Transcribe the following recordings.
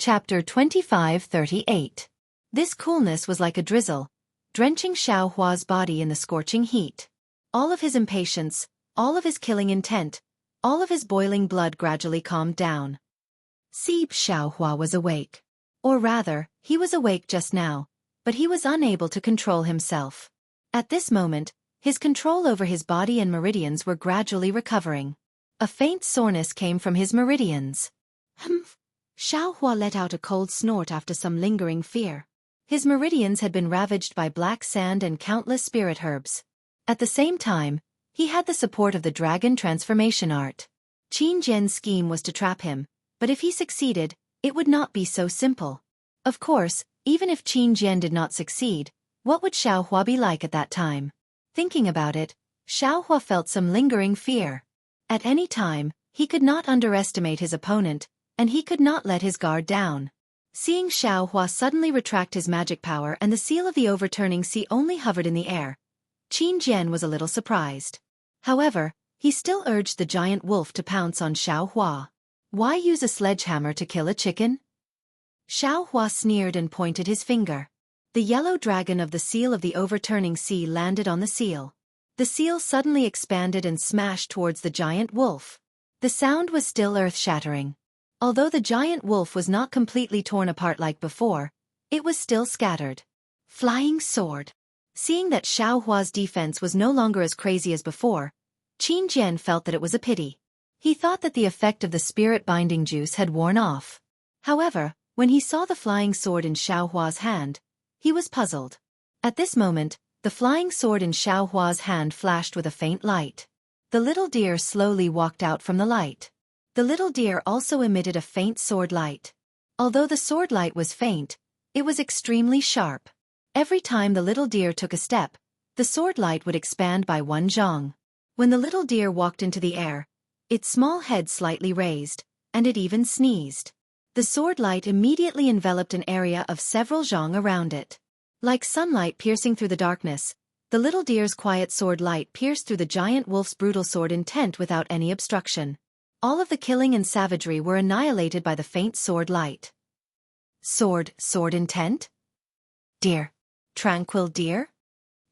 Chapter 2538. This coolness was like a drizzle, drenching Xiao Hua's body in the scorching heat. All of his impatience, all of his killing intent, all of his boiling blood gradually calmed down. Xiao Hua was awake. Or rather, he was awake just now, but he was unable to control himself. At this moment, his control over his body and meridians were gradually recovering. A faint soreness came from his meridians. Humph! Xiao Hua let out a cold snort after some lingering fear. His meridians had been ravaged by black sand and countless spirit herbs. At the same time, he had the support of the dragon transformation art. Qin Jian's scheme was to trap him, but if he succeeded, it would not be so simple. Of course, even if Qin Jian did not succeed, what would Xiao Hua be like at that time? Thinking about it, Xiao Hua felt some lingering fear. At any time, he could not underestimate his opponent, and he could not let his guard down. Seeing Xiao Hua suddenly retract his magic power and the seal of the overturning sea only hovered in the air, Qin Jian was a little surprised. However, he still urged the giant wolf to pounce on Xiao Hua. Why use a sledgehammer to kill a chicken? Xiao Hua sneered and pointed his finger. The yellow dragon of the seal of the overturning sea landed on the seal. The seal suddenly expanded and smashed towards the giant wolf. The sound was still earth-shattering. Although the giant wolf was not completely torn apart like before, it was still scattered. Flying sword. Seeing that Xiao Hua's defense was no longer as crazy as before, Qin Jian felt that it was a pity. He thought that the effect of the spirit-binding juice had worn off. However, when he saw the flying sword in Xiao Hua's hand, he was puzzled. At this moment, the flying sword in Xiao Hua's hand flashed with a faint light. The little deer slowly walked out from the light. The little deer also emitted a faint sword light. Although the sword light was faint, it was extremely sharp. Every time the little deer took a step, the sword light would expand by 1 zhang. When the little deer walked into the air, its small head slightly raised, and it even sneezed. The sword light immediately enveloped an area of several zhang around it. Like sunlight piercing through the darkness, the little deer's quiet sword light pierced through the giant wolf's brutal sword intent without any obstruction. All of the killing and savagery were annihilated by the faint sword light. Sword intent? Deer. Tranquil deer?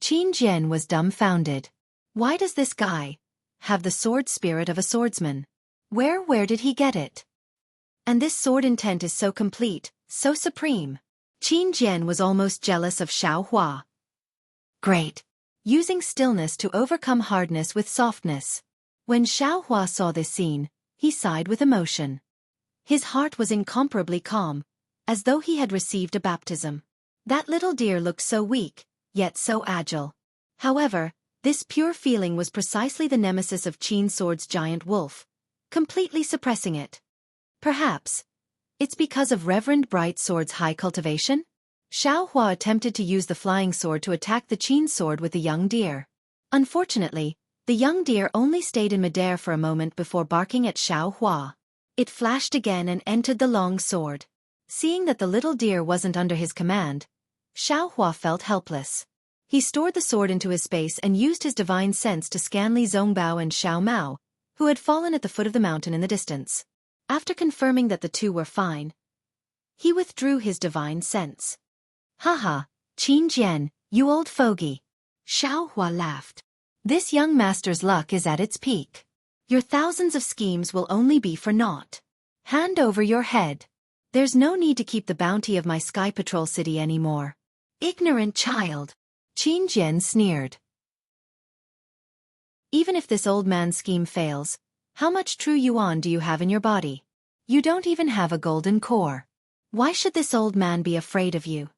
Qin Jian was dumbfounded. Why does this guy have the sword spirit of a swordsman? Where did he get it? And this sword intent is so complete, so supreme. Qin Jian was almost jealous of Xiao Hua. Great. Using stillness to overcome hardness with softness. When Xiao Hua saw this scene, he sighed with emotion. His heart was incomparably calm, as though he had received a baptism. That little deer looked so weak, yet so agile. However, this pure feeling was precisely the nemesis of Qin Sword's giant wolf, completely suppressing it. Perhaps it's because of Reverend Bright Sword's high cultivation? Xiao Hua attempted to use the flying sword to attack the Qin sword with the young deer. Unfortunately, the young deer only stayed in midair for a moment before barking at Xiao Hua. It flashed again and entered the long sword. Seeing that the little deer wasn't under his command, Xiao Hua felt helpless. He stored the sword into his space and used his divine sense to scan Li Zongbao and Xiao Mao, who had fallen at the foot of the mountain in the distance. After confirming that the two were fine, he withdrew his divine sense. Haha, Qin Jian, you old fogey. Xiao Hua laughed. This young master's luck is at its peak. Your thousands of schemes will only be for naught. Hand over your head. There's no need to keep the bounty of my Sky Patrol city anymore. Ignorant child. Qin Jian sneered. Even if this old man's scheme fails, how much true yuan do you have in your body? You don't even have a golden core. Why should this old man be afraid of you?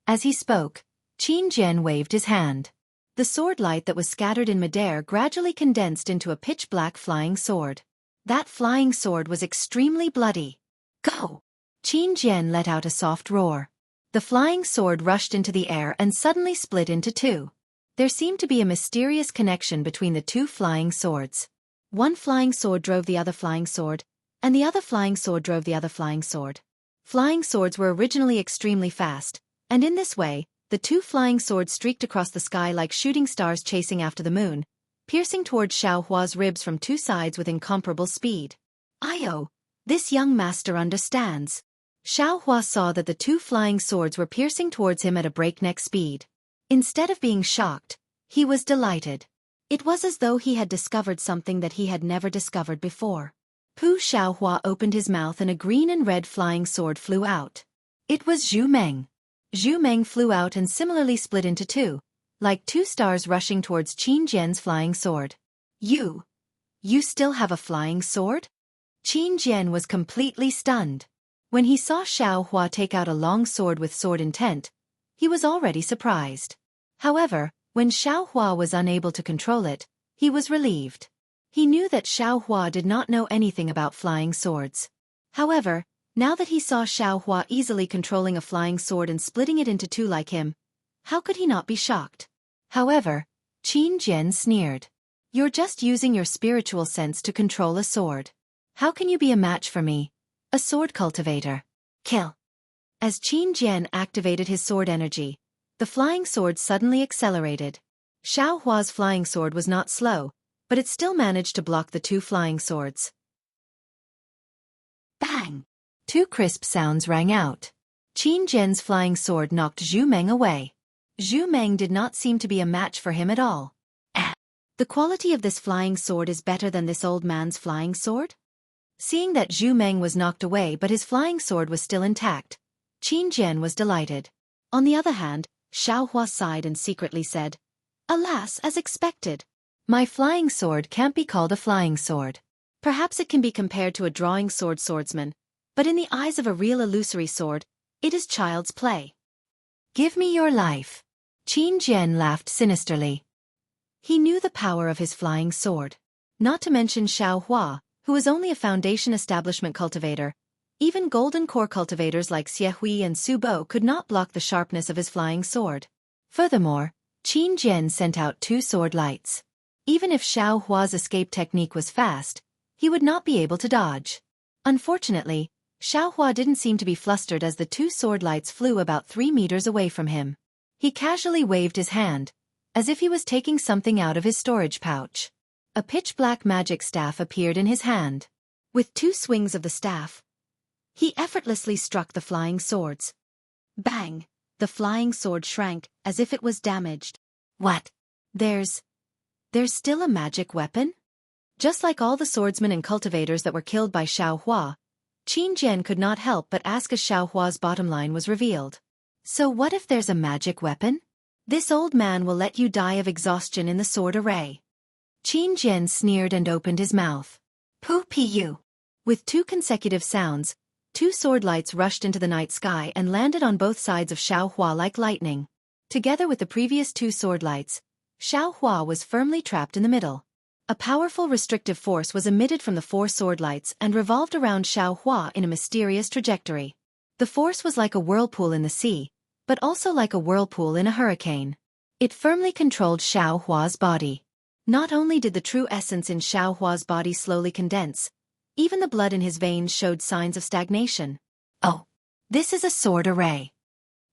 As he spoke, Qin Jian waved his hand. The sword light that was scattered in midair gradually condensed into a pitch-black flying sword. That flying sword was extremely bloody. Go! Qin Jian let out a soft roar. The flying sword rushed into the air and suddenly split into two. There seemed to be a mysterious connection between the two flying swords. One flying sword drove the other flying sword, and the other flying sword drove the other flying sword. Flying swords were originally extremely fast, and in this way, the two flying swords streaked across the sky like shooting stars chasing after the moon, piercing toward Xiao Hua's ribs from two sides with incomparable speed. Io! This young master understands. Xiao Hua saw that the two flying swords were piercing towards him at a breakneck speed. Instead of being shocked, he was delighted. It was as though he had discovered something that he had never discovered before. Xiao Hua opened his mouth and a green and red flying sword flew out. It was Zhu Meng. Zhu Meng flew out and similarly split into two, like two stars rushing towards Qin Jian's flying sword. You still have a flying sword? Qin Jian was completely stunned. When he saw Xiao Hua take out a long sword with sword intent, he was already surprised. However, when Xiao Hua was unable to control it, he was relieved. He knew that Xiao Hua did not know anything about flying swords. However, now that he saw Xiao Hua easily controlling a flying sword and splitting it into two like him, how could he not be shocked? However, Qin Jian sneered. You're just using your spiritual sense to control a sword. How can you be a match for me, a sword cultivator? Kill. As Qin Jian activated his sword energy, the flying sword suddenly accelerated. Xiao Hua's flying sword was not slow, but it still managed to block the two flying swords. Bang! Two crisp sounds rang out. Qin Jian's flying sword knocked Zhu Meng away. Zhu Meng did not seem to be a match for him at all. The quality of this flying sword is better than this old man's flying sword? Seeing that Zhu Meng was knocked away but his flying sword was still intact, Qin Jian was delighted. On the other hand, Xiao Hua sighed and secretly said, Alas, as expected. My flying sword can't be called a flying sword. Perhaps it can be compared to a drawing sword swordsman, but in the eyes of a real illusory sword, it is child's play. Give me your life. Qin Jian laughed sinisterly. He knew the power of his flying sword. Not to mention Xiao Hua, who was only a foundation establishment cultivator. Even golden core cultivators like Xiahui and Su Bo could not block the sharpness of his flying sword. Furthermore, Qin Jian sent out two sword lights. Even if Xiao Hua's escape technique was fast, he would not be able to dodge. Unfortunately, Xiao Hua didn't seem to be flustered as the two sword lights flew about 3 meters away from him. He casually waved his hand, as if he was taking something out of his storage pouch. A pitch-black magic staff appeared in his hand. With two swings of the staff, he effortlessly struck the flying swords. Bang! The flying sword shrank, as if it was damaged. What? There's still a magic weapon? Just like all the swordsmen and cultivators that were killed by Xiao Hua, Qin Jian could not help but ask as Xiao Hua's bottom line was revealed. So what if there's a magic weapon? This old man will let you die of exhaustion in the sword array. Qin Jian sneered and opened his mouth. Pu. With two consecutive sounds, two sword lights rushed into the night sky and landed on both sides of Xiao Hua like lightning. Together with the previous two sword lights, Xiao Hua was firmly trapped in the middle. A powerful restrictive force was emitted from the four sword lights and revolved around Xiao Hua in a mysterious trajectory. The force was like a whirlpool in the sea, but also like a whirlpool in a hurricane. It firmly controlled Xiao Hua's body. Not only did the true essence in Xiao Hua's body slowly condense, even the blood in his veins showed signs of stagnation. Oh, this is a sword array.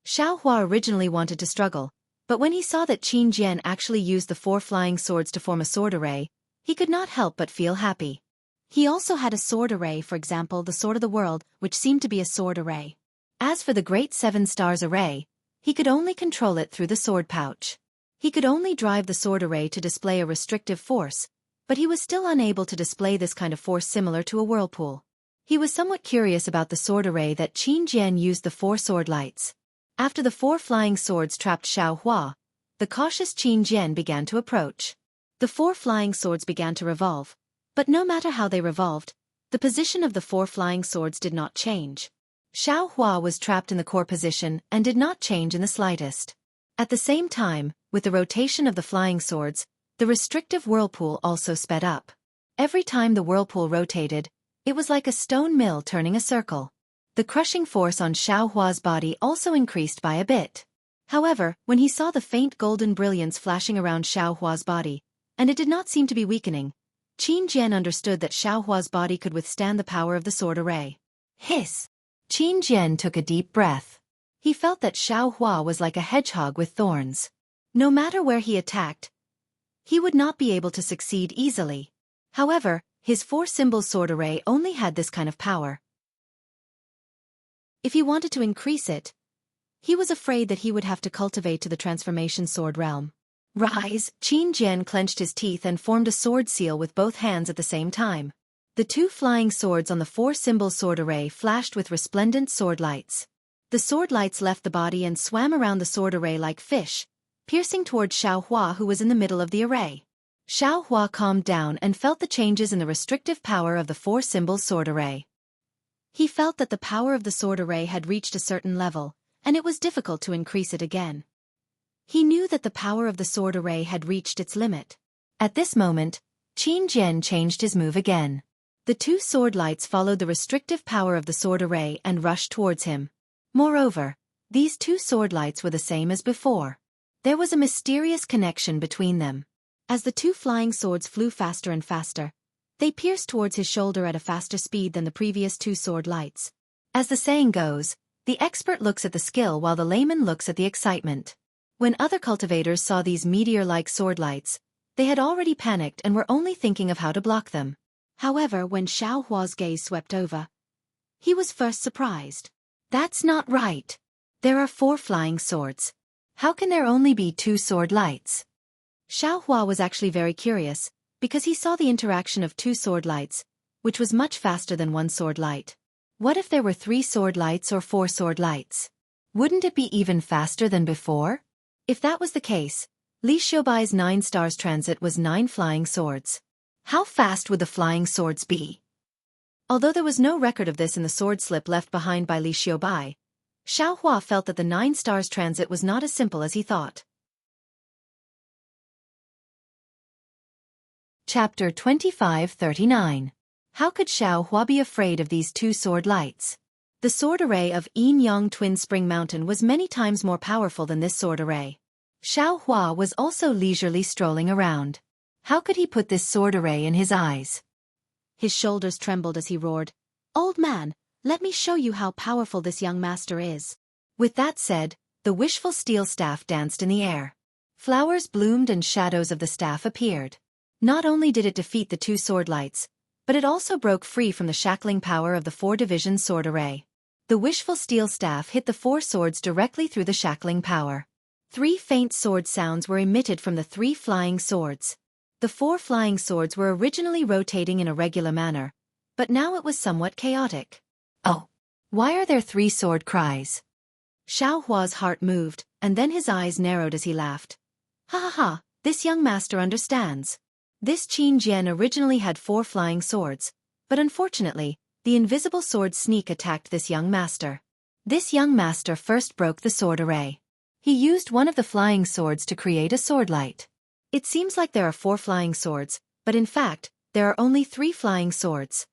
Xiao Hua originally wanted to struggle, but when he saw that Qin Jian actually used the four flying swords to form a sword array, he could not help but feel happy. He also had a sword array, for example the Sword of the World, which seemed to be a sword array. As for the Great Seven Stars array, he could only control it through the sword pouch. He could only drive the sword array to display a restrictive force, but he was still unable to display this kind of force similar to a whirlpool. He was somewhat curious about the sword array that Qin Jian used the four sword lights. After the four flying swords trapped Xiao Hua, the cautious Qin Jian began to approach. The four flying swords began to revolve, but no matter how they revolved, the position of the four flying swords did not change. Xiao Hua was trapped in the core position and did not change in the slightest. At the same time, with the rotation of the flying swords, the restrictive whirlpool also sped up. Every time the whirlpool rotated, it was like a stone mill turning a circle. The crushing force on Xiao Hua's body also increased by a bit. However, when he saw the faint golden brilliance flashing around Xiao Hua's body, and it did not seem to be weakening, Qin Jian understood that Xiao Hua's body could withstand the power of the sword array. Hiss! Qin Jian took a deep breath. He felt that Xiao Hua was like a hedgehog with thorns. No matter where he attacked, he would not be able to succeed easily. However, his four-symbol sword array only had this kind of power. If he wanted to increase it, he was afraid that he would have to cultivate to the transformation sword realm. Rise! Qin Jian clenched his teeth and formed a sword seal with both hands at the same time. The two flying swords on the four-symbol sword array flashed with resplendent sword lights. The sword lights left the body and swam around the sword array like fish, piercing toward Xiaohua, who was in the middle of the array. Xiaohua calmed down and felt the changes in the restrictive power of the four-symbol sword array. He felt that the power of the sword array had reached a certain level, and it was difficult to increase it again. He knew that the power of the sword array had reached its limit. At this moment, Qin Jian changed his move again. The two sword lights followed the restrictive power of the sword array and rushed towards him. Moreover, these two sword lights were the same as before. There was a mysterious connection between them. As the two flying swords flew faster and faster, they pierced towards his shoulder at a faster speed than the previous two sword lights. As the saying goes, the expert looks at the skill while the layman looks at the excitement. When other cultivators saw these meteor-like sword lights, they had already panicked and were only thinking of how to block them. However, when Xiaohua's gaze swept over, he was first surprised. That's not right. There are 4 flying swords. How can there only be 2 sword lights? Xiaohua was actually very curious, because he saw the interaction of 2 sword lights, which was much faster than 1 sword light. What if there were 3 sword lights or 4 sword lights? Wouldn't it be even faster than before? If that was the case, Li Xiaobai's 9 stars transit was 9 flying swords. How fast would the flying swords be? Although there was no record of this in the sword slip left behind by Li Xiaobai, Xiaohua felt that the 9 stars transit was not as simple as he thought. Chapter 2539. How could Xiaohua be afraid of these 2 sword lights? The sword array of Yin Yang Twin Spring Mountain was many times more powerful than this sword array. Xiaohua was also leisurely strolling around. How could he put this sword array in his eyes? His shoulders trembled as he roared, "Old man, let me show you how powerful this young master is." With that said, the wishful steel staff danced in the air. Flowers bloomed and shadows of the staff appeared. Not only did it defeat the 2 sword lights, but it also broke free from the shackling power of the 4-division sword array. The wishful steel staff hit the 4 swords directly through the shackling power. 3 faint sword sounds were emitted from the 3 flying swords. The 4 flying swords were originally rotating in a regular manner, but now it was somewhat chaotic. Oh! Why are there 3 sword cries? Xiaohua's heart moved, and then his eyes narrowed as he laughed. Ha ha ha, this young master understands. This Qin Jian originally had 4 flying swords, but unfortunately, the invisible sword sneak attacked this young master. This young master first broke the sword array. He used one of the flying swords to create a sword light. It seems like there are 4 flying swords, but in fact, there are only 3 flying swords.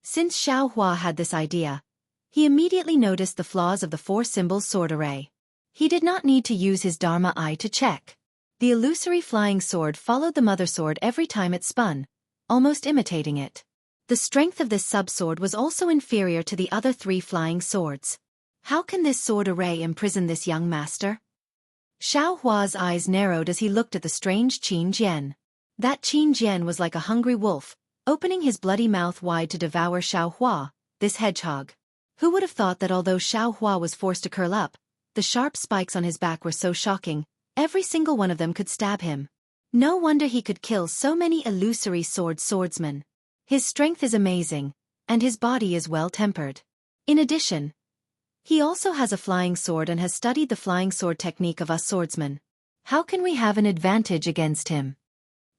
Since Xiaohua had this idea, he immediately noticed the flaws of the 4-symbol sword array. He did not need to use his Dharma eye to check. The illusory flying sword followed the mother sword every time it spun, almost imitating it. The strength of this sub-sword was also inferior to the other 3 flying swords. How can this sword array imprison this young master? Xiaohua's eyes narrowed as he looked at the strange Qin Jian. That Qin Jian was like a hungry wolf, opening his bloody mouth wide to devour Xiaohua, this hedgehog. Who would have thought that although Xiaohua was forced to curl up, the sharp spikes on his back were so shocking, every single one of them could stab him. No wonder he could kill so many illusory swordsmen. His strength is amazing, and his body is well-tempered. In addition, he also has a flying sword and has studied the flying sword technique of us swordsmen. How can we have an advantage against him?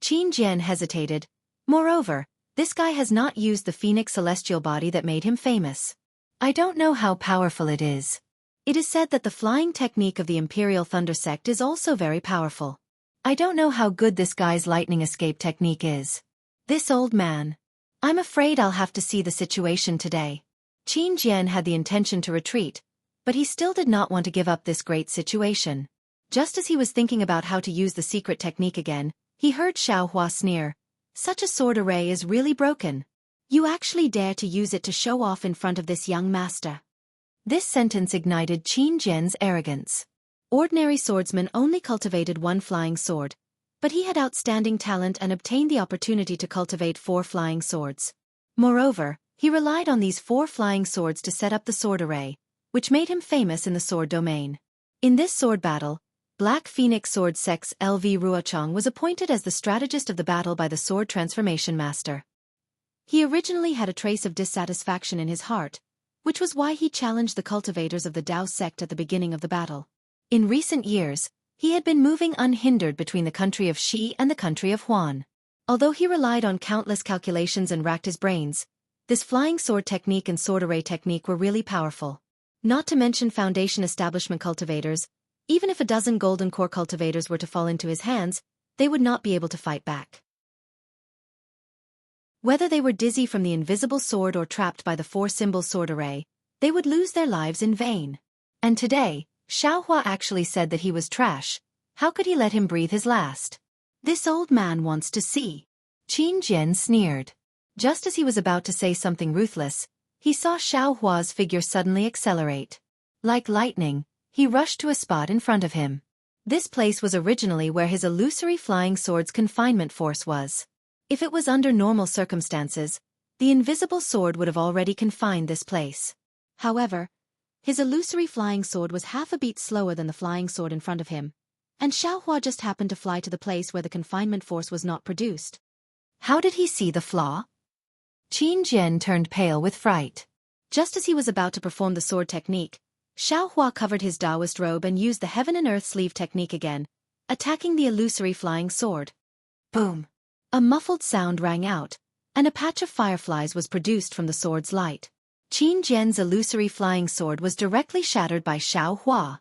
Qin Jian hesitated. Moreover, this guy has not used the phoenix celestial body that made him famous. I don't know how powerful it is. It is said that the flying technique of the Imperial Thunder Sect is also very powerful. I don't know how good this guy's lightning escape technique is. This old man. I'm afraid I'll have to see the situation today. Qin Jian had the intention to retreat, but he still did not want to give up this great situation. Just as he was thinking about how to use the secret technique again, he heard Xiaohua sneer. Such a sword array is really broken. You actually dare to use it to show off in front of this young master. This sentence ignited Qin Jian's arrogance. Ordinary swordsmen only cultivated 1 flying sword, but he had outstanding talent and obtained the opportunity to cultivate 4 flying swords. Moreover, He relied on these 4 flying swords to set up the sword array, which made him famous in the sword domain. In this sword battle, Black Phoenix Sword Sex LV Ruochang was appointed as the strategist of the battle by the sword transformation master. He originally had a trace of dissatisfaction in his heart, which was why he challenged the cultivators of the Dao sect at the beginning of the battle. In recent years, he had been moving unhindered between the country of Shi and the country of Huan. Although he relied on countless calculations and racked his brains, this flying sword technique and sword array technique were really powerful. Not to mention foundation establishment cultivators, even if a dozen golden core cultivators were to fall into his hands, they would not be able to fight back. Whether they were dizzy from the invisible sword or trapped by the 4-symbol sword array, they would lose their lives in vain. And today, Xiaohua actually said that he was trash. How could he let him breathe his last? This old man wants to see. Qin Jian sneered. Just as he was about to say something ruthless, he saw Xiaohua's figure suddenly accelerate. Like lightning, he rushed to a spot in front of him. This place was originally where his illusory flying sword's confinement force was. If it was under normal circumstances, the invisible sword would have already confined this place. However, his illusory flying sword was half a beat slower than the flying sword in front of him, and Xiaohua just happened to fly to the place where the confinement force was not produced. How did he see the flaw? Qin Jian turned pale with fright. Just as he was about to perform the sword technique, Xiaohua covered his Taoist robe and used the heaven and earth sleeve technique again, attacking the illusory flying sword. Boom! A muffled sound rang out, and a patch of fireflies was produced from the sword's light. Qin Jian's illusory flying sword was directly shattered by Xiaohua.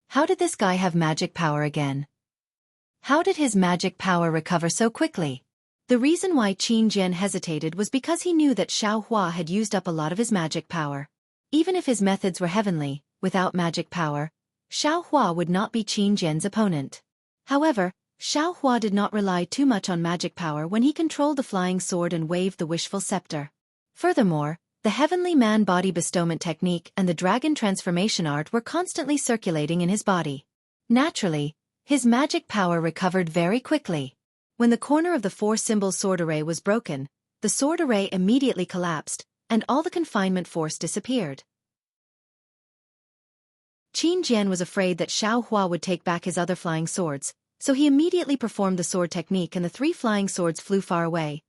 How did this guy have magic power again? How did his magic power recover so quickly? The reason why Qin Jian hesitated was because he knew that Xiaohua had used up a lot of his magic power. Even if his methods were heavenly, without magic power, Xiaohua would not be Qin Jian's opponent. However, Xiaohua did not rely too much on magic power when he controlled the flying sword and waved the wishful scepter. Furthermore, the heavenly man-body bestowment technique and the dragon transformation art were constantly circulating in his body. Naturally, his magic power recovered very quickly. When the corner of the 4-symbol sword array was broken, the sword array immediately collapsed, and all the confinement force disappeared. Qin Jian was afraid that Xiaohua would take back his other flying swords, so he immediately performed the sword technique and the 3 flying swords flew far away.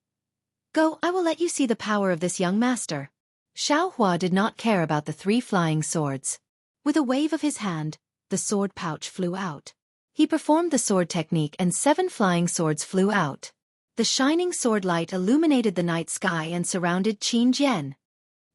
Go, I will let you see the power of this young master. Xiaohua did not care about the 3 flying swords. With a wave of his hand, the sword pouch flew out. He performed the sword technique and 7 flying swords flew out. The shining sword light illuminated the night sky and surrounded Qin Jian.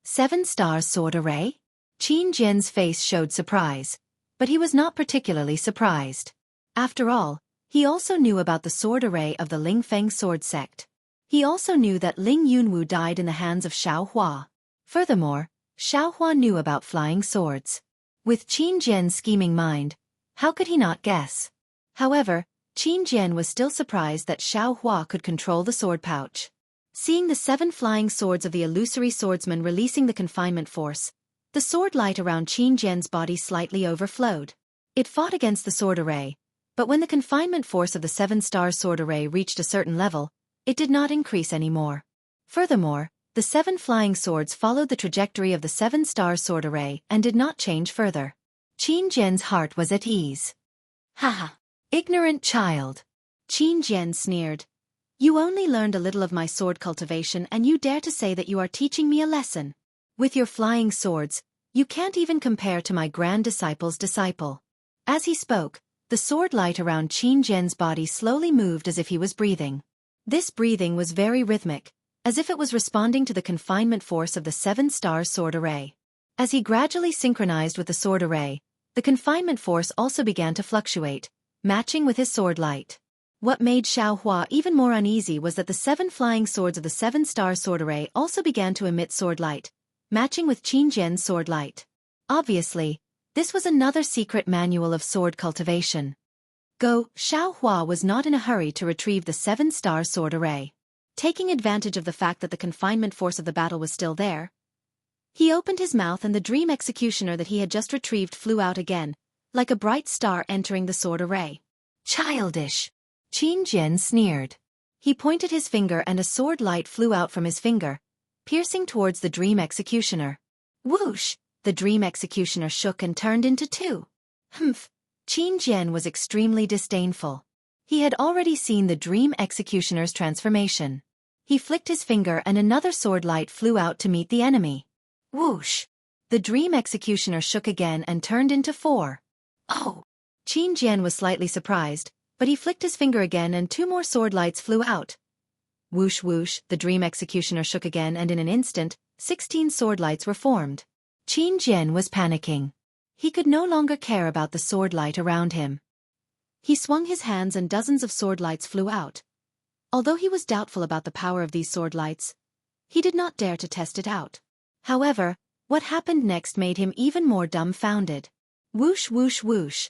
7-star sword array? Qin Jian's face showed surprise, but he was not particularly surprised. After all, he also knew about the sword array of the Lingfeng sword sect. He also knew that Ling Yunwu died in the hands of Xiaohua. Furthermore, Xiaohua knew about flying swords. With Qin Jian's scheming mind, how could he not guess? However, Qin Jian was still surprised that Xiaohua could control the sword pouch. Seeing the 7 flying swords of the illusory swordsman releasing the confinement force, the sword light around Qin Jian's body slightly overflowed. It fought against the sword array, but when the confinement force of the 7-star sword array reached a certain level, it did not increase anymore. Furthermore, the 7 flying swords followed the trajectory of the 7-star sword array and did not change further. Qin Jian's heart was at ease. Haha! Ignorant child! Qin Jian sneered. You only learned a little of my sword cultivation and you dare to say that you are teaching me a lesson. With your flying swords, you can't even compare to my grand disciple's disciple. As he spoke, the sword light around Qin Jian's body slowly moved as if he was breathing. This breathing was very rhythmic, as if it was responding to the confinement force of the 7-star sword array. As he gradually synchronized with the sword array, the confinement force also began to fluctuate, matching with his sword light. What made Xiaohua even more uneasy was that the 7 flying swords of the 7-star sword array also began to emit sword light, matching with Qin Jian's sword light. Obviously, this was another secret manual of sword cultivation. Xiaohua was not in a hurry to retrieve the 7-star sword array. Taking advantage of the fact that the confinement force of the battle was still there, he opened his mouth and the dream executioner that he had just retrieved flew out again, like a bright star entering the sword array. Childish! Qin Jian sneered. He pointed his finger and a sword light flew out from his finger, piercing towards the dream executioner. Whoosh! The dream executioner shook and turned into two. Humph! Qin Jian was extremely disdainful. He had already seen the dream executioner's transformation. He flicked his finger and another sword light flew out to meet the enemy. Whoosh! The dream executioner shook again and turned into four. Oh! Qin Jian was slightly surprised, but he flicked his finger again and two more sword lights flew out. Whoosh whoosh, the dream executioner shook again and in an instant, 16 sword lights were formed. Qin Jian was panicking. He could no longer care about the sword light around him. He swung his hands and dozens of sword lights flew out. Although he was doubtful about the power of these sword lights, he did not dare to test it out. However, what happened next made him even more dumbfounded. Whoosh whoosh whoosh.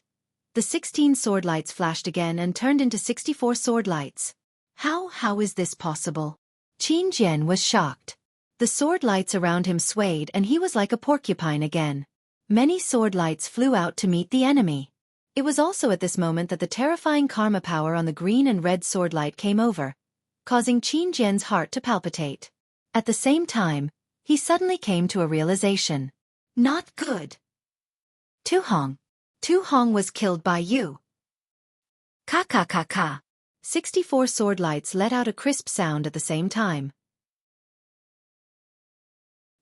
The 16 sword lights flashed again and turned into 64 sword lights. How is this possible? Qin Jian was shocked. The sword lights around him swayed and he was like a porcupine again. Many sword lights flew out to meet the enemy. It was also at this moment that the terrifying karma power on the green and red sword light came over, causing Qin Jian's heart to palpitate. At the same time, he suddenly came to a realization. Not good. Tu Hong was killed by you. Ka ka ka ka. 64 sword lights let out a crisp sound at the same time.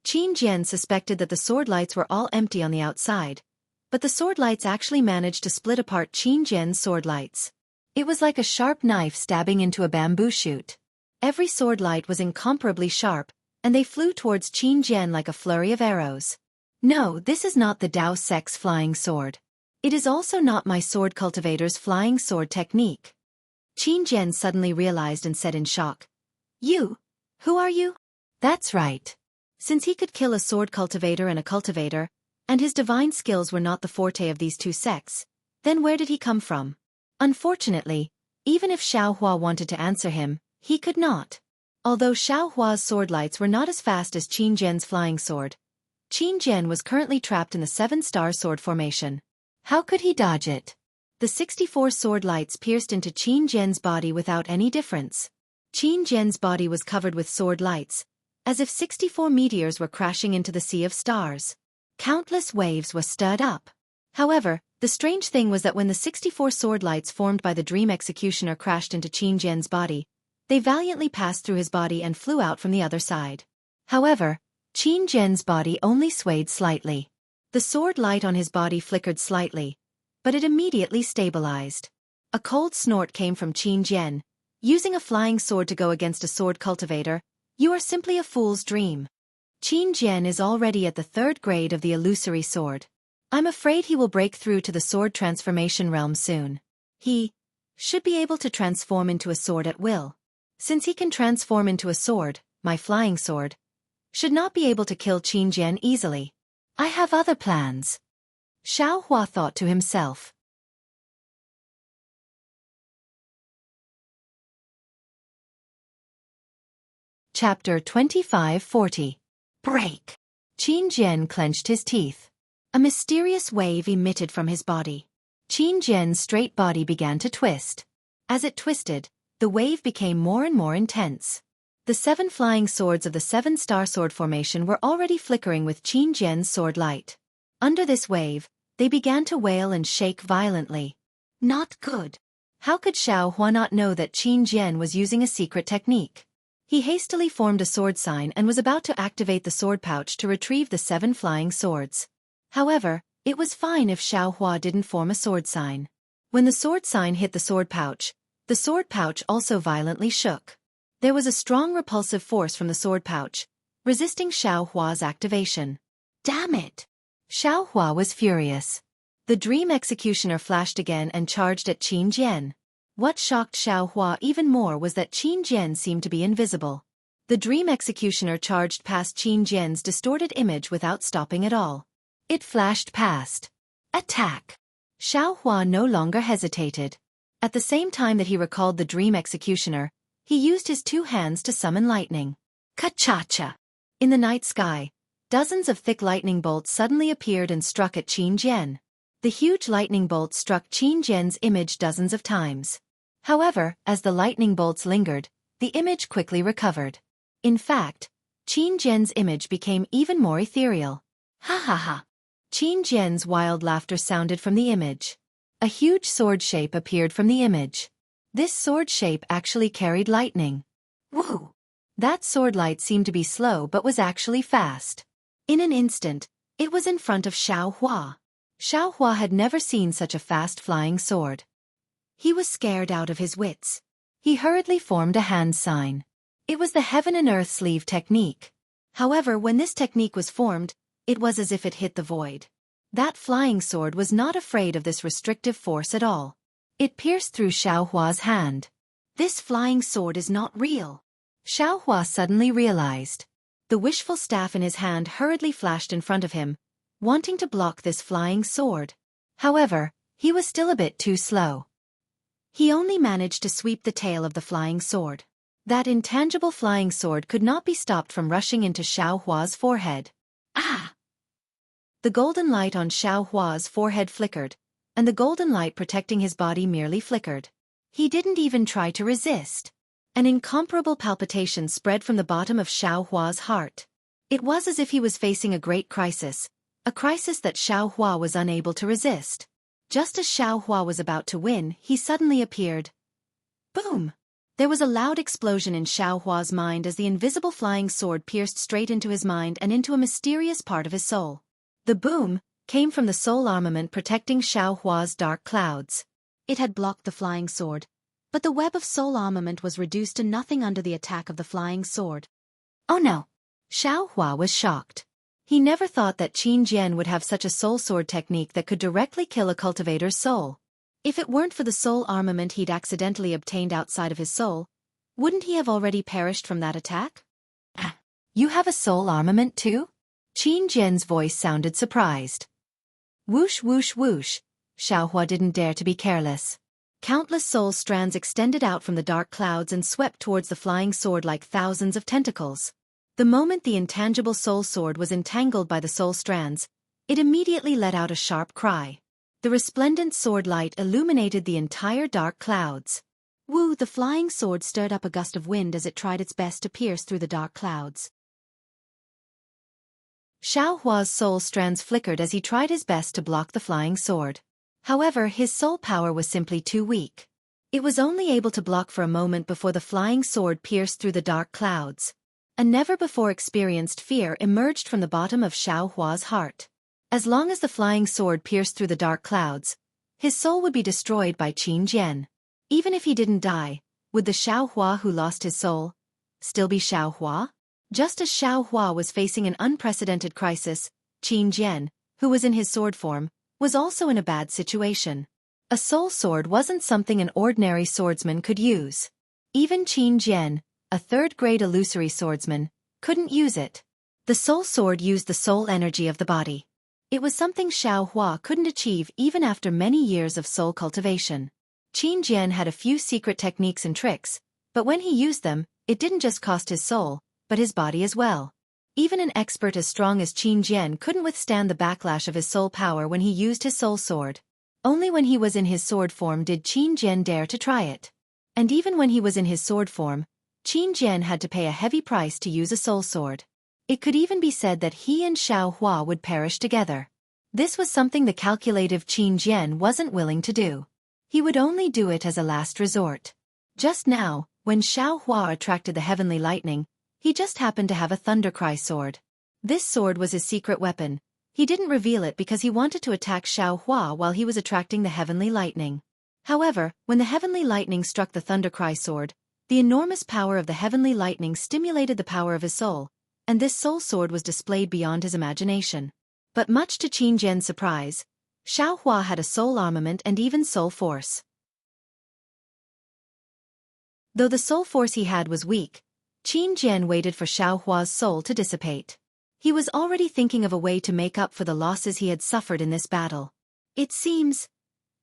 Qin Jian suspected that the sword lights were all empty on the outside, but the sword lights actually managed to split apart Qin Jian's sword lights. It was like a sharp knife stabbing into a bamboo shoot. Every sword light was incomparably sharp, and they flew towards Qin Jian like a flurry of arrows. No, this is not the Dao Sect's flying sword. It is also not my sword cultivator's flying sword technique. Qin Jian suddenly realized and said in shock. You? Who are you? That's right. Since he could kill a sword cultivator and a cultivator, and his divine skills were not the forte of these two sects, then where did he come from? Unfortunately, even if Xiaohua wanted to answer him, he could not. Although Xiaohua's sword lights were not as fast as Qin Jian's flying sword, Qin Jian was currently trapped in the 7-star sword formation. How could he dodge it? The 64 sword lights pierced into Qin Jian's body without any difference. Qin Jian's body was covered with sword lights, as if 64 meteors were crashing into the sea of stars. Countless waves were stirred up. However, the strange thing was that when the 64 sword lights formed by the dream executioner crashed into Qin Jian's body, they valiantly passed through his body and flew out from the other side. However, Qin Jian's body only swayed slightly. The sword light on his body flickered slightly, but it immediately stabilized. A cold snort came from Qin Jian. Using a flying sword to go against a sword cultivator, you are simply a fool's dream. Qin Jian is already at the 3rd grade of the illusory sword. I'm afraid he will break through to the sword transformation realm soon. He should be able to transform into a sword at will. Since he can transform into a sword, my flying sword should not be able to kill Qin Jian easily. I have other plans. Xiaohua thought to himself. Chapter 2540. Break. Qin Jian clenched his teeth. A mysterious wave emitted from his body. Qin Jian's straight body began to twist. As it twisted, the wave became more and more intense. The 7 flying swords of the 7-star sword formation were already flickering with Qin Jian's sword light. Under this wave, they began to wail and shake violently. Not good. How could Xiaohua not know that Qin Jian was using a secret technique? He hastily formed a sword sign and was about to activate the sword pouch to retrieve the 7 flying swords. However, it was fine if Xiaohua didn't form a sword sign. When the sword sign hit the sword pouch also violently shook. There was a strong repulsive force from the sword pouch, resisting Xiaohua's activation. Damn it! Xiaohua was furious. The dream executioner flashed again and charged at Qin Jian. What shocked Xiaohua even more was that Qin Jian seemed to be invisible. The dream executioner charged past Qin Jian's distorted image without stopping at all. It flashed past. Attack! Xiaohua no longer hesitated. At the same time that he recalled the dream executioner, he used his 2 hands to summon lightning. Ka-cha-cha! In the night sky, dozens of thick lightning bolts suddenly appeared and struck at Qin Jian. The huge lightning bolts struck Qin Jian's image dozens of times. However, as the lightning bolts lingered, the image quickly recovered. In fact, Qin Jian's image became even more ethereal. Ha ha ha. Qin Jian's wild laughter sounded from the image. A huge sword shape appeared from the image. This sword shape actually carried lightning. Whoa! That sword light seemed to be slow but was actually fast. In an instant, it was in front of Xianxia. Xianxia had never seen such a fast flying sword. He was scared out of his wits. He hurriedly formed a hand sign. It was the heaven and earth sleeve technique. However, when this technique was formed, it was as if it hit the void. That flying sword was not afraid of this restrictive force at all. It pierced through Xiaohua's hand. This flying sword is not real. Xiaohua suddenly realized. The wishful staff in his hand hurriedly flashed in front of him, wanting to block this flying sword. However, he was still a bit too slow. He only managed to sweep the tail of the flying sword. That intangible flying sword could not be stopped from rushing into Xiaohua's forehead. Ah! The golden light on Xiaohua's forehead flickered, and the golden light protecting his body merely flickered. He didn't even try to resist. An incomparable palpitation spread from the bottom of Xiaohua's heart. It was as if he was facing a great crisis, a crisis that Xiaohua was unable to resist. Just as Xiaohua was about to win, he suddenly appeared. Boom! There was a loud explosion in Xiaohua's mind as the invisible flying sword pierced straight into his mind and into a mysterious part of his soul. The boom came from the soul armament protecting Xiaohua's dark clouds. It had blocked the flying sword, but the web of soul armament was reduced to nothing under the attack of the flying sword. Oh no! Xiaohua was shocked. He never thought that Qin Jian would have such a soul sword technique that could directly kill a cultivator's soul. If it weren't for the soul armament he'd accidentally obtained outside of his soul, wouldn't he have already perished from that attack? You have a soul armament too? Qin Jian's voice sounded surprised. Whoosh whoosh whoosh, Xiaohua didn't dare to be careless. Countless soul strands extended out from the dark clouds and swept towards the flying sword like thousands of tentacles. The moment the intangible soul sword was entangled by the soul strands, it immediately let out a sharp cry. The resplendent sword light illuminated the entire dark clouds. Woo! The flying sword stirred up a gust of wind as it tried its best to pierce through the dark clouds. Xiaohua's soul strands flickered as he tried his best to block the flying sword. However, his soul power was simply too weak. It was only able to block for a moment before the flying sword pierced through the dark clouds. A never-before-experienced fear emerged from the bottom of Xiaohua's heart. As long as the flying sword pierced through the dark clouds, his soul would be destroyed by Qin Jian. Even if he didn't die, would the Xiaohua who lost his soul still be Xiaohua? Just as Xiaohua was facing an unprecedented crisis, Qin Jian, who was in his sword form, was also in a bad situation. A soul sword wasn't something an ordinary swordsman could use. Even Qin Jian, a third-grade illusory swordsman, couldn't use it. The soul sword used the soul energy of the body. It was something Xiaohua couldn't achieve even after many years of soul cultivation. Qin Jian had a few secret techniques and tricks, but when he used them, it didn't just cost his soul, but his body as well. Even an expert as strong as Qin Jian couldn't withstand the backlash of his soul power when he used his soul sword. Only when he was in his sword form did Qin Jian dare to try it. And even when he was in his sword form, Qin Jian had to pay a heavy price to use a soul sword. It could even be said that he and Xiaohua would perish together. This was something the calculative Qin Jian wasn't willing to do. He would only do it as a last resort. Just now, when Xiaohua attracted the heavenly lightning, he just happened to have a thundercry sword. This sword was his secret weapon. He didn't reveal it because he wanted to attack Xiaohua while he was attracting the heavenly lightning. However, when the heavenly lightning struck the thundercry sword, the enormous power of the heavenly lightning stimulated the power of his soul, and this soul sword was displayed beyond his imagination. But much to Qin Jian's surprise, Xiaohua had a soul armament and even soul force. Though the soul force he had was weak, Qin Jian waited for Xiaohua's soul to dissipate. He was already thinking of a way to make up for the losses he had suffered in this battle. It seems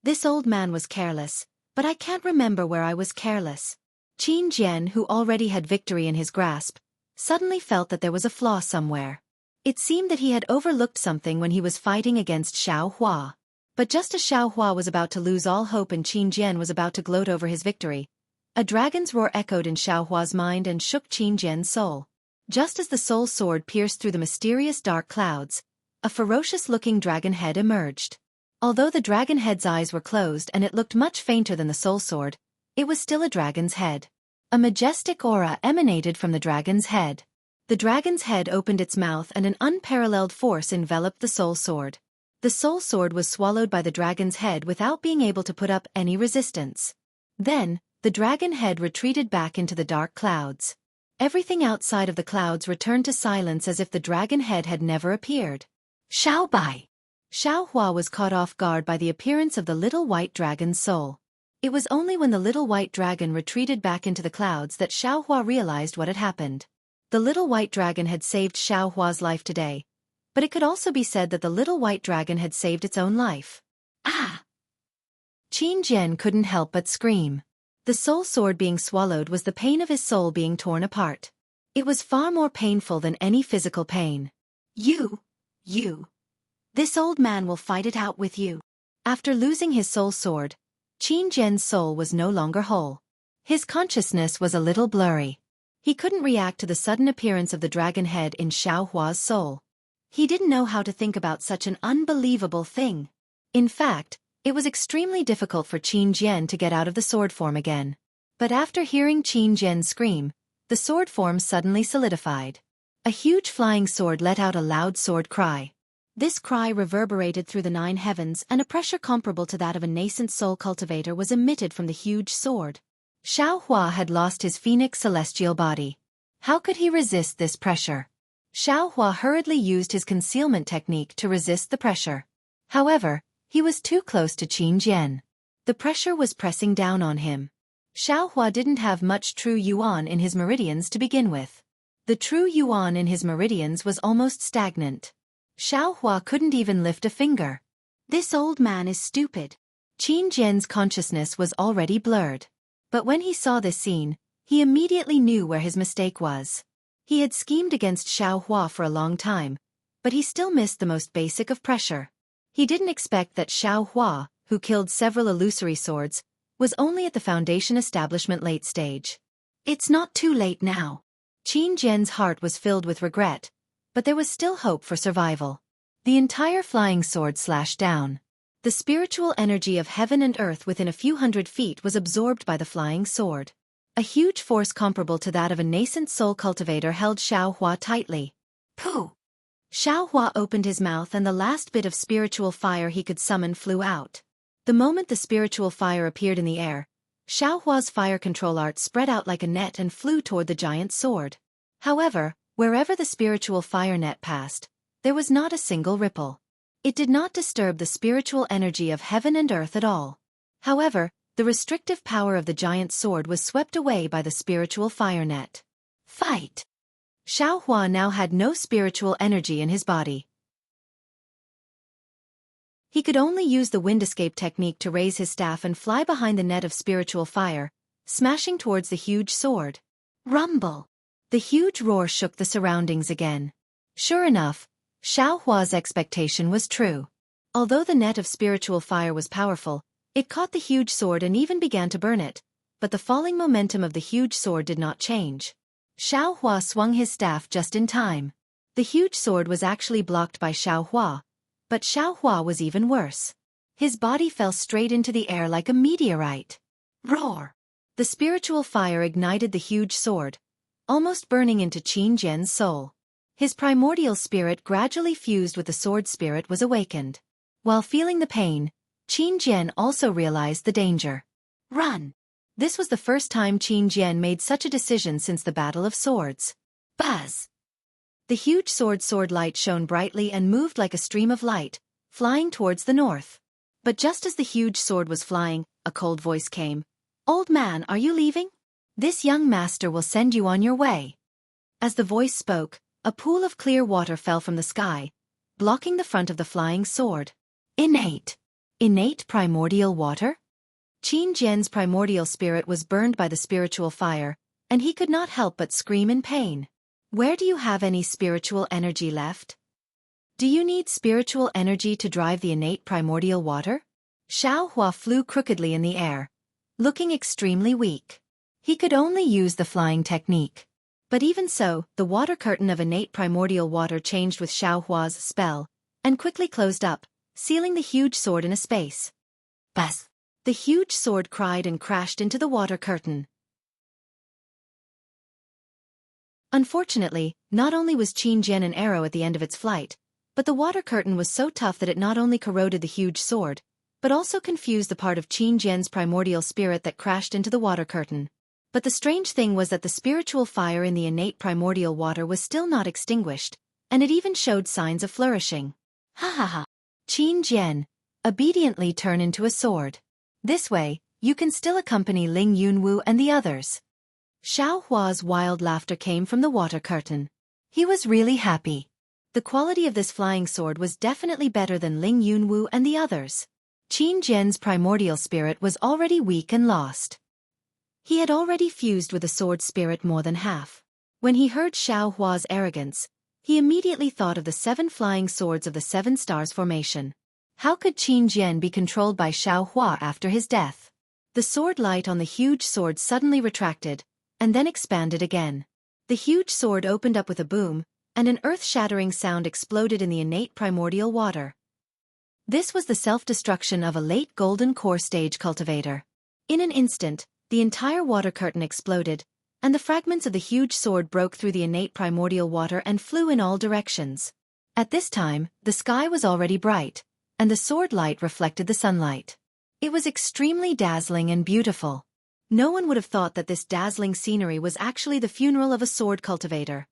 this old man was careless, but I can't remember where I was careless. Qin Jian, who already had victory in his grasp, suddenly felt that there was a flaw somewhere. It seemed that he had overlooked something when he was fighting against Xiaohua. But just as Xiaohua was about to lose all hope and Qin Jian was about to gloat over his victory, a dragon's roar echoed in Xiaohua's mind and shook Qin Jian's soul. Just as the soul sword pierced through the mysterious dark clouds, a ferocious-looking dragon head emerged. Although the dragon head's eyes were closed and it looked much fainter than the soul sword, it was still a dragon's head. A majestic aura emanated from the dragon's head. The dragon's head opened its mouth and an unparalleled force enveloped the soul sword. The soul sword was swallowed by the dragon's head without being able to put up any resistance. Then, the dragon head retreated back into the dark clouds. Everything outside of the clouds returned to silence as if the dragon head had never appeared. Xiao Bai! Xiao Hua was caught off guard by the appearance of the little white dragon's soul. It was only when the little white dragon retreated back into the clouds that Xiao Hua realized what had happened. The little white dragon had saved Xiao Hua's life today, but it could also be said that the little white dragon had saved its own life. Ah! Qin Jian couldn't help but scream. The soul sword being swallowed was the pain of his soul being torn apart. It was far more painful than any physical pain. You. This old man will fight it out with you. After losing his soul sword, Qin Jian's soul was no longer whole. His consciousness was a little blurry. He couldn't react to the sudden appearance of the dragon head in Xiao Hua's soul. He didn't know how to think about such an unbelievable thing. In fact, it was extremely difficult for Qin Jian to get out of the sword form again. But after hearing Qin Jian scream, the sword form suddenly solidified. A huge flying sword let out a loud sword cry. This cry reverberated through the 9 heavens and a pressure comparable to that of a nascent soul cultivator was emitted from the huge sword. Xiao Hua had lost his phoenix celestial body. How could he resist this pressure? Xiao Hua hurriedly used his concealment technique to resist the pressure. However, he was too close to Qin Jian. The pressure was pressing down on him. Xiao Hua didn't have much true yuan in his meridians to begin with. The true yuan in his meridians was almost stagnant. Xiao Hua couldn't even lift a finger. This old man is stupid. Qin Jian's consciousness was already blurred. But when he saw this scene, he immediately knew where his mistake was. He had schemed against Xiao Hua for a long time, but he still missed the most basic of pressure. He didn't expect that Xiao Hua, who killed several illusory swords, was only at the Foundation establishment late stage. It's not too late now. Qin Jian's heart was filled with regret, but there was still hope for survival. The entire flying sword slashed down. The spiritual energy of heaven and earth within a few hundred feet was absorbed by the flying sword. A huge force comparable to that of a nascent soul cultivator held Xiao Hua tightly. Pooh! Xiao Hua opened his mouth and the last bit of spiritual fire he could summon flew out. The moment the spiritual fire appeared in the air, Xiao Hua's fire control art spread out like a net and flew toward the giant sword. However, wherever the spiritual fire net passed, there was not a single ripple. It did not disturb the spiritual energy of heaven and earth at all. However, the restrictive power of the giant sword was swept away by the spiritual fire net. Fight! Xiao Hua now had no spiritual energy in his body. He could only use the wind escape technique to raise his staff and fly behind the net of spiritual fire, smashing towards the huge sword. Rumble! The huge roar shook the surroundings again. Sure enough, Xiao Hua's expectation was true. Although the net of spiritual fire was powerful, it caught the huge sword and even began to burn it, but the falling momentum of the huge sword did not change. Xiao Hua swung his staff just in time. The huge sword was actually blocked by Xiao Hua, but Xiao Hua was even worse. His body fell straight into the air like a meteorite. Roar! The spiritual fire ignited the huge sword, almost burning into Qin Jian's soul. His primordial spirit gradually fused with the sword spirit was awakened. While feeling the pain, Qin Jian also realized the danger. Run! This was the first time Qin Jian made such a decision since the Battle of Swords. Buzz! The huge sword light shone brightly and moved like a stream of light, flying towards the north. But just as the huge sword was flying, a cold voice came. Old man, are you leaving? This young master will send you on your way. As the voice spoke, a pool of clear water fell from the sky, blocking the front of the flying sword. Innate primordial water? Qin Jian's primordial spirit was burned by the spiritual fire, and he could not help but scream in pain. Where do you have any spiritual energy left? Do you need spiritual energy to drive the innate primordial water? Xiao Hua flew crookedly in the air, looking extremely weak. He could only use the flying technique. But even so, the water curtain of innate primordial water changed with Xiao Hua's spell, and quickly closed up, sealing the huge sword in a space. Bas! The huge sword cried and crashed into the water curtain. Unfortunately, not only was Qin Jian an arrow at the end of its flight, but the water curtain was so tough that it not only corroded the huge sword, but also confused the part of Qin Jian's primordial spirit that crashed into the water curtain. But the strange thing was that the spiritual fire in the innate primordial water was still not extinguished, and it even showed signs of flourishing. Ha ha ha! Qin Jian, obediently turn into a sword. This way, you can still accompany Ling Yunwu and the others. Xiao Hua's wild laughter came from the water curtain. He was really happy. The quality of this flying sword was definitely better than Ling Yunwu and the others. Qin Jian's primordial spirit was already weak and lost. He had already fused with the sword spirit more than half. When he heard Xiao Hua's arrogance, he immediately thought of the 7 flying swords of the 7 stars formation. How could Qin Jian be controlled by Xiao Hua after his death? The sword light on the huge sword suddenly retracted, and then expanded again. The huge sword opened up with a boom, and an earth-shattering sound exploded in the innate primordial water. This was the self-destruction of a late golden core stage cultivator. In an instant, the entire water curtain exploded, and the fragments of the huge sword broke through the innate primordial water and flew in all directions. At this time, the sky was already bright, and the sword light reflected the sunlight. It was extremely dazzling and beautiful. No one would have thought that this dazzling scenery was actually the funeral of a sword cultivator.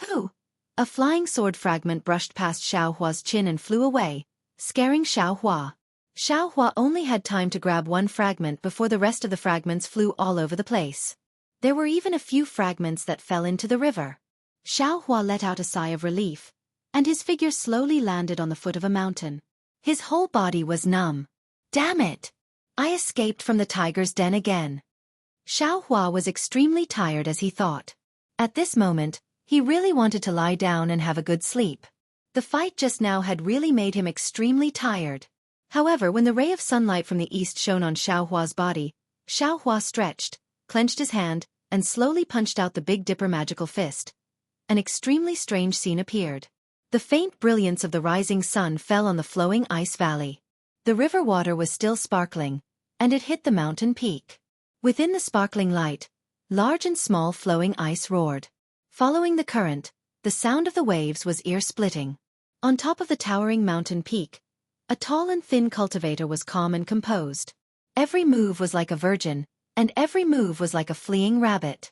Who? A flying sword fragment brushed past Xiao Hua's chin and flew away, scaring Xiao Hua. Xiao Hua only had time to grab one fragment before the rest of the fragments flew all over the place. There were even a few fragments that fell into the river. Xiao Hua let out a sigh of relief, and his figure slowly landed on the foot of a mountain. His whole body was numb. Damn it! I escaped from the tiger's den again. Xiao Hua was extremely tired as he thought. At this moment, he really wanted to lie down and have a good sleep. The fight just now had really made him extremely tired. However, when the ray of sunlight from the east shone on Xiao Hua's body, Xiao Hua stretched, clenched his hand, and slowly punched out the Big Dipper magical fist. An extremely strange scene appeared. The faint brilliance of the rising sun fell on the flowing ice valley. The river water was still sparkling, and it hit the mountain peak. Within the sparkling light, large and small flowing ice roared. Following the current, the sound of the waves was ear-splitting. On top of the towering mountain peak, a tall and thin cultivator was calm and composed. Every move was like a virgin, and every move was like a fleeing rabbit.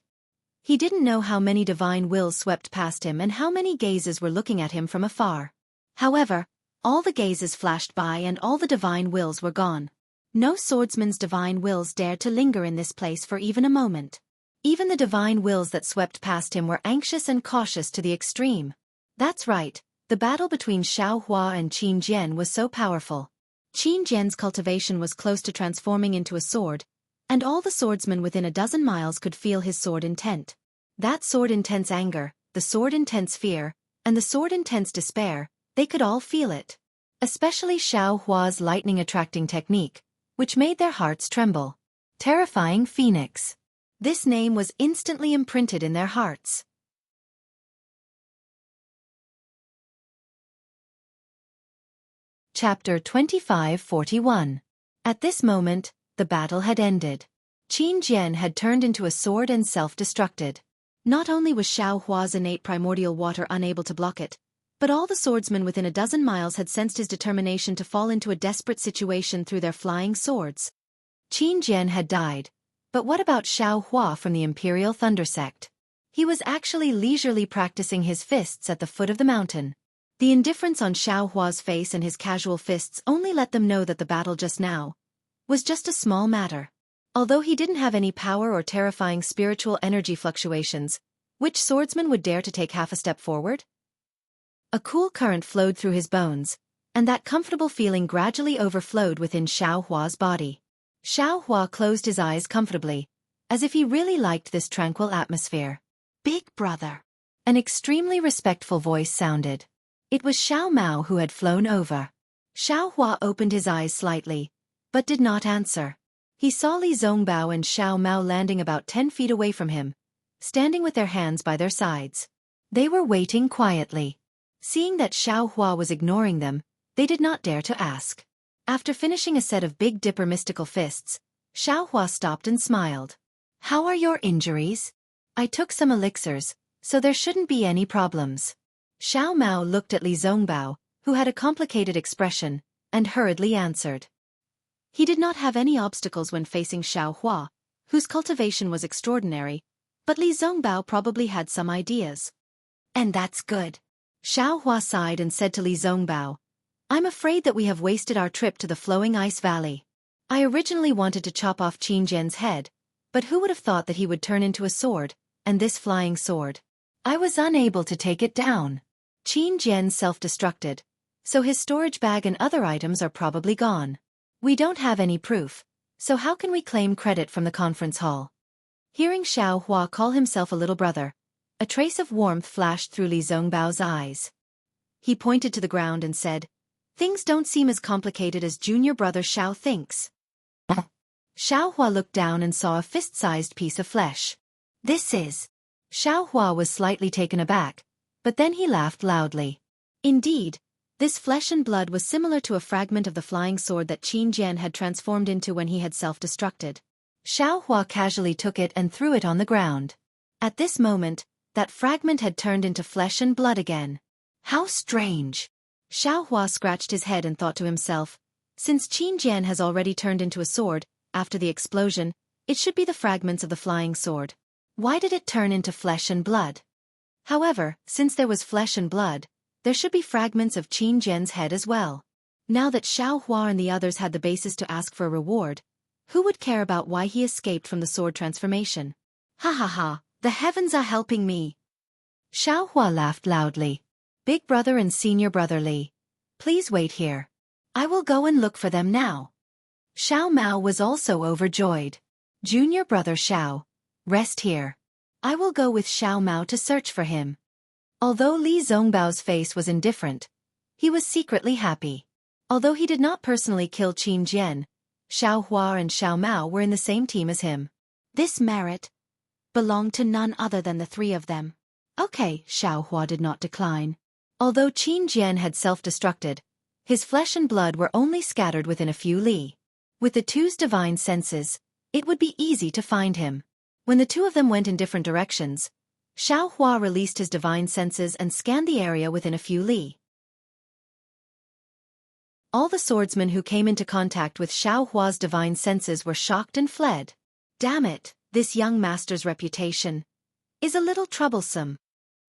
He didn't know how many divine wills swept past him and how many gazes were looking at him from afar. However, all the gazes flashed by and all the divine wills were gone. No swordsman's divine wills dared to linger in this place for even a moment. Even the divine wills that swept past him were anxious and cautious to the extreme. That's right, the battle between Xiao Hua and Qin Jian was so powerful. Qin Jian's cultivation was close to transforming into a sword, and all the swordsmen within a dozen miles could feel his sword intent. That sword intense anger, the sword intense fear, and the sword intense despair, they could all feel it. Especially Xiao Hua's lightning-attracting technique, which made their hearts tremble. Terrifying Phoenix. This name was instantly imprinted in their hearts. Chapter 2541. At this moment, the battle had ended. Qin Jian had turned into a sword and self-destructed. Not only was Xiao Hua's innate primordial water unable to block it, but all the swordsmen within a dozen miles had sensed his determination to fall into a desperate situation through their flying swords. Qin Jian had died, but what about Xiao Hua from the Imperial Thunder Sect? He was actually leisurely practicing his fists at the foot of the mountain. The indifference on Xiao Hua's face and his casual fists only let them know that the battle just now was just a small matter. Although he didn't have any power or terrifying spiritual energy fluctuations, which swordsman would dare to take half a step forward? A cool current flowed through his bones, and that comfortable feeling gradually overflowed within Xiao Hua's body. Xiao Hua closed his eyes comfortably, as if he really liked this tranquil atmosphere. Big brother. An extremely respectful voice sounded. It was Xiao Mao who had flown over. Xiao Hua opened his eyes slightly, but did not answer. He saw Li Zongbao and Xiao Mao landing about 10 feet away from him, standing with their hands by their sides. They were waiting quietly. Seeing that Xiaohua was ignoring them, they did not dare to ask. After finishing a set of Big Dipper mystical fists, Xiaohua stopped and smiled. "How are your injuries?" "I took some elixirs, so there shouldn't be any problems." Xiao Mao looked at Li Zongbao, who had a complicated expression, and hurriedly answered. He did not have any obstacles when facing Xiaohua, whose cultivation was extraordinary, but Li Zongbao probably had some ideas. "And that's good." Xiaohua sighed and said to Li Zongbao, "I'm afraid that we have wasted our trip to the flowing ice valley. I originally wanted to chop off Qin Jian's head, but who would have thought that he would turn into a sword, and this flying sword? I was unable to take it down. Qin Jian self-destructed, so his storage bag and other items are probably gone. We don't have any proof, so how can we claim credit from the conference hall?" Hearing Xiaohua call himself a little brother, a trace of warmth flashed through Li Zongbao's eyes. He pointed to the ground and said, "Things don't seem as complicated as junior brother Xiao thinks." Xiaohua looked down and saw a fist-sized piece of flesh. "This is..." Xiaohua was slightly taken aback, but then he laughed loudly. Indeed, this flesh and blood was similar to a fragment of the flying sword that Qin Jian had transformed into when he had self-destructed. Xiaohua casually took it and threw it on the ground. At this moment, that fragment had turned into flesh and blood again. How strange! Xiaohua scratched his head and thought to himself, since Qin Jian has already turned into a sword, after the explosion, it should be the fragments of the flying sword. Why did it turn into flesh and blood? However, since there was flesh and blood, there should be fragments of Qin Jian's head as well. Now that Xiaohua and the others had the basis to ask for a reward, who would care about why he escaped from the sword transformation? Ha ha ha, the heavens are helping me. Xiaohua laughed loudly. Big brother and senior brother Li, please wait here. I will go and look for them now. Xiao Mao was also overjoyed. Junior brother Xiao, rest here. I will go with Xiao Mao to search for him. Although Li Zongbao's face was indifferent, he was secretly happy. Although he did not personally kill Qin Jian, Xiaohua and Xiao Mao were in the same team as him. This merit belonged to none other than the three of them. Okay, Xiaohua did not decline. Although Qin Jian had self-destructed, his flesh and blood were only scattered within a few li. With the two's divine senses, it would be easy to find him. When the two of them went in different directions, Xiaohua released his divine senses and scanned the area within a few li. All the swordsmen who came into contact with Xiaohua's divine senses were shocked and fled. Damn it, this young master's reputation is a little troublesome.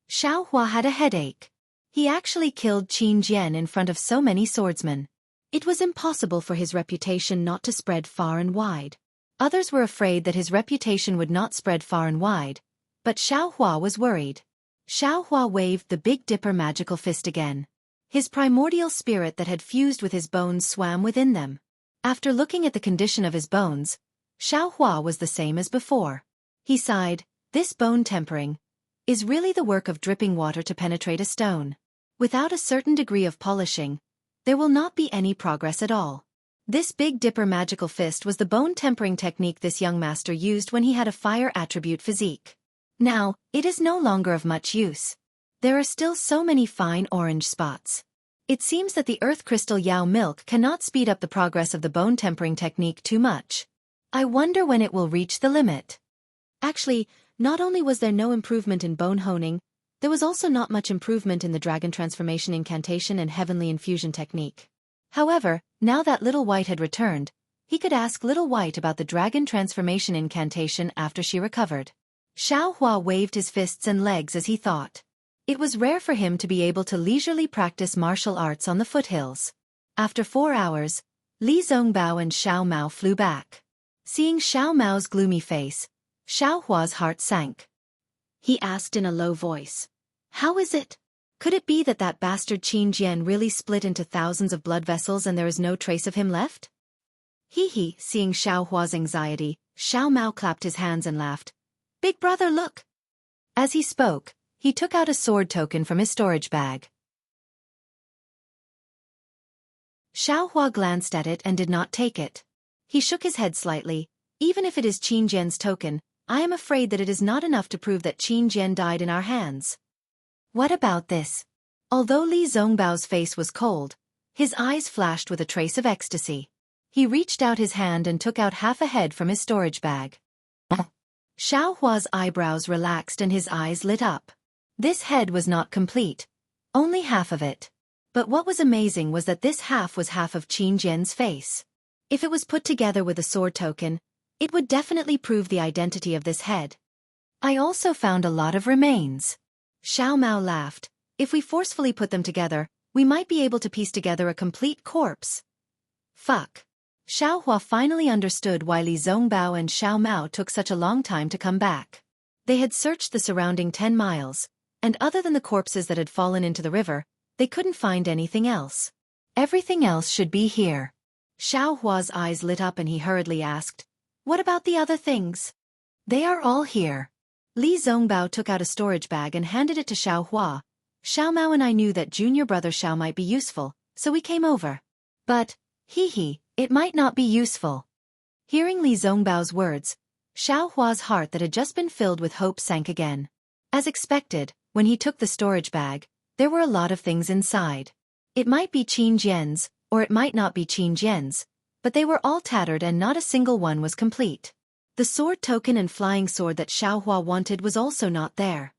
Xiaohua had a headache. He actually killed Qin Jian in front of so many swordsmen. It was impossible for his reputation not to spread far and wide. Others were afraid that his reputation would not spread far and wide, but Xiaohua was worried. Xiaohua waved the Big Dipper magical fist again. His primordial spirit that had fused with his bones swam within them. After looking at the condition of his bones, Xiaohua was the same as before. He sighed, this bone tempering is really the work of dripping water to penetrate a stone. Without a certain degree of polishing, there will not be any progress at all. This Big Dipper magical fist was the bone tempering technique this young master used when he had a fire attribute physique. Now, it is no longer of much use. There are still so many fine orange spots. It seems that the earth crystal Yao milk cannot speed up the progress of the bone tempering technique too much. I wonder when it will reach the limit. Actually, not only was there no improvement in bone honing, there was also not much improvement in the dragon transformation incantation and heavenly infusion technique. However, now that Little White had returned, he could ask Little White about the dragon transformation incantation after she recovered. Xiaohua waved his fists and legs as he thought. It was rare for him to be able to leisurely practice martial arts on the foothills. After 4 hours, Li Zongbao and Xiao Mao flew back. Seeing Xiao Mao's gloomy face, Xiaohua's heart sank. He asked in a low voice, "How is it? Could it be that that bastard Qin Jian really split into thousands of blood vessels and there is no trace of him left?" He, seeing Xiaohua's anxiety, Xiao Mao clapped his hands and laughed. "Big brother, look!" As he spoke, he took out a sword token from his storage bag. Xiaohua glanced at it and did not take it. He shook his head slightly. Even if it is Qin Jian's token, I am afraid that it is not enough to prove that Qin Jian died in our hands. What about this? Although Li Zongbao's face was cold, his eyes flashed with a trace of ecstasy. He reached out his hand and took out half a head from his storage bag. Xiao Hua's eyebrows relaxed and his eyes lit up. This head was not complete, only half of it. But what was amazing was that this half was half of Qin Jian's face. If it was put together with a sword token, it would definitely prove the identity of this head. I also found a lot of remains. Xiao Mao laughed. If we forcefully put them together, we might be able to piece together a complete corpse. Fuck. Xiao Hua finally understood why Li Zongbao and Xiao Mao took such a long time to come back. They had searched the surrounding 10 miles, and other than the corpses that had fallen into the river, they couldn't find anything else. Everything else should be here. Xiao Hua's eyes lit up and he hurriedly asked, "What about the other things?" "They are all here." Li Zongbao took out a storage bag and handed it to Xiao Hua. "Xiao Mao and I knew that junior brother Xiao might be useful, so we came over. But, it might not be useful." Hearing Li Zongbao's words, Xiao Hua's heart that had just been filled with hope sank again. As expected, when he took the storage bag, there were a lot of things inside. It might be Qin Jian's, or it might not be Qin Jian's, but they were all tattered and not a single one was complete. The sword token and flying sword that Xiao Hua wanted was also not there.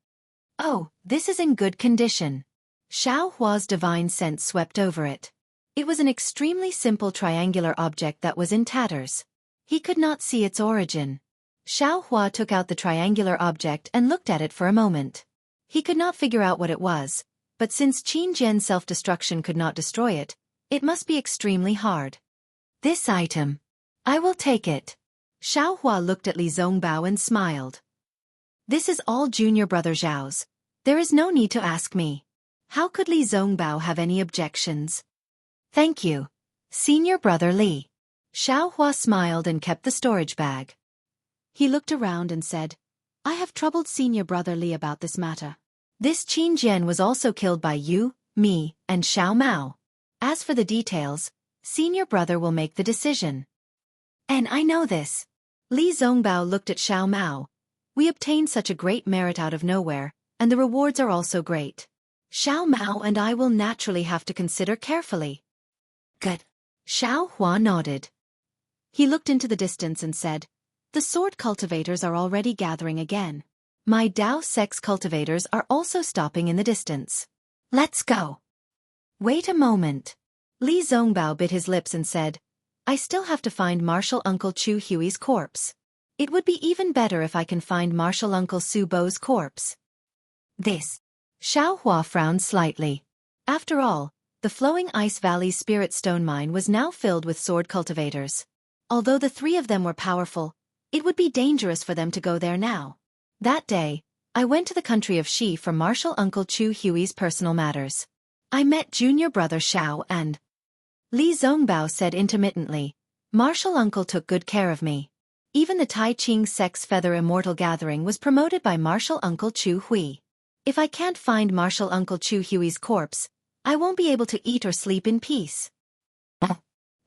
"Oh, this is in good condition." Xiao Hua's divine sense swept over it. It was an extremely simple triangular object that was in tatters. He could not see its origin. Xiao Hua took out the triangular object and looked at it for a moment. He could not figure out what it was, but since Qin Jian's self-destruction could not destroy it, it must be extremely hard. "This item. I will take it." Xiao Hua looked at Li Zongbao and smiled. "This is all junior brother Zhao's. There is no need to ask me." How could Li Zongbao have any objections? "Thank you, senior brother Li." Xiao Hua smiled and kept the storage bag. He looked around and said, "I have troubled senior brother Li about this matter. This Qin Jian was also killed by you, me, and Xiao Mao. As for the details, senior brother will make the decision." "And I know this." Li Zongbao looked at Xiao Mao. "We obtained such a great merit out of nowhere, and the rewards are also great. Xiao Mao and I will naturally have to consider carefully." "Good." Xiao Hua nodded. He looked into the distance and said, "The sword cultivators are already gathering again. My Dao sex cultivators are also stopping in the distance. Let's go." "Wait a moment." Li Zongbao bit his lips and said, "I still have to find Martial Uncle Chu Hui's corpse. It would be even better if I can find Martial Uncle Su Bo's corpse." This. Xiao Hua frowned slightly. After all, the Flowing Ice Valley's Spirit Stone Mine was now filled with sword cultivators. Although the three of them were powerful, it would be dangerous for them to go there now. That day, I went to the country of Xi for Martial Uncle Chu Hui's personal matters. I met junior brother Xiao and Li Zongbao said intermittently, "Martial Uncle took good care of me." Even the Tai Ching Sex Feather Immortal Gathering was promoted by Martial Uncle Chu Hui. If I can't find Martial Uncle Chu Hui's corpse, I won't be able to eat or sleep in peace.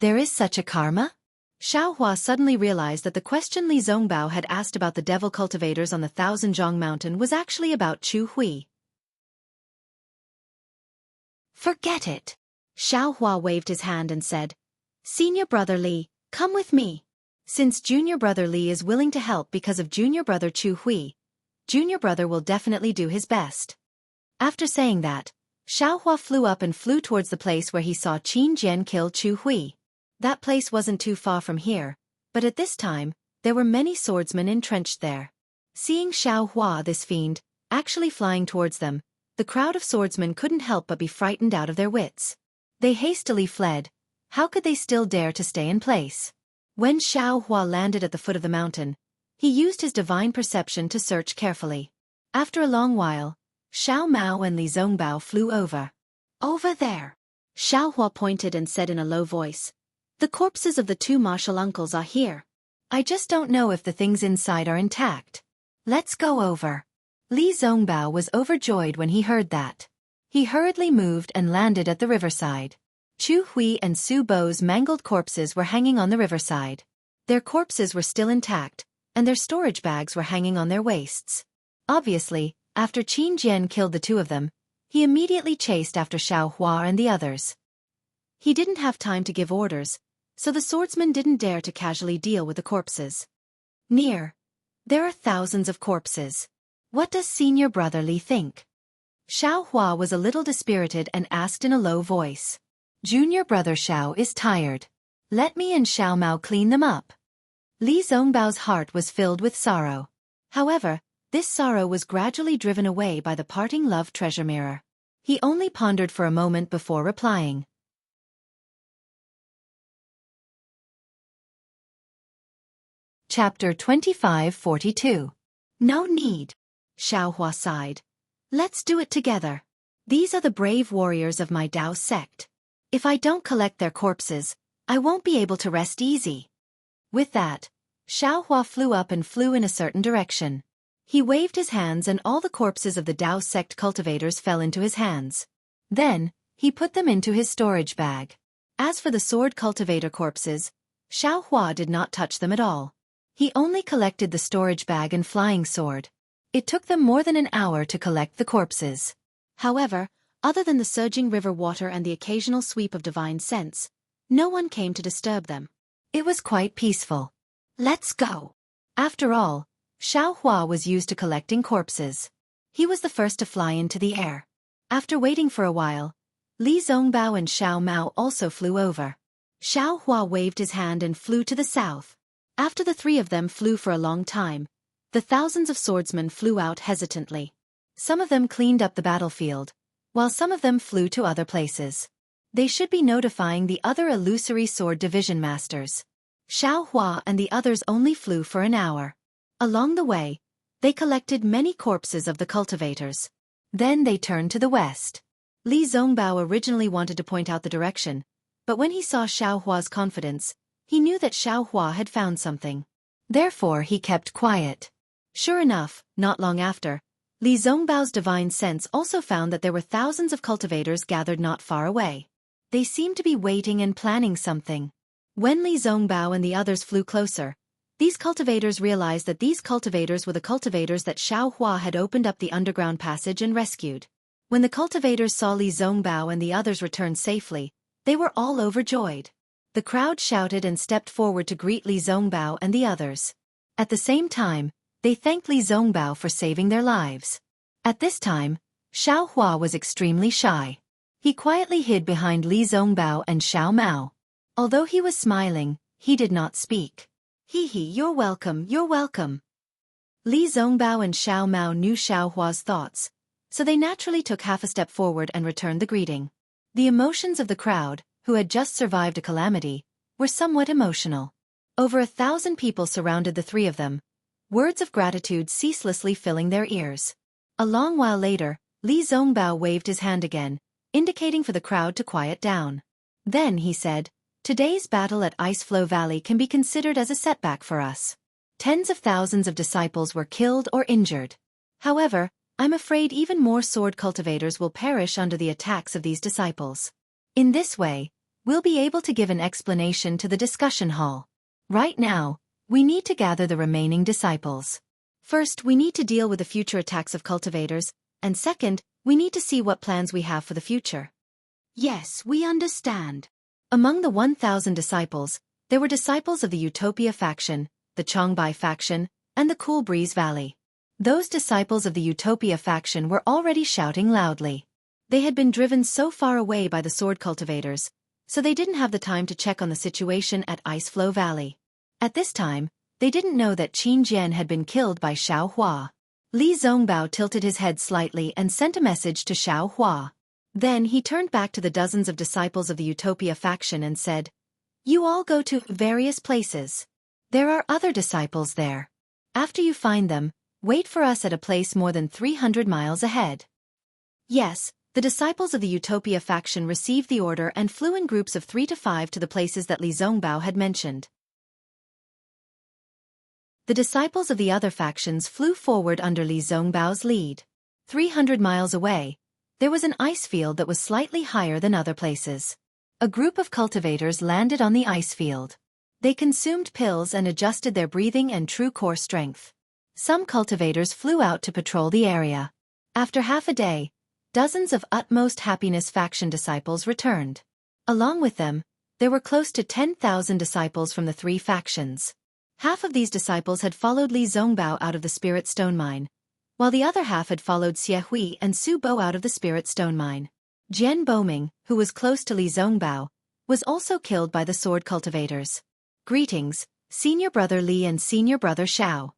There is such a karma? Xiao Hua suddenly realized that the question Li Zongbao had asked about the devil cultivators on the Thousand Zhong Mountain was actually about Chu Hui. Forget it. Xiao Hua waved his hand and said, "Senior brother Li, come with me." Since junior brother Li is willing to help because of junior brother Chu Hui, junior brother will definitely do his best. After saying that, Xiao Hua flew up and flew towards the place where he saw Qin Jian kill Chu Hui. That place wasn't too far from here, but at this time, there were many swordsmen entrenched there. Seeing Xiao Hua, this fiend, actually flying towards them, the crowd of swordsmen couldn't help but be frightened out of their wits. They hastily fled. How could they still dare to stay in place? When Xiao Hua landed at the foot of the mountain, he used his divine perception to search carefully. After a long while, Xiao Mao and Li Zongbao flew over. "Over there." Xiao Hua pointed and said in a low voice, "The corpses of the two martial uncles are here. I just don't know if the things inside are intact. Let's go over." Li Zongbao was overjoyed when he heard that. He hurriedly moved and landed at the riverside. Chu Hui and Su Bo's mangled corpses were hanging on the riverside. Their corpses were still intact, and their storage bags were hanging on their waists. Obviously, after Qin Jian killed the two of them, he immediately chased after Xianxia and the others. He didn't have time to give orders, so the swordsman didn't dare to casually deal with the corpses. There are thousands of corpses. What does senior brother Li think? Xianxia was a little dispirited and asked in a low voice. Junior brother Xiao is tired. Let me and Xiao Mao clean them up. Li Zongbao's heart was filled with sorrow. However, this sorrow was gradually driven away by the parting love treasure mirror. He only pondered for a moment before replying. Chapter 2542. No need. Xiaohua sighed. Let's do it together. These are the brave warriors of my Dao sect. If I don't collect their corpses, I won't be able to rest easy. With that, Xiaohua flew up and flew in a certain direction. He waved his hands and all the corpses of the Dao sect cultivators fell into his hands. Then, he put them into his storage bag. As for the sword cultivator corpses, Xiaohua did not touch them at all. He only collected the storage bag and flying sword. It took them more than an hour to collect the corpses. However, other than the surging river water and the occasional sweep of divine scents, no one came to disturb them. It was quite peaceful. Let's go. After all, Xiaohua was used to collecting corpses. He was the first to fly into the air. After waiting for a while, Li Zongbao and Xiao Mao also flew over. Xiaohua waved his hand and flew to the south. After the three of them flew for a long time, the thousands of swordsmen flew out hesitantly. Some of them cleaned up the battlefield, while some of them flew to other places. They should be notifying the other illusory sword division masters. Xiaohua and the others only flew for an hour. Along the way, they collected many corpses of the cultivators. Then they turned to the west. Li Zongbao originally wanted to point out the direction, but when he saw Xiaohua's confidence, he knew that Xiaohua had found something. Therefore he kept quiet. Sure enough, not long after, Li Zongbao's divine sense also found that there were thousands of cultivators gathered not far away. They seemed to be waiting and planning something. When Li Zongbao and the others flew closer, these cultivators realized that these cultivators were the cultivators that Xiaohua had opened up the underground passage and rescued. When the cultivators saw Li Zongbao and the others return safely, they were all overjoyed. The crowd shouted and stepped forward to greet Li Zongbao and the others. At the same time, they thanked Li Zongbao for saving their lives. At this time, Xiaohua was extremely shy. He quietly hid behind Li Zongbao and Xiao Mao. Although he was smiling, he did not speak. Hee, you're welcome, you're welcome. Li Zongbao and Xiao Mao knew Xiaohua's thoughts, so they naturally took half a step forward and returned the greeting. The emotions of the crowd, who had just survived a calamity, were somewhat emotional. Over 1,000 people surrounded the three of them, words of gratitude ceaselessly filling their ears. A long while later, Li Zongbao waved his hand again, indicating for the crowd to quiet down. Then he said, "Today's battle at Iceflow Valley can be considered as a setback for us. Tens of thousands of disciples were killed or injured. However, I'm afraid even more sword cultivators will perish under the attacks of these disciples. In this way, we'll be able to give an explanation to the discussion hall. Right now, we need to gather the remaining disciples. First, we need to deal with the future attacks of cultivators, and second, we need to see what plans we have for the future." "Yes, we understand." Among the 1,000 disciples, there were disciples of the Utopia faction, the Chongbai faction, and the Cool Breeze Valley. Those disciples of the Utopia faction were already shouting loudly. They had been driven so far away by the sword cultivators, so they didn't have the time to check on the situation at Iceflow Valley. At this time, they didn't know that Qin Jian had been killed by Xiaohua. Li Zongbao tilted his head slightly and sent a message to Xiaohua. Then he turned back to the dozens of disciples of the Utopia faction and said, "You all go to various places. There are other disciples there. After you find them, wait for us at a place more than 300 miles ahead." Yes, the disciples of the Utopia faction received the order and flew in groups of 3 to 5 to the places that Li Zongbao had mentioned. The disciples of the other factions flew forward under Li Zongbao's lead. 300 miles away, there was an ice field that was slightly higher than other places. A group of cultivators landed on the ice field. They consumed pills and adjusted their breathing and true core strength. Some cultivators flew out to patrol the area. After half a day, dozens of utmost happiness faction disciples returned. Along with them, there were close to 10,000 disciples from the three factions. Half of these disciples had followed Li Zongbao out of the Spirit Stone Mine, while the other half had followed Xie and Su Bo out of the Spirit Stone Mine. Jian Boming, who was close to Li Zongbao, was also killed by the sword cultivators. Greetings, Senior Brother Li and Senior Brother Xiao.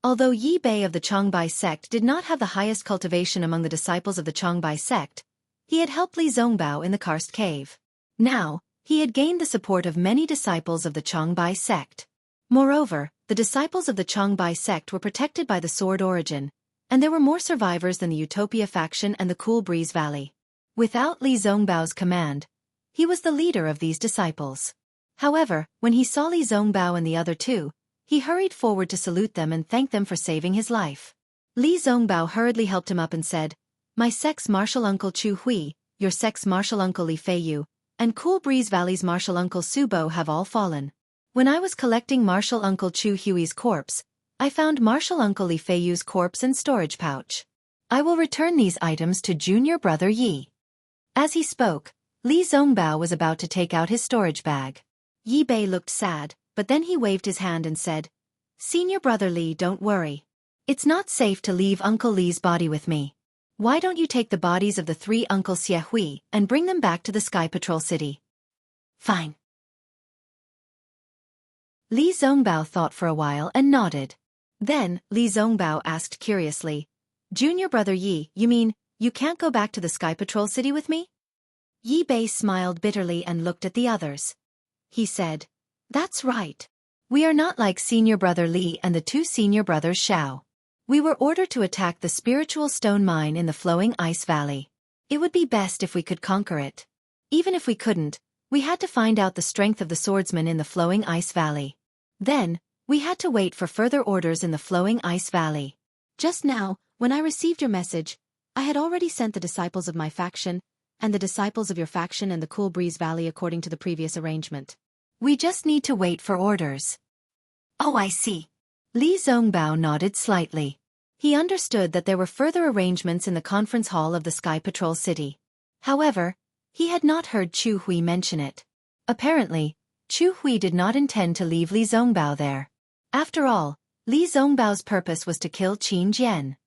Although Yi Bei of the Changbai sect did not have the highest cultivation among the disciples of the Changbai sect, he had helped Li Zongbao in the Karst Cave. Now, he had gained the support of many disciples of the Changbai sect. Moreover, the disciples of the Changbai sect were protected by the Sword Origin, and there were more survivors than the Utopia faction and the Cool Breeze Valley. Without Li Zongbao's command, he was the leader of these disciples. However, when he saw Li Zongbao and the other two, he hurried forward to salute them and thank them for saving his life. Li Zongbao hurriedly helped him up and said, "My sect's martial uncle Chu Hui, your sect's martial uncle Li Feiyu, and Cool Breeze Valley's martial uncle Su Bo have all fallen. When I was collecting martial uncle Chu Hui's corpse, I found martial uncle Li Feiyu's corpse and storage pouch. I will return these items to junior brother Yi." As he spoke, Li Zongbao was about to take out his storage bag. Yi Bei looked sad, but then he waved his hand and said, "Senior brother Li, don't worry. It's not safe to leave Uncle Li's body with me. Why don't you take the bodies of the three Uncle Xie and bring them back to the Sky Patrol City?" "Fine." Li Zongbao thought for a while and nodded. Then, Li Zongbao asked curiously, "Junior brother Yi, you mean, you can't go back to the Sky Patrol City with me?" Yi Bei smiled bitterly and looked at the others. He said, "That's right. We are not like senior brother Li and the two senior brothers Xiao. We were ordered to attack the spiritual stone mine in the flowing ice valley. It would be best if we could conquer it. Even if we couldn't, we had to find out the strength of the swordsmen in the flowing ice valley. Then, we had to wait for further orders in the flowing ice valley. Just now, when I received your message, I had already sent the disciples of my faction, and the disciples of your faction and the Cool Breeze Valley according to the previous arrangement. We just need to wait for orders." "Oh, I see." Li Zongbao nodded slightly. He understood that there were further arrangements in the conference hall of the Sky Patrol City. However, he had not heard Chu Hui mention it. Apparently, Chu Hui did not intend to leave Li Zongbao there. After all, Li Zongbao's purpose was to kill Qin Jian.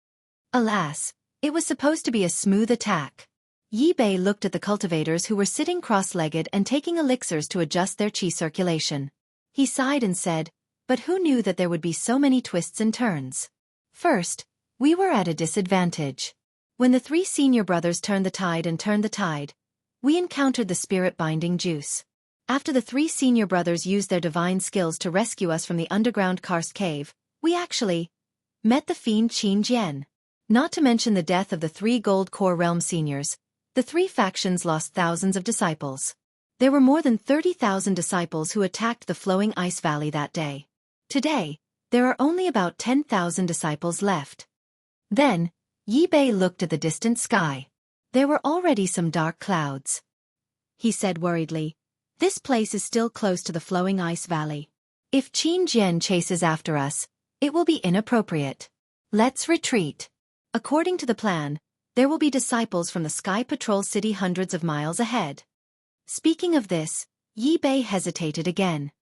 Alas, it was supposed to be a smooth attack. Yi Bei looked at the cultivators who were sitting cross-legged and taking elixirs to adjust their qi circulation. He sighed and said, "But who knew that there would be so many twists and turns? First, we were at a disadvantage. When the three senior brothers turned the tide, we encountered the spirit-binding juice. After the three senior brothers used their divine skills to rescue us from the underground karst cave, we actually met the fiend Qin Jian. Not to mention the death of the three Gold Core Realm seniors, the three factions lost thousands of disciples. There were more than 30,000 disciples who attacked the flowing ice valley that day. Today, there are only about 10,000 disciples left." Then, Yi Bei looked at the distant sky. There were already some dark clouds. He said worriedly, "This place is still close to the flowing ice valley. If Qin Jian chases after us, it will be inappropriate. Let's retreat. According to the plan, there will be disciples from the Sky Patrol City hundreds of miles ahead." Speaking of this, Yi Bei hesitated again.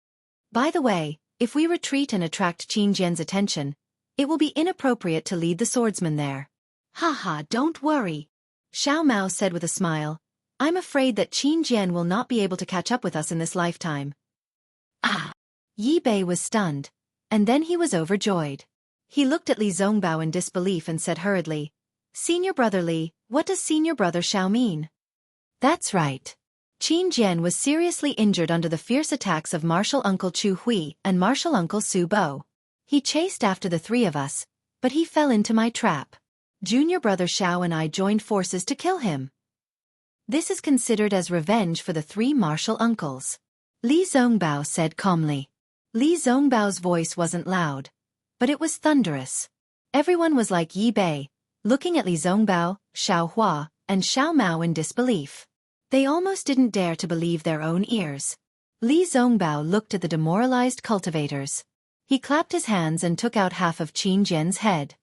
"By the way, if we retreat and attract Qin Jian's attention, it will be inappropriate to lead the swordsmen there." "Haha, don't worry," Xiao Mao said with a smile. "I'm afraid that Qin Jian will not be able to catch up with us in this lifetime." "Ah!" Yi Bei was stunned, and then he was overjoyed. He looked at Li Zongbao in disbelief and said hurriedly, "Senior brother Li, what does senior brother Xiao mean?" "That's right. Qin Jian was seriously injured under the fierce attacks of martial uncle Chu Hui and martial uncle Su Bo. He chased after the three of us, but he fell into my trap. Junior brother Xiao and I joined forces to kill him. This is considered as revenge for the three martial uncles," Li Zongbao said calmly. Li Zongbao's voice wasn't loud, but it was thunderous. Everyone was like Yi Bei, looking at Li Zongbao, Xiao Hua, and Xiao Mao in disbelief. They almost didn't dare to believe their own ears. Li Zongbao looked at the demoralized cultivators. He clapped his hands and took out half of Qin Jian's head.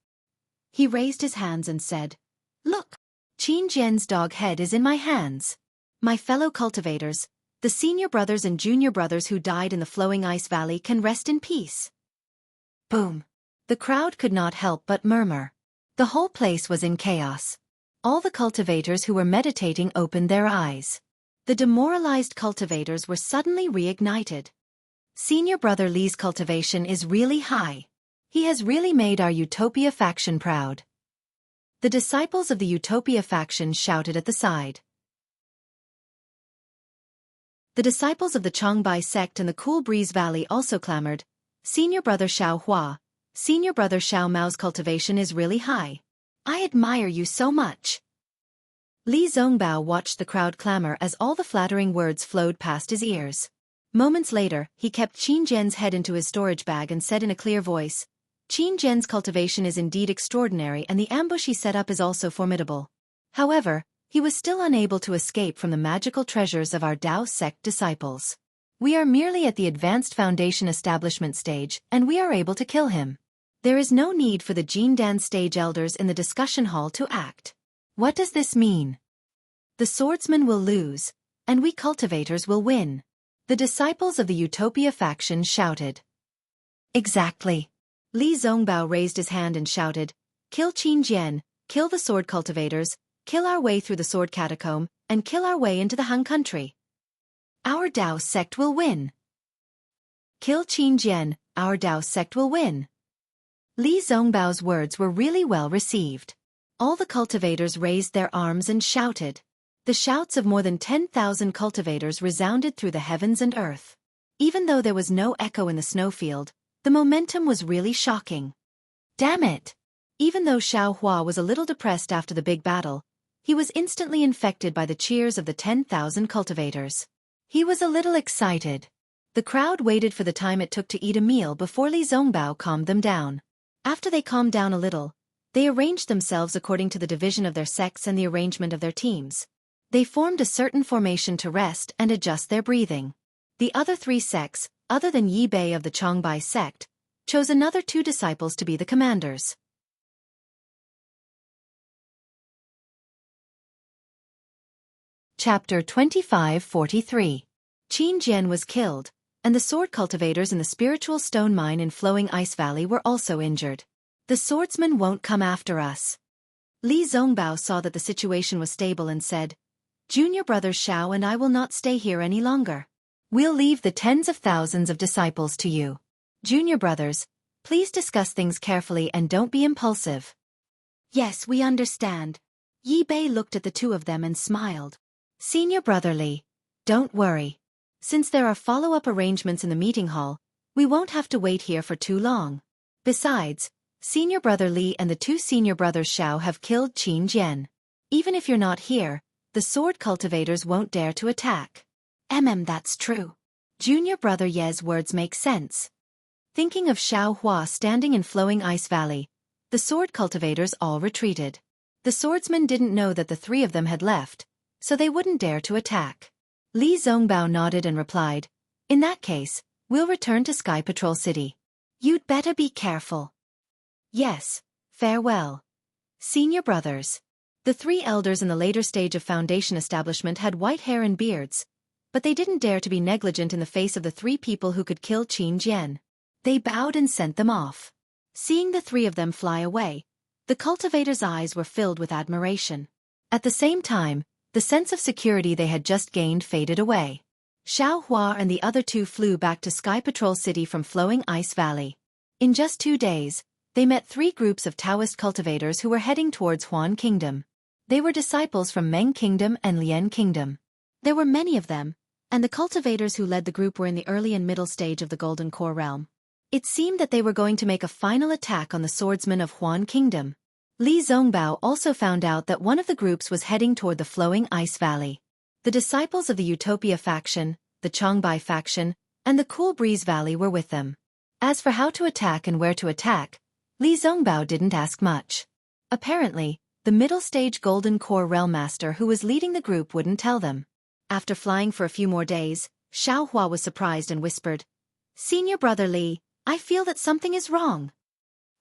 He raised his hands and said, "Look! Qin Jian's dog head is in my hands. My fellow cultivators, the senior brothers and junior brothers who died in the flowing ice valley can rest in peace." Boom! The crowd could not help but murmur. The whole place was in chaos. All the cultivators who were meditating opened their eyes. The demoralized cultivators were suddenly reignited. Senior brother Li's cultivation is really high. He has really made our Utopia faction proud. The disciples of the Utopia faction shouted at the side. The disciples of the Changbai sect and the Cool Breeze Valley also clamored, "Senior brother Xiao Hua, senior brother Xiao Mao's cultivation is really high. I admire you so much." Li Zongbao watched the crowd clamor as all the flattering words flowed past his ears. Moments later, he kept Qin Jian's head into his storage bag and said in a clear voice, "Qin Jian's cultivation is indeed extraordinary and the ambush he set up is also formidable. However, he was still unable to escape from the magical treasures of our Dao sect disciples. We are merely at the advanced foundation establishment stage and we are able to kill him. There is no need for the Jindan stage elders in the discussion hall to act. What does this mean? The swordsmen will lose, and we cultivators will win." The disciples of the Utopia faction shouted. Exactly. Li Zongbao raised his hand and shouted, "Kill Qin Jian, kill the sword cultivators, kill our way through the sword catacomb, and kill our way into the Han country. Our Dao sect will win. Kill Qin Jian, our Dao sect will win." Li Zongbao's words were really well received. All the cultivators raised their arms and shouted. The shouts of more than 10,000 cultivators resounded through the heavens and earth. Even though there was no echo in the snowfield, the momentum was really shocking. Damn it! Even though Xiao Hua was a little depressed after the big battle, he was instantly infected by the cheers of the 10,000 cultivators. He was a little excited. The crowd waited for the time it took to eat a meal before Li Zongbao calmed them down. After they calmed down a little, they arranged themselves according to the division of their sects and the arrangement of their teams. They formed a certain formation to rest and adjust their breathing. The other three sects, other than Yi Bei of the Changbai sect, chose another 2 disciples to be the commanders. Chapter 2543. Qin Jian was killed, and the sword cultivators in the spiritual stone mine in Flowing Ice Valley were also injured. The swordsmen won't come after us. Li Zongbao saw that the situation was stable and said, "Junior brothers Xiao and I will not stay here any longer. We'll leave the tens of thousands of disciples to you. Junior brothers, please discuss things carefully and don't be impulsive." "Yes, we understand." Yi Bei looked at the 2 of them and smiled. "Senior brother Li, don't worry. Since there are follow-up arrangements in the meeting hall, we won't have to wait here for too long. Besides, senior brother Li and the 2 senior brothers Xiao have killed Qin Jian. Even if you're not here, the sword cultivators won't dare to attack." That's true. Junior brother Ye's words make sense. Thinking of Xiao Hua standing in Flowing Ice Valley, the sword cultivators all retreated. The swordsmen didn't know that the 3 of them had left, so they wouldn't dare to attack. Li Zongbao nodded and replied, "In that case, we'll return to Sky Patrol City. You'd better be careful." "Yes, farewell. Senior brothers." The 3 elders in the later stage of foundation establishment had white hair and beards, but they didn't dare to be negligent in the face of the 3 people who could kill Qin Jian. They bowed and sent them off. Seeing the 3 of them fly away, the cultivators' eyes were filled with admiration. At the same time, the sense of security they had just gained faded away. Xiao Hua and the other 2 flew back to Sky Patrol City from Flowing Ice Valley. In just 2 days, they met 3 groups of Taoist cultivators who were heading towards Huan Kingdom. They were disciples from Meng Kingdom and Lian Kingdom. There were many of them, and the cultivators who led the group were in the early and middle stage of the Golden Core realm. It seemed that they were going to make a final attack on the swordsmen of Huan Kingdom. Li Zongbao also found out that one of the groups was heading toward the Flowing Ice Valley. The disciples of the Utopia faction, the Changbai faction, and the Cool Breeze Valley were with them. As for how to attack and where to attack, Li Zongbao didn't ask much. Apparently, the middle-stage Golden Core Realm Master who was leading the group wouldn't tell them. After flying for a few more days, Xiaohua was surprised and whispered, "Senior brother Li, I feel that something is wrong."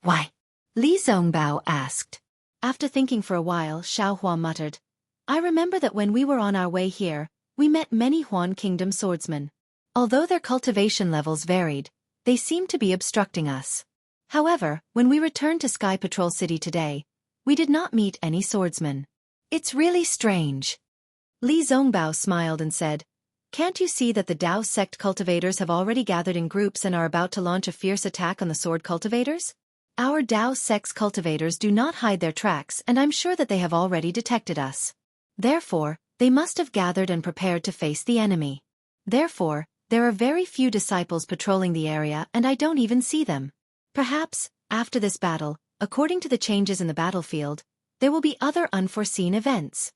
"Why?" Li Zongbao asked. After thinking for a while, Xiaohua muttered, "I remember that when we were on our way here, we met many Huan Kingdom swordsmen. Although their cultivation levels varied, they seemed to be obstructing us. However, when we returned to Sky Patrol City today, we did not meet any swordsmen. It's really strange." Li Zongbao smiled and said, "Can't you see that the Dao sect cultivators have already gathered in groups and are about to launch a fierce attack on the sword cultivators? Our Dao sect's cultivators do not hide their tracks, and I'm sure that they have already detected us. Therefore, they must have gathered and prepared to face the enemy. Therefore, there are very few disciples patrolling the area and I don't even see them. Perhaps, after this battle, according to the changes in the battlefield, there will be other unforeseen events."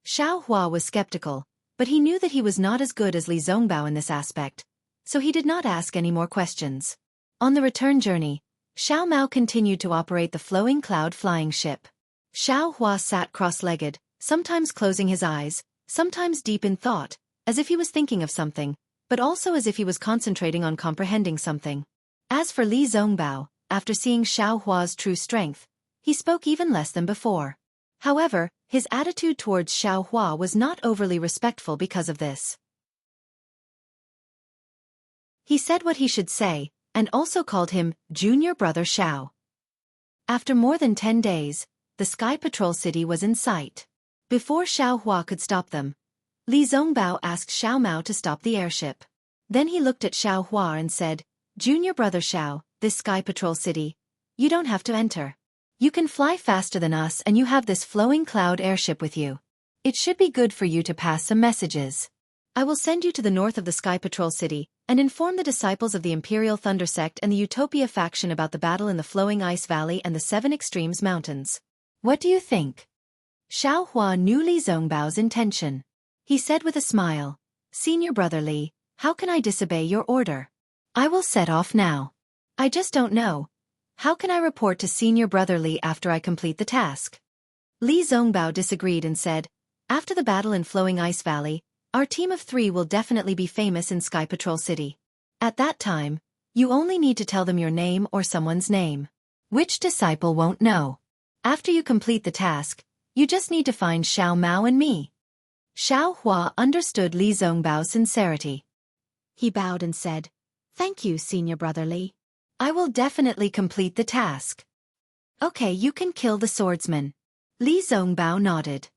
Xiaohua was skeptical, but he knew that he was not as good as Li Zongbao in this aspect, so he did not ask any more questions. On the return journey, Xiao Mao continued to operate the flowing cloud flying ship. Xiaohua sat cross-legged, sometimes closing his eyes, sometimes deep in thought, as if he was thinking of something, but also as if he was concentrating on comprehending something. As for Li Zongbao, after seeing Xiaohua's true strength, he spoke even less than before. However, his attitude towards Xiaohua was not overly respectful because of this. He said what he should say, and also called him Junior Brother Xiao. After more than 10 days, the Sky Patrol City was in sight. Before Xiaohua could stop them, Li Zongbao asked Xiao Mao to stop the airship. Then he looked at Xiaohua and said, "Junior Brother Xiao, this Sky Patrol City, you don't have to enter. You can fly faster than us and you have this flowing cloud airship with you. It should be good for you to pass some messages. I will send you to the north of the Sky Patrol City and inform the disciples of the Imperial Thunder Sect and the Utopia faction about the battle in the Flowing Ice Valley and the Seven Extremes Mountains. What do you think?" Xiaohua knew Li Zongbao's intention. He said with a smile, "Senior Brother Li, how can I disobey your order? I will set off now. I just don't know. How can I report to Senior Brother Li after I complete the task?" Li Zongbao disagreed and said, "After the battle in Flowing Ice Valley, our team of 3 will definitely be famous in Sky Patrol City. At that time, you only need to tell them your name or someone's name. Which disciple won't know? After you complete the task, you just need to find Xiao Mao and me." Xiaohua understood Li Zongbao's sincerity. He bowed and said, "Thank you, Senior Brother Li. I will definitely complete the task." "Okay, you can kill the swordsman." Li Zongbao nodded.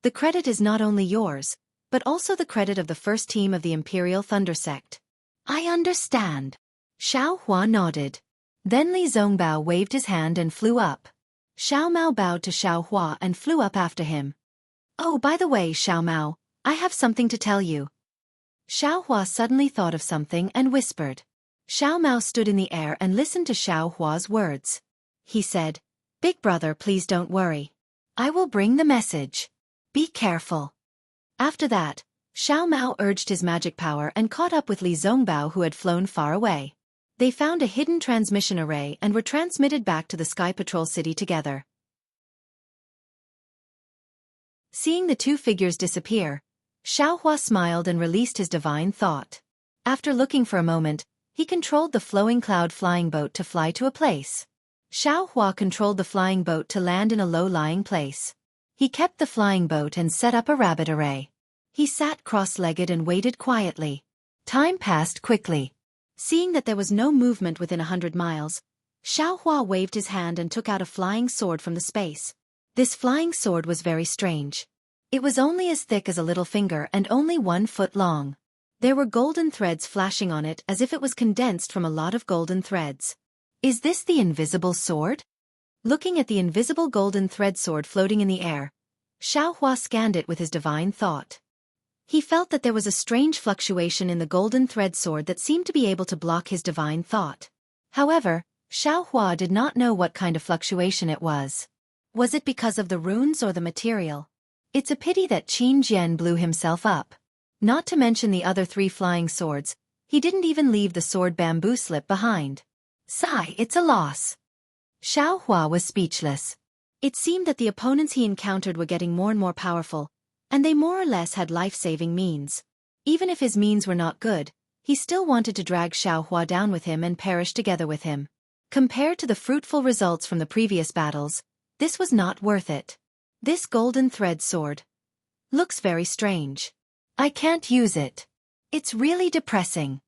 "The credit is not only yours, but also the credit of the first team of the Imperial Thunder Sect." "I understand." Xiaohua nodded. Then Li Zongbao waved his hand and flew up. Xiao Mao bowed to Xiaohua and flew up after him. "Oh, by the way, Xiao Mao, I have something to tell you." Xiaohua suddenly thought of something and whispered. Xiao Mao stood in the air and listened to Xiaohua's words. He said, "Big brother, please don't worry. I will bring the message. Be careful." After that, Xiao Mao urged his magic power and caught up with Li Zongbao, who had flown far away. They found a hidden transmission array and were transmitted back to the Sky Patrol City together. Seeing the 2 figures disappear, Xiaohua smiled and released his divine thought. After looking for a moment, he controlled the flowing cloud flying boat to fly to a place. Xiaohua controlled the flying boat to land in a low-lying place. He kept the flying boat and set up a rabbit array. He sat cross-legged and waited quietly. Time passed quickly. Seeing that there was no movement within 100 miles, Xiaohua waved his hand and took out a flying sword from the space. This flying sword was very strange. It was only as thick as a little finger and only 1 foot long. There were golden threads flashing on it as if it was condensed from a lot of golden threads. "Is this the invisible sword?" Looking at the invisible golden thread sword floating in the air, Xiaohua scanned it with his divine thought. He felt that there was a strange fluctuation in the golden thread sword that seemed to be able to block his divine thought. However, Xiaohua did not know what kind of fluctuation it was. Was it because of the runes or the material? It's a pity that Qin Jian blew himself up. Not to mention the other 3 flying swords, he didn't even leave the sword bamboo slip behind. Sigh, it's a loss. Xiaohua was speechless. It seemed that the opponents he encountered were getting more and more powerful, and they more or less had life-saving means. Even if his means were not good, he still wanted to drag Xiaohua down with him and perish together with him. Compared to the fruitful results from the previous battles, this was not worth it. This golden thread sword looks very strange. I can't use it. It's really depressing.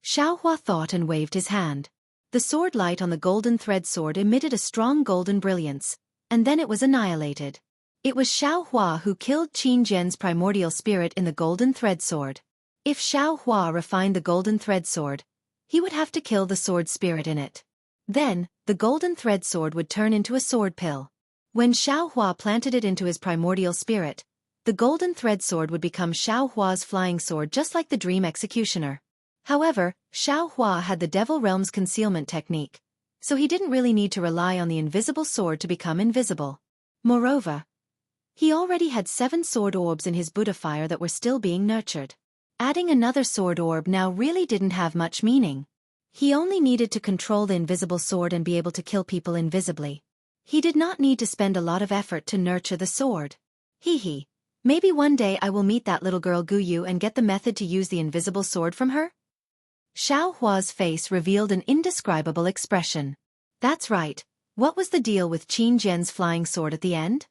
Xiaohua thought and waved his hand. The sword light on the golden thread sword emitted a strong golden brilliance, and then it was annihilated. It was Xiaohua who killed Qin Jian's primordial spirit in the golden thread sword. If Xiaohua refined the golden thread sword, he would have to kill the sword spirit in it. Then, the golden thread sword would turn into a sword pill. When Xiaohua planted it into his primordial spirit, the golden thread sword would become Xiaohua's flying sword just like the dream executioner. However, Xiaohua had the Devil Realm's concealment technique, so he didn't really need to rely on the invisible sword to become invisible. Moreover, he already had 7 sword orbs in his Buddha fire that were still being nurtured. Adding another sword orb now really didn't have much meaning. He only needed to control the invisible sword and be able to kill people invisibly. He did not need to spend a lot of effort to nurture the sword. Hee. Maybe one day I will meet that little girl Guyu and get the method to use the invisible sword from her? Xiaohua's face revealed an indescribable expression. That's right. What was the deal with Qin Jian's flying sword at the end?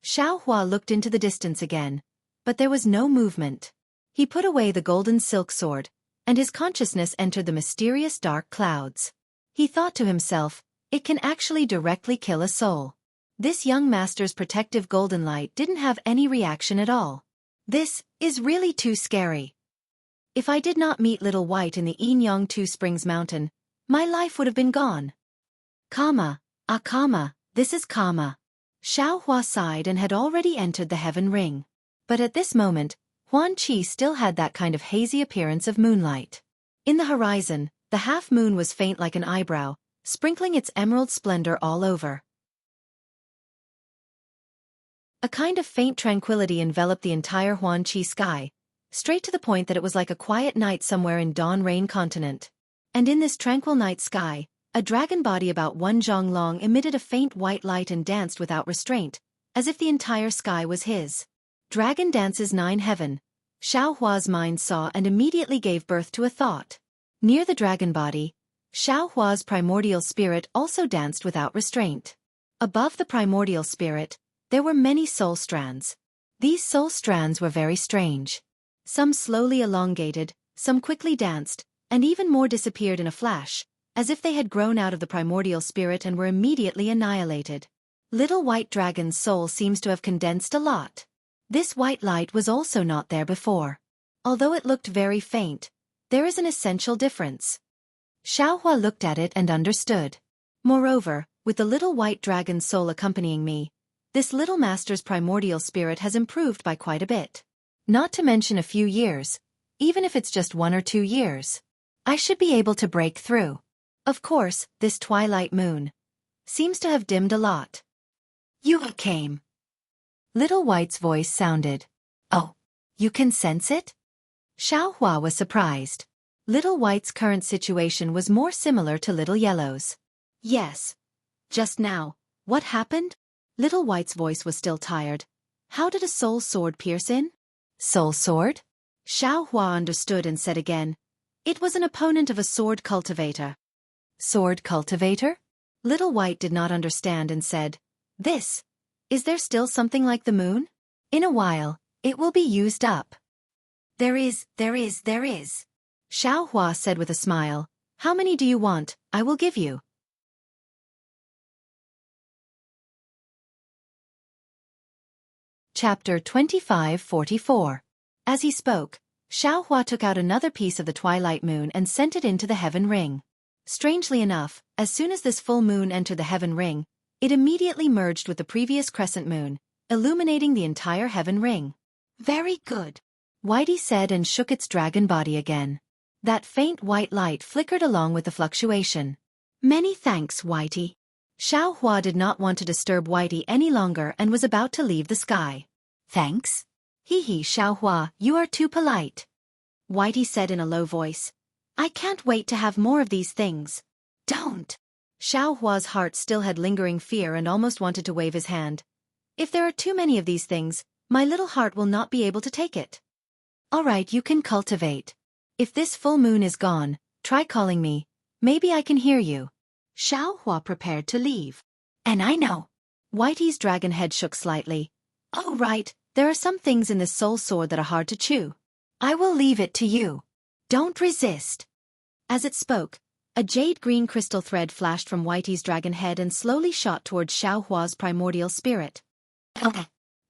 Xiaohua looked into the distance again, but there was no movement. He put away the golden silk sword, and his consciousness entered the mysterious dark clouds. He thought to himself, it can actually directly kill a soul. This young master's protective golden light didn't have any reaction at all. This is really too scary. If I did not meet Little White in the Yinyang Springs Mountain, my life would have been gone. Karma, karma, this is karma. Xiaohua sighed and had already entered the heaven ring. But at this moment, Huan Qi still had that kind of hazy appearance of moonlight. In the horizon, the half-moon was faint like an eyebrow, sprinkling its emerald splendor all over. A kind of faint tranquility enveloped the entire Huan Qi sky, straight to the point that it was like a quiet night somewhere in Dawn Rain continent. And in this tranquil night sky, a dragon body about 1 zhang long emitted a faint white light and danced without restraint, as if the entire sky was his. Dragon dances 9 heaven. Xiaohua's mind saw and immediately gave birth to a thought. Near the dragon body, Xiaohua's primordial spirit also danced without restraint. Above the primordial spirit, there were many soul strands. These soul strands were very strange. Some slowly elongated, some quickly danced, and even more disappeared in a flash, as if they had grown out of the primordial spirit and were immediately annihilated. Little White Dragon's soul seems to have condensed a lot. This white light was also not there before. Although it looked very faint, there is an essential difference. Xiaohua looked at it and understood. Moreover, with the Little White Dragon's soul accompanying me, this little master's primordial spirit has improved by quite a bit. Not to mention a few years, even if it's just 1 or 2 years. I should be able to break through. Of course, this twilight moon seems to have dimmed a lot. You came. Little White's voice sounded. Oh, you can sense it? Xiaohua was surprised. Little White's current situation was more similar to Little Yellow's. Yes. Just now, what happened? Little White's voice was still tired. How did a soul sword pierce in? Soul sword? Xiaohua understood and said again. It was an opponent of a sword cultivator. Sword cultivator? Little White did not understand and said, This. Is there still something like the moon? In a while, it will be used up. There is. Xiaohua said with a smile. How many do you want? I will give you. Chapter 2544. As he spoke, Xiaohua took out another piece of the twilight moon and sent it into the heaven ring. Strangely enough, as soon as this full moon entered the heaven ring, it immediately merged with the previous crescent moon, illuminating the entire heaven ring. Very good, Whitey said and shook its dragon body again. That faint white light flickered along with the fluctuation. Many thanks, Whitey. Xiaohua did not want to disturb Whitey any longer and was about to leave the sky. Thanks? Hee, Xiaohua, you are too polite. Whitey said in a low voice. I can't wait to have more of these things. Don't. Xiaohua's heart still had lingering fear and almost wanted to wave his hand. If there are too many of these things, my little heart will not be able to take it. Alright, you can cultivate. If this full moon is gone, try calling me. Maybe I can hear you. Xiaohua prepared to leave. And I know. Whitey's dragon head shook slightly. Oh right, there are some things in this soul sword that are hard to chew. I will leave it to you. Don't resist. As it spoke, a jade-green crystal thread flashed from Whitey's dragon head and slowly shot towards Xiaohua's primordial spirit.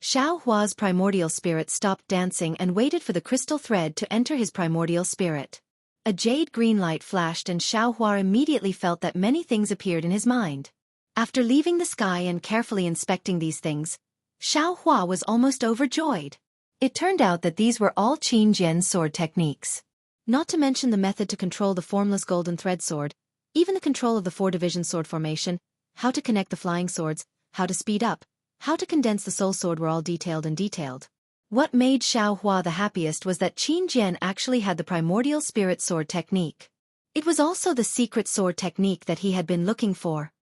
Xiaohua's primordial spirit stopped dancing and waited for the crystal thread to enter his primordial spirit. A jade-green light flashed and Xiaohua immediately felt that many things appeared in his mind. After leaving the sky and carefully inspecting these things, Xiaohua was almost overjoyed. It turned out that these were all Qin Jian's sword techniques. Not to mention the method to control the formless golden thread sword, even the control of the 4-division sword formation, how to connect the flying swords, how to speed up, how to condense the soul sword were all detailed. What made Xiaohua the happiest was that Qin Jian actually had the primordial spirit sword technique. It was also the secret sword technique that he had been looking for.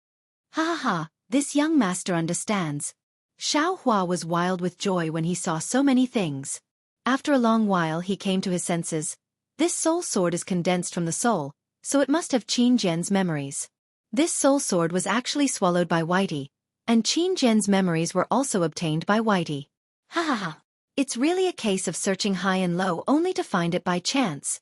Ha ha ha, this young master understands. Xiaohua was wild with joy when he saw so many things. After a long while he came to his senses. This soul sword is condensed from the soul, so it must have Qin Jian's memories. This soul sword was actually swallowed by Whitey, and Qin Jian's memories were also obtained by Whitey. Ha ha ha. It's really a case of searching high and low only to find it by chance.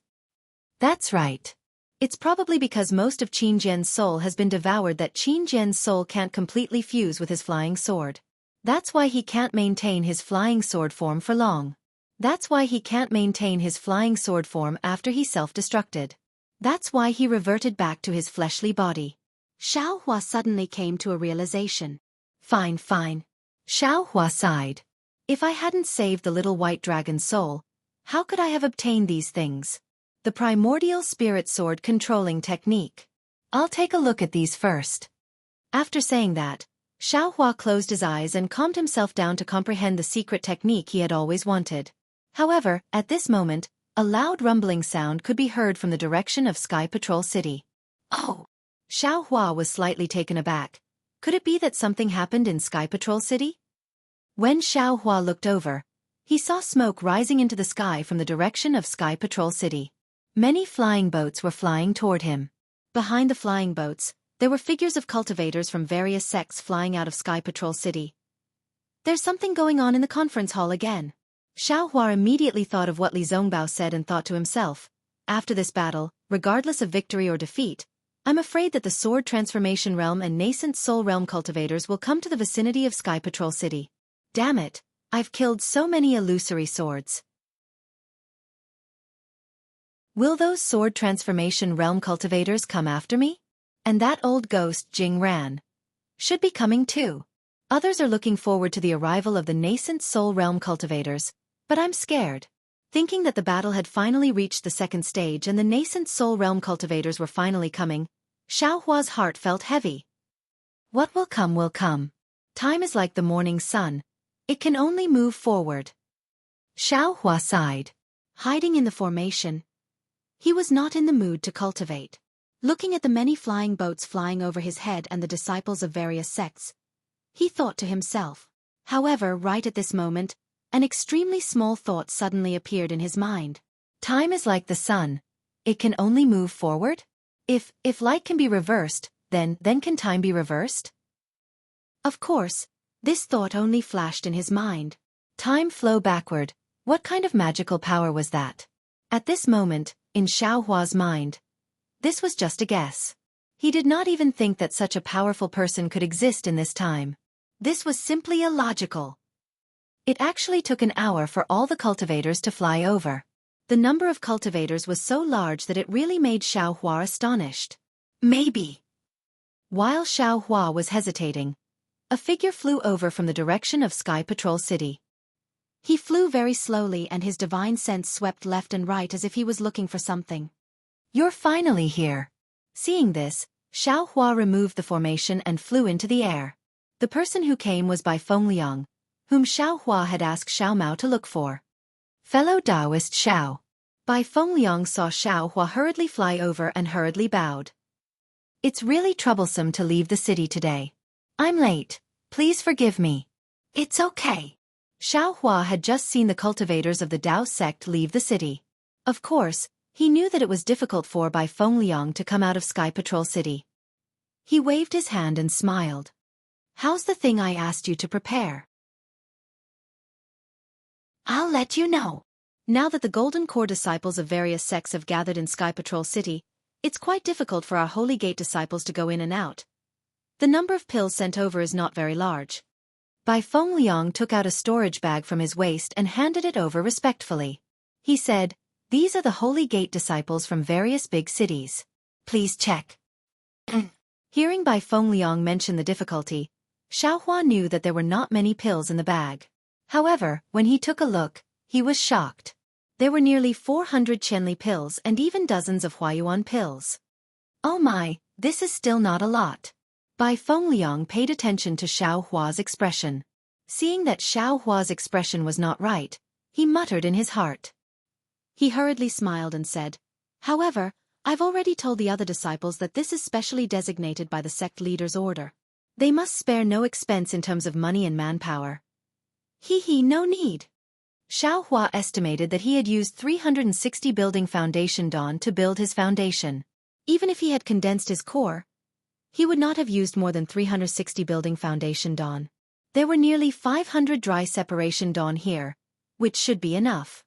That's right. It's probably because most of Qin Jian's soul has been devoured that Qin Jian's soul can't completely fuse with his flying sword. That's why he can't maintain his flying sword form for long. That's why he can't maintain his flying sword form after he self-destructed. That's why he reverted back to his fleshly body. Xiaohua suddenly came to a realization. Fine. Xiaohua sighed. If I hadn't saved the little white dragon's soul, how could I have obtained these things? The primordial spirit sword controlling technique. I'll take a look at these first. After saying that, Xiaohua closed his eyes and calmed himself down to comprehend the secret technique he had always wanted. However, at this moment, a loud rumbling sound could be heard from the direction of Sky Patrol City. Oh! Xiaohua was slightly taken aback. Could it be that something happened in Sky Patrol City? When Xiaohua looked over, he saw smoke rising into the sky from the direction of Sky Patrol City. Many flying boats were flying toward him. Behind the flying boats, there were figures of cultivators from various sects flying out of Sky Patrol City. There's something going on in the conference hall again. Xiaohua immediately thought of what Li Zongbao said and thought to himself, after this battle, regardless of victory or defeat, I'm afraid that the Sword Transformation Realm and Nascent Soul Realm cultivators will come to the vicinity of Sky Patrol City. Damn it, I've killed so many illusory swords. Will those Sword Transformation Realm cultivators come after me? And that old ghost Jing Ran should be coming too. Others are looking forward to the arrival of the Nascent Soul Realm cultivators, but I'm scared. Thinking that the battle had finally reached the second stage and the Nascent Soul Realm cultivators were finally coming, Xiaohua's heart felt heavy. What will come will come. Time is like the morning sun. It can only move forward. Xiaohua sighed. Hiding in the formation, he was not in the mood to cultivate. Looking at the many flying boats flying over his head and the disciples of various sects, he thought to himself. However, right at this moment, an extremely small thought suddenly appeared in his mind. Time is like the sun. It can only move forward? If light can be reversed, then can time be reversed? Of course, this thought only flashed in his mind. Time flow backward. What kind of magical power was that? At this moment, in Xiaohua's mind, this was just a guess. He did not even think that such a powerful person could exist in this time. This was simply illogical. It actually took an hour for all the cultivators to fly over. The number of cultivators was so large that it really made Xiaohua astonished. Maybe. While Xiaohua was hesitating, a figure flew over from the direction of Sky Patrol City. He flew very slowly and his divine sense swept left and right as if he was looking for something. You're finally here. Seeing this, Xiaohua removed the formation and flew into the air. The person who came was Bai Fengliang, whom Xiaohua had asked Xiao Mao to look for. Fellow Taoist Xiao. Bai Fengliang saw Xiaohua hurriedly fly over and hurriedly bowed. It's really troublesome to leave the city today. I'm late. Please forgive me. It's okay. Xianxia had just seen the cultivators of the Dao sect leave the city. Of course, he knew that it was difficult for Bai Fengliang to come out of Sky Patrol City. He waved his hand and smiled. "How's the thing I asked you to prepare?" "I'll let you know." Now that the Golden Core disciples of various sects have gathered in Sky Patrol City, it's quite difficult for our Holy Gate disciples to go in and out. The number of pills sent over is not very large. Bai Fengliang took out a storage bag from his waist and handed it over respectfully. He said, "These are the Holy Gate disciples from various big cities. Please check." Hearing Bai Fengliang mention the difficulty, Xiaohua knew that there were not many pills in the bag. However, when he took a look, he was shocked. There were nearly 400 Qianli pills and even dozens of Huayuan pills. "Oh my, this is still not a lot." Bai Fengliang paid attention to Xiaohua's expression. Seeing that Xiaohua's expression was not right, he muttered in his heart. He hurriedly smiled and said, "However, I've already told the other disciples that this is specially designated by the sect leader's order. They must spare no expense in terms of money and manpower." No need." Xiaohua estimated that he had used 360 building foundation dawn to build his foundation. Even if he had condensed his core, he would not have used more than 360 building foundation dawn. There were nearly 500 dry separation dawn here, which should be enough.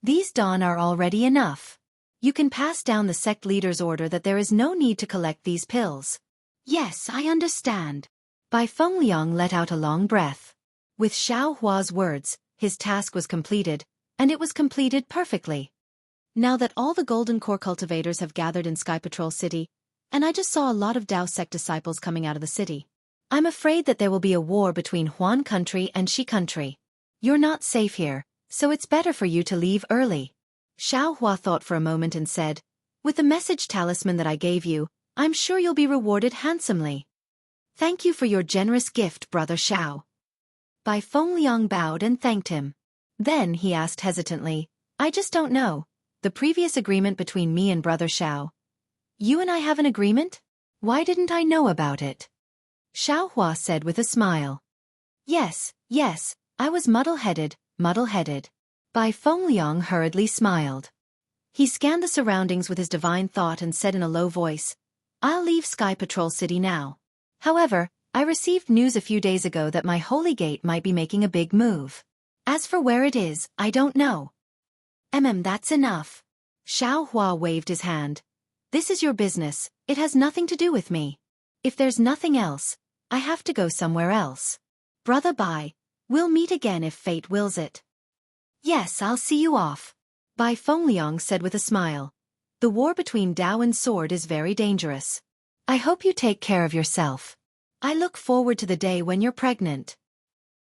These dawn are already enough. You can pass down the sect leader's order that there is no need to collect these pills. "Yes, I understand." Bai Fengliang let out a long breath. With Xiaohua's words, his task was completed, and it was completed perfectly. Now that all the Golden Core cultivators have gathered in Sky Patrol City, and I just saw a lot of Dao sect disciples coming out of the city, I'm afraid that there will be a war between Huan country and Shi country. You're not safe here, so it's better for you to leave early. Xiaohua thought for a moment and said, "With the message talisman that I gave you, I'm sure you'll be rewarded handsomely." "Thank you for your generous gift, Brother Xiao." Bai Fengliang bowed and thanked him. Then he asked hesitantly, "I just don't know. The previous agreement between me and Brother Xiao. You and I have an agreement? Why didn't I know about it?" Xiaohua said with a smile. Yes, I was muddle-headed. Bai Fengliang hurriedly smiled. He scanned the surroundings with his divine thought and said in a low voice, "I'll leave Sky Patrol City now. However, I received news a few days ago that my Holy Gate might be making a big move. As for where it is, I don't know." That's enough." Xiaohua waved his hand. "This is your business, it has nothing to do with me. If there's nothing else, I have to go somewhere else. Brother Bai, we'll meet again if fate wills it." "Yes, I'll see you off," Bai Fengliang said with a smile. "The war between Dao and Sword is very dangerous. I hope you take care of yourself. I look forward to the day when you're pregnant."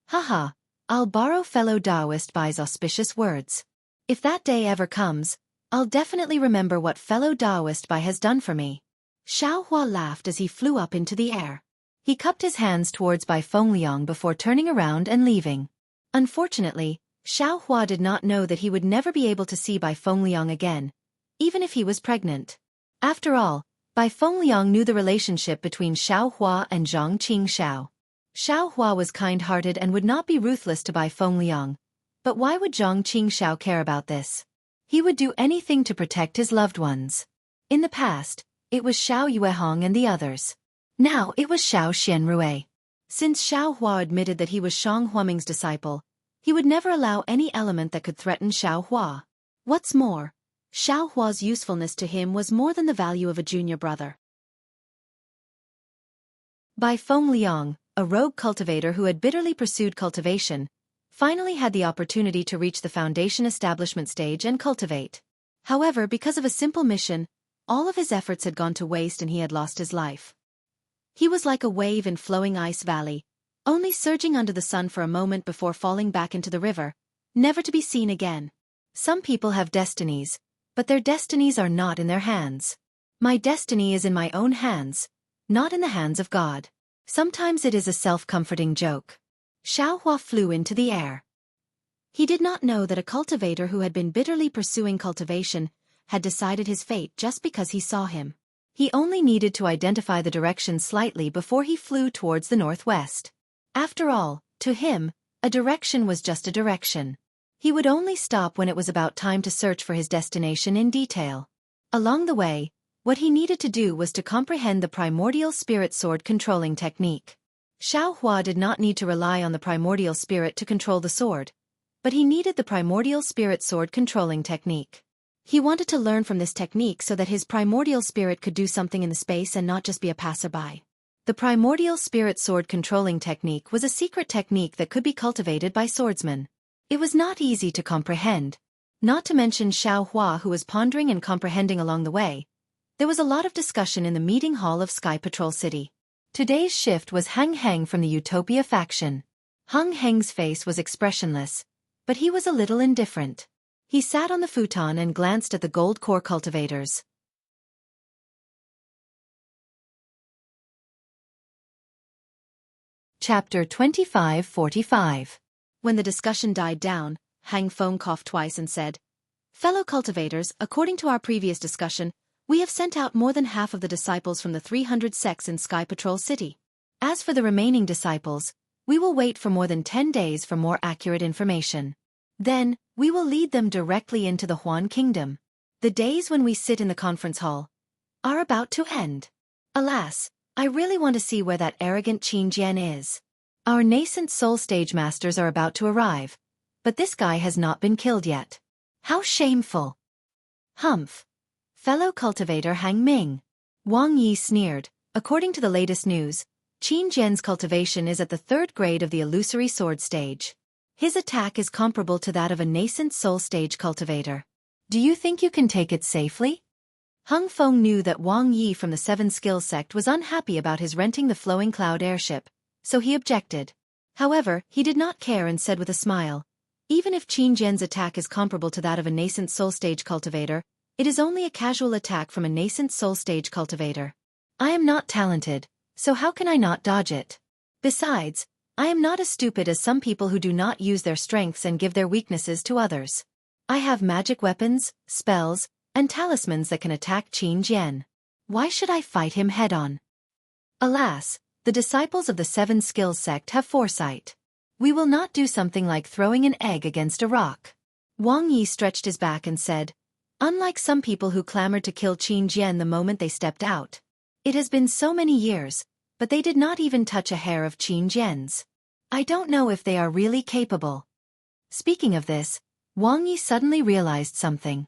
Haha, I'll borrow fellow Daoist Bai's auspicious words. If that day ever comes, I'll definitely remember what fellow Daoist Bai has done for me. Xiaohua laughed as he flew up into the air. He cupped his hands towards Bai Fengliang before turning around and leaving. Unfortunately, Xiaohua did not know that he would never be able to see Bai Fengliang again, even if he was pregnant. After all, Bai Fengliang knew the relationship between Xiaohua and Zhang Qingxiao. Xiaohua was kind-hearted and would not be ruthless to Bai Fengliang. But why would Zhang Qingxiao care about this? He would do anything to protect his loved ones. In the past, it was Xiao Yuehong and the others. Now it was Xiao Xianrui. Since Xiaohua admitted that he was Shang Huaming's disciple, he would never allow any element that could threaten Xiaohua. What's more, Xiaohua's usefulness to him was more than the value of a junior brother. Bai Fengliang, a rogue cultivator who had bitterly pursued cultivation, finally had the opportunity to reach the foundation establishment stage and cultivate. However, because of a simple mission, all of his efforts had gone to waste and he had lost his life. He was like a wave in flowing ice valley, only surging under the sun for a moment before falling back into the river, never to be seen again. Some people have destinies, but their destinies are not in their hands. My destiny is in my own hands, not in the hands of God. Sometimes it is a self-comforting joke. Xiaohua flew into the air. He did not know that a cultivator who had been bitterly pursuing cultivation had decided his fate just because he saw him. He only needed to identify the direction slightly before he flew towards the northwest. After all, to him, A direction was just a direction. He would only stop when it was about time to search for his destination in detail. Along the way, what he needed to do was to comprehend the primordial spirit sword controlling technique. Xiao Hua did not need to rely on the primordial spirit to control the sword, but he needed the primordial spirit sword controlling technique. He wanted to learn from this technique so that his primordial spirit could do something in the space and not just be a passerby. The primordial spirit sword controlling technique was a secret technique that could be cultivated by swordsmen. It was not easy to comprehend. Not to mention Xiao Hua, who was pondering and comprehending along the way. There was a lot of discussion in the meeting hall of Sky Patrol City. Today's shift was Hang Heng from the Utopia faction. Hang Heng's face was expressionless, but he was a little indifferent. He sat on the futon and glanced at the gold core cultivators. Chapter 2545. When the discussion died down, Hang Feng coughed twice and said, "Fellow cultivators, according to our previous discussion, we have sent out more than half of the disciples from the 300 sects in Sky Patrol City. As for the remaining disciples, we will wait for more than 10 days for more accurate information. Then, we will lead them directly into the Huan Kingdom. The days when we sit in the conference hall are about to end. Alas, I really want to see where that arrogant Qin Jian is. Our nascent soul stage masters are about to arrive, but this guy has not been killed yet. How shameful." "Humph. Fellow cultivator Hang Ming." Wang Yi sneered. According to the latest news, Qin Jian's cultivation is at the 3rd grade of the illusory sword stage. His attack is comparable to that of a nascent soul stage cultivator. Do you think you can take it safely? Hung Feng knew that Wang Yi from the 7 Skills sect was unhappy about his renting the flowing cloud airship, so he objected. However, he did not care and said with a smile, "Even if Qin Jian's attack is comparable to that of a nascent soul stage cultivator, it is only a casual attack from a nascent soul stage cultivator. I am not talented, so how can I not dodge it? Besides, I am not as stupid as some people who do not use their strengths and give their weaknesses to others. I have magic weapons, spells, and talismans that can attack Qin Jian. Why should I fight him head-on?" Alas, the disciples of the 7 Skills sect have foresight. We will not do something like throwing an egg against a rock. Wang Yi stretched his back and said, "Unlike some people who clamored to kill Qin Jian the moment they stepped out. It has been so many years, but they did not even touch a hair of Qin Jian's. I don't know if they are really capable." Speaking of this, Wang Yi suddenly realized something.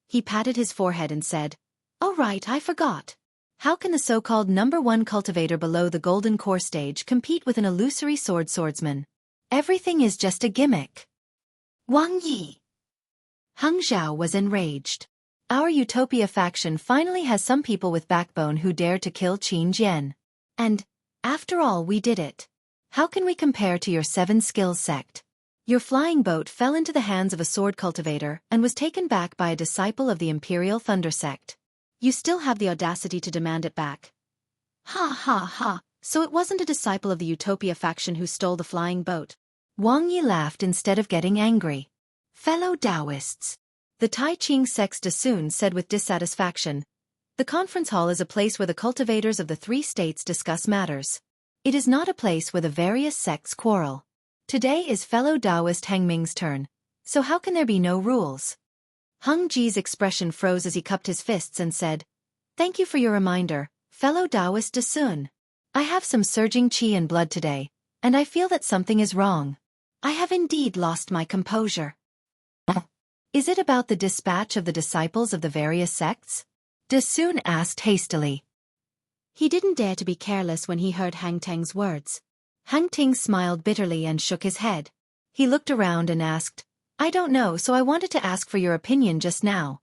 He patted his forehead and said, "Oh right, I forgot. How can the so-called #1 cultivator below the golden core stage compete with an illusory swordsman? Everything is just a gimmick." Wang Yi. Heng Zhao was enraged. Our Utopia faction finally has some people with backbone who dared to kill Qin Jian. And, after all, we did it. How can we compare to your 7 Skills sect? Your flying boat fell into the hands of a sword cultivator and was taken back by a disciple of the Imperial Thunder sect. You still have the audacity to demand it back. Ha ha ha, so it wasn't a disciple of the Utopia faction who stole the flying boat. Wang Yi laughed instead of getting angry. Fellow Taoists. The Tai Ching sect's Dasun said with dissatisfaction, "The conference hall is a place where the cultivators of the 3 states discuss matters. It is not a place where the various sects quarrel. Today is fellow Taoist Hang Ming's turn, so how can there be no rules?" Hung Ji's expression froze as he cupped his fists and said, "Thank you for your reminder, fellow Taoist Dasun. I have some surging qi and blood today, and I feel that something is wrong. I have indeed lost my composure." "Is it about the dispatch of the disciples of the various sects?" Dasun asked hastily. He didn't dare to be careless when he heard Hang Teng's words. Hang Ting smiled bitterly and shook his head. He looked around and asked, "I don't know, so I wanted to ask for your opinion just now."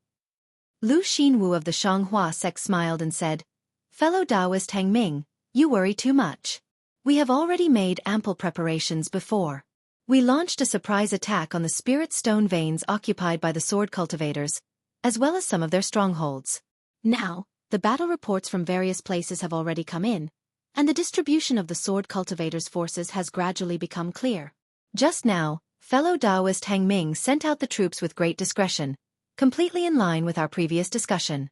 Lu Xinwu of the Xianxia sect smiled and said, "Fellow Taoist Hang Ming, you worry too much. We have already made ample preparations before. We launched a surprise attack on the spirit stone veins occupied by the sword cultivators, as well as some of their strongholds. Now, the battle reports from various places have already come in, and the distribution of the sword cultivators' forces has gradually become clear. Just now, fellow Taoist Hang Ming sent out the troops with great discretion, completely in line with our previous discussion.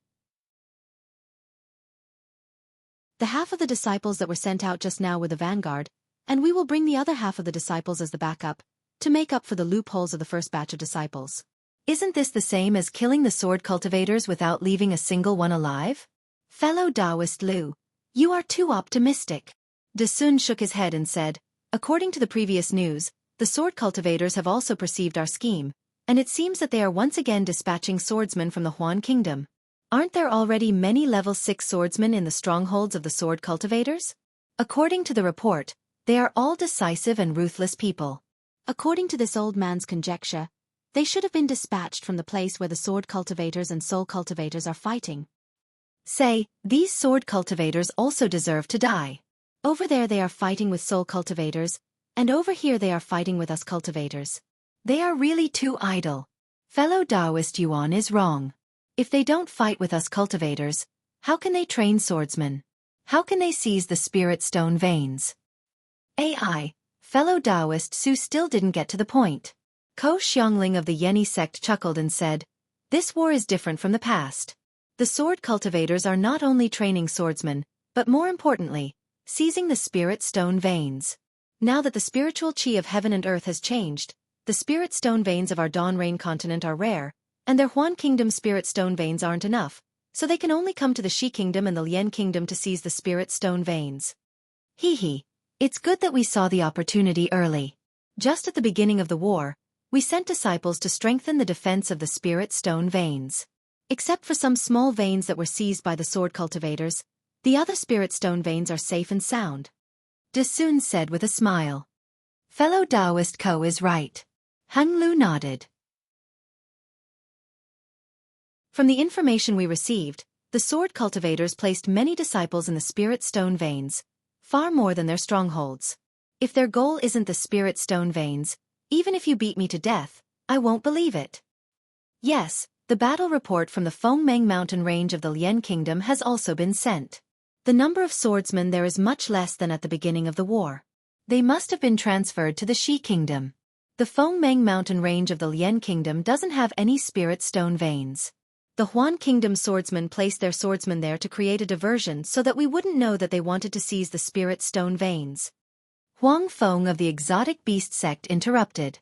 The half of the disciples that were sent out just now were the vanguard, and we will bring the other half of the disciples as the backup, to make up for the loopholes of the first batch of disciples. Isn't this the same as killing the sword cultivators without leaving a single one alive? Fellow Taoist Lu, you are too optimistic. De Sun shook his head and said, according to the previous news, the sword cultivators have also perceived our scheme, and it seems that they are once again dispatching swordsmen from the Huan Kingdom. Aren't there already many level 6 swordsmen in the strongholds of the sword cultivators? According to the report, they are all decisive and ruthless people. According to this old man's conjecture, they should have been dispatched from the place where the sword cultivators and soul cultivators are fighting. Say, these sword cultivators also deserve to die. Over there they are fighting with soul cultivators, and over here they are fighting with us cultivators. They are really too idle. Fellow Taoist Yuan is wrong. If they don't fight with us cultivators, how can they train swordsmen? How can they seize the spirit stone veins? AI, fellow Taoist Su still didn't get to the point. Ko Xiangling of the Yeni sect chuckled and said, this war is different from the past. The sword cultivators are not only training swordsmen, but more importantly, seizing the spirit stone veins. Now that the spiritual chi of heaven and earth has changed, the spirit stone veins of our Dawn Rain continent are rare, and their Huan Kingdom spirit stone veins aren't enough, so they can only come to the Shi Kingdom and the Lian Kingdom to seize the spirit stone veins. Hee. It's good that we saw the opportunity early. Just at the beginning of the war, we sent disciples to strengthen the defense of the spirit stone veins. Except for some small veins that were seized by the sword cultivators, the other spirit stone veins are safe and sound. De Sun said with a smile. Fellow Taoist Ko is right. Hung Lu nodded. From the information we received, the sword cultivators placed many disciples in the spirit stone veins, far more than their strongholds. If their goal isn't the spirit stone veins, even if you beat me to death, I won't believe it. Yes, the battle report from the Fengmeng mountain range of the Lian Kingdom has also been sent. The number of swordsmen there is much less than at the beginning of the war. They must have been transferred to the Shi Kingdom. The Fengmeng mountain range of the Lian Kingdom doesn't have any spirit stone veins. The Huan Kingdom swordsmen placed their swordsmen there to create a diversion so that we wouldn't know that they wanted to seize the spirit stone veins. Huang Feng of the exotic beast sect interrupted.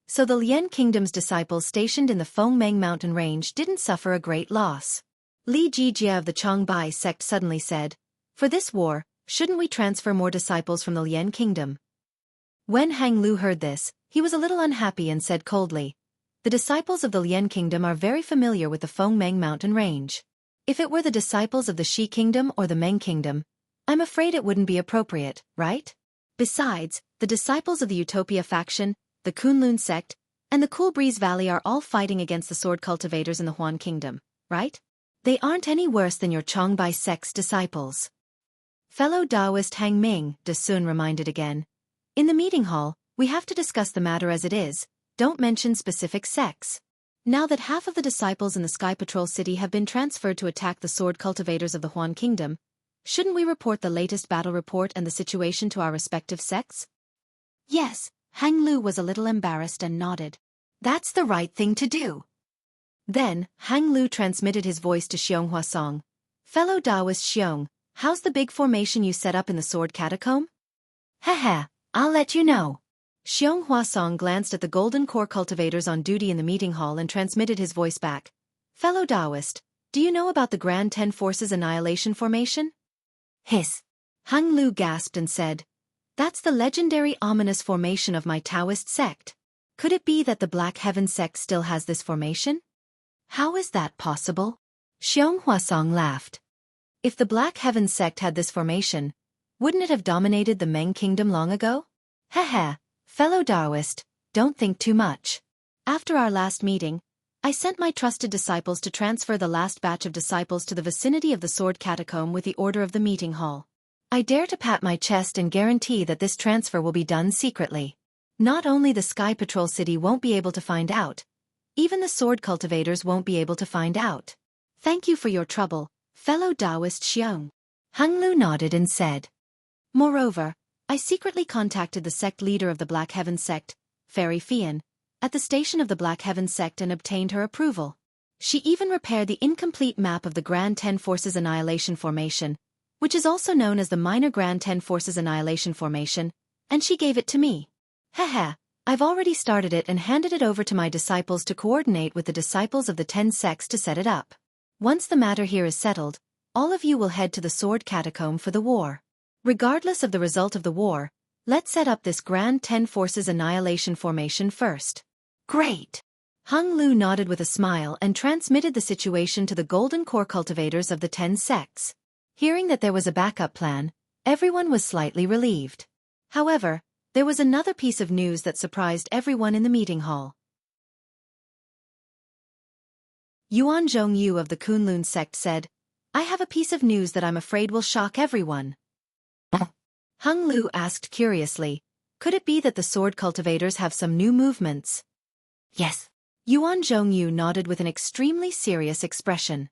So the Lian Kingdom's disciples stationed in the Fengmeng mountain range didn't suffer a great loss. Li Jijia of the Changbai sect suddenly said, for this war, shouldn't we transfer more disciples from the Lian Kingdom? When Hang Lu heard this, he was a little unhappy and said coldly, the disciples of the Lian Kingdom are very familiar with the Fengmeng mountain range. If it were the disciples of the Shi Kingdom or the Meng Kingdom, I'm afraid it wouldn't be appropriate, right? Besides, the disciples of the Utopia faction, the Kunlun sect, and the Cool Breeze Valley are all fighting against the sword cultivators in the Huan Kingdom, right? They aren't any worse than your Changbai sect's disciples. Fellow Taoist Hang Ming, De Sun reminded again. In the meeting hall, we have to discuss the matter as it is, don't mention specific sects. Now that half of the disciples in the Sky Patrol City have been transferred to attack the sword cultivators of the Huan Kingdom, shouldn't we report the latest battle report and the situation to our respective sects? Yes, Hang Lu was a little embarrassed and nodded. That's the right thing to do. Then, Hang Lu transmitted his voice to Xianxia Song. Fellow Taoist Xiong, how's the big formation you set up in the sword catacomb? Haha, I'll let you know. Xianxia Song glanced at the golden core cultivators on duty in the meeting hall and transmitted his voice back. Fellow Taoist, do you know about the Grand Ten Forces Annihilation Formation? Hiss. Hang Lu gasped and said, that's the legendary ominous formation of my Taoist sect. Could it be that the Black Heaven sect still has this formation? How is that possible? Xianxia Song laughed. If the Black Heaven sect had this formation, wouldn't it have dominated the Meng Kingdom long ago? Haha, fellow Taoist, don't think too much. After our last meeting, I sent my trusted disciples to transfer the last batch of disciples to the vicinity of the sword catacomb with the order of the meeting hall. I dare to pat my chest and guarantee that this transfer will be done secretly. Not only the Sky Patrol City won't be able to find out, even the sword cultivators won't be able to find out. Thank you for your trouble, fellow Taoist Xiong. Hang Lu nodded and said. Moreover, I secretly contacted the sect leader of the Black Heaven sect, Fairy Fian, at the station of the Black Heaven sect and obtained her approval. She even repaired the incomplete map of the Grand Ten Forces Annihilation Formation, which is also known as the Minor Grand Ten Forces Annihilation Formation, And she gave it to me. Haha, I've already started it and handed it over to my disciples to coordinate with the disciples of the 10 sects to set it up. Once the matter here is settled, all of you will head to the sword catacomb for the war. Regardless of the result of the war, let's set up this grand 10 forces annihilation formation first. Great! Hung Lu nodded with a smile and transmitted the situation to the golden core cultivators of the 10 sects. Hearing that there was a backup plan, everyone was slightly relieved. However, there was another piece of news that surprised everyone in the meeting hall. Yuan Zhongyu of the Kunlun sect said, "I have a piece of news that I'm afraid will shock everyone." Hung Lu asked curiously, "Could it be that the sword cultivators have some new movements?" "Yes." Yuan Zhongyu nodded with an extremely serious expression.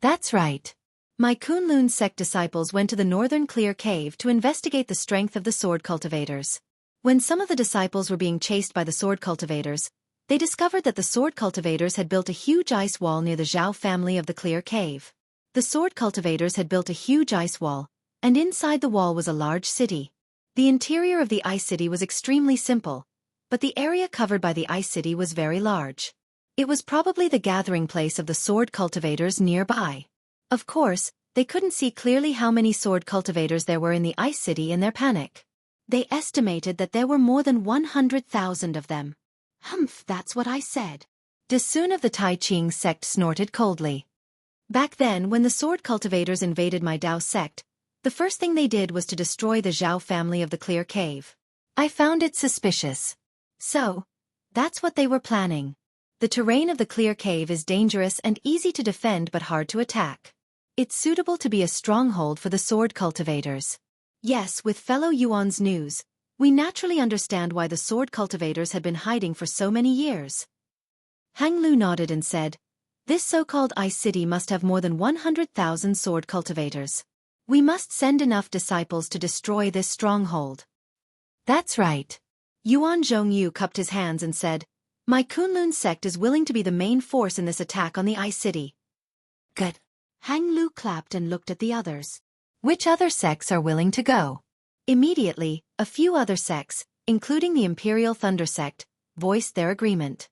"That's right. My Kunlun sect disciples went to the northern clear cave to investigate the strength of the sword cultivators. When some of the disciples were being chased by the sword cultivators, they discovered that the sword cultivators had built a huge ice wall near the Zhao family of the clear cave. The sword cultivators had built a huge ice wall, and inside the wall was a large city. The interior of the ice city was extremely simple, but the area covered by the ice city was very large. It was probably the gathering place of the sword cultivators nearby. Of course, they couldn't see clearly how many sword cultivators there were in the ice city in their panic. They estimated that there were more than 100,000 of them. "Humph, that's what I said." Desun of the Tai Ching sect snorted coldly. "Back then, when the sword cultivators invaded my Dao sect, the first thing they did was to destroy the Zhao family of the clear cave. I found it suspicious. So, that's what they were planning. The terrain of the clear cave is dangerous and easy to defend but hard to attack. It's suitable to be a stronghold for the sword cultivators. Yes, with fellow Yuan's news, we naturally understand why the sword cultivators had been hiding for so many years." Hang Lu nodded and said, "This so-called ice city must have more than 100,000 sword cultivators. We must send enough disciples to destroy this stronghold." "That's right." Yuan Zhongyu cupped his hands and said, "My Kunlun sect is willing to be the main force in this attack on the ice city." "Good." Hang Lu clapped and looked at the others. "Which other sects are willing to go?" Immediately, a few other sects, including the Imperial Thunder sect, voiced their agreement.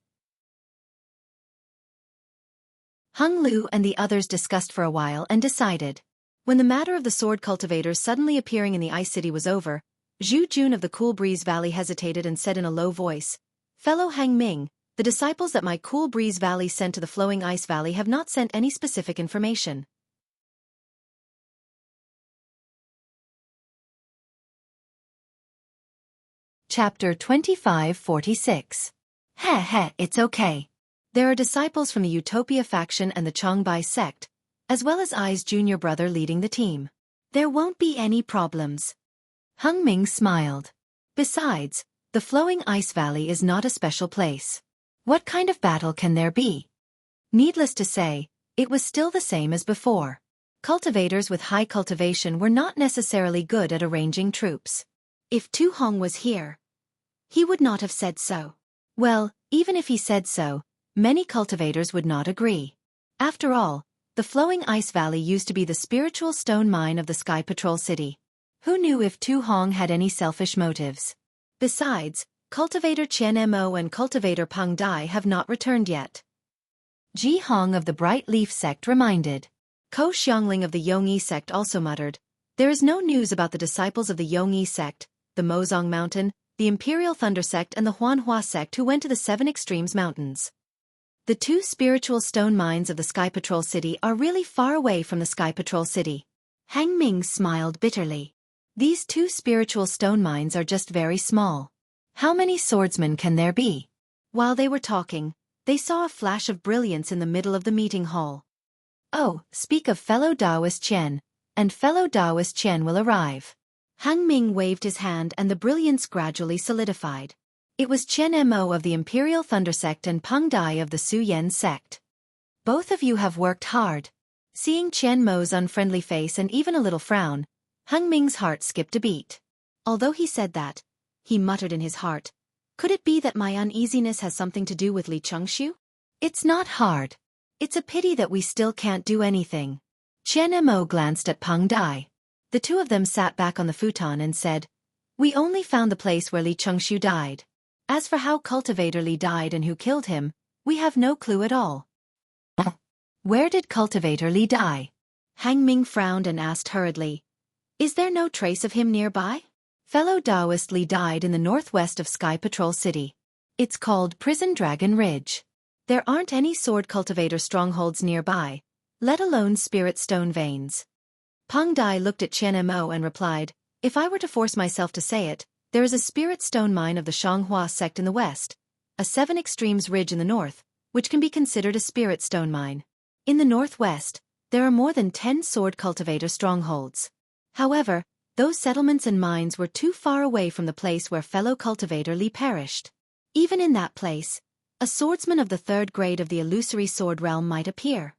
Hung Lu and the others discussed for a while and decided. When the matter of the sword cultivators suddenly appearing in the ice city was over, Zhu Jun of the Cool Breeze Valley hesitated and said in a low voice, "Fellow Hang Ming, the disciples that my Cool Breeze Valley sent to the Flowing Ice Valley have not sent any specific information." Chapter 2546. Heh, it's okay. There are disciples from the Utopia faction and the Changbai sect, as well as Ai's junior brother leading the team. There won't be any problems. Hung Ming smiled. Besides, the Flowing Ice Valley is not a special place. What kind of battle can there be? Needless to say, it was still the same as before. Cultivators with high cultivation were not necessarily good at arranging troops. If Tu Hong was here, he would not have said so. Well, even if he said so, many cultivators would not agree. After all, the Flowing Ice Valley used to be the spiritual stone mine of the Sky Patrol City. Who knew if Tu Hong had any selfish motives? Besides, Cultivator Qian Mo and Cultivator Peng Dai have not returned yet. Ji Hong of the Bright Leaf sect reminded. Ko Xiangling of the Yongyi sect also muttered, "There is no news about the disciples of the Yongyi sect, the Mozong Mountain, the Imperial Thunder sect and the Huanhua sect who went to the Seven Extremes Mountains. The two spiritual stone mines of the Sky Patrol City are really far away from the Sky Patrol City." Hang Ming smiled bitterly. These two spiritual stone mines are just very small. How many swordsmen can there be? While they were talking, they saw a flash of brilliance in the middle of the meeting hall. "Oh, speak of fellow Taoist Qian, and fellow Taoist Qian will arrive." Hang Ming waved his hand and the brilliance gradually solidified. It was Qian Mo of the Imperial Thunder sect and Peng Dai of the Su Yen sect. "Both of you have worked hard." Seeing Qian Mo's unfriendly face and even a little frown, Hung Ming's heart skipped a beat. Although he said that, he muttered in his heart, "Could it be that my uneasiness has something to do with Li Chengxiu? It's not hard. It's a pity that we still can't do anything." Qian Mo glanced at Peng Dai. The two of them sat back on the futon and said, We only found the place where Li Xianxia died. As for how Cultivator Li died and who killed him, we have no clue at all. Where did Cultivator Li die? Hang Ming frowned and asked hurriedly. Is there no trace of him nearby? Fellow Taoist Li died in the northwest of Sky Patrol City. It's called Prison Dragon Ridge. There aren't any sword cultivator strongholds nearby, let alone spirit stone veins. Peng Dai looked at Qian Mo and replied, if I were to force myself to say it, there is a spirit stone mine of the Xianghua sect in the west, a 7 Extremes ridge in the north, which can be considered a spirit stone mine. In the northwest, there are more than 10 sword cultivator strongholds. However, those settlements and mines were too far away from the place where fellow cultivator Li perished. Even in that place, a swordsman of the 3rd grade of the illusory sword realm might appear.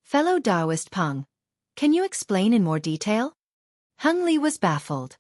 Fellow Taoist Peng, can you explain in more detail? Heng Li was baffled.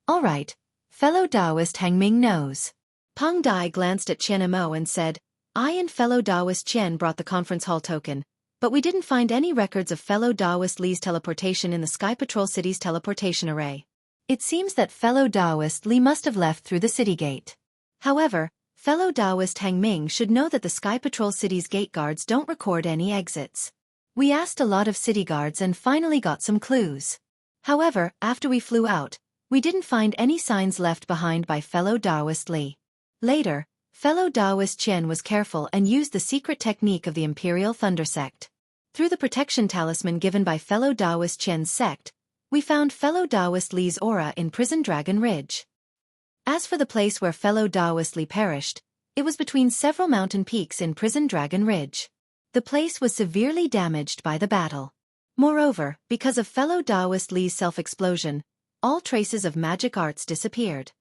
All right, fellow Taoist Hang Ming knows. Peng Dai glanced at Qian Mo and said, I and fellow Taoist Qian brought the conference hall token, but we didn't find any records of fellow Taoist Li's teleportation in the Sky Patrol City's teleportation array. It seems that fellow Taoist Li must have left through the city gate. However, fellow Taoist Hang Ming should know that the Sky Patrol City's gate guards don't record any exits. We asked a lot of city guards and finally got some clues. However, after we flew out, we didn't find any signs left behind by fellow Taoist Li. Later, fellow Taoist Qian was careful and used the secret technique of the Imperial Thunder Sect. Through the protection talisman given by fellow Taoist Qian's sect, we found fellow Taoist Li's aura in Prison Dragon Ridge. As for the place where fellow Taoist Li perished, it was between several mountain peaks in Prison Dragon Ridge. The place was severely damaged by the battle. Moreover, because of fellow Taoist Li's self-explosion, all traces of magic arts disappeared.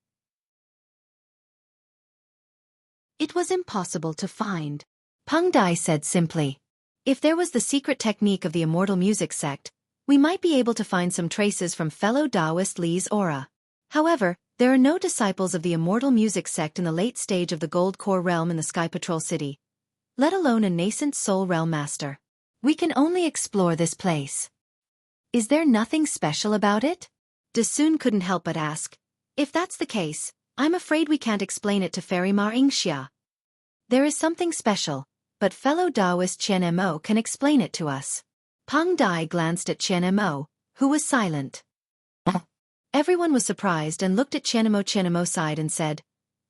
It was impossible to find. Peng Dai said simply. If there was the secret technique of the Immortal music sect, we might be able to find some traces from fellow Taoist Li's aura. However, there are no disciples of the Immortal music sect in the late stage of the Gold Core realm in the Sky Patrol City, let alone a nascent soul realm master. We can only explore this place. Is there nothing special about it? Desun couldn't help but ask. If that's the case, I'm afraid we can't explain it to Fairy Ma Xianxia. There is something special, but fellow Taoist Qian Mo can explain it to us. Peng Dai glanced at Qian Mo, who was silent. Everyone was surprised and looked at Qian Mo. Qian Mo sighed and said,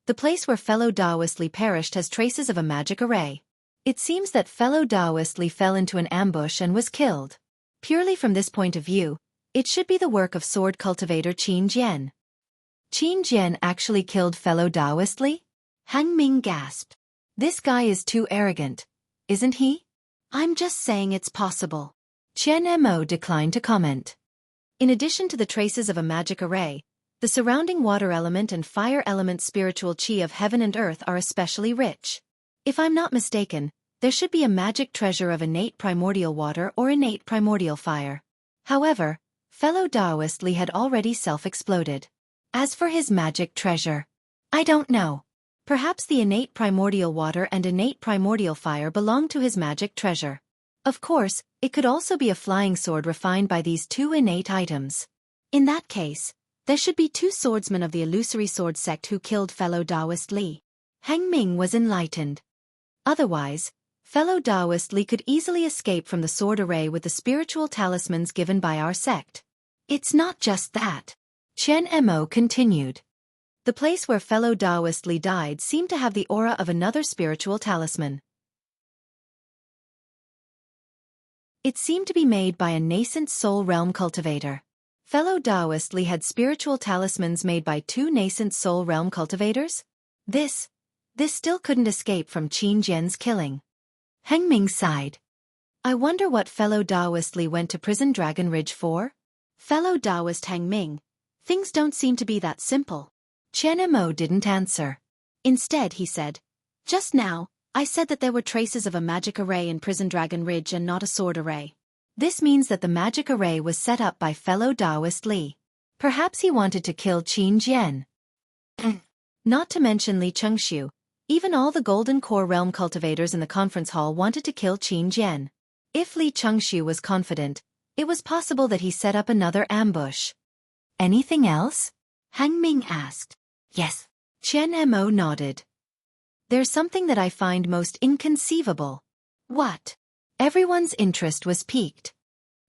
the place where fellow Taoist Li perished has traces of a magic array. It seems that fellow Taoist Li fell into an ambush and was killed. Purely from this point of view, it should be the work of sword cultivator Qin Jian. Qin Jian actually killed fellow Taoist Li? Hang Ming gasped. This guy is too arrogant, isn't he? I'm just saying it's possible. Qian Mo declined to comment. In addition to the traces of a magic array, the surrounding water element and fire element spiritual qi of heaven and earth are especially rich. If I'm not mistaken, there should be a magic treasure of innate primordial water or innate primordial fire. However, fellow Taoist Li had already self-exploded. As for his magic treasure, I don't know. Perhaps the innate primordial water and innate primordial fire belong to his magic treasure. Of course, it could also be a flying sword refined by these 2 innate items. In that case, there should be 2 swordsmen of the illusory sword sect who killed fellow Taoist Li. Hang Ming was enlightened. Otherwise, fellow Taoist Li could easily escape from the sword array with the spiritual talismans given by our sect. It's not just that. Qian Mo continued. The place where fellow Taoist Li died seemed to have the aura of another spiritual talisman. It seemed to be made by a nascent soul realm cultivator. Fellow Taoist Li had spiritual talismans made by 2 nascent soul realm cultivators? This still couldn't escape from Qin Jian's killing. Heng Ming sighed. I wonder what fellow Taoist Li went to Prison Dragon Ridge for? Fellow Taoist Heng Ming, things don't seem to be that simple. Qian Mo didn't answer. Instead, he said, just now, I said that there were traces of a magic array in Prison Dragon Ridge and not a sword array. This means that the magic array was set up by fellow Taoist Li. Perhaps he wanted to kill Qin Jian. Not to mention Li Xianxia. Even all the Golden Core realm cultivators in the conference hall wanted to kill Qin Jian. If Li Xianxia was confident, it was possible that he set up another ambush. Anything else? Hang Ming asked. Yes. Qian Mo nodded. There's something that I find most inconceivable. What? Everyone's interest was piqued.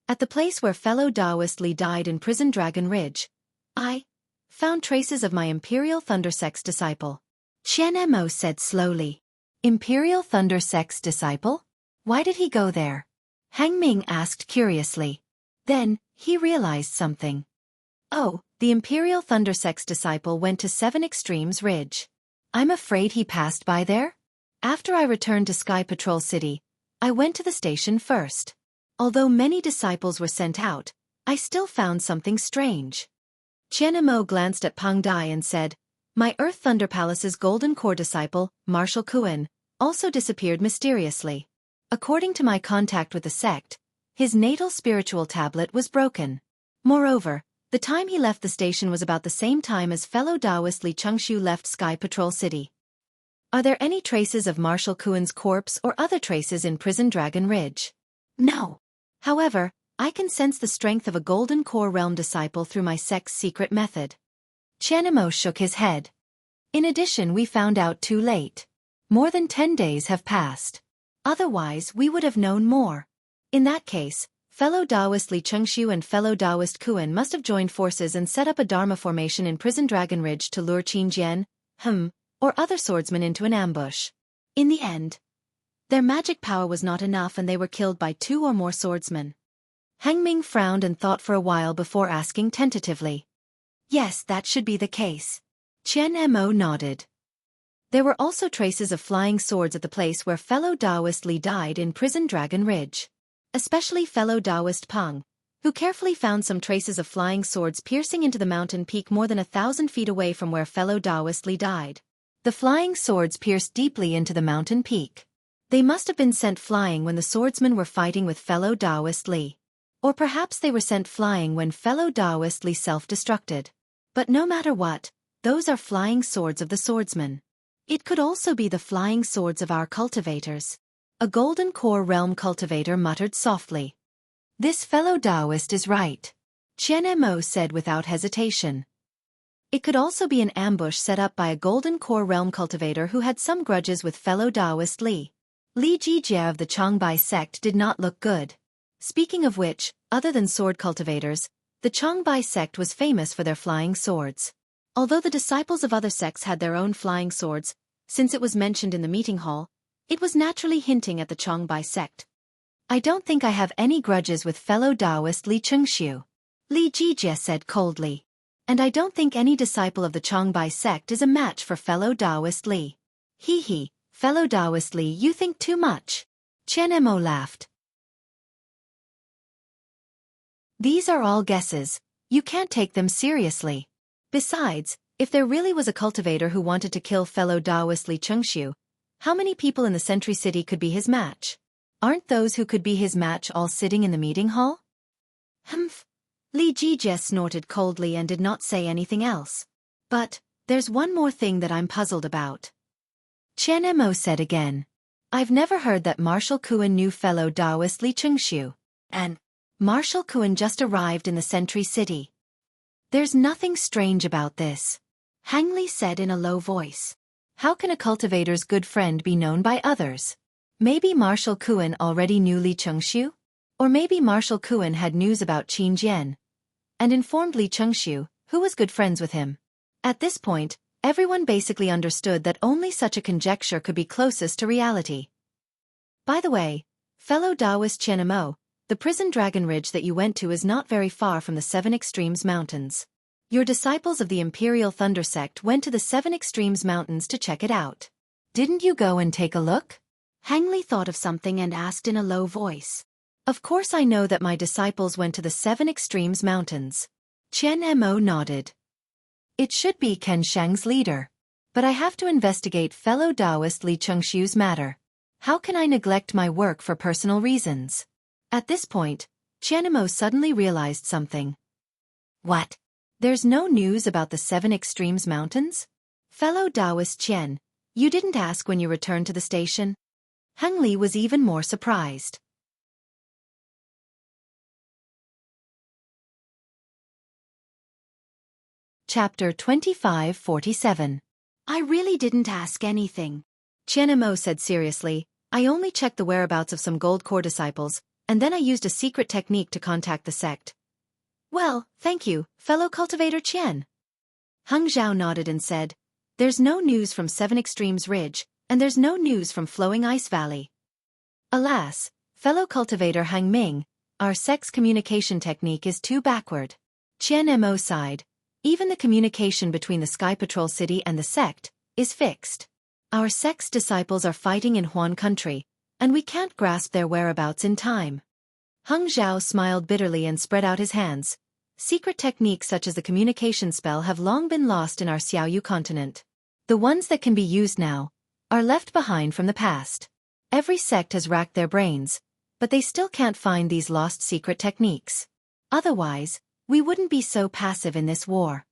At the place where fellow Taoist Li died in prison Dragon Ridge, I found traces of my Imperial Thunder Sect's disciple. Qian Mo said slowly. Imperial Thunder Sect's disciple? Why did he go there? Hang Ming asked curiously. Then, he realized something. Oh, the Imperial Thunder Sect's disciple went to 7 Extremes Ridge. I'm afraid he passed by there? After I returned to Sky Patrol City, I went to the station first. Although many disciples were sent out, I still found something strange. Qian Mo glanced at Peng Dai and said, My Earth Thunder Palace's Golden Core disciple, Marshal Kuan, also disappeared mysteriously. According to my contact with the sect, his natal spiritual tablet was broken. Moreover, the time he left the station was about the same time as fellow Taoist Li Chengxiu left Sky Patrol City. Are there any traces of Marshal Kuan's corpse or other traces in Prison Dragon Ridge? No. However, I can sense the strength of a Golden Core Realm disciple through my sect's secret method. Qian Mo shook his head. In addition, we found out too late. More than 10 days have passed. Otherwise, we would have known more. In that case, fellow Taoist Li Chengxiu and fellow Taoist Kuan must have joined forces and set up a Dharma formation in Prison Dragon Ridge to lure Qin Jian, or other swordsmen into an ambush. In the end, their magic power was not enough and they were killed by 2 or more swordsmen. Hang Ming frowned and thought for a while before asking tentatively. Yes, that should be the case. Qian Mo nodded. There were also traces of flying swords at the place where fellow Taoist Li died in Prison Dragon Ridge. Especially fellow Taoist Peng, who carefully found some traces of flying swords piercing into the mountain peak more than 1,000 feet away from where fellow Taoist Li died. The flying swords pierced deeply into the mountain peak. They must have been sent flying when the swordsmen were fighting with fellow Taoist Li. Or perhaps they were sent flying when fellow Taoist Li self-destructed. But no matter what, those are flying swords of the swordsmen. It could also be the flying swords of our cultivators. A Golden Core Realm cultivator muttered softly. This fellow Taoist is right. Qian Mo said without hesitation. It could also be an ambush set up by a Golden Core Realm cultivator who had some grudges with fellow Taoist Li. Li Jijie of the Changbai sect did not look good. Speaking of which, other than sword cultivators, the Changbai sect was famous for their flying swords. Although the disciples of other sects had their own flying swords, since it was mentioned in the meeting hall, it was naturally hinting at the Changbai sect. I don't think I have any grudges with fellow Taoist Li Chengxiu. Li Jijie said coldly. And I don't think any disciple of the Changbai sect is a match for fellow Taoist Li. Hee, fellow Taoist Li, you think too much. Qian Mo laughed. These are all guesses, you can't take them seriously. Besides, if there really was a cultivator who wanted to kill fellow Taoist Li Chengxiu, how many people in the Sentry City could be his match? Aren't those who could be his match all sitting in the meeting hall? Humph. Li Jijie snorted coldly and did not say anything else. But, there's one more thing that I'm puzzled about. Qian Mo said again. I've never heard that Marshal Kuan knew fellow Taoist Li Chengxiu. And Marshal Kuan just arrived in the Sentry City. There's nothing strange about this. Hang Li said in a low voice. How can a cultivator's good friend be known by others? Maybe Marshal Kuan already knew Li Chengxiu? Or maybe Marshal Kuan had news about Qin Jian and informed Li Chengxiu, who was good friends with him. At this point, everyone basically understood that only such a conjecture could be closest to reality. By the way, fellow Taoist Qian Mo, the Prison Dragon Ridge that you went to is not very far from the 7 Extremes Mountains. Your disciples of the Imperial Thunder Sect went to the 7 Extremes Mountains to check it out. Didn't you go and take a look? Hang Li thought of something and asked in a low voice. Of course I know that my disciples went to the 7 Extremes Mountains. Qian Mo nodded. It should be Ken Shang's leader. But I have to investigate fellow Taoist Li Chengxiu's matter. How can I neglect my work for personal reasons? At this point, Qian Mo suddenly realized something. What? There's no news about the 7 Extremes Mountains? Fellow Taoist Qian, you didn't ask when you returned to the station? Hang Li was even more surprised. Chapter 2547. I really didn't ask anything. Qianmo said seriously, I only checked the whereabouts of some gold core disciples, and then I used a secret technique to contact the sect. Well, thank you, fellow cultivator Qian. Heng Zhao nodded and said, there's no news from Seven Extremes Ridge, and there's no news from Flowing Ice Valley. Alas, fellow cultivator Hang Ming, our sect's communication technique is too backward. Qianmo sighed. Even the communication between the Sky Patrol City and the sect is fixed. Our sect's disciples are fighting in Huan country, and we can't grasp their whereabouts in time. Heng Zhao smiled bitterly and spread out his hands. Secret techniques such as the communication spell have long been lost in our Xiaoyu continent. The ones that can be used now are left behind from the past. Every sect has racked their brains, but they still can't find these lost secret techniques. Otherwise, we wouldn't be so passive in this war.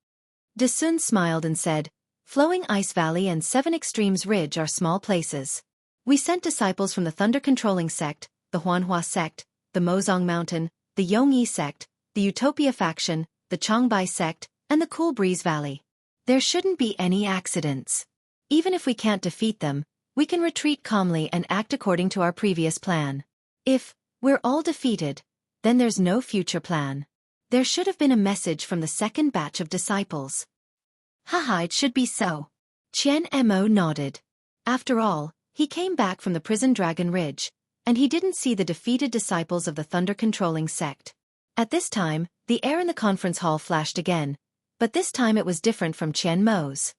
De Sun smiled and said, Flowing Ice Valley and Seven Extremes Ridge are small places. We sent disciples from the Thunder-controlling sect, the Huanhua sect, the Mozong Mountain, the Yongyi sect, the Utopia faction, the Changbai sect, and the Cool Breeze Valley. There shouldn't be any accidents. Even if we can't defeat them, we can retreat calmly and act according to our previous plan. If we're all defeated, then there's no future plan. There should have been a message from the second batch of disciples. Haha, it should be so. Qianmo nodded. After all, he came back from the prison Dragon Ridge, and he didn't see the defeated disciples of the Thunder-controlling sect. At this time, the air in the conference hall flashed again, but this time it was different from Qianmo's.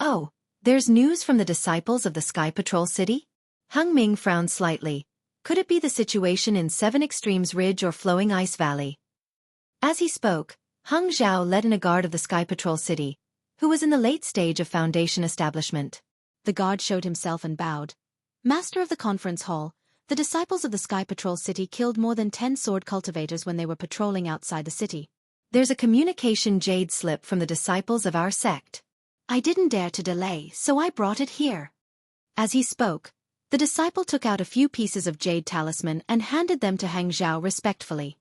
Oh, there's news from the disciples of the Sky Patrol City? Heng Ming frowned slightly. Could it be the situation in Seven Extremes Ridge or Flowing Ice Valley? As he spoke, Heng Zhao led in a guard of the Sky Patrol City, who was in the late stage of foundation establishment. The guard showed himself and bowed. Master of the conference hall, the disciples of the Sky Patrol City killed more than 10 sword cultivators when they were patrolling outside the city. There's a communication jade slip from the disciples of our sect. I didn't dare to delay, so I brought it here. As he spoke, the disciple took out a few pieces of jade talisman and handed them to Heng Zhao respectfully.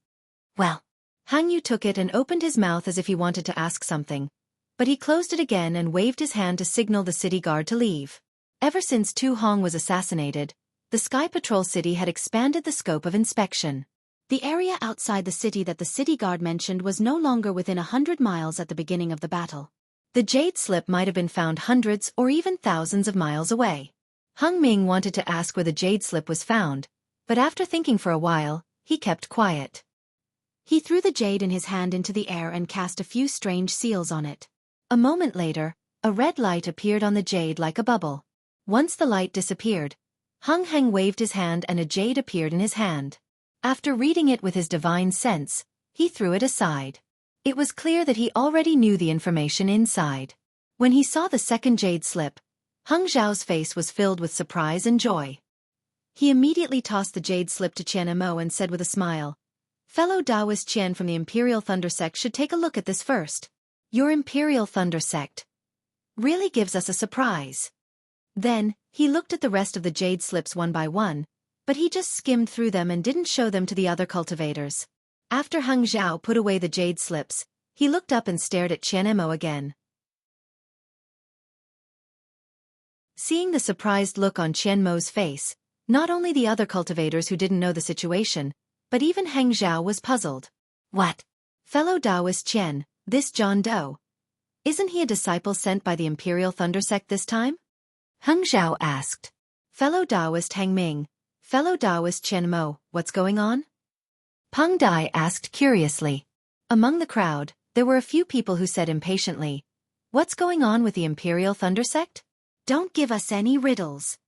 Well, Hang Yu took it and opened his mouth as if he wanted to ask something, but he closed it again and waved his hand to signal the city guard to leave. Ever since Tu Hong was assassinated, the Sky Patrol City had expanded the scope of inspection. The area outside the city that the city guard mentioned was no longer within 100 miles at the beginning of the battle. The jade slip might have been found hundreds or even thousands of miles away. Heng Ming wanted to ask where the jade slip was found, but after thinking for a while, he kept quiet. He threw the jade in his hand into the air and cast a few strange seals on it. A moment later, a red light appeared on the jade like a bubble. Once the light disappeared, Heng waved his hand and a jade appeared in his hand. After reading it with his divine sense, he threw it aside. It was clear that he already knew the information inside. When he saw the second jade slip, Heng Zhao's face was filled with surprise and joy. He immediately tossed the jade slip to Qianmo and said with a smile, Fellow Taoist Qian from the Imperial Thunder Sect should take a look at this first. Your Imperial Thunder Sect really gives us a surprise. Then, he looked at the rest of the jade slips one by one, but he just skimmed through them and didn't show them to the other cultivators. After Heng Zhao put away the jade slips, he looked up and stared at Qianmo again. Seeing the surprised look on Qianmo's face, not only the other cultivators who didn't know the situation, but even Heng Zhao was puzzled. What? Fellow Taoist Qian, this John Doe. Isn't he a disciple sent by the Imperial Thunder Sect this time? Heng Zhao asked. Fellow Taoist Heng Ming, fellow Taoist Qianmo, what's going on? Peng Dai asked curiously. Among the crowd, there were a few people who said impatiently, What's going on with the Imperial Thunder Sect? Don't give us any riddles.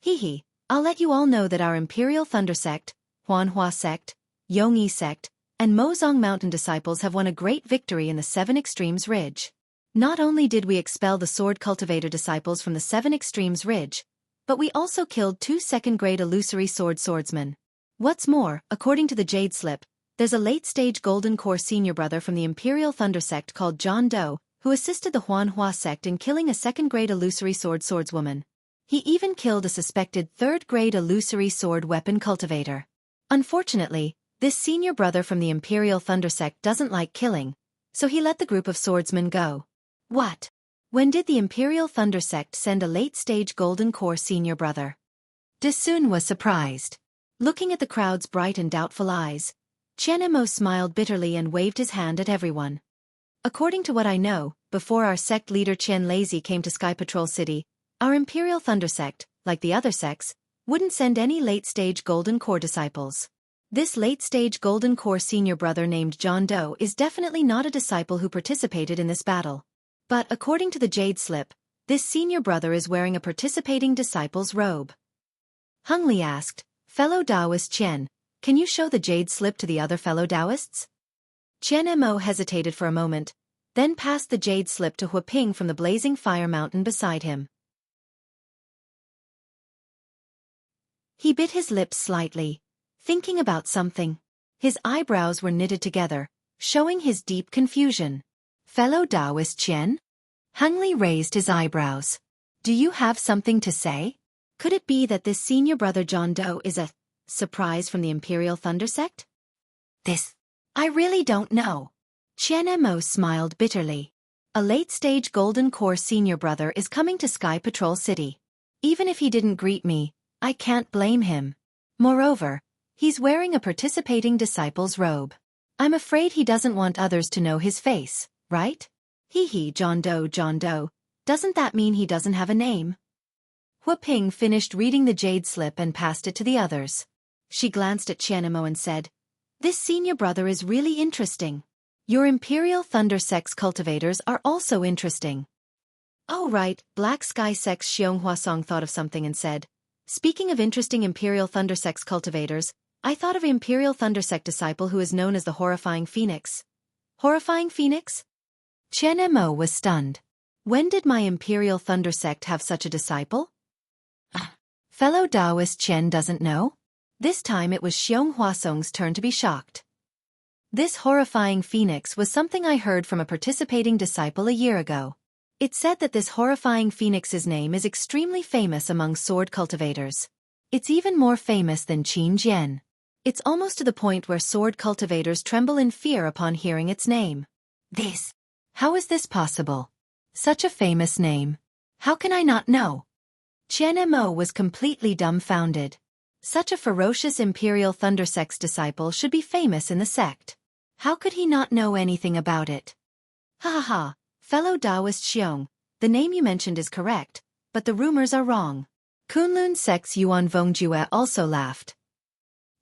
Hee, I'll let you all know that our Imperial Thunder Sect, Huanhua Sect, Yongyi Sect, and Mozong Mountain disciples have won a great victory in the Seven Extremes Ridge. Not only did we expel the sword cultivator disciples from the Seven Extremes Ridge, but we also killed 2 second-grade illusory swordsmen. What's more, according to the Jade Slip, there's a late-stage Golden Core senior brother from the Imperial Thunder Sect called John Doe, who assisted the Huanhua Sect in killing a second-grade illusory swordswoman. He even killed a suspected third-grade illusory sword weapon cultivator. Unfortunately, this senior brother from the Imperial Thunder Sect doesn't like killing, so he let the group of swordsmen go. What? When did the Imperial Thunder Sect send a late-stage Golden Core senior brother? Desun was surprised. Looking at the crowd's bright and doubtful eyes, Qianemo smiled bitterly and waved his hand at everyone. According to what I know, before our sect leader Qian Lazy came to Sky Patrol City, our Imperial Thunder Sect, like the other sects, wouldn't send any late-stage Golden Core disciples. This late-stage Golden Core senior brother named John Doe is definitely not a disciple who participated in this battle. But according to the Jade Slip, this senior brother is wearing a participating disciple's robe. Hung Li asked, "Fellow Taoist Qian, can you show the Jade Slip to the other fellow Taoists?" Qian Mo hesitated for a moment, then passed the Jade Slip to Huaping from the blazing fire mountain beside him. He bit his lips slightly, thinking about something. His eyebrows were knitted together, showing his deep confusion. "Fellow Taoist Qian?" Hung Li raised his eyebrows. "Do you have something to say? Could it be that this senior brother John Doe is a surprise from the Imperial Thunder Sect?" I really don't know." Qian Mo smiled bitterly. "A late-stage Golden Core senior brother is coming to Sky Patrol City. Even if he didn't greet me, I can't blame him. Moreover, he's wearing a participating disciple's robe. I'm afraid he doesn't want others to know his face, right? Hee, John Doe, doesn't that mean he doesn't have a name?" Huaping finished reading the Jade Slip and passed it to the others. She glanced at Qianemo and said, "This senior brother is really interesting. Your Imperial Thunder Sect's cultivators are also interesting." "Oh right," Black Sky Sect's Xianxia Song thought of something and said, "Speaking of interesting Imperial Thunder Sect's cultivators, I thought of an Imperial Thunder Sect disciple who is known as the Horrifying Phoenix." "Horrifying Phoenix?" Qian Mo was stunned. "When did my Imperial Thunder Sect have such a disciple?" Fellow Taoist Qian doesn't know? This time it was Xianxia Song's turn to be shocked. "This horrifying phoenix was something I heard from a participating disciple a year ago. It said that this horrifying phoenix's name is extremely famous among sword cultivators. It's even more famous than Qin Jian. It's almost to the point where sword cultivators tremble in fear upon hearing its name." How is this possible? Such a famous name. How can I not know? Qian Mo was completely dumbfounded. Such a ferocious Imperial Thunder Sect's disciple should be famous in the sect. How could he not know anything about it? Ha, fellow Taoist Xiong, the name you mentioned is correct, but the rumors are wrong." Kunlun Sect's Yuan Vongjue also laughed.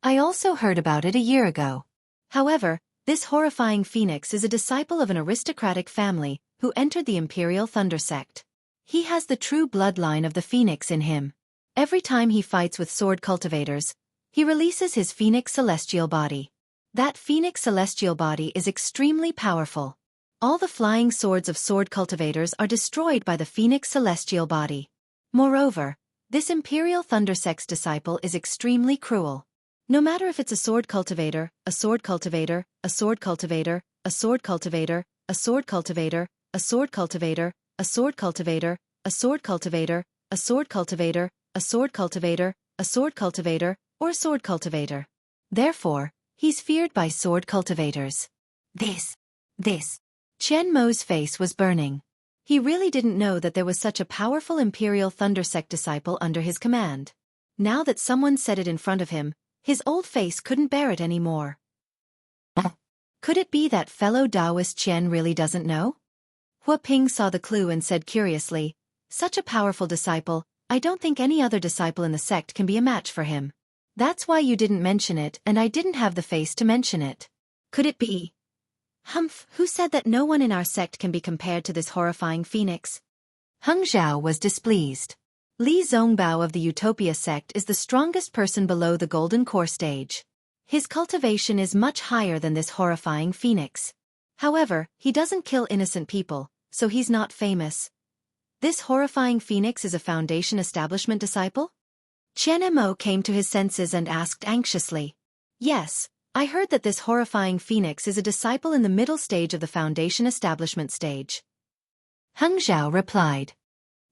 "I also heard about it a year ago. However, this horrifying phoenix is a disciple of an aristocratic family who entered the Imperial Thunder Sect. He has the true bloodline of the phoenix in him. Every time he fights with sword cultivators, he releases his phoenix celestial body. That phoenix celestial body is extremely powerful. All the flying swords of sword cultivators are destroyed by the phoenix celestial body. Moreover, this Imperial Thunder Sect's disciple is extremely cruel. No matter if it's a sword cultivator, a sword cultivator, a sword cultivator, a sword cultivator, a sword cultivator, a sword cultivator, a sword cultivator, a sword cultivator, a sword cultivator, a sword cultivator, a sword cultivator, or a sword cultivator. Therefore, he's feared by sword cultivators. This. Qian Mo's face was burning. He really didn't know that there was such a powerful Imperial Thunder Sect disciple under his command. Now that someone said it in front of him, his old face couldn't bear it anymore. Could it be that fellow Taoist Qian really doesn't know? Huaping saw the clue and said curiously, "Such a powerful disciple, I don't think any other disciple in the sect can be a match for him. That's why you didn't mention it and I didn't have the face to mention it. Could it be? Humph, who said that no one in our sect can be compared to this horrifying phoenix?" Hung Zhao was displeased. Li Zongbao of the Utopia sect is the strongest person below the Golden Core stage. His cultivation is much higher than this horrifying phoenix. However, he doesn't kill innocent people, so he's not famous. This horrifying phoenix is a Foundation establishment disciple? Qian Mo came to his senses and asked anxiously. "Yes, I heard that this horrifying phoenix is a disciple in the middle stage of the Foundation establishment stage." Hung Zhao replied.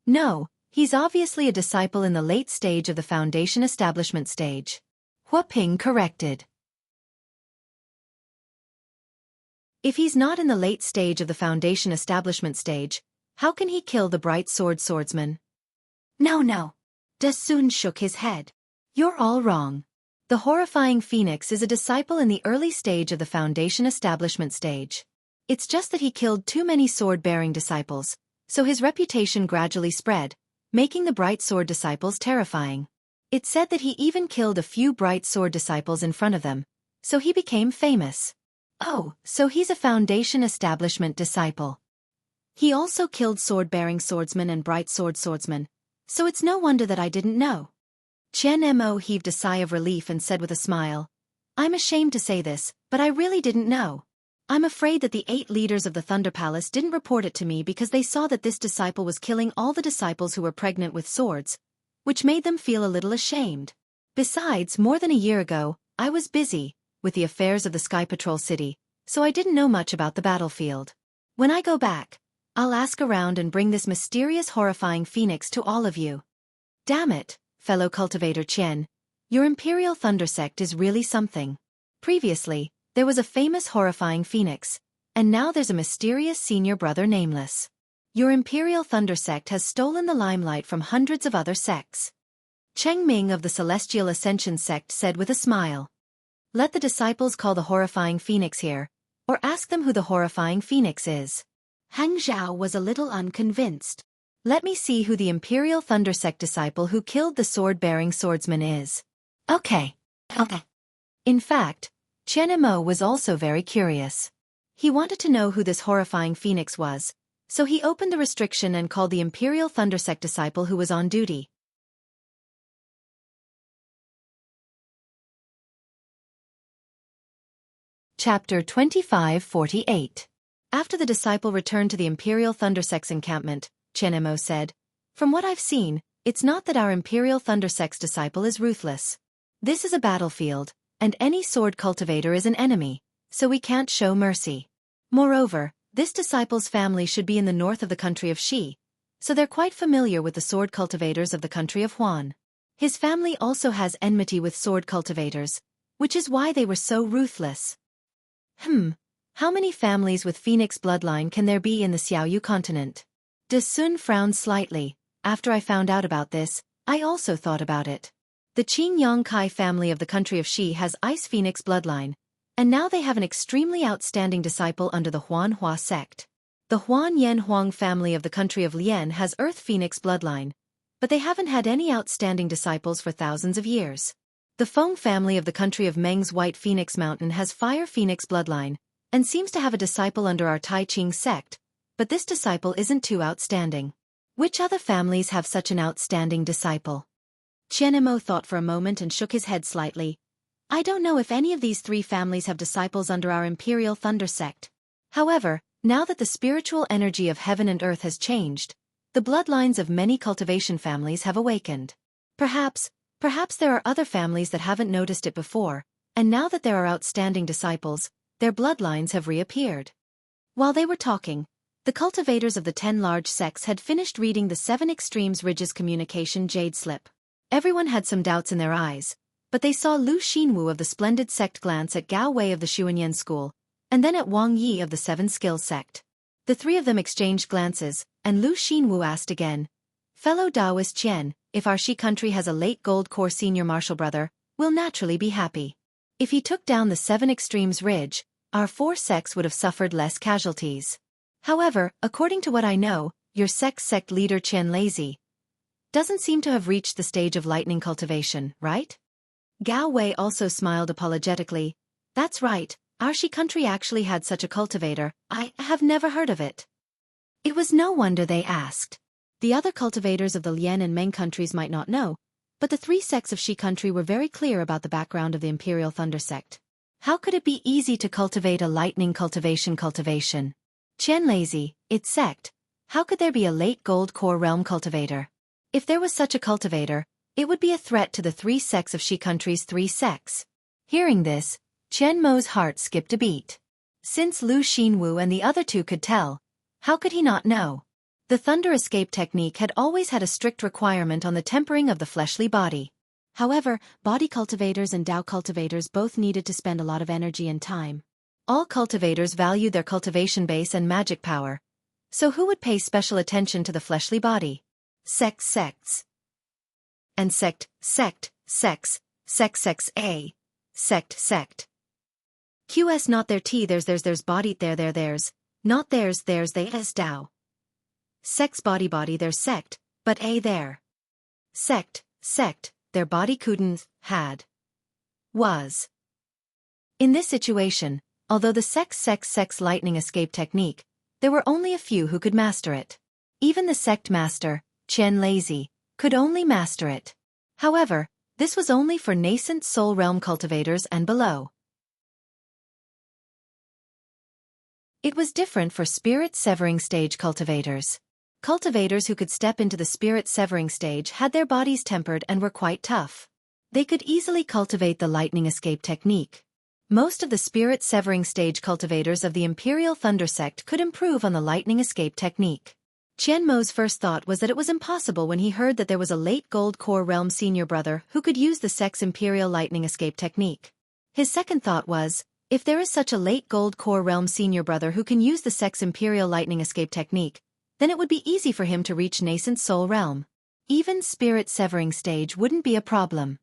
"No, he's obviously a disciple in the late stage of the Foundation establishment stage." Huaping corrected. If he's not in the late stage of the foundation establishment stage, how can he kill the bright sword swordsman? No. Dasun shook his head. You're all wrong. The horrifying phoenix is a disciple in the early stage of the foundation establishment stage. It's just that he killed too many sword-bearing disciples, so his reputation gradually spread, making the bright sword disciples terrifying. It's said that he even killed a few bright sword disciples in front of them, so he became famous. Oh, so he's a foundation establishment disciple. He also killed sword-bearing swordsmen and bright sword swordsmen, so it's no wonder that I didn't know. Qian Mo heaved a sigh of relief and said with a smile, I'm ashamed to say this, but I really didn't know. I'm afraid that the 8 leaders of the Thunder Palace didn't report it to me because they saw that this disciple was killing all the disciples who were pregnant with swords, which made them feel a little ashamed. Besides, more than a year ago, I was busy with the affairs of the Sky Patrol City, so I didn't know much about the battlefield. When I go back, I'll ask around and bring this mysterious horrifying phoenix to all of you. Damn it, fellow cultivator Qian, your Imperial Thunder Sect is really something. Previously, there was a famous horrifying phoenix, and now there's a mysterious senior brother nameless. Your Imperial Thunder Sect has stolen the limelight from hundreds of other sects. Cheng Ming of the Celestial Ascension Sect said with a smile. Let the disciples call the horrifying phoenix here, or ask them who the horrifying phoenix is. Hang Zhao was a little unconvinced. Let me see who the Imperial Thunder Sect disciple who killed the sword-bearing swordsman is. Okay. In fact, Qian Mo was also very curious. He wanted to know who this horrifying phoenix was, so he opened the restriction and called the Imperial Thunder Sect disciple who was on duty. Chapter 2548. After the disciple returned to the Imperial Thunder Sect's encampment, Qian Mo said, From what I've seen, it's not that our Imperial Thunder Sect's disciple is ruthless. This is a battlefield, and any sword cultivator is an enemy, so we can't show mercy. Moreover, this disciple's family should be in the north of the country of Xi, so they're quite familiar with the sword cultivators of the country of Huan. His family also has enmity with sword cultivators, which is why they were so ruthless. How many families with Phoenix bloodline can there be in the Xiaoyu continent? De Sun frowned slightly. After I found out about this, I also thought about it. The Qingyang Kai family of the country of Xi has Ice Phoenix bloodline, and now they have an extremely outstanding disciple under the Huan Hua sect. The Huan Yan Huang family of the country of Lian has Earth Phoenix bloodline, but they haven't had any outstanding disciples for thousands of years. The Feng family of the country of Meng's White Phoenix Mountain has Fire Phoenix bloodline, and seems to have a disciple under our Tai Ching sect, but this disciple isn't too outstanding. Which other families have such an outstanding disciple? Qian Mo thought for a moment and shook his head slightly. I don't know if any of these 3 families have disciples under our Imperial Thunder Sect. However, now that the spiritual energy of heaven and earth has changed, the bloodlines of many cultivation families have awakened. Perhaps there are other families that haven't noticed it before, and now that there are outstanding disciples, their bloodlines have reappeared. While they were talking, the cultivators of the 10 large sects had finished reading the 7 Extremes Ridges Communication Jade Slip. Everyone had some doubts in their eyes, but they saw Lu Xinwu of the Splendid Sect glance at Gao Wei of the Xuanyan School, and then at Wang Yi of the 7 Skills Sect. The 3 of them exchanged glances, and Lu Xinwu asked again, Fellow Taoist Qian, if our Xi country has a late gold core senior martial brother, we'll naturally be happy. If he took down the 7 Extremes Ridge, our 4 sects would have suffered less casualties. However, according to what I know, your sect leader Qian Lazy doesn't seem to have reached the stage of lightning cultivation, right? Gao Wei also smiled apologetically. That's right, our Xi country actually had such a cultivator. I have never heard of it. It was no wonder they asked. The other cultivators of the Lian and Meng countries might not know, but the 3 sects of Xi country were very clear about the background of the Imperial Thunder Sect. How could it be easy to cultivate a lightning cultivation? Qian Lazy, its sect. How could there be a late gold core realm cultivator? If there was such a cultivator, it would be a threat to the 3 sects of Xi country's 3 sects. Hearing this, Qian Mo's heart skipped a beat. Since Lu Xinwu and the other 2 could tell, how could he not know? The thunder escape technique had always had a strict requirement on the tempering of the fleshly body. However, body cultivators and Dao cultivators both needed to spend a lot of energy and time. All cultivators value their cultivation base and magic power. So who would pay special attention to the fleshly body? Sects. And sect, sex, a. Sect. QS not their T there's body there's, not theirs they as Dao. Sex body there's sect, but a there. Sect, their body couldn't, had. Was. In this situation, although the sex lightning escape technique, there were only a few who could master it. Even the sect master, Chen Lazy, could only master it. However, this was only for nascent soul realm cultivators and below. It was different for spirit severing stage cultivators. Cultivators who could step into the spirit severing stage had their bodies tempered and were quite tough. They could easily cultivate the lightning escape technique. Most of the spirit severing stage cultivators of the Imperial Thunder sect could improve on the lightning escape technique. Qian Mo's first thought was that it was impossible when he heard that there was a late Gold Core Realm senior brother who could use the sect's Imperial lightning escape technique. His second thought was, if there is such a late Gold Core Realm senior brother who can use the sect's Imperial lightning escape technique, then it would be easy for him to reach nascent soul realm. Even spirit severing stage wouldn't be a problem.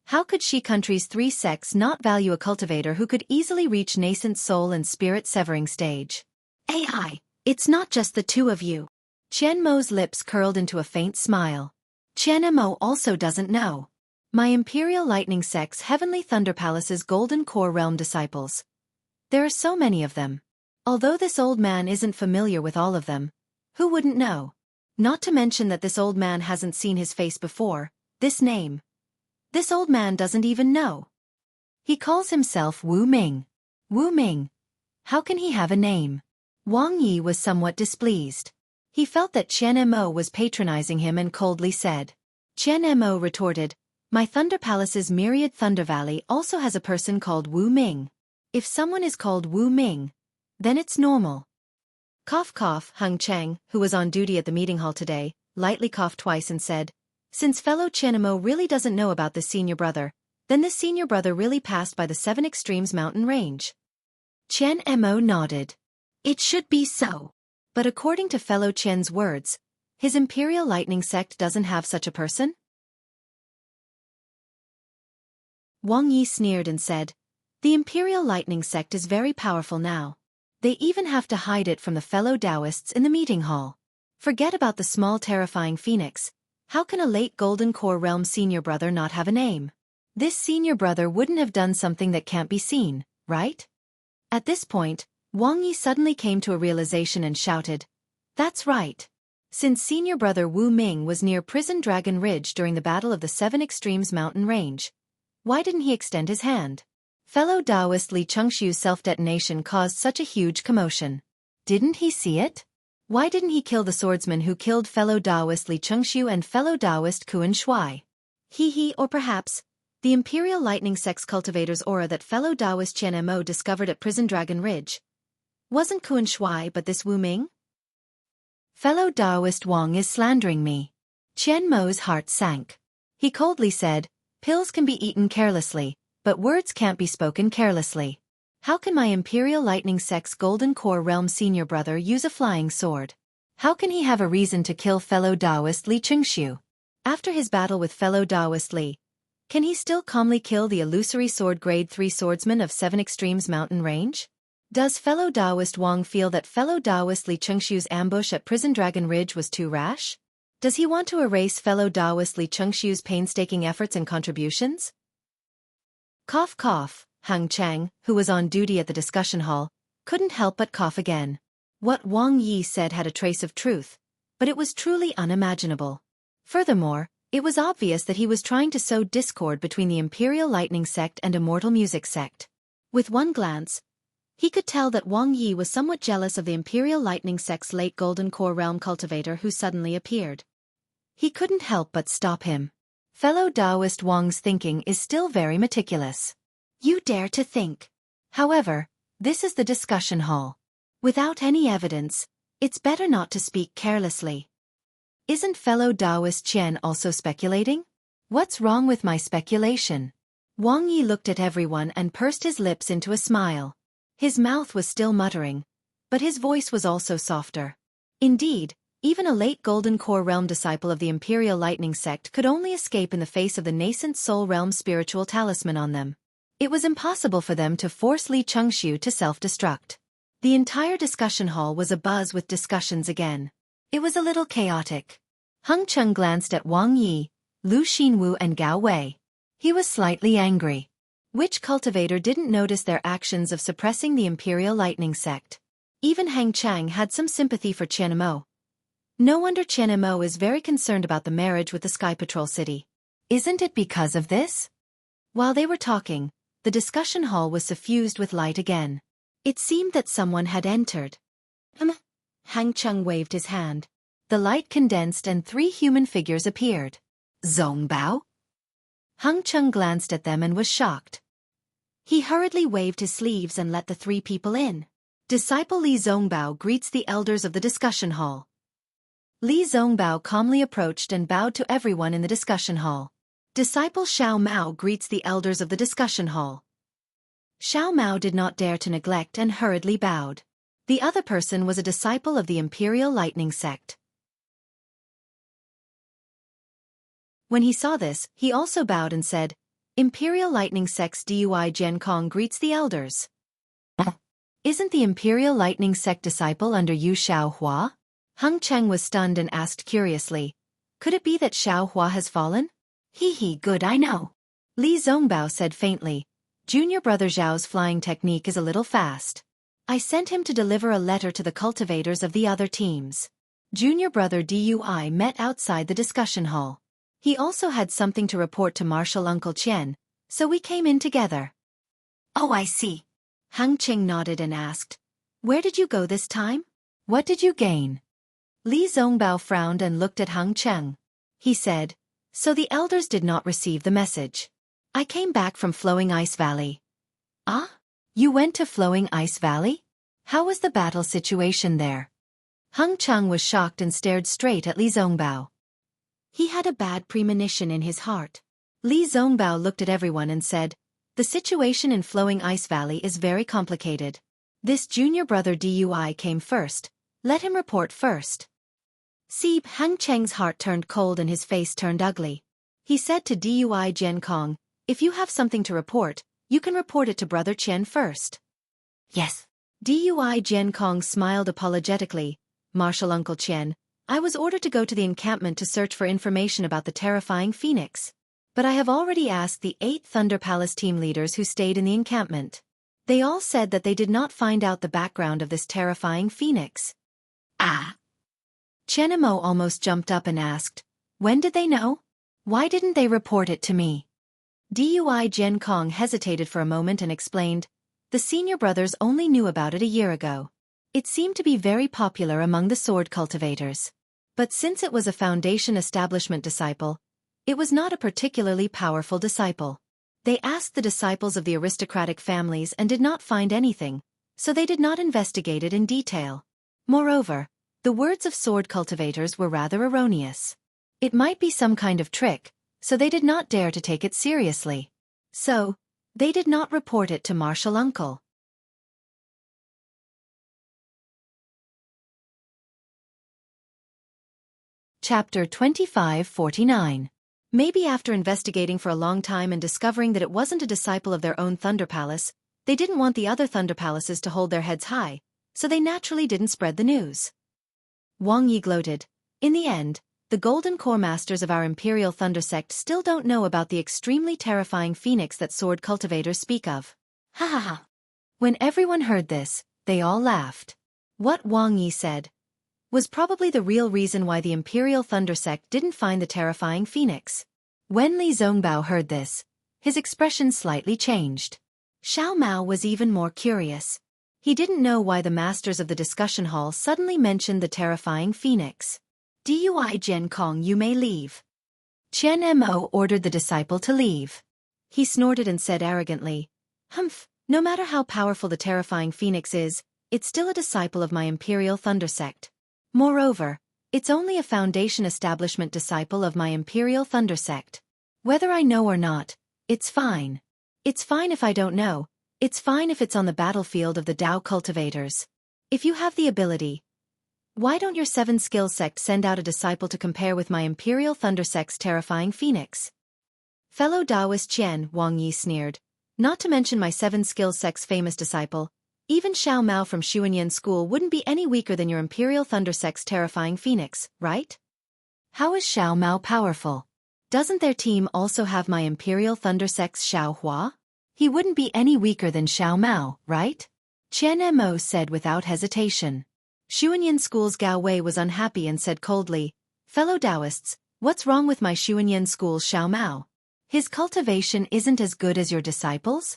How could Shi country's 3 sects not value a cultivator who could easily reach nascent soul and spirit severing stage? AI, it's not just the two of you. Qian Mo's lips curled into a faint smile. Qian Mo also doesn't know. My Imperial Lightning sect's Heavenly Thunder Palace's Golden Core Realm disciples. There are so many of them. Although this old man isn't familiar with all of them, who wouldn't know? Not to mention that this old man hasn't seen his face before, this name. This old man doesn't even know. He calls himself Wu Ming. Wu Ming. How can he have a name? Wang Yi was somewhat displeased. He felt that Qian Mo was patronizing him and coldly said. Qian Mo retorted, my Thunder Palace's Myriad Thunder Valley also has a person called Wu Ming. If someone is called Wu Ming, then it's normal. Cough cough, Hung Cheng, who was on duty at the meeting hall today, lightly coughed twice and said, since fellow Qian Mo really doesn't know about this senior brother, then this senior brother really passed by the 7 Extremes mountain range. Qian Mo nodded. It should be so. But according to fellow Qian's words, his Imperial Lightning sect doesn't have such a person? Wang Yi sneered and said, the Imperial Lightning sect is very powerful now. They even have to hide it from the fellow Taoists in the meeting hall. Forget about the small terrifying phoenix. How can a late Golden Core Realm senior brother not have a name? This senior brother wouldn't have done something that can't be seen, right? At this point, Wang Yi suddenly came to a realization and shouted, that's right. Since senior brother Wu Ming was near Prison Dragon Ridge during the Battle of the 7 Extremes mountain range, why didn't he extend his hand? Fellow Taoist Li Chengxiu's self-detonation caused such a huge commotion. Didn't he see it? Why didn't he kill the swordsman who killed fellow Taoist Li Chengxiu and fellow Taoist Kuan Shui? Or perhaps, the Imperial Lightning sect's cultivator's aura that fellow Taoist Qian Mo discovered at Prison Dragon Ridge. Wasn't Kuan Shui but this Wu Ming? Fellow Taoist Wang is slandering me. Qian Mo's heart sank. He coldly said, pills can be eaten carelessly, but words can't be spoken carelessly. How can my Imperial Lightning sect's Golden Core Realm senior brother use a flying sword? How can he have a reason to kill fellow Taoist Li Chengxiu? After his battle with fellow Taoist Li, can he still calmly kill the illusory sword grade 3 swordsman of 7 Extremes mountain range? Does fellow Taoist Wang feel that fellow Taoist Li Chengxiu's ambush at Prison Dragon Ridge was too rash? Does he want to erase fellow Taoist Li Chengxiu's painstaking efforts and contributions? Cough cough, Hung Cheng, who was on duty at the discussion hall, couldn't help but cough again. What Wang Yi said had a trace of truth, but it was truly unimaginable. Furthermore, it was obvious that he was trying to sow discord between the Imperial Lightning sect and Immortal Music sect. With one glance, he could tell that Wang Yi was somewhat jealous of the Imperial Lightning sect's late Golden Core Realm cultivator who suddenly appeared. He couldn't help but stop him. Fellow Taoist Wang's thinking is still very meticulous. You dare to think. However, this is the discussion hall. Without any evidence, it's better not to speak carelessly. Isn't fellow Taoist Qian also speculating? What's wrong with my speculation? Wang Yi looked at everyone and pursed his lips into a smile. His mouth was still muttering, but his voice was also softer. Indeed, even a late Golden Core Realm disciple of the Imperial Lightning Sect could only escape in the face of the nascent Soul Realm spiritual talisman on them. It was impossible for them to force Li Chengxiu to self-destruct. The entire discussion hall was abuzz with discussions again. It was a little chaotic. Heng Cheng glanced at Wang Yi, Lu Xinwu and Gao Wei. He was slightly angry. Which cultivator didn't notice their actions of suppressing the Imperial Lightning Sect? Even Hang Chang had some sympathy for Qian Mo. No wonder Qian Mo is very concerned about the marriage with the Sky Patrol City. Isn't it because of this? While they were talking, the discussion hall was suffused with light again. It seemed that someone had entered. Hang Cheng waved his hand. The light condensed and 3 human figures appeared. Zongbao? Heng Cheng glanced at them and was shocked. He hurriedly waved his sleeves and let the 3 people in. Disciple Li Zongbao greets the elders of the discussion hall. Li Zongbao calmly approached and bowed to everyone in the discussion hall. Disciple Xiao Mao greets the elders of the discussion hall. Xiao Mao did not dare to neglect and hurriedly bowed. The other person was a disciple of the Imperial Lightning Sect. When he saw this, he also bowed and said, Imperial Lightning Sect's Dui Jiankong greets the elders. Isn't the Imperial Lightning Sect disciple under Yu Xiaohua? Heng Cheng was stunned and asked curiously, could it be that Xiaohua has fallen? Good I know. Li Zongbao said faintly, Junior brother Zhao's flying technique is a little fast. I sent him to deliver a letter to the cultivators of the other teams. Junior brother Dui met outside the discussion hall. He also had something to report to Marshal Uncle Qian, so we came in together. Oh, I see. Heng Cheng nodded and asked, where did you go this time? What did you gain? Li Zongbao frowned and looked at Heng Cheng. He said, so the elders did not receive the message. I came back from Flowing Ice Valley. Ah? You went to Flowing Ice Valley? How was the battle situation there? Heng Cheng was shocked and stared straight at Li Zongbao. He had a bad premonition in his heart. Li Zongbao looked at everyone and said, the situation in Flowing Ice Valley is very complicated. This junior brother Dui came first. Let him report first. See, Heng Cheng's heart turned cold and his face turned ugly. He said to Dui Jiankong, if you have something to report, you can report it to Brother Qian first. Yes. Dui Jiankong smiled apologetically. Marshal Uncle Qian, I was ordered to go to the encampment to search for information about the terrifying phoenix. But I have already asked the 8 Thunder Palace team leaders who stayed in the encampment. They all said that they did not find out the background of this terrifying phoenix. Ah! Qian Mo almost jumped up and asked, when did they know? Why didn't they report it to me? Dui Jiankong hesitated for a moment and explained, the senior brothers only knew about it a year ago. It seemed to be very popular among the sword cultivators. But since it was a Foundation establishment disciple, it was not a particularly powerful disciple. They asked the disciples of the aristocratic families and did not find anything, so they did not investigate it in detail. Moreover, the words of sword cultivators were rather erroneous. It might be some kind of trick, so they did not dare to take it seriously. So, they did not report it to Marshal Uncle. Chapter 2549. Maybe after investigating for a long time and discovering that it wasn't a disciple of their own Thunder Palace, they didn't want the other Thunder Palaces to hold their heads high, so they naturally didn't spread the news. Wang Yi gloated. In the end, the Golden Core Masters of our Imperial Thunder Sect still don't know about the extremely terrifying phoenix that sword cultivators speak of. Ha ha ha. When everyone heard this, they all laughed. What Wang Yi said was probably the real reason why the Imperial Thunder Sect didn't find the terrifying phoenix. When Li Zongbao heard this, his expression slightly changed. Xiao Mao was even more curious. He didn't know why the masters of the discussion hall suddenly mentioned the terrifying phoenix. Dui Jiankong, you may leave. Qian Mo ordered the disciple to leave. He snorted and said arrogantly, Humph, no matter how powerful the terrifying phoenix is, it's still a disciple of my Imperial Thunder Sect. Moreover, it's only a Foundation establishment disciple of my Imperial Thunder Sect. Whether I know or not, it's fine. It's fine if I don't know. It's fine if it's on the battlefield of the Tao cultivators. If you have the ability, why don't your 7-skill sect send out a disciple to compare with my Imperial Thunder Sect's terrifying phoenix? Fellow Taoist Qian, Wang Yi sneered. Not to mention my 7-skill sect's famous disciple, even Xiao Mao from Xuanyan School wouldn't be any weaker than your Imperial Thunder Sect's terrifying phoenix, right? How is Xiao Mao powerful? Doesn't their team also have my Imperial Thunder Sect's Xiao Hua? He wouldn't be any weaker than Xiao Mao, right? Qian Mo said without hesitation. Xuanyan School's Gao Wei was unhappy and said coldly, Fellow Taoists, what's wrong with my Xuanyan School's Xiao Mao? His cultivation isn't as good as your disciples?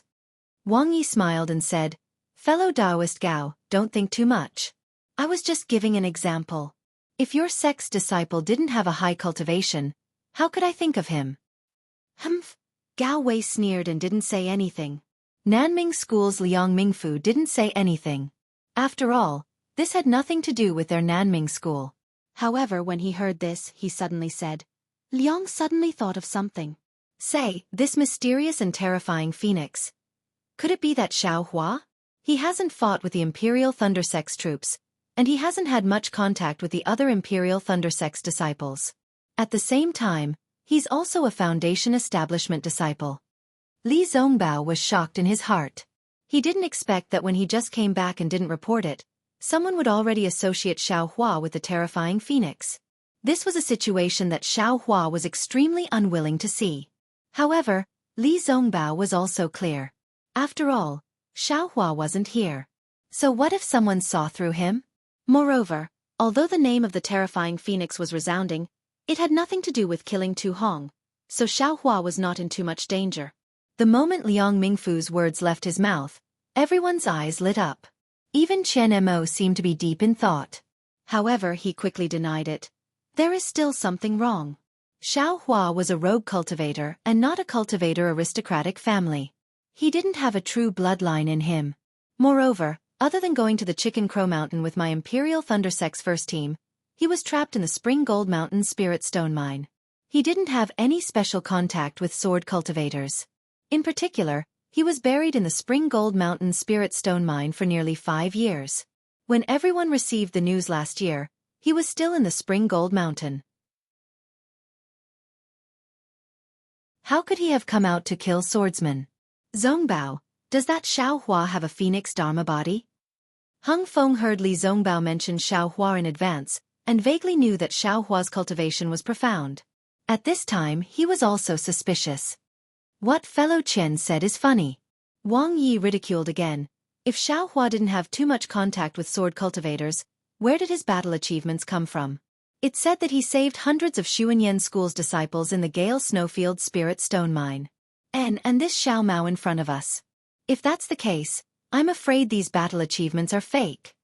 Wang Yi smiled and said, Fellow Taoist Gao, don't think too much. I was just giving an example. If your sect's disciple didn't have a high cultivation, how could I think of him? Humph. Gao Wei sneered and didn't say anything. Nanming School's Liang Mingfu didn't say anything. After all, this had nothing to do with their Nanming School. However, when he heard this, he suddenly said, Liang suddenly thought of something. Say, this mysterious and terrifying phoenix. Could it be that Xiao Hua? He hasn't fought with the Imperial Thunder Sect's troops, and he hasn't had much contact with the other Imperial Thunder Sect's disciples. At the same time, he's also a Foundation Establishment disciple. Li Zongbao was shocked in his heart. He didn't expect that when he just came back and didn't report it, someone would already associate Xiao Hua with the terrifying phoenix. This was a situation that Xiao Hua was extremely unwilling to see. However, Li Zongbao was also clear. After all, Xiao Hua wasn't here. So what if someone saw through him? Moreover, although the name of the terrifying phoenix was resounding, it had nothing to do with killing Tu Hong, so Xiao Hua was not in too much danger. The moment Liang Mingfu's words left his mouth, everyone's eyes lit up. Even Qian Mo seemed to be deep in thought. However, he quickly denied it. There is still something wrong. Xiao Hua was a rogue cultivator and not a cultivator aristocratic family. He didn't have a true bloodline in him. Moreover, other than going to the Chicken Crow Mountain with my Imperial Thunder Sect's first team, he was trapped in the Spring Gold Mountain Spirit Stone Mine. He didn't have any special contact with sword cultivators. In particular, he was buried in the Spring Gold Mountain Spirit Stone Mine for nearly 5 years. When everyone received the news last year, he was still in the Spring Gold Mountain. How could he have come out to kill swordsmen? Zongbao, does that Xiao Hua have a phoenix dharma body? Hung Feng heard Li Zongbao mention Xiao Hua in advance, and vaguely knew that Xiao Hua's cultivation was profound. At this time, he was also suspicious. What fellow Chen said is funny. Wang Yi ridiculed again. If Xiao Hua didn't have too much contact with sword cultivators, where did his battle achievements come from? It said that he saved hundreds of Xuanyan School's disciples in the Gale Snowfield Spirit Stone Mine. And this Xiao Mao in front of us. If that's the case, I'm afraid these battle achievements are fake.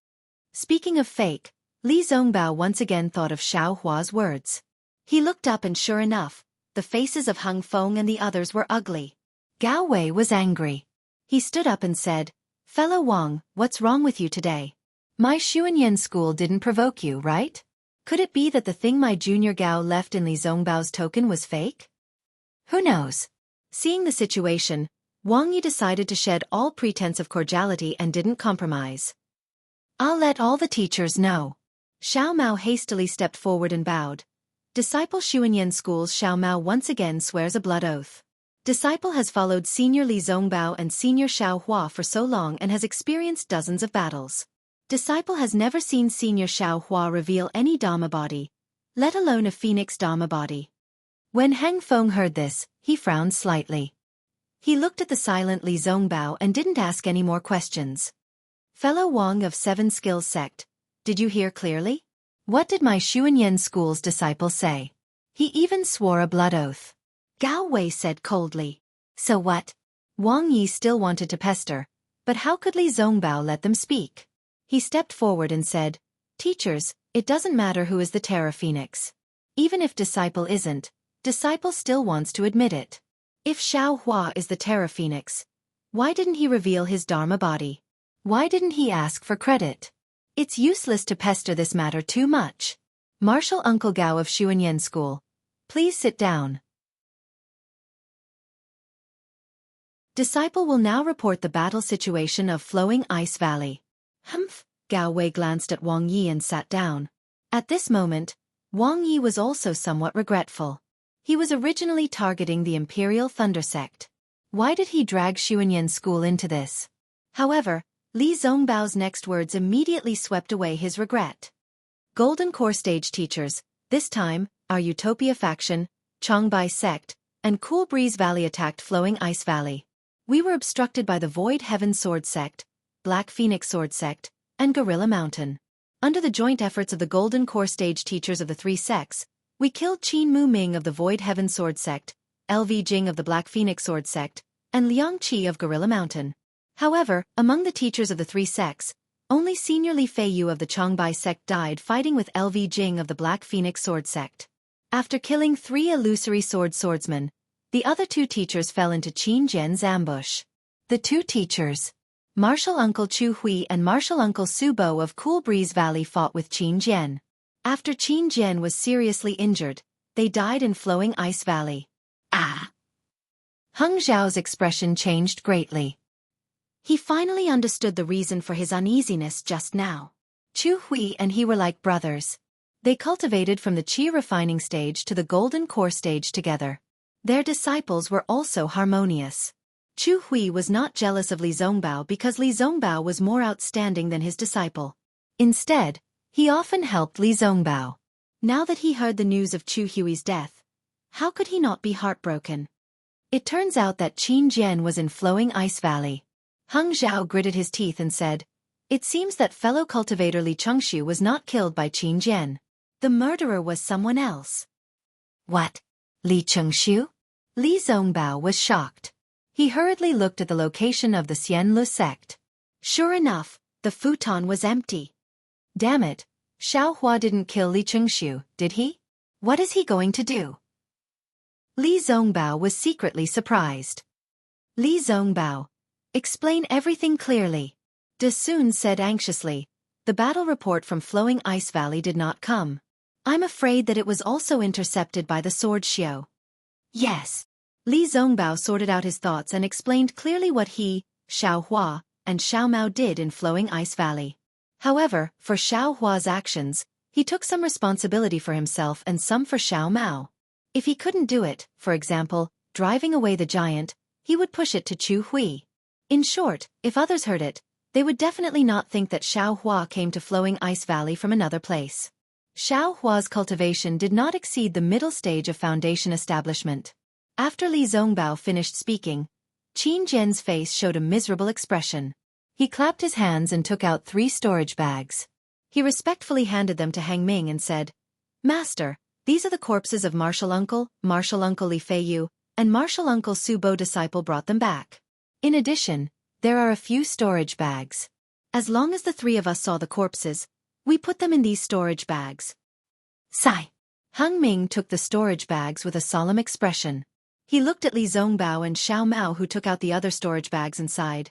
Speaking of fake, Li Zongbao once again thought of Xiao Hua's words. He looked up and sure enough, the faces of Hung Feng and the others were ugly. Gao Wei was angry. He stood up and said, Fellow Wang, what's wrong with you today? My Xuanyan School didn't provoke you, right? Could it be that the thing my junior Gao left in Li Zongbao's token was fake? Who knows? Seeing the situation, Wang Yi decided to shed all pretense of cordiality and didn't compromise. I'll let all the teachers know. Xiao Mao hastily stepped forward and bowed. Disciple Xuanyan School's Xiao Mao once again swears a blood oath. Disciple has followed Senior Li Zongbao and Senior Xiao Hua for so long and has experienced dozens of battles. Disciple has never seen Senior Xiao Hua reveal any Dharma body, let alone a Phoenix Dharma body. When Hang Feng heard this, he frowned slightly. He looked at the silent Li Zongbao and didn't ask any more questions. Fellow Wang of 7 Skills Sect, did you hear clearly? What did my Xuanyan School's disciple say? He even swore a blood oath. Gao Wei said coldly. So what? Wang Yi still wanted to pester, but how could Li Zongbao let them speak? He stepped forward and said, Teachers, it doesn't matter who is the Terra Phoenix. Even if disciple isn't, disciple still wants to admit it. If Xiao Hua is the Terra Phoenix, why didn't he reveal his Dharma body? Why didn't he ask for credit? It's useless to pester this matter too much. Marshal Uncle Gao of Xuanyan School, please sit down. Disciple will now report the battle situation of Flowing Ice Valley. Humph. Gao Wei glanced at Wang Yi and sat down. At this moment, Wang Yi was also somewhat regretful. He was originally targeting the Imperial Thunder Sect. Why did he drag Xuanyan School into this? However, Li Zongbao's next words immediately swept away his regret. Golden Core Stage teachers, this time, our Utopia faction, Changbai Sect, and Cool Breeze Valley attacked Flowing Ice Valley. We were obstructed by the Void Heaven Sword Sect, Black Phoenix Sword Sect, and Gorilla Mountain. Under the joint efforts of the Golden Core Stage teachers of the three sects, we killed Qin Mu Ming of the Void Heaven Sword Sect, LV Jing of the Black Phoenix Sword Sect, and Liang Qi of Gorilla Mountain. However, among the teachers of the three sects, only Senior Li Feiyu of the Changbai Sect died fighting with LV Jing of the Black Phoenix Sword Sect. After killing 3 illusory swordsmen, the other 2 teachers fell into Qin Jian's ambush. The 2 teachers, Martial Uncle Chu Hui and Martial Uncle Su Bo of Cool Breeze Valley, fought with Qin Jian. After Qin Jian was seriously injured, they died in Flowing Ice Valley. Ah! Heng Zhao's expression changed greatly. He finally understood the reason for his uneasiness just now. Chu Hui and he were like brothers. They cultivated from the Qi refining stage to the Golden Core stage together. Their disciples were also harmonious. Chu Hui was not jealous of Li Zongbao because Li Zongbao was more outstanding than his disciple. Instead, he often helped Li Zongbao. Now that he heard the news of Chu Hui's death, how could he not be heartbroken? It turns out that Qin Jian was in Flowing Ice Valley. Heng Zhao gritted his teeth and said, "It seems that fellow cultivator Li Chengxiu was not killed by Qin Jian. The murderer was someone else." What? Li Chengxiu? Li Zongbao was shocked. He hurriedly looked at the location of the Xianlu sect. Sure enough, the futon was empty. Damn it, Xiao Hua didn't kill Li Chengxiu, did he? What is he going to do? Li Zongbao was secretly surprised. Li Zongbao, explain everything clearly. De Sun said anxiously. The battle report from Flowing Ice Valley did not come. I'm afraid that it was also intercepted by the sword Xiao. Yes. Li Zongbao sorted out his thoughts and explained clearly what he, Xiao Hua, and Xiao Mao did in Flowing Ice Valley. However, for Xiao Hua's actions, he took some responsibility for himself and some for Xiao Mao. If he couldn't do it, for example, driving away the giant, he would push it to Chu Hui. In short, if others heard it, they would definitely not think that Xiao Hua came to Flowing Ice Valley from another place. Xiao Hua's cultivation did not exceed the middle stage of foundation establishment. After Li Zongbao finished speaking, Qin Jian's face showed a miserable expression. He clapped his hands and took out 3 storage bags. He respectfully handed them to Hang Ming and said, "Master, these are the corpses of Martial Uncle Li Feiyu, and Martial Uncle Su Bo. Disciple brought them back. In addition, there are a few storage bags. As long as the 3 of us saw the corpses, we put them in these storage bags." Sigh. Heng Ming took the storage bags with a solemn expression. He looked at Li Zongbao and Xiao Mao, who took out the other storage bags and sighed.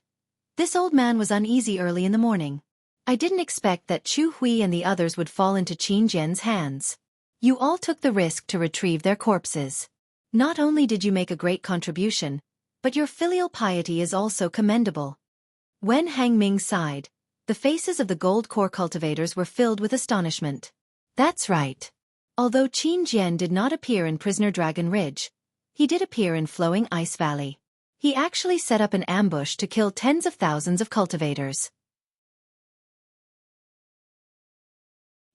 This old man was uneasy early in the morning. I didn't expect that Chu Hui and the others would fall into Qin Jian's hands. You all took the risk to retrieve their corpses. Not only did you make a great contribution, but your filial piety is also commendable. When Hang Ming sighed, the faces of the gold core cultivators were filled with astonishment. That's right. Although Qin Jian did not appear in Prisoner Dragon Ridge, he did appear in Flowing Ice Valley. He actually set up an ambush to kill tens of thousands of cultivators.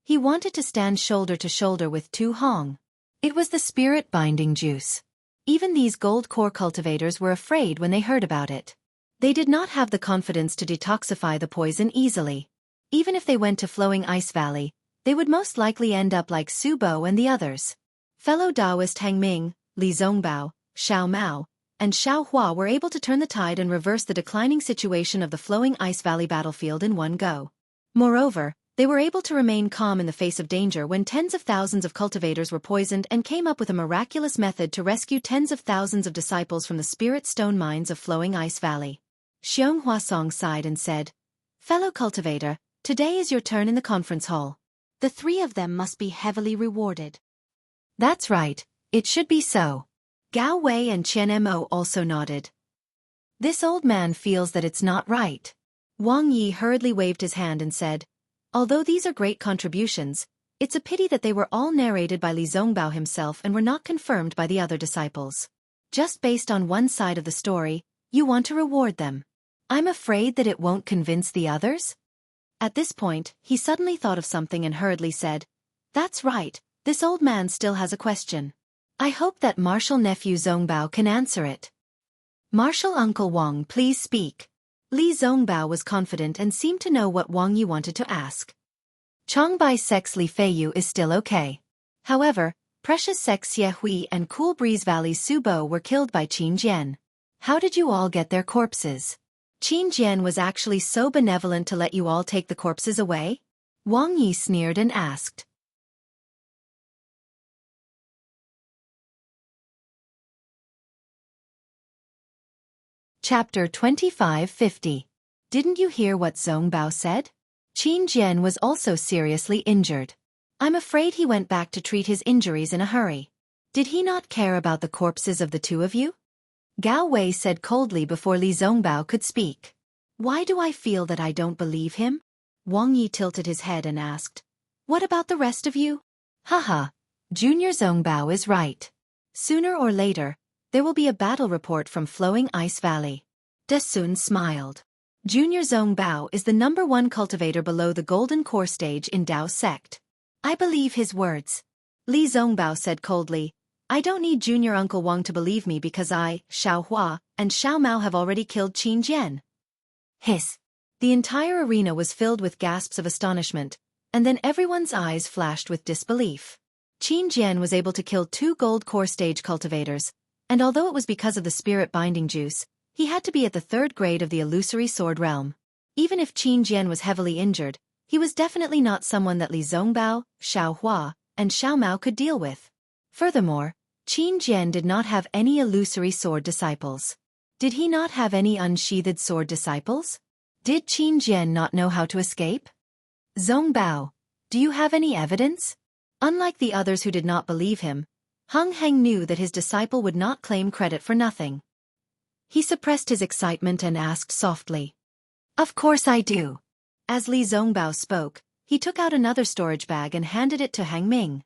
He wanted to stand shoulder to shoulder with Tu Hong. It was the spirit binding juice. Even these gold core cultivators were afraid when they heard about it. They did not have the confidence to detoxify the poison easily. Even if they went to Flowing Ice Valley, they would most likely end up like Su Bo and the others. Fellow Taoist Hang Ming, Li Zongbao, Xiao Mao, and Xiao Hua were able to turn the tide and reverse the declining situation of the Flowing Ice Valley battlefield in one go. Moreover, they were able to remain calm in the face of danger when tens of thousands of cultivators were poisoned and came up with a miraculous method to rescue tens of thousands of disciples from the spirit stone mines of Flowing Ice Valley. Xiong Huasong sighed and said, "Fellow cultivator, today is your turn in the conference hall. The 3 of them must be heavily rewarded." That's right, it should be so. Gao Wei and Chen Mo also nodded. This old man feels that it's not right. Wang Yi hurriedly waved his hand and said, although these are great contributions, it's a pity that they were all narrated by Li Zongbao himself and were not confirmed by the other disciples. Just based on one side of the story, you want to reward them. I'm afraid that it won't convince the others? At this point, he suddenly thought of something and hurriedly said, that's right, this old man still has a question. I hope that Martial Nephew Zongbao can answer it. Martial Uncle Wang, please speak. Li Zongbao was confident and seemed to know what Wang Yi wanted to ask. Changbai Sex Li Feiyu is still okay. However, Precious Sex Xie Hui and Cool Breeze Valley's Su Bo were killed by Qin Jian. How did you all get their corpses? Qin Jian was actually so benevolent to let you all take the corpses away? Wang Yi sneered and asked. Chapter 2550. Didn't you hear what Zongbao said? Qin Jian was also seriously injured. I'm afraid he went back to treat his injuries in a hurry. Did he not care about the corpses of the two of you? Gao Wei said coldly before Li Zongbao could speak. Why do I feel that I don't believe him? Wang Yi tilted his head and asked. What about the rest of you? Haha, Junior Zongbao is right. Sooner or later, there will be a battle report from Flowing Ice Valley. De Sun smiled. Junior Zongbao is the #1 cultivator below the Golden Core stage in Dao sect. I believe his words. Li Zongbao said coldly, I don't need Junior Uncle Wang to believe me because I, Xiao Hua, and Xiao Mao have already killed Qin Jian. Hiss. The entire arena was filled with gasps of astonishment, and then everyone's eyes flashed with disbelief. Qin Jian was able to kill 2 gold core stage cultivators, and although it was because of the spirit binding juice, he had to be at the 3rd grade of the illusory sword realm. Even if Qin Jian was heavily injured, he was definitely not someone that Li Zongbao, Xiao Hua, and Xiao Mao could deal with. Furthermore, Qin Jian did not have any illusory sword disciples. Did he not have any unsheathed sword disciples? Did Qin Jian not know how to escape? Zongbao, do you have any evidence? Unlike the others who did not believe him, Heng Heng knew that his disciple would not claim credit for nothing. He suppressed his excitement and asked softly. Of course I do. As Li Zongbao spoke, he took out another storage bag and handed it to Hang Ming.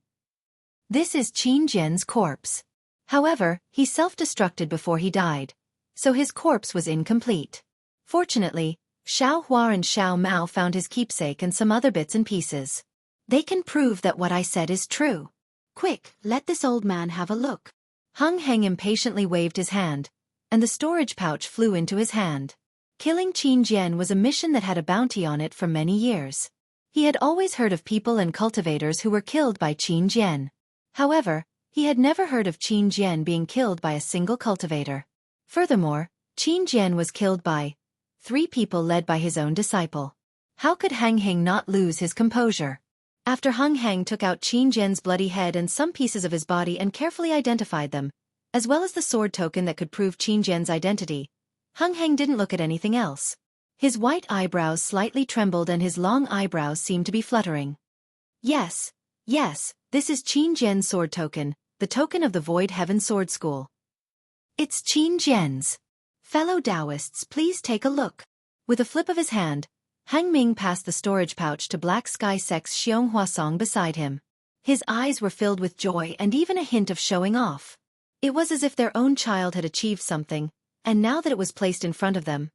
This is Qin Jian's corpse. However, he self-destructed before he died, so his corpse was incomplete. Fortunately, Xiao Hua and Xiao Mao found his keepsake and some other bits and pieces. They can prove that what I said is true. Quick, let this old man have a look. Heng Heng impatiently waved his hand, and the storage pouch flew into his hand. Killing Qin Jian was a mission that had a bounty on it for many years. He had always heard of people and cultivators who were killed by Qin Jian. However, he had never heard of Qin Jian being killed by a single cultivator. Furthermore, Qin Jian was killed by 3 people led by his own disciple. How could Heng Heng not lose his composure? After Heng Heng took out Qin Jian's bloody head and some pieces of his body and carefully identified them, as well as the sword token that could prove Qin Jian's identity, Heng Heng didn't look at anything else. His white eyebrows slightly trembled and his long eyebrows seemed to be fluttering. Yes, this is Qin Jian's sword token, the token of the Void Heaven Sword School. It's Qin Jian's. Fellow Taoists, please take a look. With a flip of his hand, Hang Ming passed the storage pouch to Black Sky Sex Xianxia Song beside him. His eyes were filled with joy and even a hint of showing off. It was as if their own child had achieved something, and now that it was placed in front of them,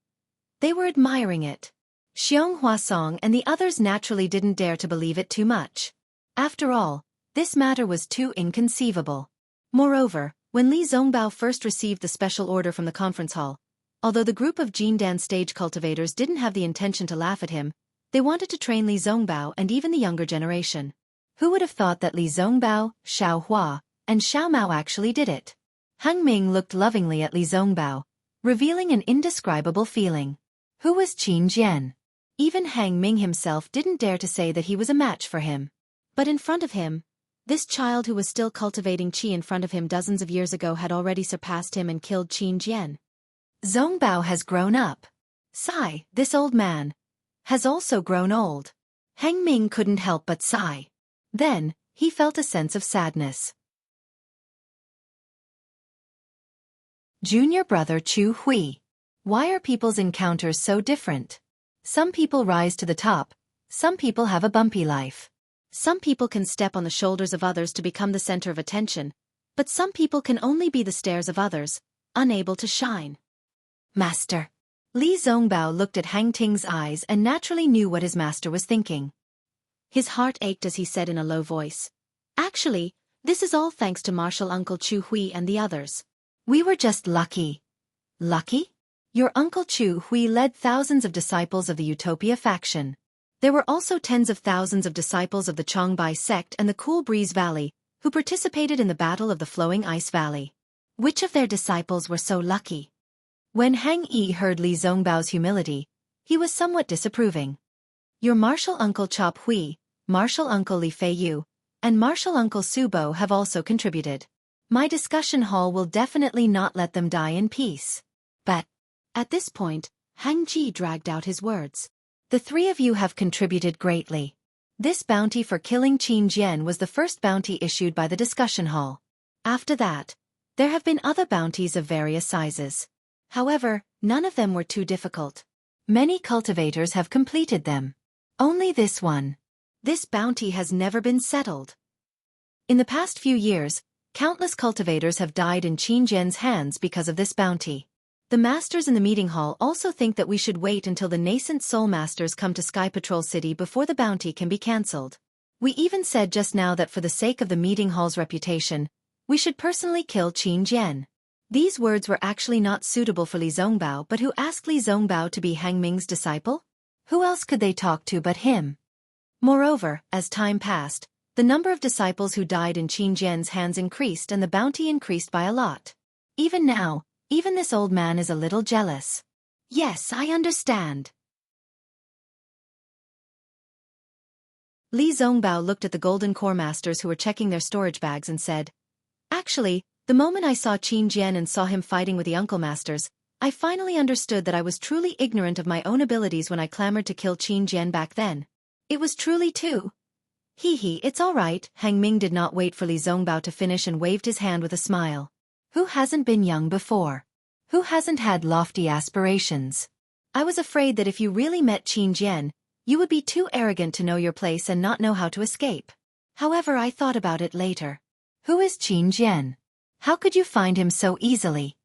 they were admiring it. Xianxia Song and the others naturally didn't dare to believe it too much. After all, this matter was too inconceivable. Moreover, when Li Zongbao first received the special order from the conference hall, although the group of Jindan stage cultivators didn't have the intention to laugh at him, they wanted to train Li Zongbao and even the younger generation. Who would have thought that Li Zongbao, Xiao Hua, and Xiao Mao actually did it? Heng Ming looked lovingly at Li Zongbao, revealing an indescribable feeling. Who was Qin Jian? Even Heng Ming himself didn't dare to say that he was a match for him. But in front of him, this child who was still cultivating qi in front of him dozens of years ago had already surpassed him and killed Qin Jian. Zongbao has grown up. Sigh, this old man has also grown old. Heng Ming couldn't help but sigh. Then, he felt a sense of sadness. Junior brother Chu Hui. Why are people's encounters so different? Some people rise to the top, some people have a bumpy life. Some people can step on the shoulders of others to become the center of attention, but some people can only be the stairs of others, unable to shine. Master. Li Zongbao looked at Hang Ting's eyes and naturally knew what his master was thinking. His heart ached as he said in a low voice, "Actually, this is all thanks to Martial Uncle Chu Hui and the others. We were just lucky." Lucky? Your Uncle Chu Hui led thousands of disciples of the Utopia faction. There were also tens of thousands of disciples of the Chongbai sect and the Cool Breeze Valley, who participated in the Battle of the Flowing Ice Valley. Which of their disciples were so lucky? When Hang Yi heard Li Zongbao's humility, he was somewhat disapproving. Your Martial Uncle Chop Hui, Martial Uncle Li Fei Yu, and Martial Uncle Subo have also contributed. My discussion hall will definitely not let them die in peace. But, at this point, Hang Ji dragged out his words. The three of you have contributed greatly. This bounty for killing Qin Jian was the first bounty issued by the discussion hall. After that, there have been other bounties of various sizes. However, none of them were too difficult. Many cultivators have completed them. Only this one. This bounty has never been settled. In the past few years, countless cultivators have died in Qin Jian's hands because of this bounty. The masters in the meeting hall also think that we should wait until the nascent soul masters come to Sky Patrol City before the bounty can be cancelled. We even said just now that for the sake of the meeting hall's reputation, we should personally kill Qin Jian. These words were actually not suitable for Li Zongbao, but who asked Li Zongbao to be Hang Ming's disciple? Who else could they talk to but him? Moreover, as time passed, the number of disciples who died in Qin Jian's hands increased and the bounty increased by a lot. Even now, even this old man is a little jealous. Yes, I understand. Li Zongbao looked at the Golden Core Masters who were checking their storage bags and said, "Actually, the moment I saw Qin Jian and saw him fighting with the Uncle Masters, I finally understood that I was truly ignorant of my own abilities when I clamored to kill Qin Jian back then. It was truly too. Hee, it's all right." Hang Ming did not wait for Li Zongbao to finish and waved his hand with a smile. Who hasn't been young before? Who hasn't had lofty aspirations? I was afraid that if you really met Qin Jian, you would be too arrogant to know your place and not know how to escape. However, I thought about it later. Who is Qin Jian? How could you find him so easily?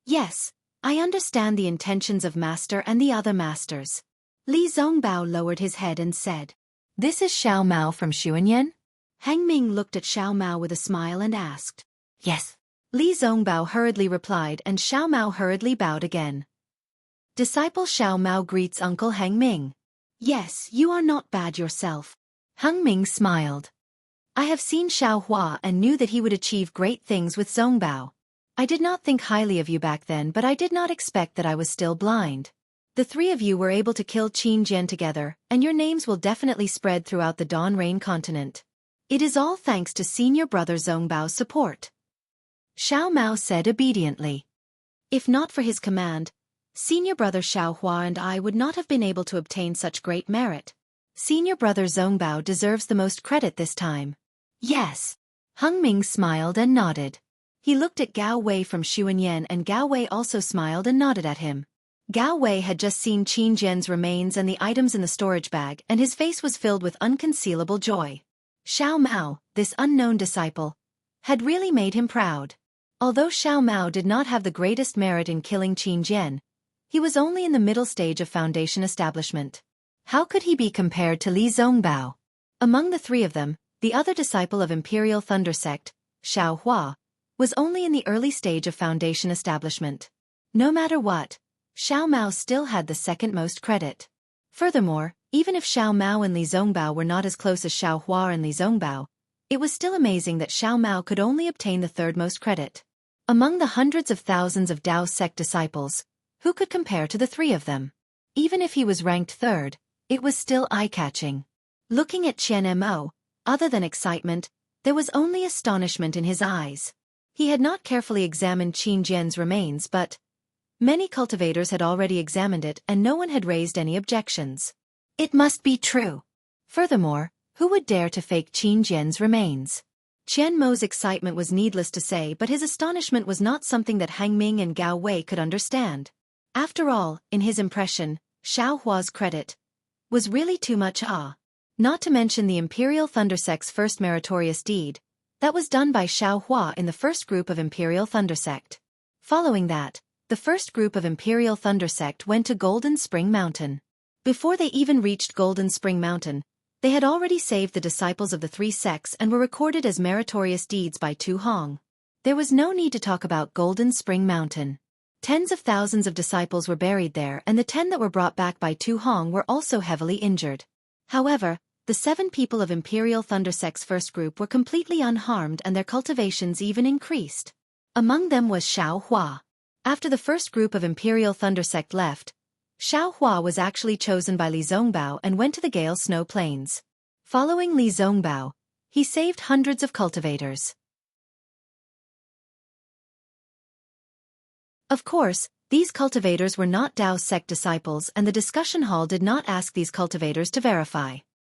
Yes, I understand the intentions of Master and the other masters. Li Zongbao lowered his head and said, "This is Xiao Mao from Xuanyan?" Hang Ming looked at Xiao Mao with a smile and asked, "Yes." Li Zongbao hurriedly replied and Xiao Mao hurriedly bowed again. Disciple Xiao Mao greets Uncle Hang Ming. "Yes, you are not bad yourself." Hang Ming smiled. "I have seen Xiao Hua and knew that he would achieve great things with Zongbao. I did not think highly of you back then, but I did not expect that I was still blind. The three of you were able to kill Qin Jian together, and your names will definitely spread throughout the Dawn Rain continent. It is all thanks to senior brother Zongbao's support." Xiao Mao said obediently. If not for his command, senior brother Xiao Hua and I would not have been able to obtain such great merit. Senior brother Zongbao deserves the most credit this time. Yes. Heng Ming smiled and nodded. He looked at Gao Wei from Xuanyan and Gao Wei also smiled and nodded at him. Gao Wei had just seen Qin Jian's remains and the items in the storage bag and his face was filled with unconcealable joy. Xiao Mao, this unknown disciple, had really made him proud. Although Xiao Mao did not have the greatest merit in killing Qin Jian, he was only in the middle stage of foundation establishment. How could he be compared to Li Zongbao? Among the three of them, the other disciple of Imperial Thunder Sect, Xiao Hua, was only in the early stage of foundation establishment. No matter what, Xiao Mao still had the second most credit. Furthermore, even if Xiao Mao and Li Zongbao were not as close as Xiao Hua and Li Zongbao, it was still amazing that Xiao Mao could only obtain the third most credit. Among the hundreds of thousands of Dao sect disciples, who could compare to the three of them? Even if he was ranked third, it was still eye-catching. Looking at Qian Mo, other than excitement, there was only astonishment in his eyes. He had not carefully examined Qin Jian's remains but many cultivators had already examined it and no one had raised any objections. It must be true. Furthermore, who would dare to fake Qin Jian's remains? Qian Mo's excitement was needless to say, but his astonishment was not something that Hang Ming and Gao Wei could understand. After all, in his impression, Xiaohua's credit was really too much Not to mention the Imperial Thundersect's first meritorious deed, that was done by Xiaohua in the first group of Imperial Thundersect. Following that, the first group of Imperial Thundersect went to Golden Spring Mountain. Before they even reached Golden Spring Mountain, they had already saved the disciples of the three sects and were recorded as meritorious deeds by Tu Hong. There was no need to talk about Golden Spring Mountain. Tens of thousands of disciples were buried there, and the 10 that were brought back by Tu Hong were also heavily injured. However, the 7 people of Imperial Thundersect's first group were completely unharmed and their cultivations even increased. Among them was Xiaohua. After the first group of Imperial Thundersect left, Xiaohua was actually chosen by Li Zongbao and went to the Gale Snow Plains. Following Li Zongbao, he saved hundreds of cultivators. Of course, these cultivators were not Dao sect disciples, and the discussion hall did not ask these cultivators to verify.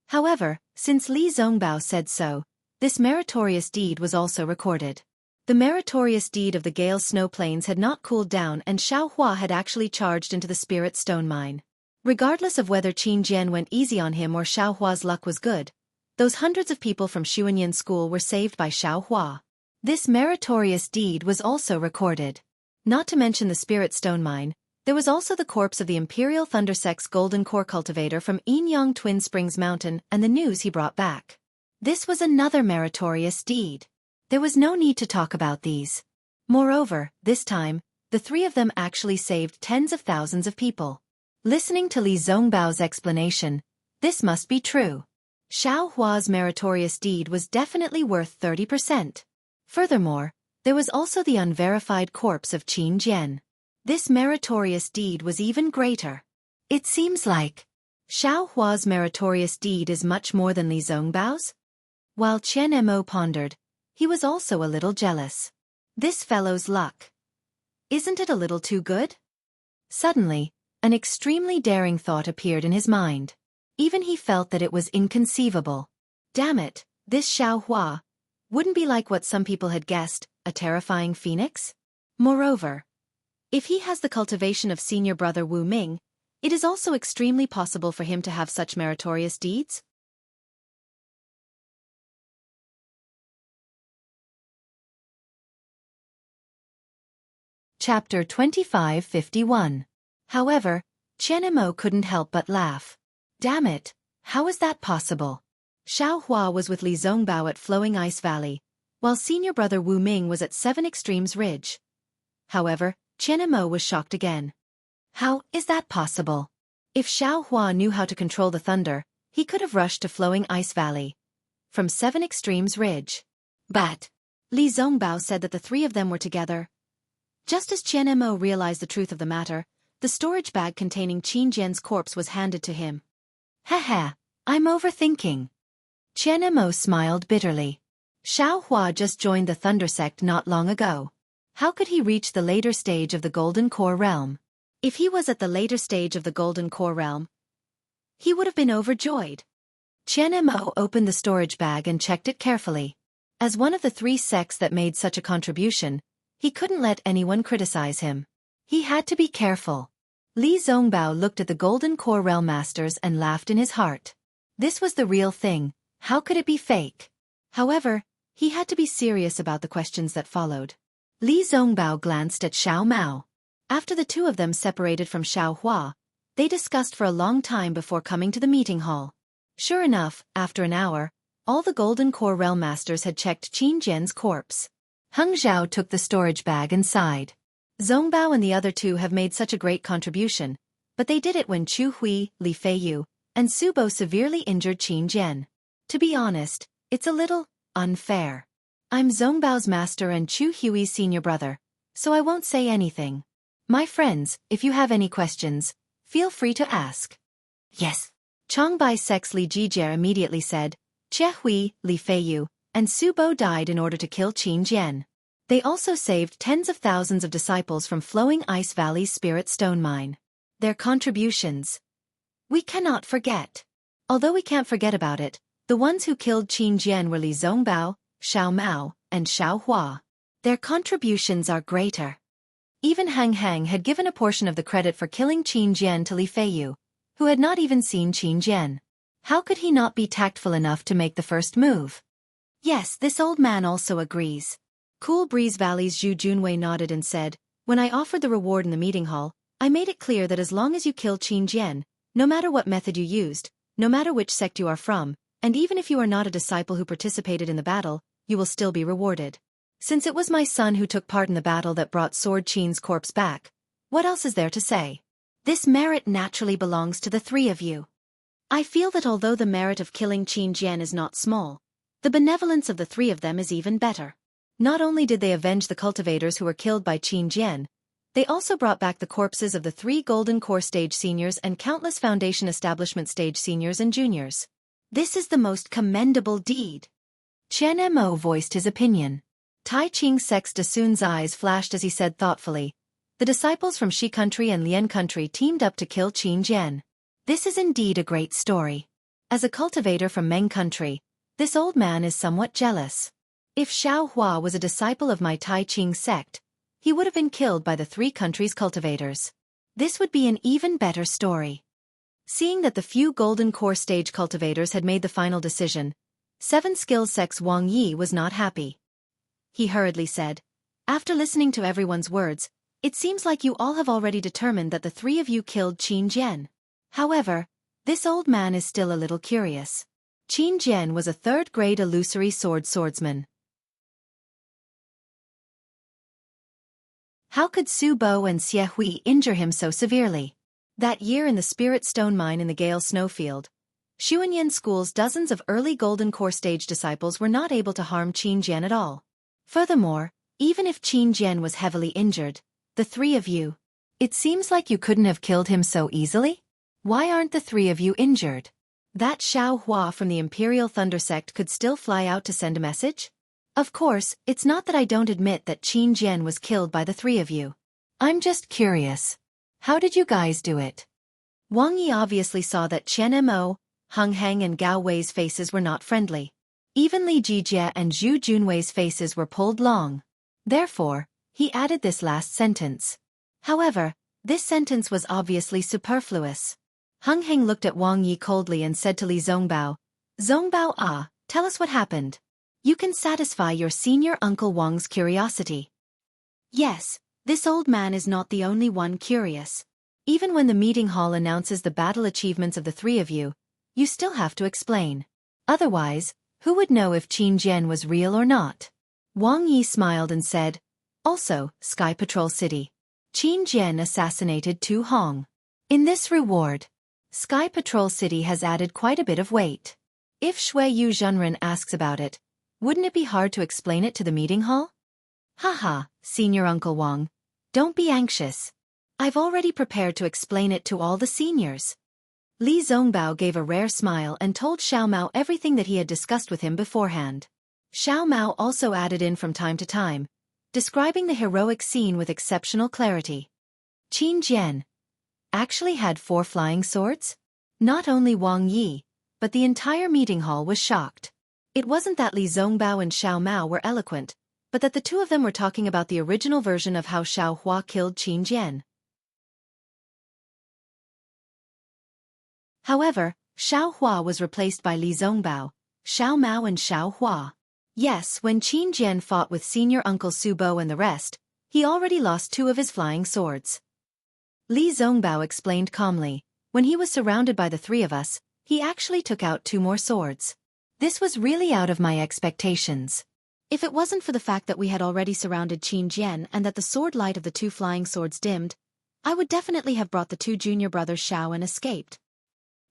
However, since Li Zongbao said so, this meritorious deed was also recorded. The meritorious deed of the Gale Snow Plains had not cooled down, and Xiaohua had actually charged into the Spirit Stone Mine. Regardless of whether Qin Jian went easy on him or Xiaohua's luck was good, those hundreds of people from Xuanyan School were saved by Xiaohua. This meritorious deed was also recorded. Not to mention the Spirit Stone Mine, there was also the corpse of the Imperial Thundersect's Golden Core cultivator from Yinyang Twin Springs Mountain and the news he brought back. This was another meritorious deed. There was no need to talk about these. Moreover, this time, the 3 of them actually saved tens of thousands of people. Listening to Li Zongbao's explanation, this must be true. Xiaohua's meritorious deed was definitely worth 30%. Furthermore, there was also the unverified corpse of Qin Jian. This meritorious deed was even greater. It seems like Xiaohua's meritorious deed is much more than Li Zongbao's. While Qian Mo pondered, he was also a little jealous. This fellow's luck. Isn't it a little too good? Suddenly, an extremely daring thought appeared in his mind. Even he felt that it was inconceivable. Damn it, this Xiaohua wouldn't be like what some people had guessed, a terrifying phoenix? Moreover, if he has the cultivation of senior brother Wu Ming, it is also extremely possible for him to have such meritorious deeds. Chapter 2551. However, Qian Mo couldn't help but laugh. Damn it, how is that possible? Xiaohua was with Li Zongbao at Flowing Ice Valley, while senior brother Wu Ming was at 7 Extremes Ridge. However, Qian Mo was shocked again. How is that possible? If Xiaohua knew how to control the thunder, he could have rushed to Flowing Ice Valley from 7 Extremes Ridge. But Li Zongbao said that the 3 of them were together. Just as Qian Mo realized the truth of the matter, the storage bag containing Qin Jian's corpse was handed to him. Haha, I'm overthinking. Qian Mo smiled bitterly. Xiaohua just joined the Thunder Sect not long ago. How could he reach the later stage of the Golden Core Realm? If he was at the later stage of the Golden Core Realm, he would have been overjoyed. Qian Mo opened the storage bag and checked it carefully. As one of the 3 sects that made such a contribution, he couldn't let anyone criticize him. He had to be careful. Li Zongbao looked at the Golden Core Realm Masters and laughed in his heart. This was the real thing, how could it be fake? However, he had to be serious about the questions that followed. Li Zongbao glanced at Xiao Mao. After the 2 of them separated from Xiaohua, they discussed for a long time before coming to the meeting hall. Sure enough, after an hour, all the Golden Core Realm Masters had checked Qin Jian's corpse. Heng Zhao took the storage bag and sighed. Zongbao and the other 2 have made such a great contribution, but they did it when Chu Hui, Li Feiyu, and Subo severely injured Qin Jian. To be honest, it's a little unfair. I'm Zongbao's master and Chu Hui's senior brother, so I won't say anything. My friends, if you have any questions, feel free to ask. Yes. Changbai Sec's Li Jijie immediately said, Jie Hui, Li Feiyu, and Subo died in order to kill Qin Jian. They also saved tens of thousands of disciples from Flowing Ice Valley's Spirit Stone Mine. Their contributions we cannot forget. Although we can't forget about it, the ones who killed Qin Jian were Li Zongbao, Xiao Mao, and Xiaohua. Their contributions are greater. Even Hang Hang had given a portion of the credit for killing Qin Jian to Li Feiyu, who had not even seen Qin Jian. How could he not be tactful enough to make the first move? Yes, this old man also agrees. Cool Breeze Valley's Zhu Junwei nodded and said, when I offered the reward in the meeting hall, I made it clear that as long as you kill Qin Jian, no matter what method you used, no matter which sect you are from, and even if you are not a disciple who participated in the battle, you will still be rewarded. Since it was my son who took part in the battle that brought Sword Qin's corpse back, what else is there to say? This merit naturally belongs to the three of you. I feel that although the merit of killing Qin Jian is not small, the benevolence of the three of them is even better. Not only did they avenge the cultivators who were killed by Qin Jian, they also brought back the corpses of the 3 Golden Core Stage seniors and countless Foundation Establishment Stage seniors and juniors. This is the most commendable deed. Chen Mo voiced his opinion. Tai Ching Sex Dasun's eyes flashed as he said thoughtfully, the disciples from Shi country and Lian country teamed up to kill Qin Jian. This is indeed a great story. As a cultivator from Meng country, this old man is somewhat jealous. If Xiao Hua was a disciple of my Tai Ching sect, he would have been killed by the 3 countries' cultivators. This would be an even better story. Seeing that the few Golden Core Stage cultivators had made the final decision, 7 Skills Sect's Wang Yi was not happy. He hurriedly said, after listening to everyone's words, it seems like you all have already determined that the 3 of you killed Qin Jian. However, this old man is still a little curious. Qin Jian was a 3rd-grade illusory swordsman. How could Su Bo and Xie Hui injure him so severely? That year in the Spirit Stone Mine in the Gale Snowfield, Xuanyan School's dozens of early Golden Core Stage disciples were not able to harm Qin Jian at all. Furthermore, even if Qin Jian was heavily injured, the 3 of you, it seems like you couldn't have killed him so easily? Why aren't the 3 of you injured? That Xiao Hua from the Imperial Thunder Sect could still fly out to send a message? Of course, it's not that I don't admit that Qin Jian was killed by the 3 of you. I'm just curious. How did you guys do it? Wang Yi obviously saw that Chen Mo, Heng Heng and Gao Wei's faces were not friendly. Even Li Jijie and Zhu Junwei's faces were pulled long. Therefore, he added this last sentence. However, this sentence was obviously superfluous. Heng Heng looked at Wang Yi coldly and said to Li Zongbao, Zongbao, tell us what happened. You can satisfy your senior uncle Wang's curiosity. Yes, this old man is not the only one curious. Even when the meeting hall announces the battle achievements of the 3 of you, you still have to explain. Otherwise, who would know if Qin Jian was real or not? Wang Yi smiled and said, also, Sky Patrol City. Qin Jian assassinated Tu Hong. In this reward, Sky Patrol City has added quite a bit of weight. If Shui Yu Zhenren asks about it, wouldn't it be hard to explain it to the meeting hall? Haha, Senior Uncle Wang. Don't be anxious. I've already prepared to explain it to all the seniors. Li Zongbao gave a rare smile and told Xiao Mao everything that he had discussed with him beforehand. Xiao Mao also added in from time to time, describing the heroic scene with exceptional clarity. Qin Jian actually had 4 flying swords? Not only Wang Yi, but the entire meeting hall was shocked. It wasn't that Li Zongbao and Xiao Mao were eloquent, but that the 2 of them were talking about the original version of how Xiao Hua killed Qin Jian. However, Xiao Hua was replaced by Li Zongbao, Xiao Mao and Xiao Hua. Yes, when Qin Jian fought with senior uncle Su Bo and the rest, he already lost 2 of his flying swords. Li Zongbao explained calmly, when he was surrounded by the 3 of us, he actually took out 2 more swords. This was really out of my expectations. If it wasn't for the fact that we had already surrounded Qin Jian and that the sword light of the 2 flying swords dimmed, I would definitely have brought the 2 junior brothers Xiao and escaped.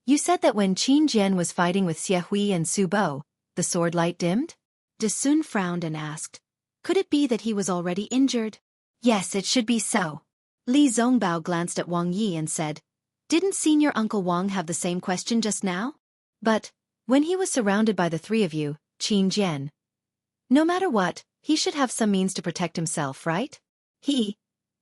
You said that when Qin Jian was fighting with Xie Hui and Su Bo, the sword light dimmed? De Sun frowned and asked, could it be that he was already injured? Yes, it should be so. Li Zongbao glanced at Wang Yi and said, didn't Senior Uncle Wang have the same question just now? But, when he was surrounded by the 3 of you, Qin Jian, no matter what, he should have some means to protect himself, right?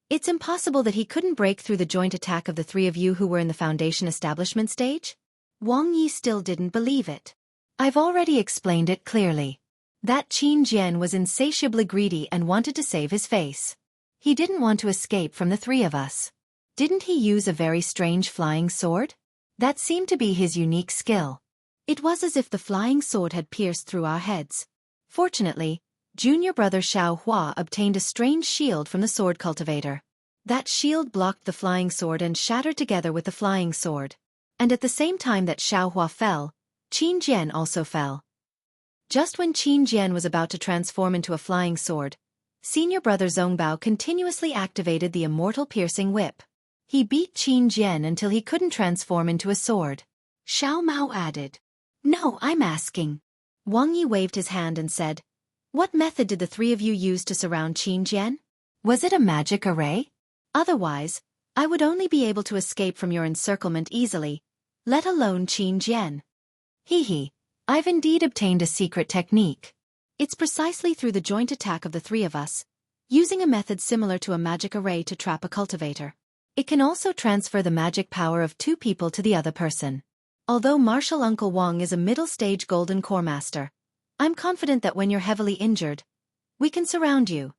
It's impossible that he couldn't break through the joint attack of the 3 of you who were in the Foundation Establishment stage? Wang Yi still didn't believe it. I've already explained it clearly. That Qin Jian was insatiably greedy and wanted to save his face. He didn't want to escape from the three of us. Didn't he use a very strange flying sword? That seemed to be his unique skill. It was as if the flying sword had pierced through our heads. Fortunately, junior brother Xianxia obtained a strange shield from the sword cultivator. That shield blocked the flying sword and shattered together with the flying sword. And at the same time that Xianxia fell, Xianxia also fell. Just when Xianxia was about to transform into a flying sword, senior brother Zongbao continuously activated the immortal piercing whip. He beat Xianxia until he couldn't transform into a sword. Xiao Mao added, "No, I'm asking." Wang Yi waved his hand and said, "What method did the three of you use to surround Xianxia? Was it a magic array? Otherwise, I would only be able to escape from your encirclement easily, let alone Xianxia. Hee, I've indeed obtained a secret technique. It's precisely through the joint attack of the three of us, using a method similar to a magic array to trap a cultivator. It can also transfer the magic power of two people to the other person. Although Martial Uncle Wang is a middle-stage golden core master, I'm confident that when you're heavily injured, we can surround you."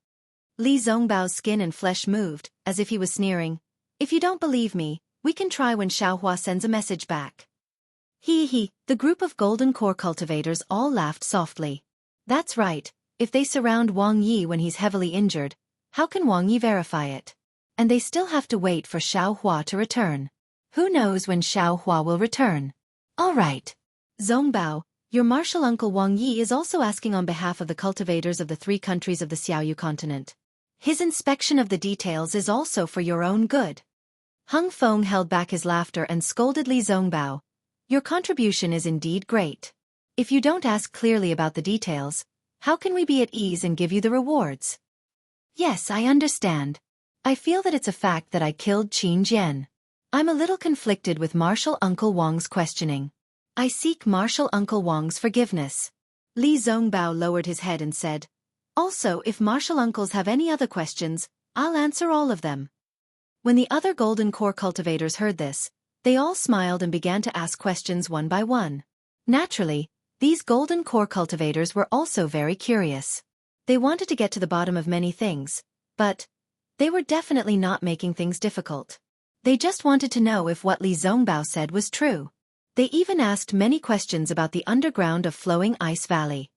Li Zongbao's skin and flesh moved, as if he was sneering. "If you don't believe me, we can try when Xiaohua sends a message back." The group of golden core cultivators all laughed softly. That's right, if they surround Wang Yi when he's heavily injured, how can Wang Yi verify it? And they still have to wait for Xiaohua to return. Who knows when Xiaohua will return? All right. Zongbao, your martial uncle Wang Yi is also asking on behalf of the cultivators of the three countries of the Xiaoyu continent. His inspection of the details is also for your own good. Hung Feng held back his laughter and scolded Li Zongbao. Your contribution is indeed great. If you don't ask clearly about the details, how can we be at ease and give you the rewards? Yes, I understand. I feel that it's a fact that I killed Qin Jian. I'm a little conflicted with Martial Uncle Wang's questioning. I seek Martial Uncle Wang's forgiveness. Li Zongbao lowered his head and said, "Also, if Martial Uncles have any other questions, I'll answer all of them." When the other golden core cultivators heard this, they all smiled and began to ask questions one by one. Naturally, these golden core cultivators were also very curious. They wanted to get to the bottom of many things, but they were definitely not making things difficult. They just wanted to know if what Li Zongbao said was true. They even asked many questions about the underground of Flowing Ice Valley.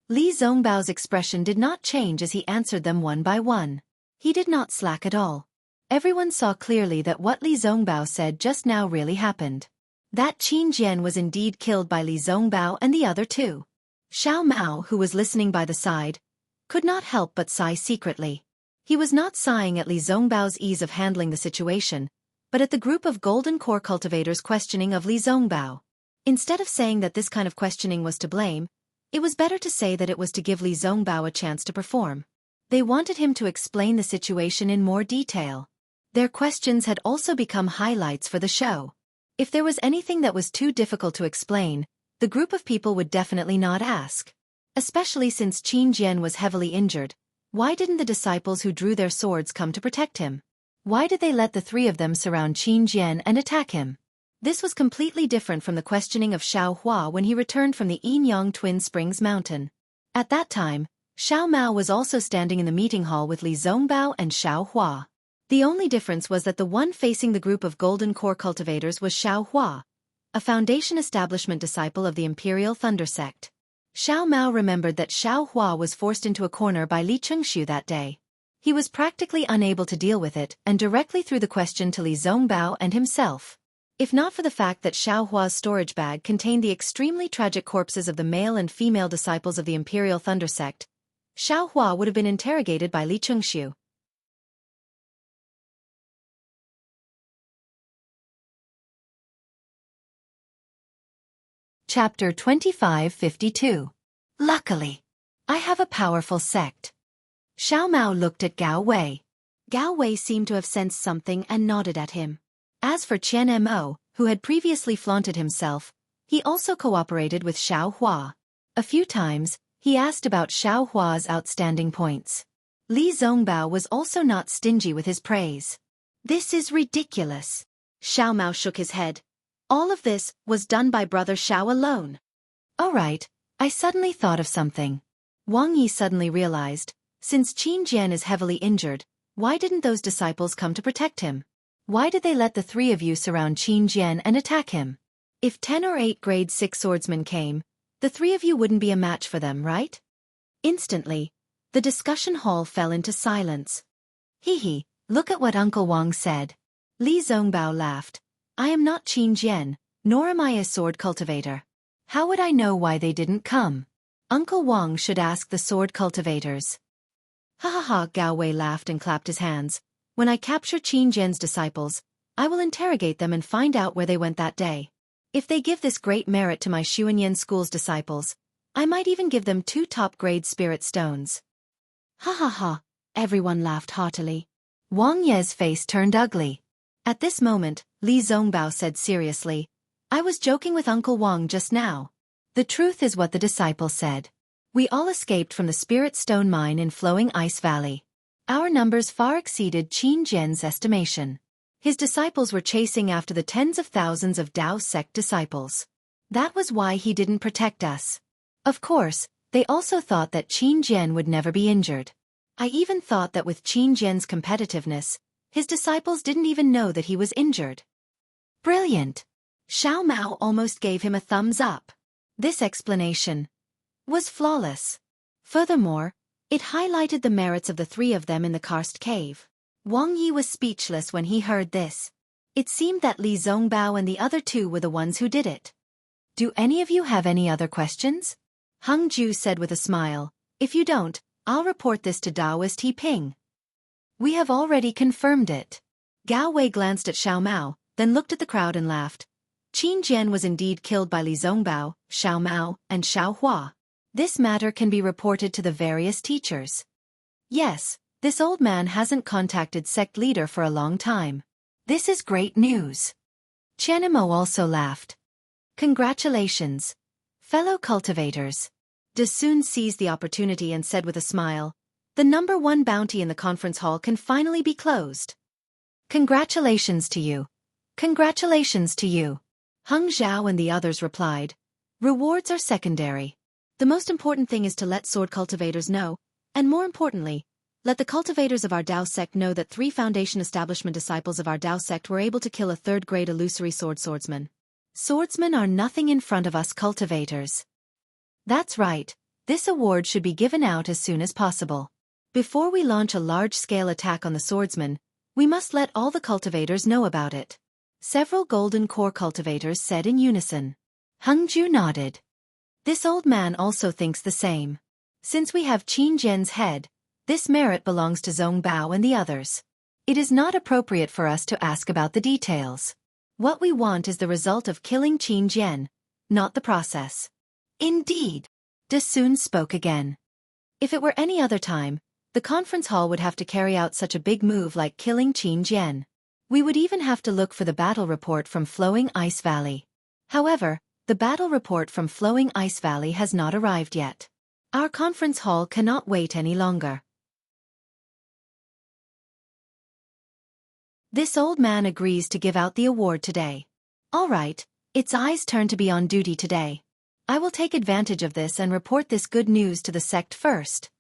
Li Zongbao's expression did not change as he answered them one by one. He did not slack at all. Everyone saw clearly that what Li Zongbao said just now really happened. That Qin Jian was indeed killed by Li Zongbao and the other two. Xiao Mao, who was listening by the side, could not help but sigh secretly. He was not sighing at Li Zongbao's ease of handling the situation, but at the group of golden core cultivators' questioning of Li Zongbao. Instead of saying that this kind of questioning was to blame, it was better to say that it was to give Li Zongbao a chance to perform. They wanted him to explain the situation in more detail. Their questions had also become highlights for the show. If there was anything that was too difficult to explain, the group of people would definitely not ask. Especially since Qin Jian was heavily injured, why didn't the disciples who drew their swords come to protect him? Why did they let the three of them surround Qin Jian and attack him? This was completely different from the questioning of Xiaohua when he returned from the Yinyang Twin Springs mountain. At that time, Xiao Mao was also standing in the meeting hall with Li Zongbao and Xiaohua. The only difference was that the one facing the group of golden core cultivators was Xiaohua, a foundation establishment disciple of the Imperial Thunder Sect. Xiao Mao remembered that Xiaohua was forced into a corner by Li Chengxiu that day. He was practically unable to deal with it and directly threw the question to Li Zongbao and himself. If not for the fact that Xiaohua's storage bag contained the extremely tragic corpses of the male and female disciples of the Imperial Thunder Sect, Xiaohua would have been interrogated by Li Chengxiu. Chapter 2552. Luckily, I have a powerful sect. Xiao Mao looked at Gao Wei. Gao Wei seemed to have sensed something and nodded at him. As for Qian Mo, who had previously flaunted himself, he also cooperated with Xiaohua. A few times, he asked about Xiaohua's outstanding points. Li Zongbao was also not stingy with his praise. This is ridiculous. Xiao Mao shook his head. All of this was done by brother Xiao alone. All right, I suddenly thought of something. Wang Yi suddenly realized, since Qin Jian is heavily injured, why didn't those disciples come to protect him? Why did they let the three of you surround Qin Jian and attack him? If 10 or 8 grade 6 swordsmen came, the three of you wouldn't be a match for them, right? Instantly, the discussion hall fell into silence. Hee, look at what Uncle Wang said. Li Zongbao laughed. I am not Qin Jian, nor am I a sword cultivator. How would I know why they didn't come? Uncle Wang should ask the sword cultivators. Ha ha ha, Gao Wei laughed and clapped his hands. When I capture Qin Jian's disciples, I will interrogate them and find out where they went that day. If they give this great merit to my Xuanyan school's disciples, I might even give them 2 top-grade spirit stones. Ha ha ha, everyone laughed heartily. Wang Ye's face turned ugly. At this moment, Li Zongbao said seriously, I was joking with Uncle Wang just now. The truth is what the disciple said. We all escaped from the spirit stone mine in Flowing Ice Valley. Our numbers far exceeded Qin Jian's estimation. His disciples were chasing after the tens of thousands of Dao sect disciples. That was why he didn't protect us. Of course, they also thought that Qin Jian would never be injured. I even thought that with Qin Jian's competitiveness, his disciples didn't even know that he was injured. Brilliant! Xiao Mao almost gave him a thumbs up. This explanation was flawless. Furthermore, it highlighted the merits of the three of them in the karst cave. Wang Yi was speechless when he heard this. It seemed that Li Zongbao and the other two were the ones who did it. Do any of you have any other questions? Heng Ju said with a smile. If you don't, I'll report this to Daoist He Ping. We have already confirmed it. Gao Wei glanced at Xiao Mao, then looked at the crowd and laughed. Qin Jian was indeed killed by Li Zongbao, Xiao Mao, and Xiao Hua. This matter can be reported to the various teachers. Yes, this old man hasn't contacted sect leader for a long time. This is great news. Qianimo also laughed. Congratulations, fellow cultivators. De Sun seized the opportunity and said with a smile, the number 1 bounty in the conference hall can finally be closed. Congratulations to you. Congratulations to you. Heng Zhao and the others replied. Rewards are secondary. The most important thing is to let sword cultivators know, and more importantly, let the cultivators of our Dao sect know that 3 foundation establishment disciples of our Dao sect were able to kill a 3rd-grade illusory swordsman. Swordsmen are nothing in front of us cultivators. That's right, this award should be given out as soon as possible. Before we launch a large-scale attack on the swordsmen, we must let all the cultivators know about it. Several golden core cultivators said in unison. Heng Ju nodded. This old man also thinks the same. Since we have Qin Jian's head, this merit belongs to Zongbao and the others. It is not appropriate for us to ask about the details. What we want is the result of killing Qin Jian, not the process. Indeed. De Sun spoke again. If it were any other time, the conference hall would have to carry out such a big move like killing Qin Jian. We would even have to look for the battle report from Flowing Ice Valley. However, the battle report from Flowing Ice Valley has not arrived yet. Our conference hall cannot wait any longer. This old man agrees to give out the award today. All right, it's Ai's turn to be on duty today. I will take advantage of this and report this good news to the sect first.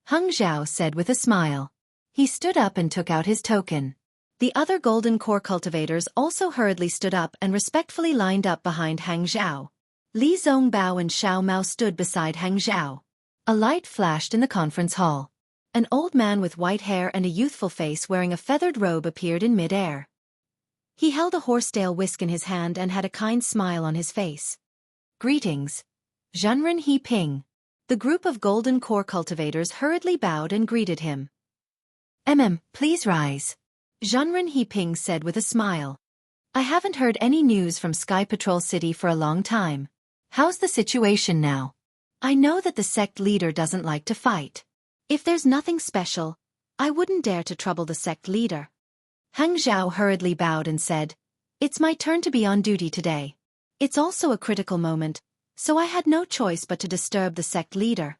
Heng Zhao said with a smile. He stood up and took out his token. The other golden core cultivators also hurriedly stood up and respectfully lined up behind Heng Zhao. Li Zongbao and Xiao Mao stood beside Heng Zhao. A light flashed in the conference hall. An old man with white hair and a youthful face wearing a feathered robe appeared in mid-air. He held a horsetail whisk in his hand and had a kind smile on his face. Greetings. Zhenren He Ping. The group of golden core cultivators hurriedly bowed and greeted him. Please rise. Zhenren He Ping said with a smile. I haven't heard any news from Sky Patrol City for a long time. How's the situation now? I know that the sect leader doesn't like to fight. If there's nothing special, I wouldn't dare to trouble the sect leader. Heng Zhao hurriedly bowed and said, It's my turn to be on duty today. It's also a critical moment, so I had no choice but to disturb the sect leader.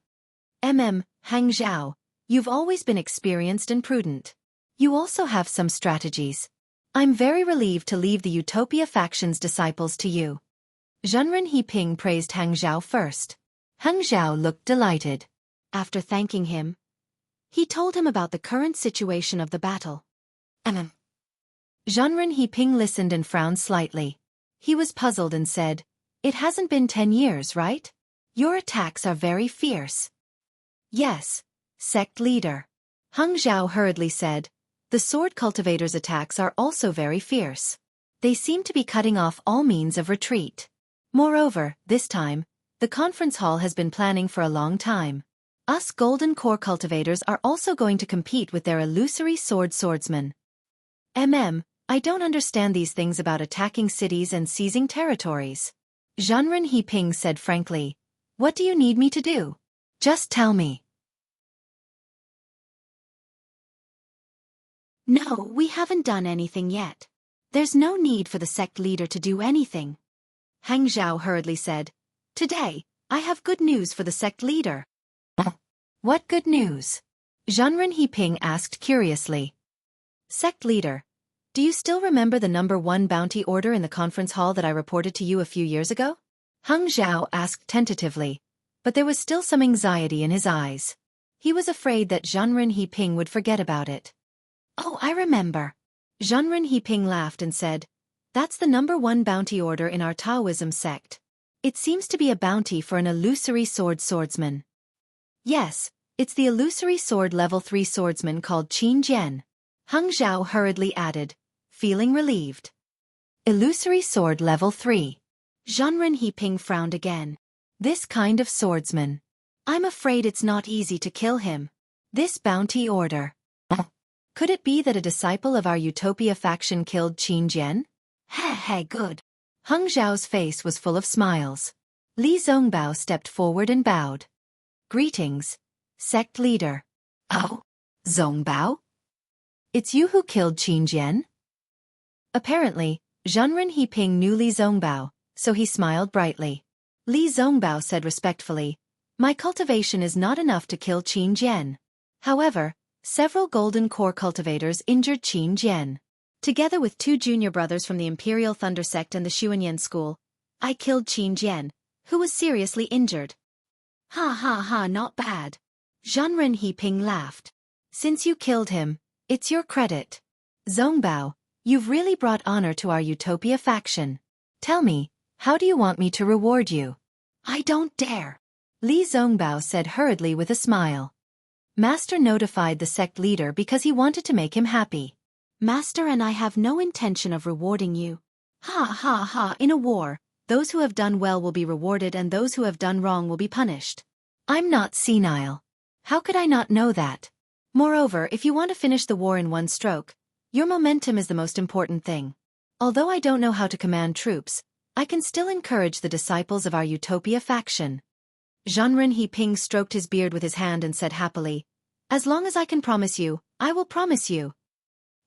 Heng Zhao, you've always been experienced and prudent. You also have some strategies. I'm very relieved to leave the Utopia faction's disciples to you. Zhenren He Ping praised Heng Zhao first. Heng Zhao looked delighted. After thanking him, he told him about the current situation of the battle. Zhenren Heping listened and frowned slightly. He was puzzled and said, "It hasn't been 10 years, right? Your attacks are very fierce." "Yes, sect leader." Heng Zhao hurriedly said, "The sword cultivators' attacks are also very fierce. They seem to be cutting off all means of retreat. Moreover, this time, the conference hall has been planning for a long time. Us golden core cultivators are also going to compete with their illusory swordsmen. I don't understand these things about attacking cities and seizing territories." Zhenren Heping said frankly, "What do you need me to do? Just tell me." "No, we haven't done anything yet. There's no need for the sect leader to do anything." Heng Zhao hurriedly said, "Today, I have good news for the sect leader." "What good news?" Zhenren Heping asked curiously. "Sect leader, do you still remember the number 1 bounty order in the conference hall that I reported to you a few years ago?" Heng Zhao asked tentatively, but there was still some anxiety in his eyes. He was afraid that Zhenren Heping would forget about it. "Oh, I remember." Zhenren Heping laughed and said, "That's the number 1 bounty order in our Taoism sect. It seems to be a bounty for an illusory swordsman." "Yes, it's the illusory sword level 3 swordsman called Qin Jian," Heng Zhao hurriedly added, feeling relieved. "Illusory sword level 3. Zhenren Heping frowned again. "This kind of swordsman. I'm afraid it's not easy to kill him. This bounty order. Could it be that a disciple of our Utopia faction killed Qin Jian?" Hey, good." Heng Zhao's face was full of smiles. Li Zongbao stepped forward and bowed. "Greetings, sect leader." "Oh, Zongbao? It's you who killed Qin Jian?" Apparently, Zhenren Heping knew Li Zongbao, so he smiled brightly. Li Zongbao said respectfully, "My cultivation is not enough to kill Qin Jian. However, several golden core cultivators injured Qin Jian. Together with 2 junior brothers from the Imperial Thunder Sect and the Xuanyan School, I killed Qin Jian, who was seriously injured." Ha, not bad." Zhenren Heping laughed. "Since you killed him, it's your credit. Zongbao, you've really brought honor to our Utopia faction. Tell me, how do you want me to reward you?" "I don't dare," Li Zongbao said hurriedly with a smile. "Master notified the sect leader because he wanted to make him happy. Master and I have no intention of rewarding you. Ha, in a war, those who have done well will be rewarded and those who have done wrong will be punished. I'm not senile. How could I not know that? Moreover, if you want to finish the war in one stroke, your momentum is the most important thing. Although I don't know how to command troops, I can still encourage the disciples of our Utopia faction." Zhenren Heping stroked his beard with his hand and said happily, "As long as I can promise you, I will promise you."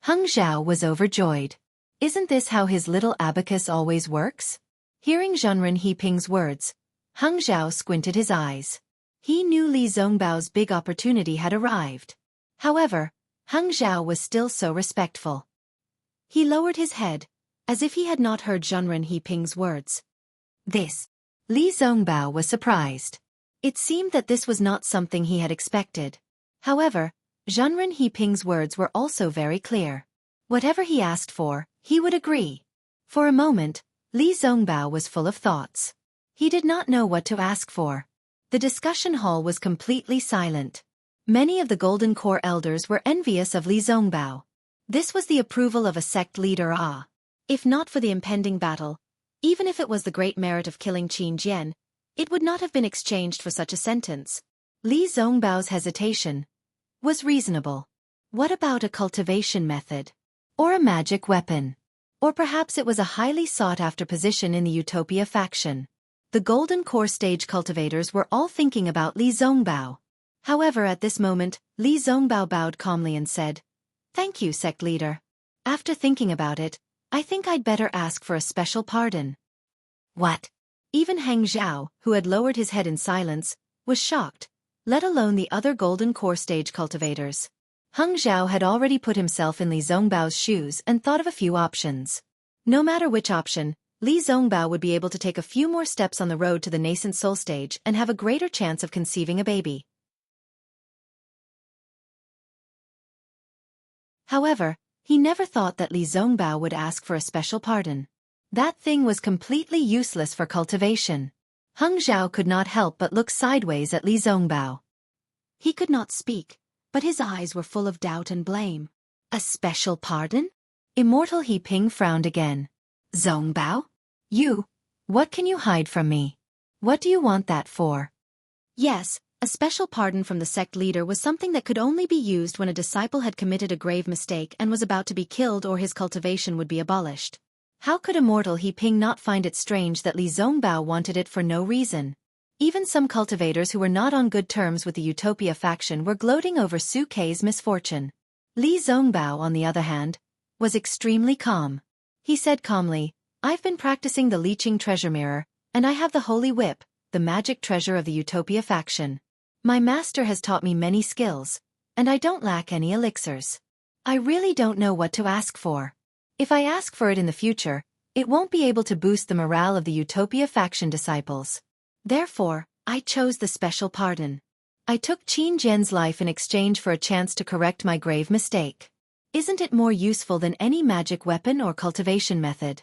Heng Zhao was overjoyed. Isn't this how his little abacus always works? Hearing Zhenren Heping's words, Heng Zhao squinted his eyes. He knew Li Zongbao's big opportunity had arrived. However, Heng Zhao was still so respectful. He lowered his head, as if he had not heard Zhenren Heping's words. "This." Li Zongbao was surprised. It seemed that this was not something he had expected. However, Zhenren Heping's words were also very clear. Whatever he asked for, he would agree. For a moment, Li Zongbao was full of thoughts. He did not know what to ask for. The discussion hall was completely silent. Many of the Golden Core elders were envious of Li Zongbao. This was the approval of a sect leader. If not for the impending battle, even if it was the great merit of killing Qin Jian, it would not have been exchanged for such a sentence. Li Zongbao's hesitation was reasonable. What about a cultivation method? Or a magic weapon? Or perhaps it was a highly sought-after position in the Utopia faction. The Golden Core stage cultivators were all thinking about Li Zongbao. However, at this moment, Li Zongbao bowed calmly and said, "Thank you, sect leader. After thinking about it, I think I'd better ask for a special pardon." "What?" Even Heng Zhao, who had lowered his head in silence, was shocked, let alone the other Golden Core stage cultivators. Heng Zhao had already put himself in Li Zongbao's shoes and thought of a few options. No matter which option, Li Zongbao would be able to take a few more steps on the road to the nascent soul stage and have a greater chance of conceiving a baby. However, he never thought that Li Zongbao would ask for a special pardon. That thing was completely useless for cultivation. Heng Zhao could not help but look sideways at Li Zongbao. He could not speak, but his eyes were full of doubt and blame. A special pardon? Immortal He Ping frowned again. Zongbao? What can you hide from me? What do you want that for? Yes, a special pardon from the sect leader was something that could only be used when a disciple had committed a grave mistake and was about to be killed or his cultivation would be abolished. How could Immortal He Ping not find it strange that Li Zongbao wanted it for no reason? Even some cultivators who were not on good terms with the Utopia faction were gloating over Su Kei's misfortune. Li Zongbao, on the other hand, was extremely calm. He said calmly, I've been practicing the leeching treasure mirror, and I have the holy whip, the magic treasure of the Utopia faction. My master has taught me many skills, and I don't lack any elixirs. I really don't know what to ask for. If I ask for it in the future, it won't be able to boost the morale of the Utopia faction disciples. Therefore, I chose the special pardon. I took Qin Jian's life in exchange for a chance to correct my grave mistake. Isn't it more useful than any magic weapon or cultivation method?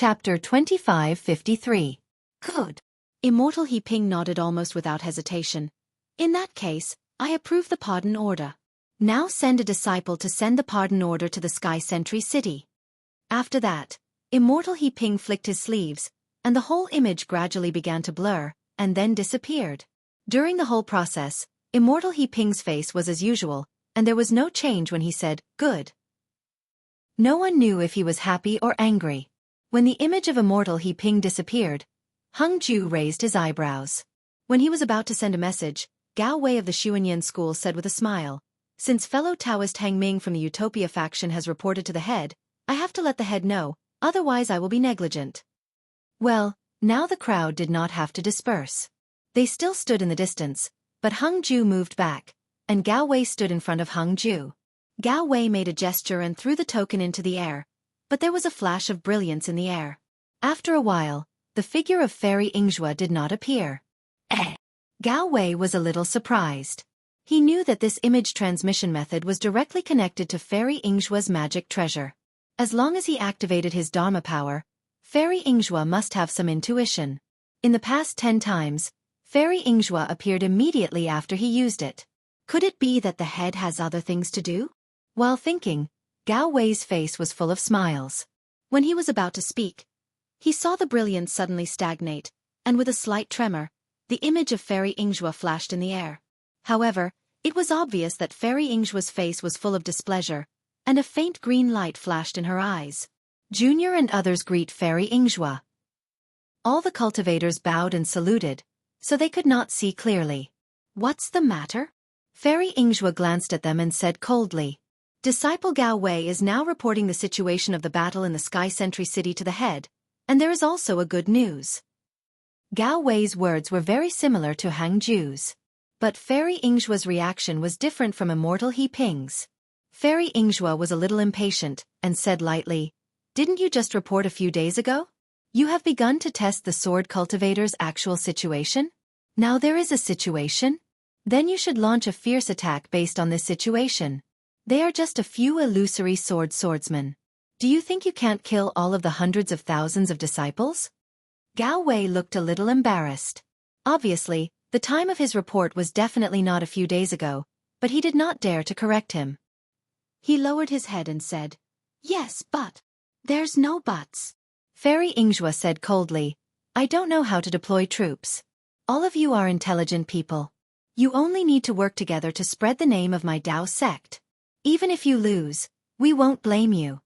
Chapter 2553. Good. Immortal He Ping nodded almost without hesitation. In that case, I approve the pardon order. Now send a disciple to send the pardon order to the Sky Sentry City. After that, Immortal He Ping flicked his sleeves, and the whole image gradually began to blur, and then disappeared. During the whole process, Immortal He Ping's face was as usual, and there was no change when he said, good. No one knew if he was happy or angry. When the image of Immortal He Ping disappeared, Heng Ju raised his eyebrows. When he was about to send a message, Gao Wei of the Xuanyan school said with a smile, since fellow Taoist Hang Ming from the Utopia faction has reported to the head, I have to let the head know, otherwise I will be negligent. Well, now the crowd did not have to disperse. They still stood in the distance, but Heng Ju moved back, and Gao Wei stood in front of Heng Ju. Gao Wei made a gesture and threw the token into the air, but there was a flash of brilliance in the air. After a while, the figure of Fairy Yingxua did not appear. Gao Wei was a little surprised. He knew that this image transmission method was directly connected to Fairy Yingxua's magic treasure. As long as he activated his Dharma power, Fairy Yingxua must have some intuition. In the past 10 times, Fairy Yingxua appeared immediately after he used it. Could it be that the head has other things to do? While thinking, Gao Wei's face was full of smiles. When he was about to speak, he saw the brilliance suddenly stagnate, and with a slight tremor, the image of Fairy Yingxua flashed in the air. However, it was obvious that Fairy Yingxua's face was full of displeasure, and a faint green light flashed in her eyes. Junior and others greet Fairy Yingxua. All the cultivators bowed and saluted, so they could not see clearly. What's the matter? Fairy Yingxua glanced at them and said coldly, Disciple Gao Wei is now reporting the situation of the battle in the Sky Sentry City to the head, and there is also a good news. Gao Wei's words were very similar to Hang Ju's. But Fairy Yingxua's reaction was different from Immortal He Ping's. Fairy Yingxua was a little impatient, and said lightly, Didn't you just report a few days ago? You have begun to test the sword cultivator's actual situation? Now there is a situation? Then you should launch a fierce attack based on this situation. They are just a few illusory swordsmen. Do you think you can't kill all of the hundreds of thousands of disciples? Gao Wei looked a little embarrassed. Obviously, the time of his report was definitely not a few days ago, but he did not dare to correct him. He lowered his head and said, Yes, but. There's no buts. Fairy Yingxua said coldly, I don't know how to deploy troops. All of you are intelligent people. You only need to work together to spread the name of my Dao sect. Even if you lose, we won't blame you.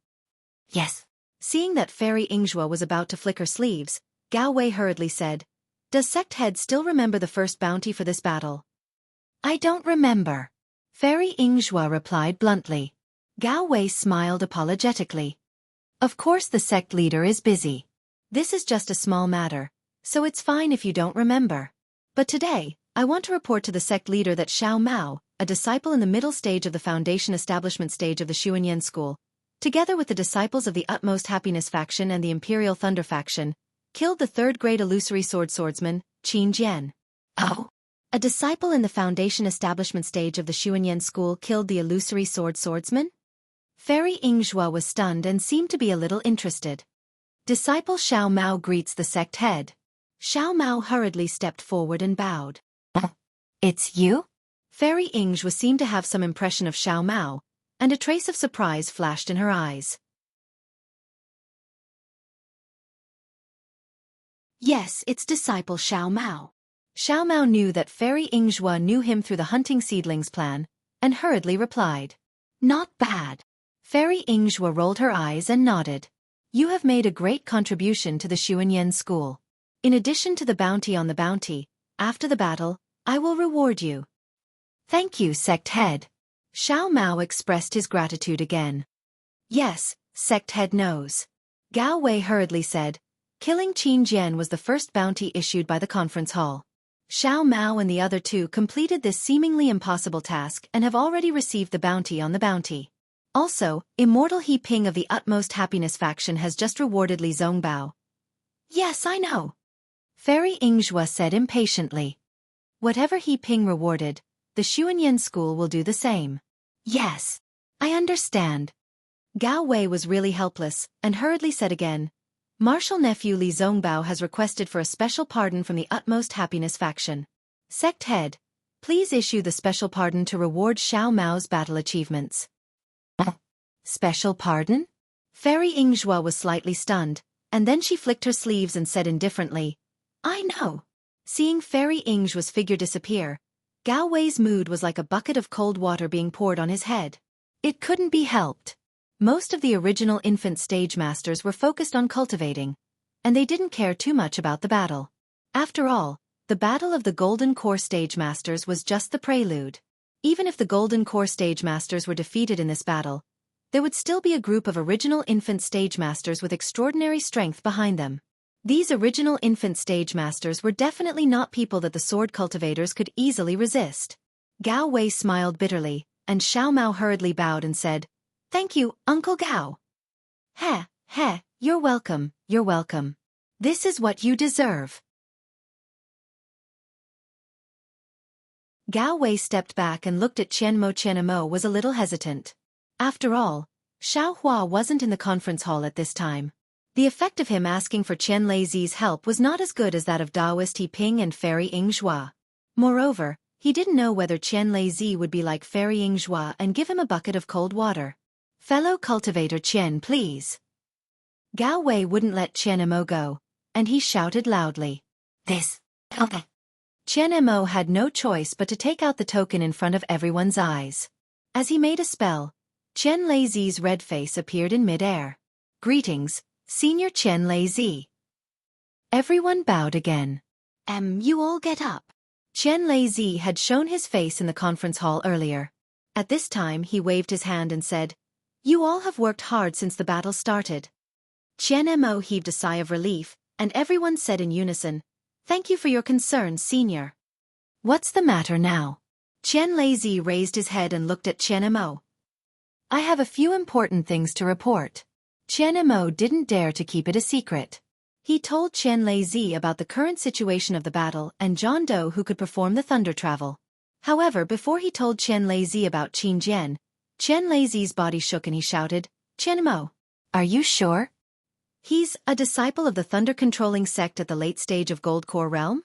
Yes. Seeing that Fairy Yingxua was about to flick her sleeves, Gao Wei hurriedly said, Does sect head still remember the first bounty for this battle? I don't remember. Fairy Yingxua replied bluntly. Gao Wei smiled apologetically. Of course the sect leader is busy. This is just a small matter, so it's fine if you don't remember. But today, I want to report to the sect leader that Xiao Mao, a disciple in the middle stage of the foundation establishment stage of the Xuanyan school, together with the disciples of the Utmost Happiness faction and the Imperial Thunder faction, killed the third-grade illusory swordsman, Xianxia. Oh. A disciple in the foundation establishment stage of the Xuanyan school killed the illusory swordsman? Fairy Yingxua was stunned and seemed to be a little interested. Disciple Xiao Mao greets the sect head. Xiao Mao hurriedly stepped forward and bowed. It's you? Fairy Yingxua seemed to have some impression of Xiao Mao, and a trace of surprise flashed in her eyes. Yes, it's disciple Xiao Mao. Xiao Mao knew that Fairy Yingxua knew him through the hunting seedlings plan, and hurriedly replied. Not bad. Fairy Yingxua rolled her eyes and nodded. You have made a great contribution to the Xuanyan school. In addition to the bounty on the bounty, after the battle, I will reward you. Thank you, sect head. Xiao Mao expressed his gratitude again. Yes, sect head knows. Gao Wei hurriedly said. Killing Qin Jian was the first bounty issued by the conference hall. Xiao Mao and the other two completed this seemingly impossible task and have already received the bounty on the bounty. Also, Immortal He Ping of the Utmost Happiness faction has just rewarded Li Zongbao. Yes, I know. Fairy Yingxua said impatiently. Whatever He Ping rewarded, the Xuanyan school will do the same. Yes, I understand. Gao Wei was really helpless, and hurriedly said again. Martial nephew Li Zongbao has requested for a special pardon from the Utmost Happiness faction. Sect head, please issue the special pardon to reward Xiao Mao's battle achievements. Special pardon? Fairy Yingxua was slightly stunned, and then she flicked her sleeves and said indifferently, I know. Seeing Fairy Yingxua's figure disappear, Gao Wei's mood was like a bucket of cold water being poured on his head. It couldn't be helped. Most of the original infant stage masters were focused on cultivating, and they didn't care too much about the battle. After all, the battle of the Golden Core stage masters was just the prelude. Even if the Golden Core stage masters were defeated in this battle, there would still be a group of original infant stage masters with extraordinary strength behind them. These original infant stage masters were definitely not people that the sword cultivators could easily resist. Gao Wei smiled bitterly, and Xiao Mao hurriedly bowed and said, Thank you, Uncle Gao. You're welcome, you're welcome. This is what you deserve. Gao Wei stepped back and looked at Qianmo. Qianmo was a little hesitant. After all, Xiao Hua wasn't in the conference hall at this time. The effect of him asking for Qian Leizi's help was not as good as that of Daoist He Ping and Fairy Yingxua. Moreover, he didn't know whether Qian Leizi would be like Fairy Yingxua and give him a bucket of cold water. Fellow cultivator Qian, please. Gao Wei wouldn't let Qian go, and he shouted loudly. This. Okay. Qian had no choice but to take out the token in front of everyone's eyes. As he made a spell, Qian Leizi's red face appeared in mid-air. Greetings, Senior Qian Leizi. Everyone bowed again. You all get up. Qian Leizi had shown his face in the conference hall earlier. At this time he waved his hand and said, You all have worked hard since the battle started. Qian heaved a sigh of relief, and everyone said in unison, Thank you for your concern, Senior. What's the matter now? Qian Leizi raised his head and looked at Qian. I have a few important things to report. Qian didn't dare to keep it a secret. He told Qian Leizi about the current situation of the battle and John Doe who could perform the thunder travel. However, before he told Qian Leizi about Qin Jian, Qian Leizi's body shook and he shouted, Qian, are you sure? He's a disciple of the thunder-controlling sect at the late stage of Gold Core realm?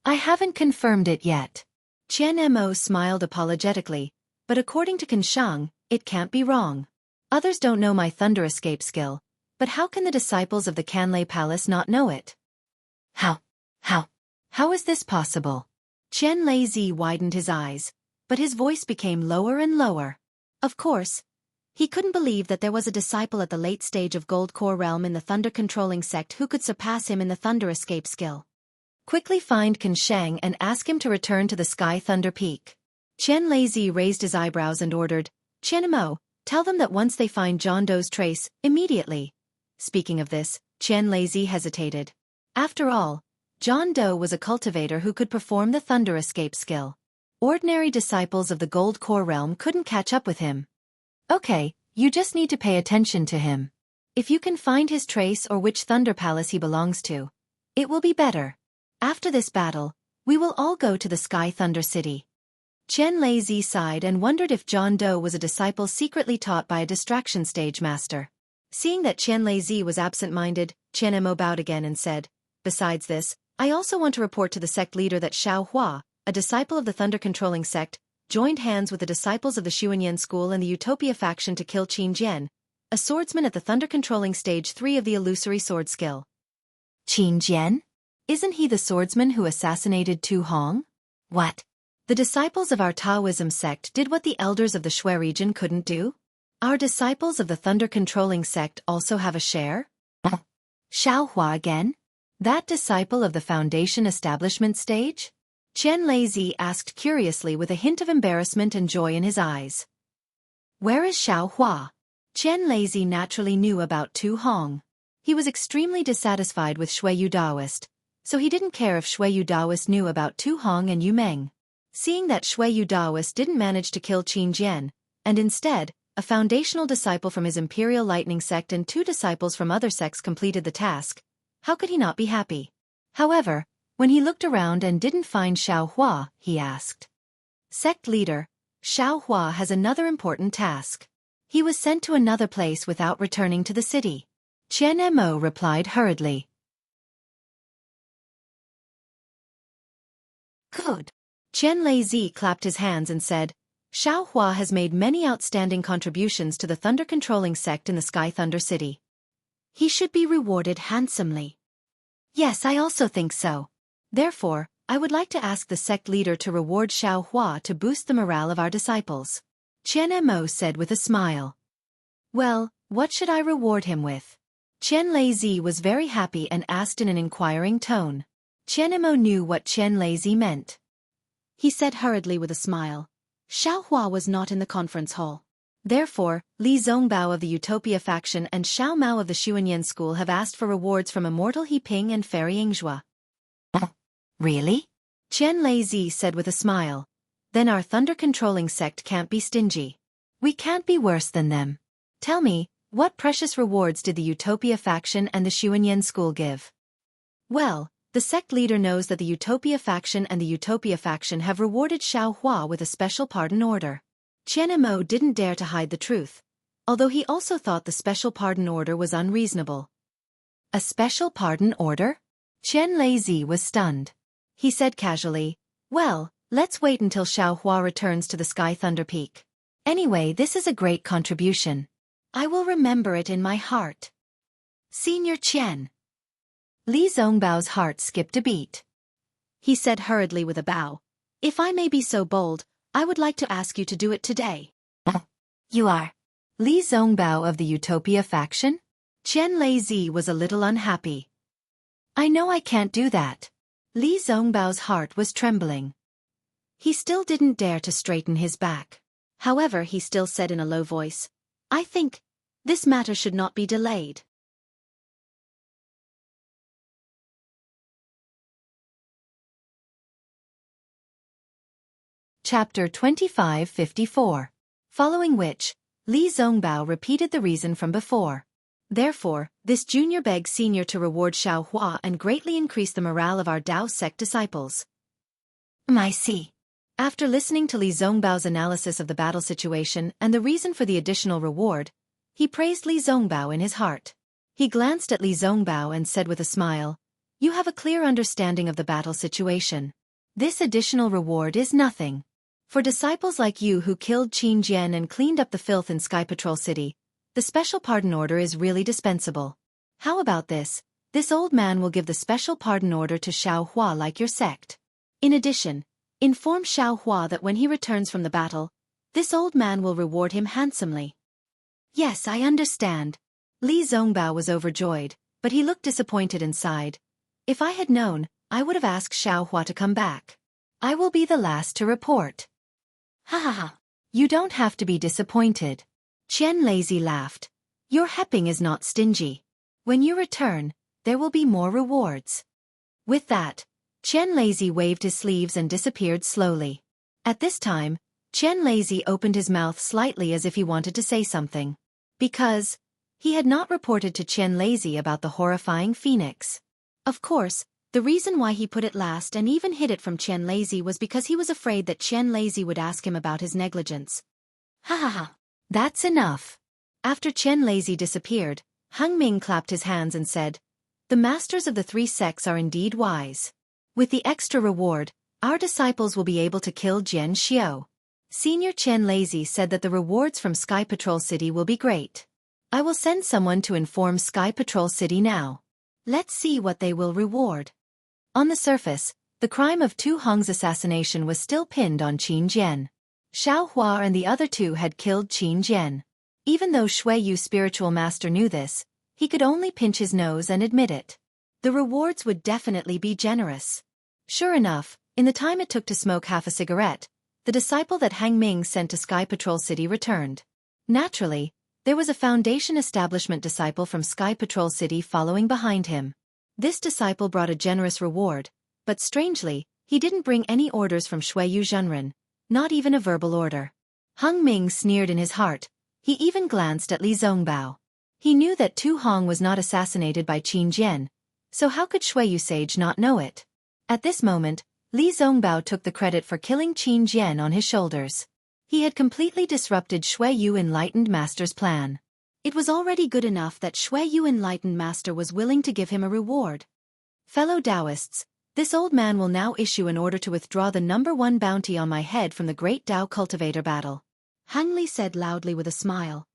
I haven't confirmed it yet. Qian smiled apologetically, but according to Kanshang, it can't be wrong. Others don't know my thunder escape skill, but how can the disciples of the Canlei Palace not know it? How is this possible? Qian Leizi widened his eyes, but his voice became lower and lower. Of course, he couldn't believe that there was a disciple at the late stage of Gold Core realm in the thunder-controlling sect who could surpass him in the thunder escape skill. Quickly find Kanshang and ask him to return to the Sky Thunder Peak. Qian Leizi raised his eyebrows and ordered, Qian, tell them that once they find John Doe's trace, immediately. Speaking of this, Qian Leizi hesitated. After all, John Doe was a cultivator who could perform the thunder escape skill. Ordinary disciples of the Gold Core realm couldn't catch up with him. Okay, you just need to pay attention to him. If you can find his trace or which Thunder Palace he belongs to, it will be better. After this battle, we will all go to the Sky Thunder City. Qian Lei sighed and wondered if John Doe was a disciple secretly taught by a distraction stage master. Seeing that Qian Lei was absent-minded, Qian Mo bowed again and said, "Besides this, I also want to report to the sect leader that Xiao Hua, a disciple of the thunder-controlling sect, joined hands with the disciples of the Xuanyan school and the Utopia faction to kill Qin Jian, a swordsman at the thunder-controlling stage 3 of the illusory sword skill." Qin Jian? Isn't he the swordsman who assassinated Tu Hong? What? The disciples of our Taoism sect did what the elders of the Shui region couldn't do? Our disciples of the thunder-controlling sect also have a share? Xiao Hua again? That disciple of the foundation establishment stage? Qian Lei asked curiously with a hint of embarrassment and joy in his eyes. Where is Xiao Hua? Qian Lei naturally knew about Tu Hong. He was extremely dissatisfied with Shui Daoist, so he didn't care if Shui Daoist knew about Tu Hong and Yu Meng. Seeing that Shui Daoist didn't manage to kill Qin Jian, and instead, a foundational disciple from his Imperial Lightning sect and 2 disciples from other sects completed the task, how could he not be happy? However, when he looked around and didn't find Xiao Hua, he asked. Sect leader, Xiao Hua has another important task. He was sent to another place without returning to the city. Qian Mo replied hurriedly. Good. Qian Lei clapped his hands and said, Xiao Hua has made many outstanding contributions to the thunder-controlling sect in the Sky Thunder City. He should be rewarded handsomely. Yes, I also think so. Therefore, I would like to ask the sect leader to reward Xiao Hua to boost the morale of our disciples. Qian Mo said with a smile. Well, what should I reward him with? Qian Lei was very happy and asked in an inquiring tone. Qian Mo knew what Qian Lei meant. He said hurriedly with a smile. Xiao Hua was not in the conference hall. Therefore, Li Zongbao of the Utopia faction and Xiao Mao of the Xuanyan school have asked for rewards from Immortal He Ping and Fairy Yingzhua. Really? Qian Lei said with a smile. Then our thunder-controlling sect can't be stingy. We can't be worse than them. Tell me, what precious rewards did the Utopia faction and the Xuanyan school give? Well, the sect leader knows that the Utopia faction and the Utopia faction have rewarded Xiao Hua with a special pardon order. Qian Mo didn't dare to hide the truth, although he also thought the special pardon order was unreasonable. A special pardon order? Qian Lei was stunned. He said casually, well, let's wait until Xiao Hua returns to the Sky Thunder Peak. Anyway, this is a great contribution. I will remember it in my heart. Senior Qian. Li Zongbao's heart skipped a beat. He said hurriedly with a bow, if I may be so bold, I would like to ask you to do it today. You are Li Zongbao of the Utopia faction? Qian Lei was a little unhappy. I know I can't do that. Li Zongbao's heart was trembling. He still didn't dare to straighten his back. However, he still said in a low voice, I think this matter should not be delayed. Chapter 2554. Following which, Li Zongbao repeated the reason from before. Therefore, this junior begs senior to reward Xiao Hua and greatly increase the morale of our Dao sect disciples. I see. After listening to Li Zongbao's analysis of the battle situation and the reason for the additional reward, he praised Li Zongbao in his heart. He glanced at Li Zongbao and said with a smile, You have a clear understanding of the battle situation. This additional reward is nothing. For disciples like you who killed Qin Jian and cleaned up the filth in Sky Patrol City, the special pardon order is really dispensable. How about this? This old man will give the special pardon order to Xiao Hua like your sect. In addition, inform Xiao Hua that when he returns from the battle, this old man will reward him handsomely. Yes, I understand. Li Zongbao was overjoyed, but he looked disappointed and sighed. If I had known, I would have asked Xiao Hua to come back. I will be the last to report. Ha ha ha. You don't have to be disappointed. Qian Lei laughed. Your helping is not stingy. When you return, there will be more rewards. With that, Qian Lei waved his sleeves and disappeared slowly. At this time, Qian Lei opened his mouth slightly as if he wanted to say something. Because He had not reported to Qian Lazy about the horrifying phoenix. Of course, the reason why he put it last and even hid it from Qian Lazy was because he was afraid that Qian Lazy would ask him about his negligence. Ha ha ha. That's enough. After Qian Lazy disappeared, Hung Ming clapped his hands and said, "The masters of the three sects are indeed wise. With the extra reward, our disciples will be able to kill Jian Xiao." Senior Qian Lazy said that the rewards from Sky Patrol City will be great. "I will send someone to inform Sky Patrol City now. Let's see what they will reward." On the surface, the crime of Tu Hong's assassination was still pinned on Qin Jian. Xiao Hua and the other two had killed Qin Jian. Even though Shui Yu's spiritual master knew this, he could only pinch his nose and admit it. The rewards would definitely be generous. Sure enough, in the time it took to smoke half a cigarette, the disciple that Hang Ming sent to Sky Patrol City returned. Naturally, there was a Foundation Establishment disciple from Sky Patrol City following behind him. This disciple brought a generous reward, but strangely, he didn't bring any orders from Shui Yu Zhenren, not even a verbal order. Hung Ming sneered in his heart. He even glanced at Li Zongbao. He knew that Tu Hong was not assassinated by Qin Jian, so how could Shui Yu Sage not know it? At this moment, Li Zongbao took the credit for killing Qin Jian on his shoulders. He had completely disrupted Shui Yu Enlightened Master's plan. It was already good enough that Shui Yu Enlightened Master was willing to give him a reward. "Fellow Taoists, this old man will now issue an order to withdraw the #1 bounty on my head from the Great Tao Cultivator battle," Hang Li said loudly with a smile.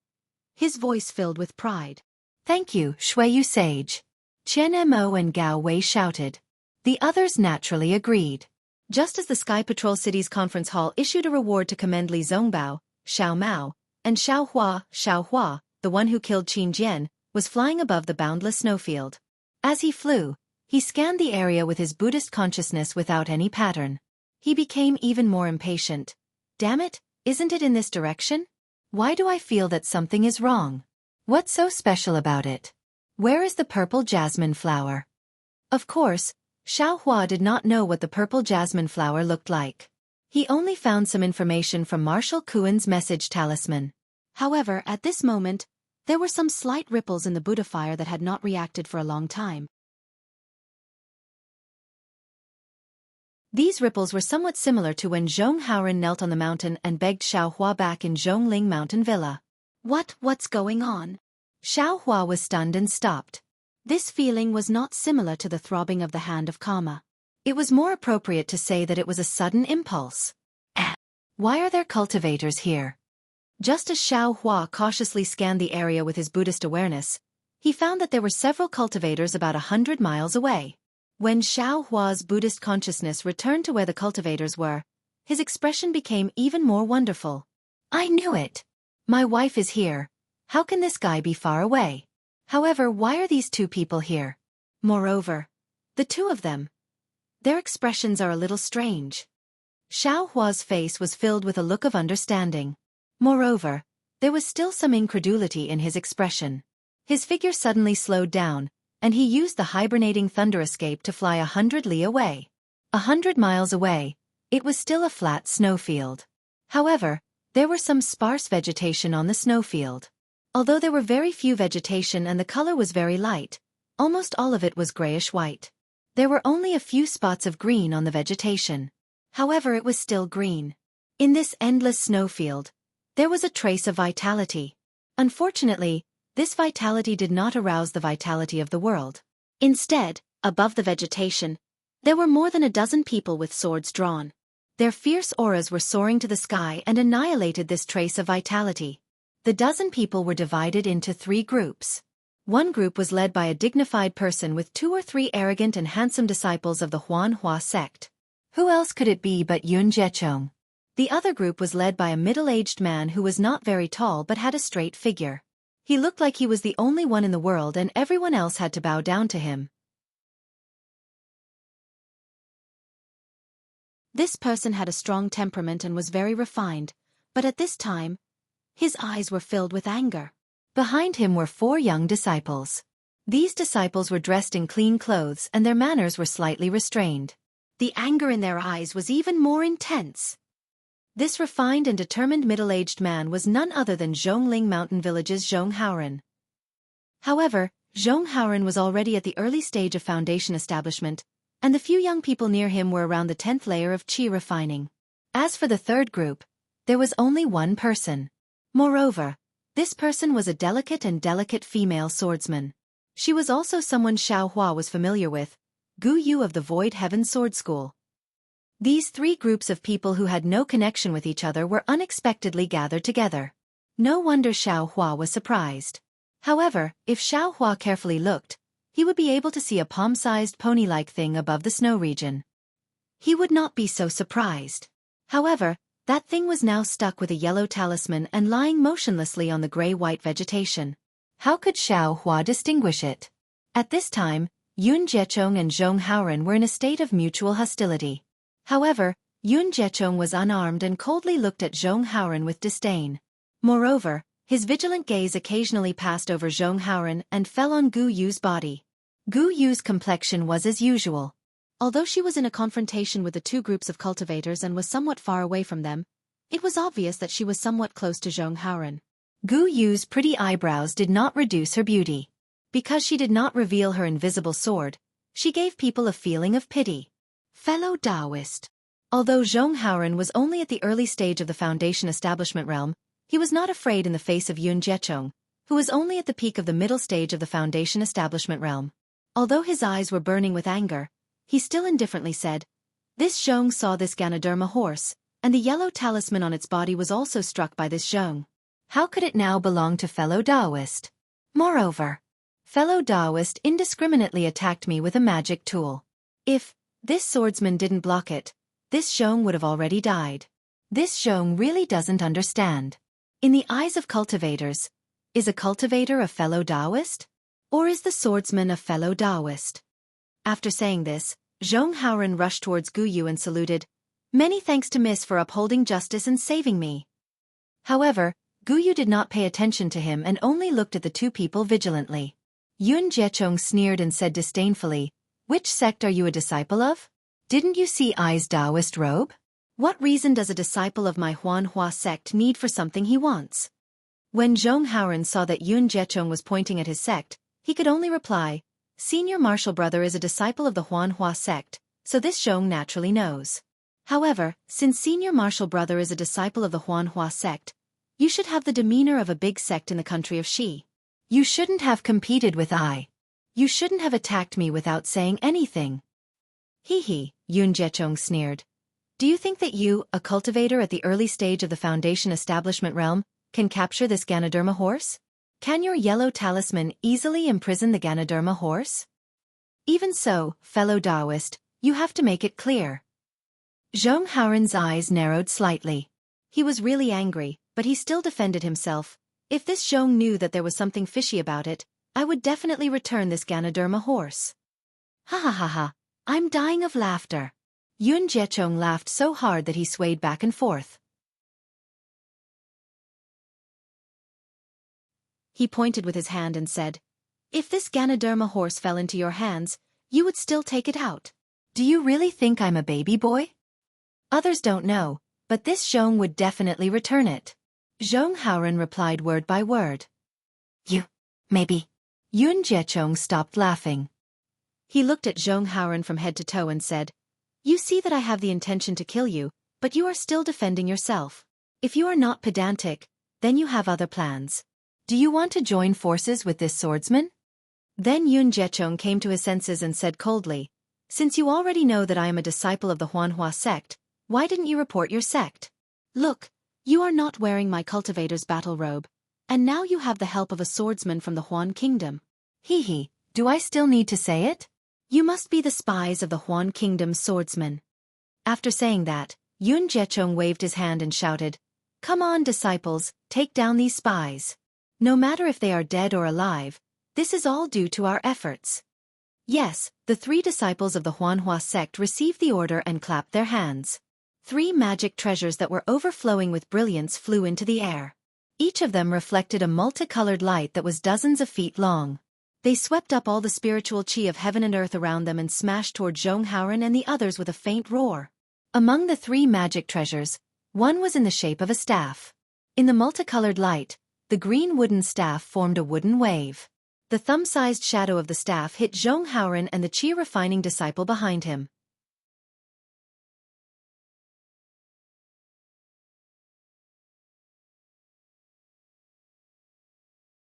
His voice filled with pride. "Thank you, Shui Yu Sage." Chen Mo and Gao Wei shouted. The others naturally agreed. Just as the Sky Patrol City's conference hall issued a reward to commend Li Zongbao, Xiao Mao, and Xiao Hua, the one who killed Qin Jian, was flying above the boundless snowfield. As he flew, he scanned the area with his Buddhist consciousness without any pattern. He became even more impatient. Damn it, isn't it in this direction? Why do I feel that something is wrong? What's so special about it? Where is the purple jasmine flower? Of course, Xiao Hua did not know what the purple jasmine flower looked like. He only found some information from Marshal Kuen's message talisman. However, at this moment, there were some slight ripples in the Buddha fire that had not reacted for a long time. These ripples were somewhat similar to when Zhong Haoren knelt on the mountain and begged Xiao Hua back in Zhongling Mountain Villa. What's going on? Xiao Hua was stunned and stopped. This feeling was not similar to the throbbing of the hand of karma. It was more appropriate to say that it was a sudden impulse. Why are there cultivators here? Just as Xiao Hua cautiously scanned the area with his Buddhist awareness, he found that there were several cultivators about 100 miles away. When Xiao Hua's Buddhist consciousness returned to where the cultivators were, his expression became even more wonderful. I knew it! My wife is here. How can this guy be far away? However, why are these two people here? Moreover, the two of them. Their expressions are a little strange. Xiao Hua's face was filled with a look of understanding. Moreover, there was still some incredulity in his expression. His figure suddenly slowed down, and he used the hibernating thunder escape to fly 100 li away. 100 miles away, it was still a flat snowfield. However, there were some sparse vegetation on the snowfield. Although there were very few vegetation and the color was very light, almost all of it was grayish-white. There were only a few spots of green on the vegetation. However, it was still green. In this endless snowfield, there was a trace of vitality. Unfortunately, this vitality did not arouse the vitality of the world. Instead, above the vegetation, there were more than a dozen people with swords drawn. Their fierce auras were soaring to the sky and annihilated this trace of vitality. The dozen people were divided into 3 groups. One group was led by a dignified person with 2 or 3 arrogant and handsome disciples of the Huanhua sect. Who else could it be but Yun Jiechong? The other group was led by a middle-aged man who was not very tall but had a straight figure. He looked like he was the only one in the world and everyone else had to bow down to him. This person had a strong temperament and was very refined, but at this time, his eyes were filled with anger. Behind him were 4 young disciples. These disciples were dressed in clean clothes and their manners were slightly restrained. The anger in their eyes was even more intense. This refined and determined middle-aged man was none other than Zhongling Mountain Village's Zhong Haoren. However, Zhonghauren was already at the early stage of foundation establishment, and the few young people near him were around the 10th layer of qi refining. As for the third group, there was only one person. Moreover, this person was a delicate female swordsman. She was also someone Xiao Hua was familiar with, Gu Yu of the Void Heaven Sword School. These three groups of people who had no connection with each other were unexpectedly gathered together. No wonder Xiao Hua was surprised. However, if Xiao Hua carefully looked, he would be able to see a palm-sized pony-like thing above the snow region. He would not be so surprised. However, that thing was now stuck with a yellow talisman and lying motionlessly on the gray-white vegetation. How could Xiao Hua distinguish it? At this time, Yun Jiechong and Zhonghauren were in a state of mutual hostility. However, Yun Jiechong was unarmed and coldly looked at Zhonghauren with disdain. Moreover, his vigilant gaze occasionally passed over Zhonghauren and fell on Gu Yu's body. Gu Yu's complexion was as usual. Although she was in a confrontation with the two groups of cultivators and was somewhat far away from them, it was obvious that she was somewhat close to Zhonghauren. Gu Yu's pretty eyebrows did not reduce her beauty. Because she did not reveal her invisible sword, she gave people a feeling of pity. Fellow Taoist. Although Zhonghauren was only at the early stage of the foundation establishment realm, he was not afraid in the face of Yun Jiechong, who was only at the peak of the middle stage of the foundation establishment realm. Although his eyes were burning with anger, he still indifferently said, "This Zhong saw this Ganoderma horse, and the yellow talisman on its body was also struck by this Zhong. How could it now belong to fellow Taoist? Moreover, fellow Taoist indiscriminately attacked me with a magic tool. If this swordsman didn't block it, this Zhong would have already died. This Zhong really doesn't understand." In the eyes of cultivators, is a cultivator a fellow Taoist? Or is the swordsman a fellow Taoist? After saying this, Zhonghauren rushed towards Gu Yu and saluted, "Many thanks to Miss for upholding justice and saving me." However, Gu Yu did not pay attention to him and only looked at the two people vigilantly. Yun Jiechong sneered and said disdainfully, "Which sect are you a disciple of? Didn't you see Ai's Taoist robe? What reason does a disciple of my Huanhua sect need for something he wants?" When Zhonghauren saw that Yun Jiechong was pointing at his sect, he could only reply, "Senior Martial Brother is a disciple of the Huanhua sect, so this Zhong naturally knows. However, since Senior Martial Brother is a disciple of the Huanhua sect, you should have the demeanor of a big sect in the country of Xi. You shouldn't have competed with I. You shouldn't have attacked me without saying anything." "Hee," Yun Jiechong sneered. "Do you think that you, a cultivator at the early stage of the foundation establishment realm, can capture this Ganoderma horse? Can your yellow talisman easily imprison the Ganoderma horse? Even so, fellow Taoist, you have to make it clear." Zhonghauren's eyes narrowed slightly. He was really angry, but he still defended himself. "If this Zhong knew that there was something fishy about it, I would definitely return this Ganoderma horse." "Ha ha ha ha, I'm dying of laughter." Yun Jiechong laughed so hard that he swayed back and forth. He pointed with his hand and said, "If this Ganoderma horse fell into your hands, you would still take it out. Do you really think I'm a baby boy? Others don't know, but this Zhong would definitely return it." Zhonghauren replied word by word. "You, maybe." Yun Jiechong stopped laughing. He looked at Zhonghauren from head to toe and said, "You see that I have the intention to kill you, but you are still defending yourself. If you are not pedantic, then you have other plans. Do you want to join forces with this swordsman?" Then Yun Jiechong came to his senses and said coldly, "Since you already know that I am a disciple of the Huanhua sect, why didn't you report your sect? Look, you are not wearing my cultivator's battle robe, and now you have the help of a swordsman from the Huan Kingdom. Hee, do I still need to say it? You must be the spies of the Huan Kingdom's swordsmen." After saying that, Yun Jiechong waved his hand and shouted, "Come on, disciples, take down these spies. No matter if they are dead or alive, this is all due to our efforts." Yes, the three disciples of the Huanhua sect received the order and clapped their hands. 3 magic treasures that were overflowing with brilliance flew into the air. Each of them reflected a multicolored light that was dozens of feet long. They swept up all the spiritual chi of heaven and earth around them and smashed toward Zhonghauren and the others with a faint roar. Among the 3 magic treasures, one was in the shape of a staff. In the multicolored light, the green wooden staff formed a wooden wave. The thumb-sized shadow of the staff hit Zhong Haoren and the qi refining disciple behind him.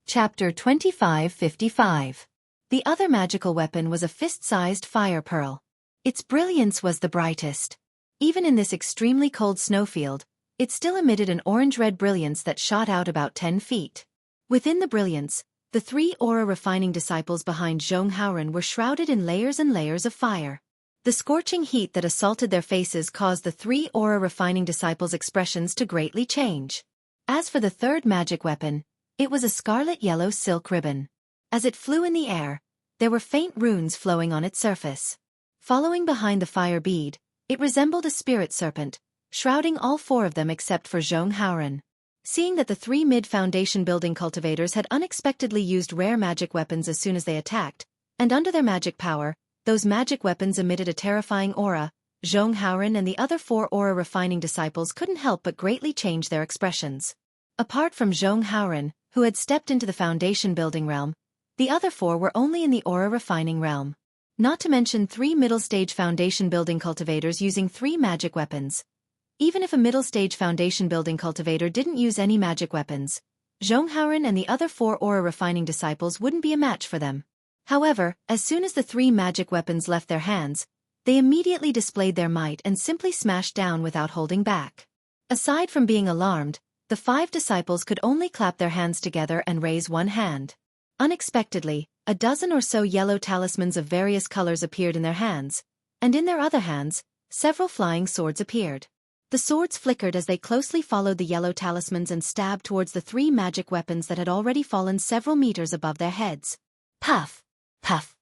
Chapter 2555. The other magical weapon was a fist-sized fire pearl. Its brilliance was the brightest. Even in this extremely cold snowfield, it still emitted an orange-red brilliance that shot out about 10 feet. Within the brilliance, the 3 aura refining disciples behind Zhong Haoren were shrouded in layers and layers of fire. The scorching heat that assaulted their faces caused the 3 aura refining disciples' expressions to greatly change. As for the third magic weapon, it was a scarlet-yellow silk ribbon. As it flew in the air, there were faint runes flowing on its surface. Following behind the fire bead, it resembled a spirit serpent, shrouding all 4 of them except for Zhong Haoren. Seeing that the 3 mid-foundation building cultivators had unexpectedly used rare magic weapons as soon as they attacked, and under their magic power, those magic weapons emitted a terrifying aura, Zhong Haoren and the other 4 aura refining disciples couldn't help but greatly change their expressions. Apart from Zhong Haoren, who had stepped into the foundation building realm, the other 4 were only in the aura refining realm. Not to mention 3 middle-stage foundation building cultivators using 3 magic weapons. Even if a middle-stage foundation building cultivator didn't use any magic weapons, Zhong Haoren and the other 4 aura refining disciples wouldn't be a match for them. However, as soon as the 3 magic weapons left their hands, they immediately displayed their might and simply smashed down without holding back. Aside from being alarmed, the 5 disciples could only clap their hands together and raise one hand. Unexpectedly, a dozen or so yellow talismans of various colors appeared in their hands, and in their other hands, several flying swords appeared. The swords flickered as they closely followed the yellow talismans and stabbed towards the 3 magic weapons that had already fallen several meters above their heads. Puff! Puff!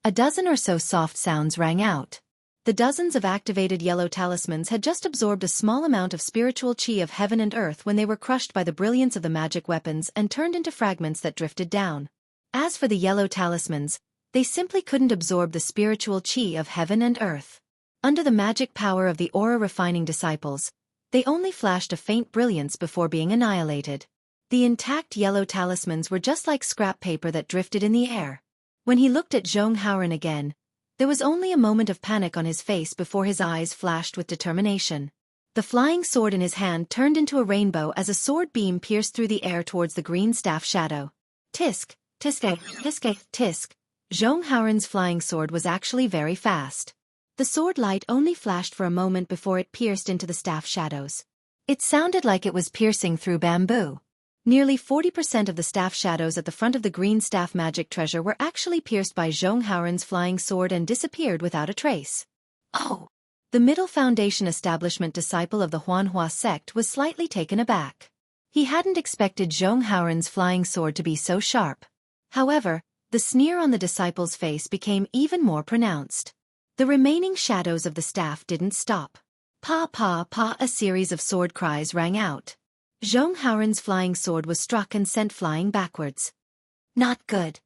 A dozen or so soft sounds rang out. The dozens of activated yellow talismans had just absorbed a small amount of spiritual qi of heaven and earth when they were crushed by the brilliance of the magic weapons and turned into fragments that drifted down. As for the yellow talismans, they simply couldn't absorb the spiritual qi of heaven and earth. Under the magic power of the aura refining disciples, they only flashed a faint brilliance before being annihilated. The intact yellow talismans were just like scrap paper that drifted in the air. When he looked at Zhong Haoren again, there was only a moment of panic on his face before his eyes flashed with determination. The flying sword in his hand turned into a rainbow as a sword beam pierced through the air towards the green staff shadow. Tisk, tisk, tisk, tisk. Zhong Haoren's flying sword was actually very fast. The sword light only flashed for a moment before it pierced into the staff shadows. It sounded like it was piercing through bamboo. Nearly 40% of the staff shadows at the front of the green staff magic treasure were actually pierced by Zhong Haoren's flying sword and disappeared without a trace. Oh! The middle foundation establishment disciple of the Huanhua sect was slightly taken aback. He hadn't expected Zhong Haoren's flying sword to be so sharp. However, the sneer on the disciple's face became even more pronounced. The remaining shadows of the staff didn't stop. Pa pa pa! A series of sword cries rang out. Zhong Haoren's flying sword was struck and sent flying backwards. Not good.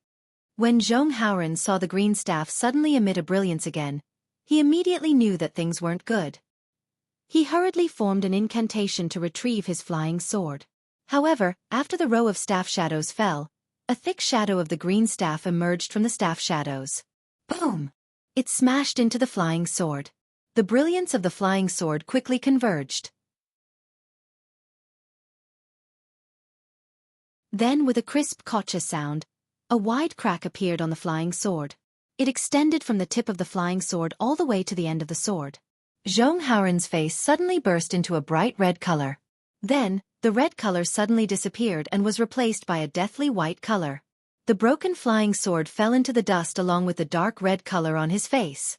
When Zhong Haoren saw the green staff suddenly emit a brilliance again, he immediately knew that things weren't good. He hurriedly formed an incantation to retrieve his flying sword. However, after the row of staff shadows fell, a thick shadow of the green staff emerged from the staff shadows. Boom! It smashed into the flying sword. The brilliance of the flying sword quickly converged. Then with a crisp gotcha sound, a wide crack appeared on the flying sword. It extended from the tip of the flying sword all the way to the end of the sword. Zhong Haoren's face suddenly burst into a bright red color. Then, the red color suddenly disappeared and was replaced by a deathly white color. The broken flying sword fell into the dust along with the dark red color on his face.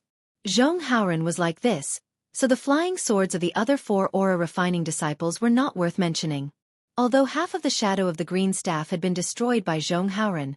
Zhong Haoren was like this, so the flying swords of the other 4 aura refining disciples were not worth mentioning. Although half of the shadow of the green staff had been destroyed by Zhong Haoren,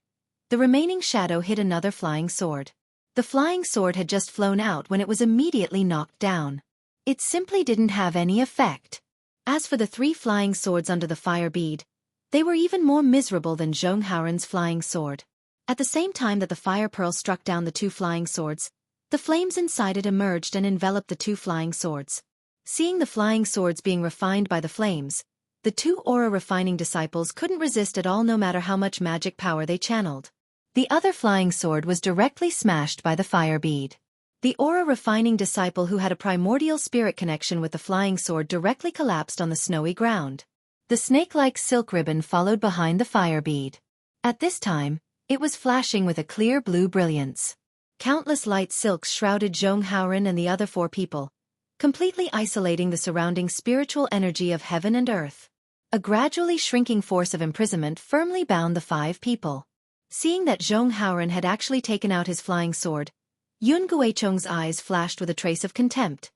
the remaining shadow hit another flying sword. The flying sword had just flown out when it was immediately knocked down. It simply didn't have any effect. As for the 3 flying swords under the fire bead, they were even more miserable than Zhong Haoren's flying sword. At the same time that the fire pearl struck down the 2 flying swords, the flames inside it emerged and enveloped the 2 flying swords. Seeing the flying swords being refined by the flames, the 2 aura refining disciples couldn't resist at all no matter how much magic power they channeled. The other flying sword was directly smashed by the fire bead. The aura-refining disciple who had a primordial spirit connection with the flying sword directly collapsed on the snowy ground. The snake-like silk ribbon followed behind the fire bead. At this time, it was flashing with a clear blue brilliance. Countless light silks shrouded Jianghu and the other 4 people, completely isolating the surrounding spiritual energy of heaven and earth. A gradually shrinking force of imprisonment firmly bound the 5 people. Seeing that Jianghu had actually taken out his flying sword, Yun Guicheng's eyes flashed with a trace of contempt.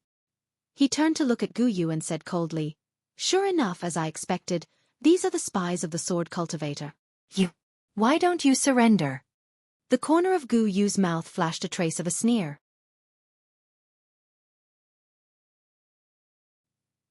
He turned to look at Gu Yu and said coldly, "Sure enough, as I expected, these are the spies of the sword cultivator. Why don't you surrender?" The corner of Gu Yu's mouth flashed a trace of a sneer.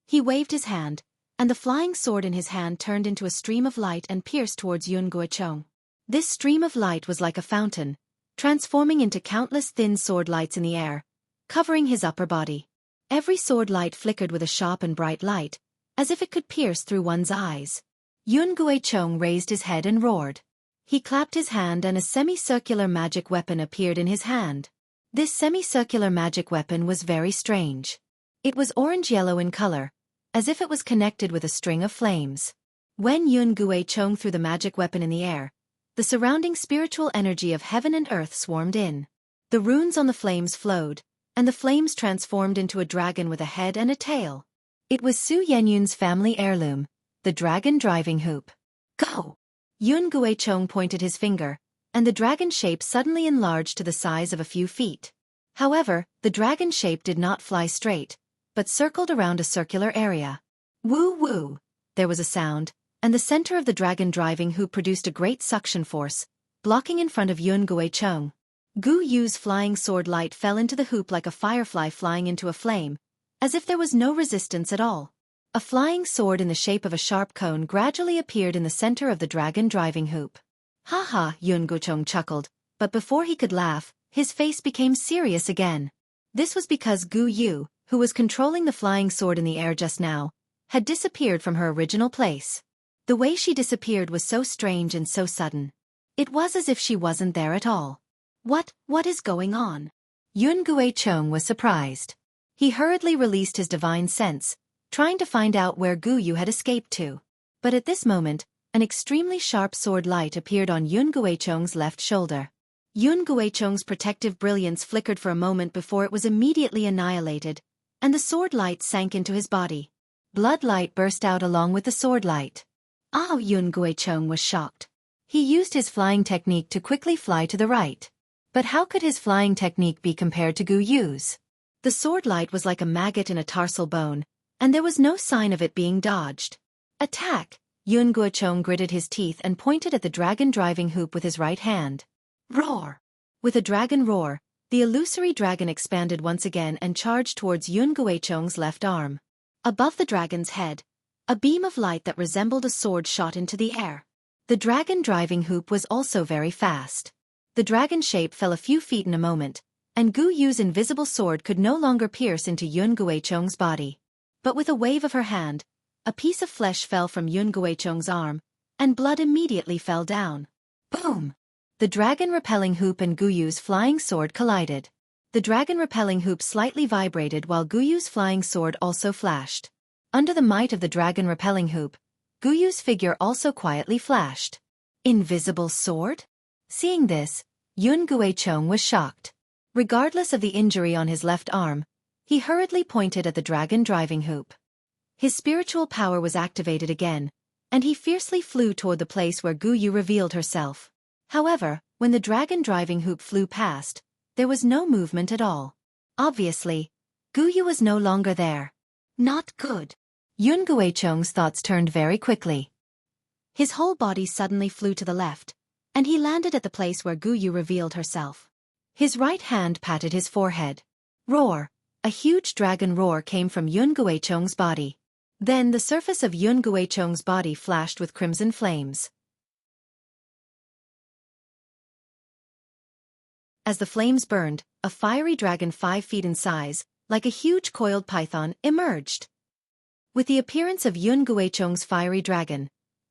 He waved his hand, and the flying sword in his hand turned into a stream of light and pierced towards Yun Guicheng. This stream of light was like a fountain, transforming into countless thin sword lights in the air, covering his upper body. Every sword light flickered with a sharp and bright light, as if it could pierce through one's eyes. Yun Guicheng raised his head and roared. He clapped his hand and a semicircular magic weapon appeared in his hand. This semicircular magic weapon was very strange. It was orange-yellow in color, as if it was connected with a string of flames. When Yun Guicheng threw the magic weapon in the air, the surrounding spiritual energy of heaven and earth swarmed in. The runes on the flames flowed, and the flames transformed into a dragon with a head and a tail. It was Su Yenyun's family heirloom, the dragon driving hoop. "Go!" Yun Guicheng pointed his finger, and the dragon shape suddenly enlarged to the size of a few feet. However, the dragon shape did not fly straight, but circled around a circular area. Woo-woo! There was a sound, and the center of the dragon driving hoop produced a great suction force, blocking in front of Yun Guicheng. Gu Yu's flying sword light fell into the hoop like a firefly flying into a flame, as if there was no resistance at all. A flying sword in the shape of a sharp cone gradually appeared in the center of the dragon driving hoop. "Ha ha," Yun Guicheng chuckled, but before he could laugh, his face became serious again. This was because Gu Yu, who was controlling the flying sword in the air just now, had disappeared from her original place. The way she disappeared was so strange and so sudden. It was as if she wasn't there at all. What is going on?" Yun Guicheng was surprised. He hurriedly released his divine sense, trying to find out where Gu Yu had escaped to. But at this moment, an extremely sharp sword light appeared on Yun Guicheng's left shoulder. Yun Guicheng's protective brilliance flickered for a moment before it was immediately annihilated, and the sword light sank into his body. Blood light burst out along with the sword light. Yun Guicheng was shocked. He used his flying technique to quickly fly to the right. But how could his flying technique be compared to Gu Yu's? The sword light was like a maggot in a tarsal bone, and there was no sign of it being dodged. "Attack!" Yun Guicheng gritted his teeth and pointed at the dragon driving hoop with his right hand. Roar! With a dragon roar, the illusory dragon expanded once again and charged towards Yun Guicheng's left arm. Above the dragon's head, a beam of light that resembled a sword shot into the air. The dragon driving hoop was also very fast. The dragon shape fell a few feet in a moment, and Gu Yu's invisible sword could no longer pierce into Yun Guicheng's body. But with a wave of her hand, a piece of flesh fell from Yun Guicheng's arm, and blood immediately fell down. Boom! The dragon-repelling hoop and Gu Yu's flying sword collided. The dragon-repelling hoop slightly vibrated while Gu Yu's flying sword also flashed. Under the might of the dragon-repelling hoop, Gu Yu's figure also quietly flashed. Invisible sword? Seeing this, Yun Guicheng was shocked. Regardless of the injury on his left arm, he hurriedly pointed at the dragon driving hoop. His spiritual power was activated again, and he fiercely flew toward the place where Gu Yu revealed herself. However, when the dragon driving hoop flew past, there was no movement at all. Obviously, Gu Yu was no longer there. Not good. Yun Guicheng's thoughts turned very quickly. His whole body suddenly flew to the left, and he landed at the place where Gu Yu revealed herself. His right hand patted his forehead. Roar! A huge dragon roar came from Yun Guicheng's body. Then the surface of Yun Guicheng's body flashed with crimson flames. As the flames burned, a fiery dragon 5 feet in size, like a huge coiled python, emerged. With the appearance of Yun Guicheng's fiery dragon,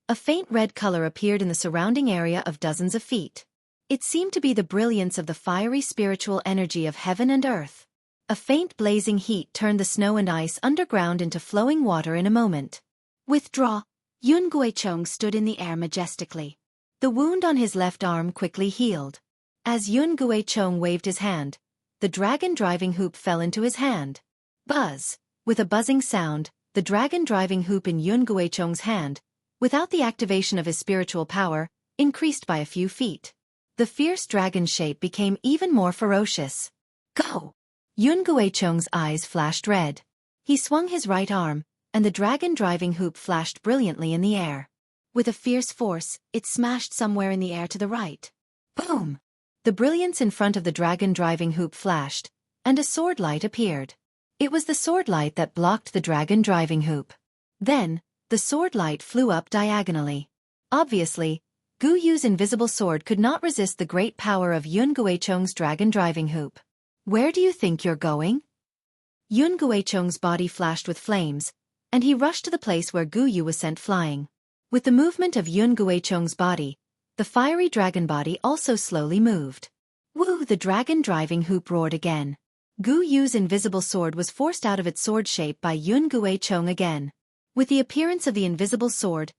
a faint red color appeared in the surrounding area of dozens of feet. It seemed to be the brilliance of the fiery spiritual energy of heaven and earth. A faint blazing heat turned the snow and ice underground into flowing water in a moment. Withdraw. Yun Guichong stood in the air majestically. The wound on his left arm quickly healed. As Yun Guichong waved his hand, the dragon driving hoop fell into his hand. Buzz! With a buzzing sound, the dragon driving hoop in Yun Guichong's hand, without the activation of his spiritual power, increased by a few feet. The fierce dragon shape became even more ferocious. Go! Yun Guichong's eyes flashed red. He swung his right arm, and the dragon driving hoop flashed brilliantly in the air. With a fierce force, it smashed somewhere in the air to the right. Boom! The brilliance in front of the dragon driving hoop flashed, and a sword light appeared. It was the sword light that blocked the dragon driving hoop. Then, the sword light flew up diagonally. Obviously, Gu Yu's invisible sword could not resist the great power of Yun Guichong's dragon driving hoop. Where do you think you're going? Yun Guichong's body flashed with flames, and he rushed to the place where Gu Yu was sent flying. With the movement of Yun Guichong's body, the fiery dragon body also slowly moved. Woo! The dragon driving hoop roared again. Gu Yu's invisible sword was forced out of its sword shape by Yun Guichong again. With the appearance of the invisible sword,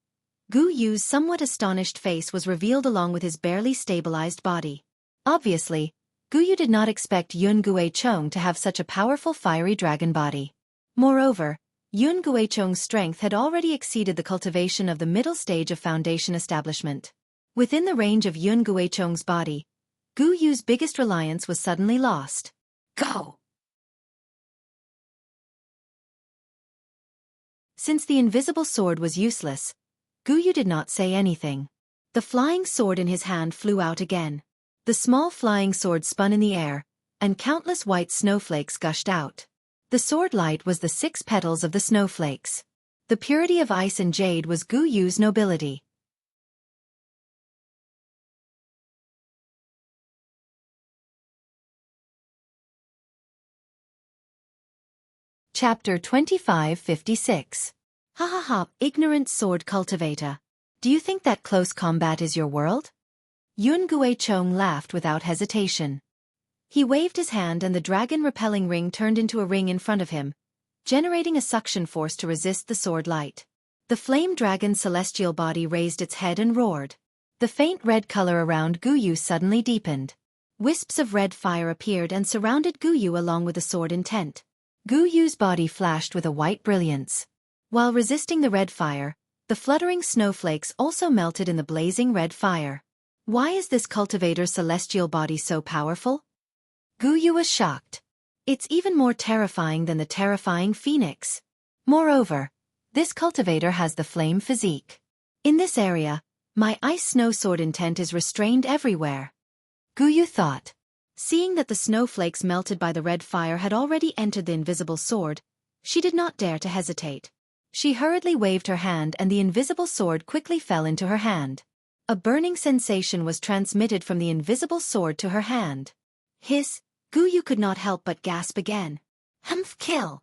Gu Yu's somewhat astonished face was revealed along with his barely stabilized body. Obviously, Gu Yu did not expect Yun Guichong to have such a powerful fiery dragon body. Moreover, Yun Guichong's strength had already exceeded the cultivation of the middle stage of foundation establishment. Within the range of Yun Guichong's body, Gu Yu's biggest reliance was suddenly lost. Go! Since the invisible sword was useless, Gu Yu did not say anything. The flying sword in his hand flew out again. The small flying sword spun in the air, and countless white snowflakes gushed out. The sword light was the 6 petals of the snowflakes. The purity of ice and jade was Gu Yu's nobility. Chapter 2556. Ha ha ha, ignorant sword cultivator. Do you think that close combat is your world? Yun Guichong laughed without hesitation. He waved his hand and the dragon-repelling ring turned into a ring in front of him, generating a suction force to resist the sword light. The flame dragon's celestial body raised its head and roared. The faint red color around Gu Yu suddenly deepened. Wisps of red fire appeared and surrounded Gu Yu along with the sword intent. Gu Yu's body flashed with a white brilliance. While resisting the red fire, the fluttering snowflakes also melted in the blazing red fire. Why is this cultivator's celestial body so powerful? Gu Yu was shocked. It's even more terrifying than the terrifying phoenix. Moreover, this cultivator has the flame physique. In this area, my ice snow sword intent is restrained everywhere. Gu Yu thought. Seeing that the snowflakes melted by the red fire had already entered the invisible sword, she did not dare to hesitate. She hurriedly waved her hand and the invisible sword quickly fell into her hand. A burning sensation was transmitted from the invisible sword to her hand. Hiss! Gu Yu could not help but gasp again. Humph! Kill!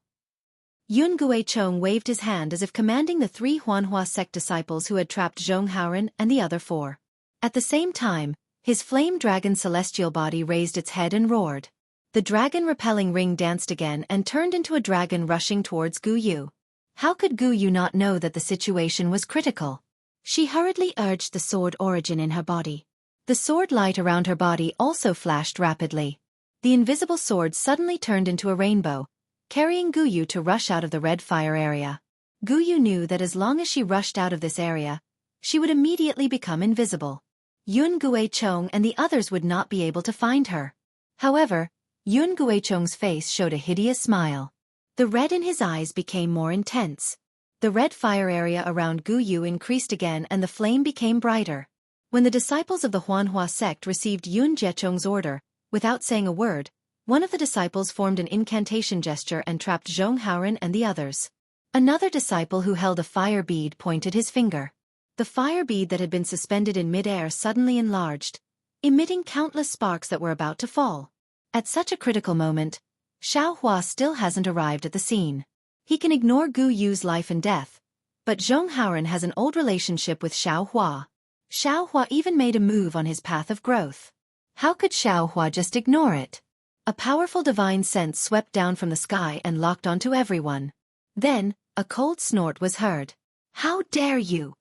Yun Guichong waved his hand as if commanding the 3 Huanhua sect disciples who had trapped Zhonghauren and the other 4. At the same time, his flame dragon celestial body raised its head and roared. The dragon-repelling ring danced again and turned into a dragon rushing towards Gu Yu. How could Gu Yu not know that the situation was critical? She hurriedly urged the sword origin in her body. The sword light around her body also flashed rapidly. The invisible sword suddenly turned into a rainbow, carrying Gu Yu to rush out of the red fire area. Gu Yu knew that as long as she rushed out of this area, she would immediately become invisible. Yun Guichong and the others would not be able to find her. However, Yun Guichong's face showed a hideous smile. The red in his eyes became more intense. The red fire area around Gu Yu increased again and the flame became brighter. When the disciples of the Huanhua sect received Yun Guichong's order, without saying a word, one of the disciples formed an incantation gesture and trapped Zhonghauren and the others. Another disciple who held a fire bead pointed his finger. The fire bead that had been suspended in mid-air suddenly enlarged, emitting countless sparks that were about to fall. At such a critical moment, Xiaohua still hasn't arrived at the scene. He can ignore Gu Yu's life and death, but Zhonghauren has an old relationship with Xiaohua. Xiaohua even made a move on his path of growth. How could Xiaohua just ignore it? A powerful divine sense swept down from the sky and locked onto everyone. Then, a cold snort was heard. How dare you?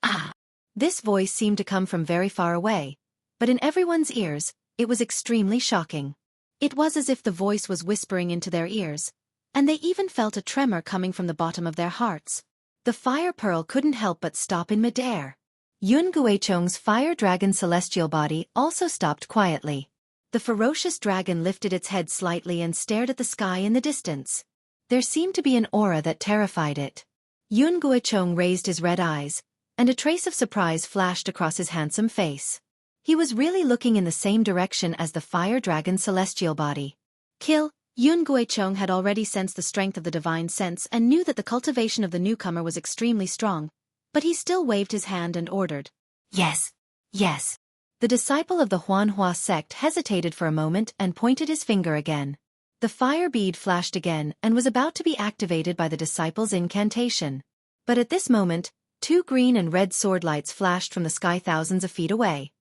Ah! This voice seemed to come from very far away, but in everyone's ears, it was extremely shocking. It was as if the voice was whispering into their ears, and they even felt a tremor coming from the bottom of their hearts. The fire pearl couldn't help but stop in midair. Yun Guichong's fire dragon celestial body also stopped quietly. The ferocious dragon lifted its head slightly and stared at the sky in the distance. There seemed to be an aura that terrified it. Yun Guichong raised his red eyes, and a trace of surprise flashed across his handsome face. He was really looking in the same direction as the fire dragon celestial body. Kill! Yun Guichong had already sensed the strength of the divine sense and knew that the cultivation of the newcomer was extremely strong, but he still waved his hand and ordered. Yes, yes. The disciple of the Huanhua sect hesitated for a moment and pointed his finger again. The fire bead flashed again and was about to be activated by the disciple's incantation. But at this moment, 2 green and red sword lights flashed from the sky thousands of feet away.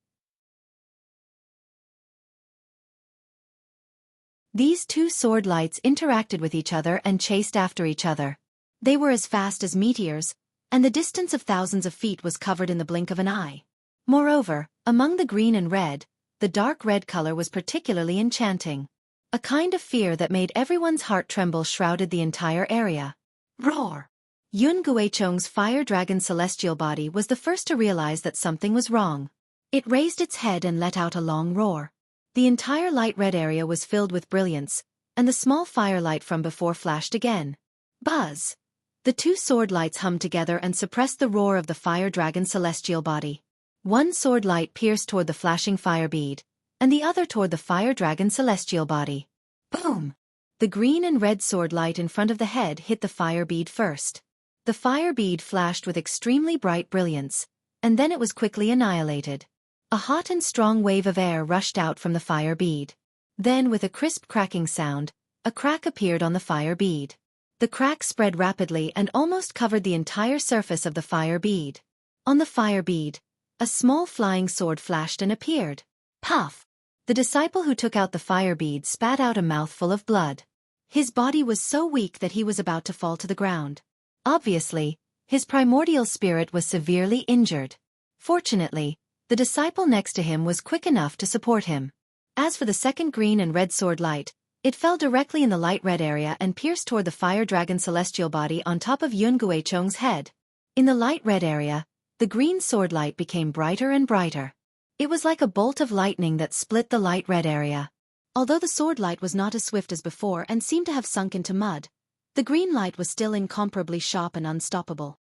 These 2 sword lights interacted with each other and chased after each other. They were as fast as meteors, and the distance of thousands of feet was covered in the blink of an eye. Moreover, among the green and red, the dark red color was particularly enchanting. A kind of fear that made everyone's heart tremble shrouded the entire area. Roar! Yun Guichong's fire dragon celestial body was the first to realize that something was wrong. It raised its head and let out a long roar. The entire light red area was filled with brilliance, and the small firelight from before flashed again. Buzz! The 2 sword lights hummed together and suppressed the roar of the fire dragon celestial body. One sword light pierced toward the flashing fire bead, and the other toward the fire dragon celestial body. Boom! The green and red sword light in front of the head hit the fire bead first. The fire bead flashed with extremely bright brilliance, and then it was quickly annihilated. A hot and strong wave of air rushed out from the fire bead. Then, with a crisp cracking sound, a crack appeared on the fire bead. The crack spread rapidly and almost covered the entire surface of the fire bead. On the fire bead, a small flying sword flashed and appeared. Puff! The disciple who took out the fire bead spat out a mouthful of blood. His body was so weak that he was about to fall to the ground. Obviously, his primordial spirit was severely injured. Fortunately, the disciple next to him was quick enough to support him. As for the second green and red sword light, it fell directly in the light red area and pierced toward the fire dragon celestial body on top of Yun Guichong's head. In the light red area, the green sword light became brighter and brighter. It was like a bolt of lightning that split the light red area. Although the sword light was not as swift as before and seemed to have sunk into mud, the green light was still incomparably sharp and unstoppable.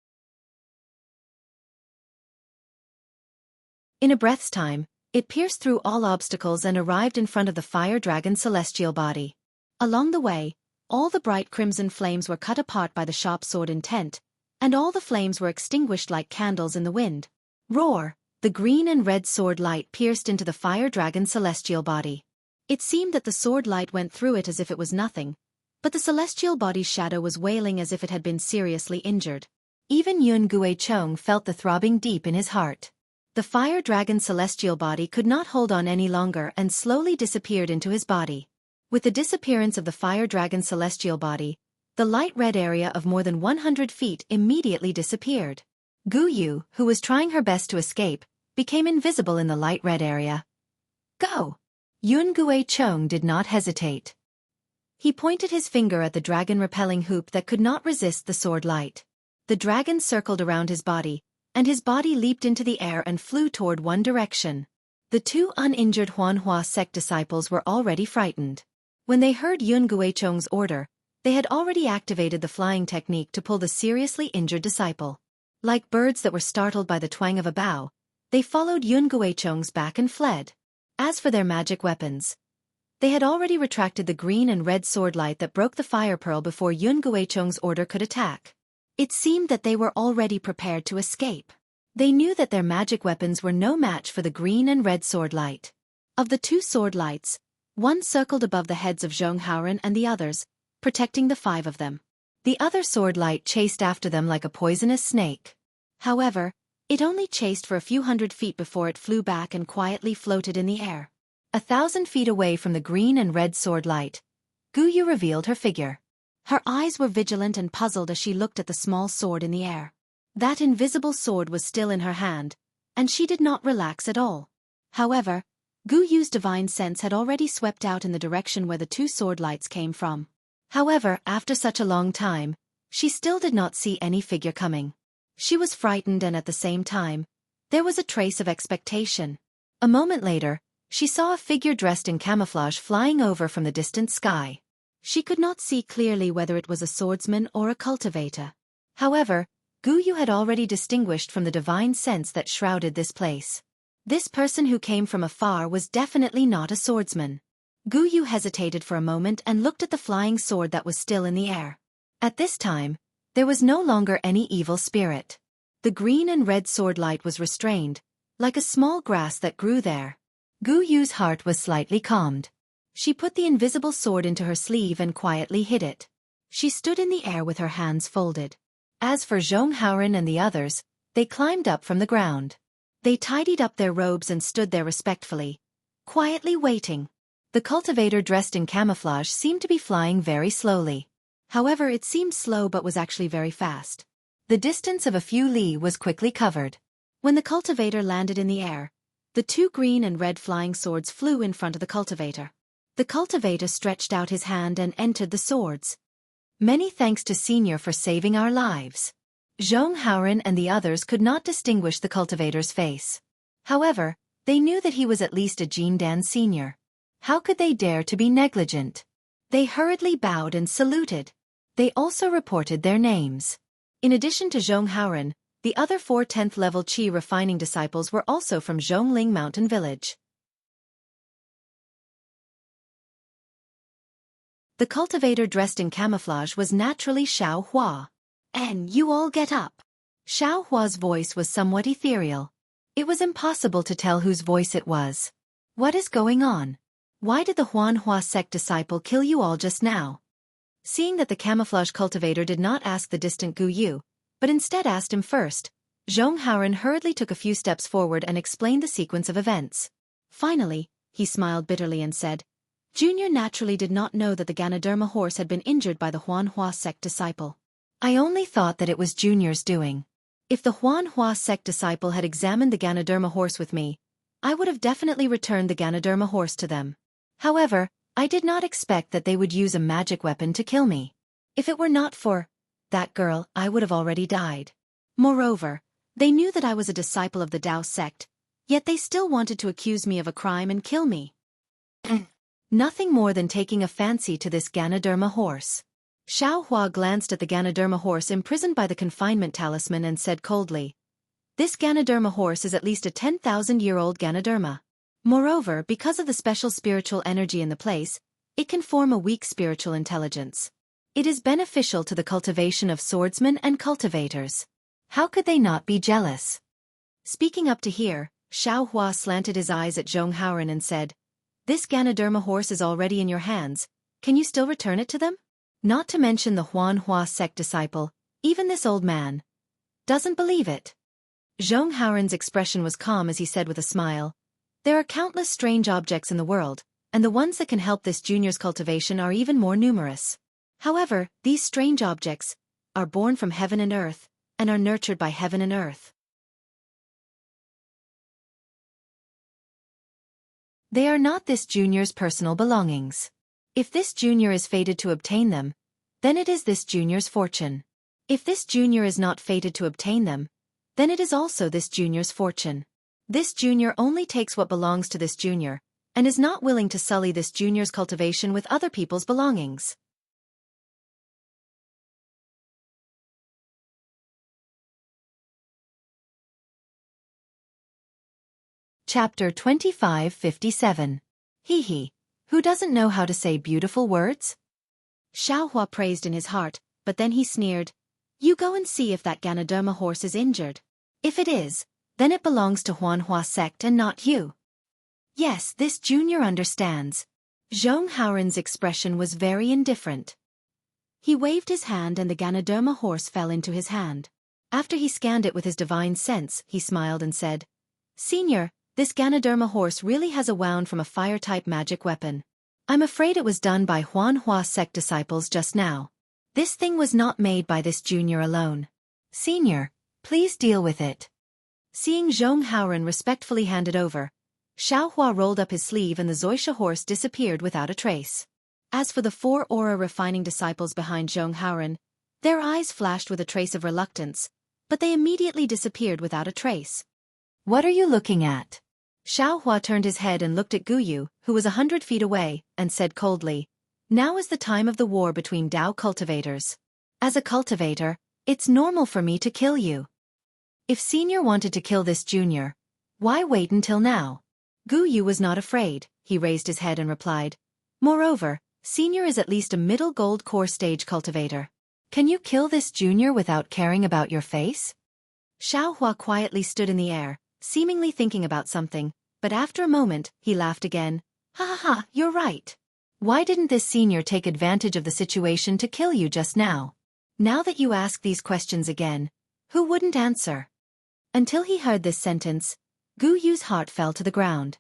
In a breath's time, it pierced through all obstacles and arrived in front of the fire dragon celestial body. Along the way, all the bright crimson flames were cut apart by the sharp sword intent, and all the flames were extinguished like candles in the wind. Roar! The green and red sword light pierced into the fire dragon celestial body. It seemed that the sword light went through it as if it was nothing, but the celestial body's shadow was wailing as if it had been seriously injured. Even Yun Guichong felt the throbbing deep in his heart. The fire dragon celestial body could not hold on any longer and slowly disappeared into his body. With the disappearance of the fire dragon celestial body, the light red area of more than 100 feet immediately disappeared. Gu Yu, who was trying her best to escape, became invisible in the light red area. Go! Yun Guichong did not hesitate. He pointed his finger at the dragon-repelling hoop that could not resist the sword light. The dragon circled around his body, and his body leaped into the air and flew toward one direction. The 2 uninjured Huanhua sect disciples were already frightened. When they heard Yun Guichong's order, they had already activated the flying technique to pull the seriously injured disciple. Like birds that were startled by the twang of a bow, they followed Yun Guichong's back and fled. As for their magic weapons, they had already retracted the green and red sword light that broke the fire pearl before Yun Guichong's order could attack. It seemed that they were already prepared to escape. They knew that their magic weapons were no match for the green and red sword light. Of the 2 sword lights, one circled above the heads of Zhonghauren and the others, protecting the 5 of them. The other sword light chased after them like a poisonous snake. However, it only chased for a few hundred feet before it flew back and quietly floated in the air. 1,000 feet away from the green and red sword light, Gu Yu revealed her figure. Her eyes were vigilant and puzzled as she looked at the small sword in the air. That invisible sword was still in her hand, and she did not relax at all. However, Gu Yu's divine sense had already swept out in the direction where the two sword lights came from. However, after such a long time, she still did not see any figure coming. She was frightened and at the same time, there was a trace of expectation. A moment later, she saw a figure dressed in camouflage flying over from the distant sky. She could not see clearly whether it was a swordsman or a cultivator. However, Gu Yu had already distinguished from the divine sense that shrouded this place. This person who came from afar was definitely not a swordsman. Gu Yu hesitated for a moment and looked at the flying sword that was still in the air. At this time, there was no longer any evil spirit. The green and red sword light was restrained, like a small grass that grew there. Gu Yu's heart was slightly calmed. She put the invisible sword into her sleeve and quietly hid it. She stood in the air with her hands folded. As for Xianxia and the others, they climbed up from the ground. They tidied up their robes and stood there respectfully, quietly waiting. The cultivator dressed in camouflage seemed to be flying very slowly. However, it seemed slow but was actually very fast. The distance of a few li was quickly covered. When the cultivator landed in the air, the two green and red flying swords flew in front of the cultivator. The cultivator stretched out his hand and entered the swords. Many thanks to Senior for saving our lives. Xianxia and the others could not distinguish the cultivator's face. However, they knew that he was at least a Jindan senior. How could they dare to be negligent? They hurriedly bowed and saluted. They also reported their names. In addition to Xianxia, the other 4 10th level Qi refining disciples were also from Zhongling Mountain Village. The cultivator dressed in camouflage was naturally Xiao Hua. "And you all get up." Xiao Hua's voice was somewhat ethereal. It was impossible to tell whose voice it was. "What is going on? Why did the Huanhua sect disciple kill you all just now?" Seeing that the camouflage cultivator did not ask the distant Gu Yu, but instead asked him first, Zhonghauren hurriedly took a few steps forward and explained the sequence of events. Finally, he smiled bitterly and said, "Junior naturally did not know that the Ganoderma horse had been injured by the Huanhua sect disciple. I only thought that it was Junior's doing. If the Huanhua sect disciple had examined the Ganoderma horse with me, I would have definitely returned the Ganoderma horse to them. However, I did not expect that they would use a magic weapon to kill me. If it were not for that girl, I would have already died. Moreover, they knew that I was a disciple of the Dao sect, yet they still wanted to accuse me of a crime and kill me. Nothing more than taking a fancy to this Ganoderma horse." Xiao Hua glanced at the Ganoderma horse imprisoned by the confinement talisman and said coldly, "This Ganoderma horse is at least a 10,000-year-old Ganoderma. Moreover, because of the special spiritual energy in the place, it can form a weak spiritual intelligence. It is beneficial to the cultivation of swordsmen and cultivators. How could they not be jealous?" Speaking up to here, Xiao Hua slanted his eyes at Zhonghauren and said, "This Ganoderma horse is already in your hands, can you still return it to them? Not to mention the Huanhua sect disciple, even this old man doesn't believe it." Zhonghauren's expression was calm as he said with a smile, "There are countless strange objects in the world, and the ones that can help this junior's cultivation are even more numerous. However, these strange objects are born from heaven and earth, and are nurtured by heaven and earth. They are not this junior's personal belongings. If this junior is fated to obtain them, then it is this junior's fortune. If this junior is not fated to obtain them, then it is also this junior's fortune. This junior only takes what belongs to this junior, and is not willing to sully this junior's cultivation with other people's belongings." Chapter 2557. Hee hee. Who doesn't know how to say beautiful words? Xiao Hua praised in his heart, but then he sneered, "You go and see if that Ganoderma horse is injured. If it is, then it belongs to Huanhua sect and not you." Yes, this junior understands. Zhonghauren's expression was very indifferent. He waved his hand and the Ganoderma horse fell into his hand. After he scanned it with his divine sense, he smiled and said, "Senior, This Ganoderma horse really has a wound from a fire-type magic weapon. I'm afraid it was done by Huanhua sect disciples just now. This thing was not made by this junior alone. Senior, please deal with it. Seeing Zhong Haoren respectfully handed over, Xiaohua rolled up his sleeve and the Zoisha horse disappeared without a trace. As for the 4 aura-refining disciples behind Zhong Haoren, their eyes flashed with a trace of reluctance, but they immediately disappeared without a trace. What are you looking at? Xiaohua turned his head and looked at Guyu, who was 100 feet away, and said coldly, "Now is the time of the war between Dao cultivators. As a cultivator, it's normal for me to kill you. If Senior wanted to kill this junior, why wait until now?" Guyu was not afraid, he raised his head and replied, "Moreover, Senior is at least a middle gold core stage cultivator. Can you kill this junior without caring about your face?" Xiaohua quietly stood in the air, seemingly thinking about something, but after a moment, he laughed again. "Ha ha ha, you're right. Why didn't this senior take advantage of the situation to kill you just now? Now that you ask these questions again, who wouldn't answer?" Until he heard this sentence, Gu Yu's heart fell to the ground.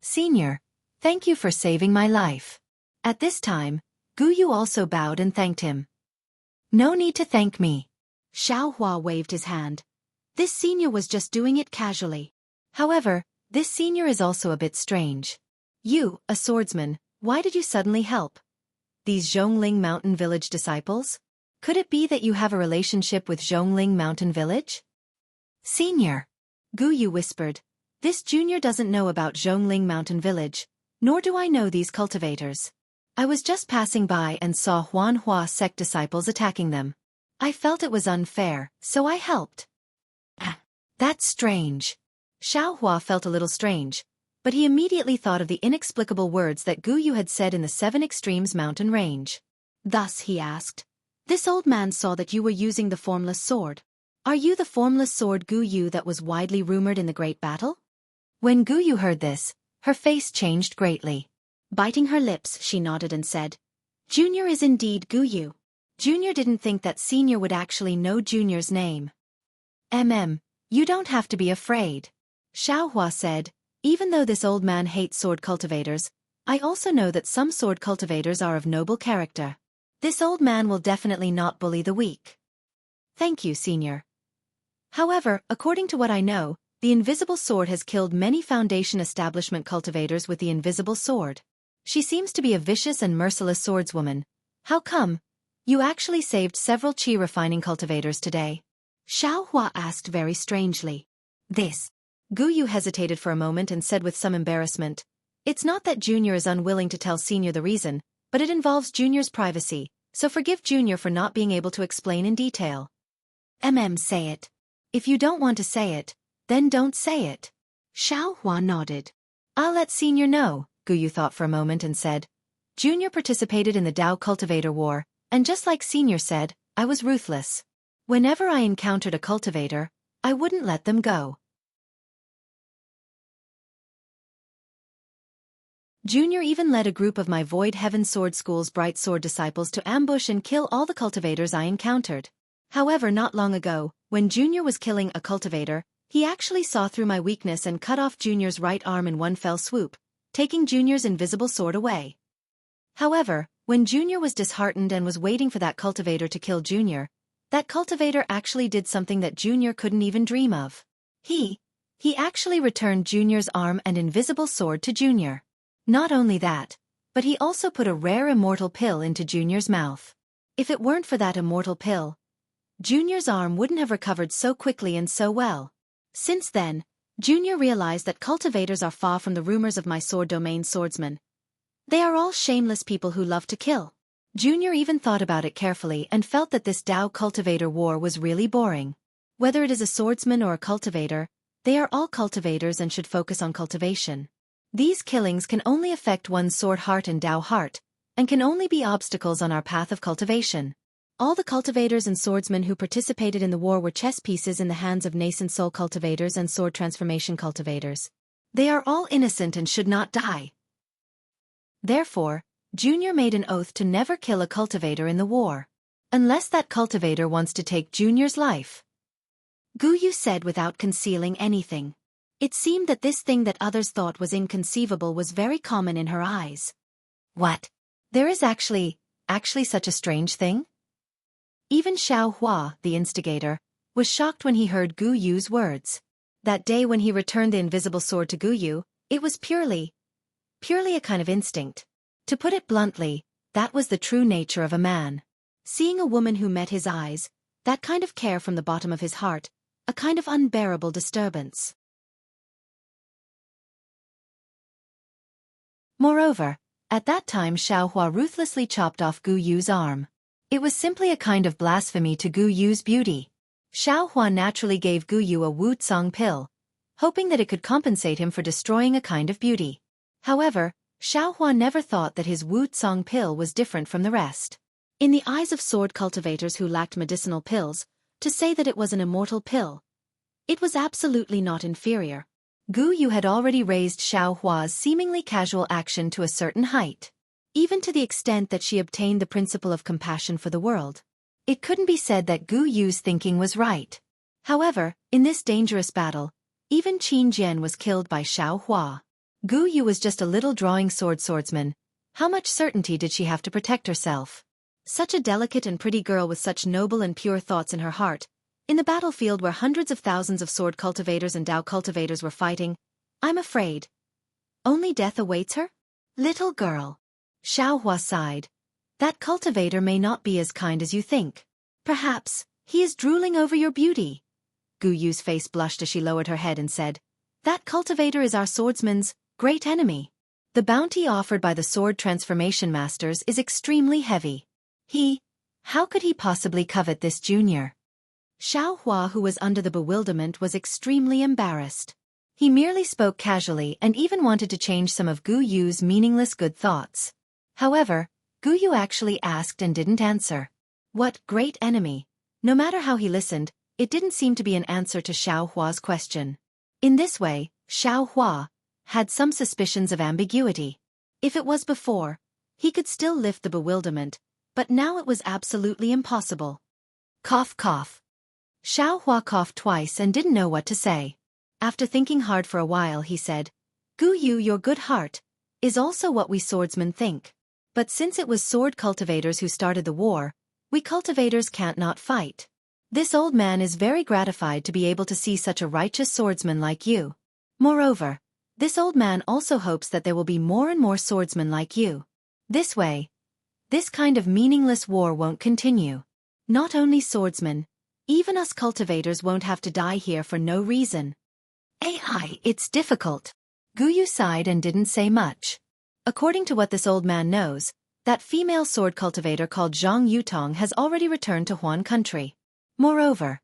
"Senior, thank you for saving my life." At this time, Gu Yu also bowed and thanked him. "No need to thank me." Xiaohua waved his hand. This senior was just doing it casually. However, this senior is also a bit strange. You, a swordsman, why did you suddenly help these Zhongling Mountain Village disciples? Could it be that you have a relationship with Zhongling Mountain Village? Senior, Gu Yu whispered, this junior doesn't know about Zhongling Mountain Village, nor do I know these cultivators. I was just passing by and saw Huanhua sect disciples attacking them. I felt it was unfair, so I helped. That's strange. Xiaohua felt a little strange, but he immediately thought of the inexplicable words that Gu Yu had said in the 7 Extremes mountain range. Thus he asked, "This old man saw that you were using the formless sword. Are you the formless sword Gu Yu that was widely rumored in the great battle?" When Gu Yu heard this, her face changed greatly. Biting her lips, she nodded and said, "Junior is indeed Gu Yu." Junior didn't think that Senior would actually know Junior's name. You don't have to be afraid," Xiaohua said. "Even though this old man hates sword cultivators, I also know that some sword cultivators are of noble character. This old man will definitely not bully the weak." "Thank you, Senior. However, according to what I know, the invisible sword has killed many Foundation establishment cultivators with the invisible sword. She seems to be a vicious and merciless swordswoman. How come? You actually saved several qi refining cultivators today?" Xiaohua asked very strangely. This. Gu Yu hesitated for a moment and said with some embarrassment, "It's not that Junior is unwilling to tell Senior the reason, but it involves Junior's privacy, so forgive Junior for not being able to explain in detail." Say it. If you don't want to say it, then don't say it." Xiaohua nodded. "I'll let Senior know," Gu Yu thought for a moment and said, "Junior participated in the Dao Cultivator War, and just like Senior said, I was ruthless. Whenever I encountered a cultivator, I wouldn't let them go." Junior even led a group of my Void Heaven Sword School's Bright Sword disciples to ambush and kill all the cultivators I encountered. However, not long ago, when Junior was killing a cultivator, he actually saw through my weakness and cut off Junior's right arm in one fell swoop, taking Junior's invisible sword away. However, when Junior was disheartened and was waiting for that cultivator to kill Junior, that cultivator actually did something that Junior couldn't even dream of. He actually returned Junior's arm and invisible sword to Junior. Not only that, but he also put a rare immortal pill into Junior's mouth. If it weren't for that immortal pill, Junior's arm wouldn't have recovered so quickly and so well. Since then, Junior realized that cultivators are far from the rumors of my sword domain swordsmen. They are all shameless people who love to kill. Junior even thought about it carefully and felt that this Dao cultivator war was really boring. Whether it is a swordsman or a cultivator, they are all cultivators and should focus on cultivation. These killings can only affect one's sword heart and Dao heart, and can only be obstacles on our path of cultivation. All the cultivators and swordsmen who participated in the war were chess pieces in the hands of nascent soul cultivators and sword transformation cultivators. They are all innocent and should not die. Therefore, Junior made an oath to never kill a cultivator in the war. Unless that cultivator wants to take Junior's life. Gu Yu said without concealing anything. It seemed that this thing that others thought was inconceivable was very common in her eyes. What? There is actually such a strange thing? Even Xiao Hua, the instigator, was shocked when he heard Gu Yu's words. That day when he returned the invisible sword to Gu Yu, it was purely a kind of instinct. To put it bluntly, that was the true nature of a man. Seeing a woman who met his eyes, that kind of care from the bottom of his heart, a kind of unbearable disturbance. Moreover, at that time Xiao Hua ruthlessly chopped off Gu Yu's arm. It was simply a kind of blasphemy to Gu Yu's beauty. Xiao Hua naturally gave Gu Yu a Wuxia pill, hoping that it could compensate him for destroying a kind of beauty. However, Xiao Hua never thought that his Wuxia pill was different from the rest. In the eyes of sword cultivators who lacked medicinal pills, to say that it was an immortal pill, it was absolutely not inferior. Gu Yu had already raised Xiao Hua's seemingly casual action to a certain height, even to the extent that she obtained the principle of compassion for the world. It couldn't be said that Gu Yu's thinking was right. However, in this dangerous battle, even Qin Jian was killed by Xiao Hua. Gu Yu was just a little drawing swordsman. How much certainty did she have to protect herself? Such a delicate and pretty girl with such noble and pure thoughts in her heart, in the battlefield where hundreds of thousands of sword cultivators and Dao cultivators were fighting, I'm afraid only death awaits her? Little girl. Xiao Hua sighed. That cultivator may not be as kind as you think. Perhaps he is drooling over your beauty. Gu Yu's face blushed as she lowered her head and said, that cultivator is our swordsman's great enemy. The bounty offered by the sword transformation masters is extremely heavy. How could he possibly covet this junior? Xiao Hua, who was under the bewilderment, was extremely embarrassed. He merely spoke casually and even wanted to change some of Gu Yu's meaningless good thoughts. However, Gu Yu actually asked and didn't answer. What great enemy? No matter how he listened, it didn't seem to be an answer to Xiao Hua's question. In this way, Xiao Hua had some suspicions of ambiguity. If it was before, he could still lift the bewilderment, but now it was absolutely impossible. Cough cough. Xiao Hua coughed twice and didn't know what to say. After thinking hard for a while he said, Gu Yu, your good heart is also what we swordsmen think. But since it was sword cultivators who started the war, we cultivators can't not fight. This old man is very gratified to be able to see such a righteous swordsman like you. Moreover, this old man also hopes that there will be more and more swordsmen like you. This way, this kind of meaningless war won't continue. Not only swordsmen, even us cultivators won't have to die here for no reason. It's difficult. Gu Yu sighed and didn't say much. According to what this old man knows, that female sword cultivator called Zhang Yutong has already returned to Huan country. Moreover,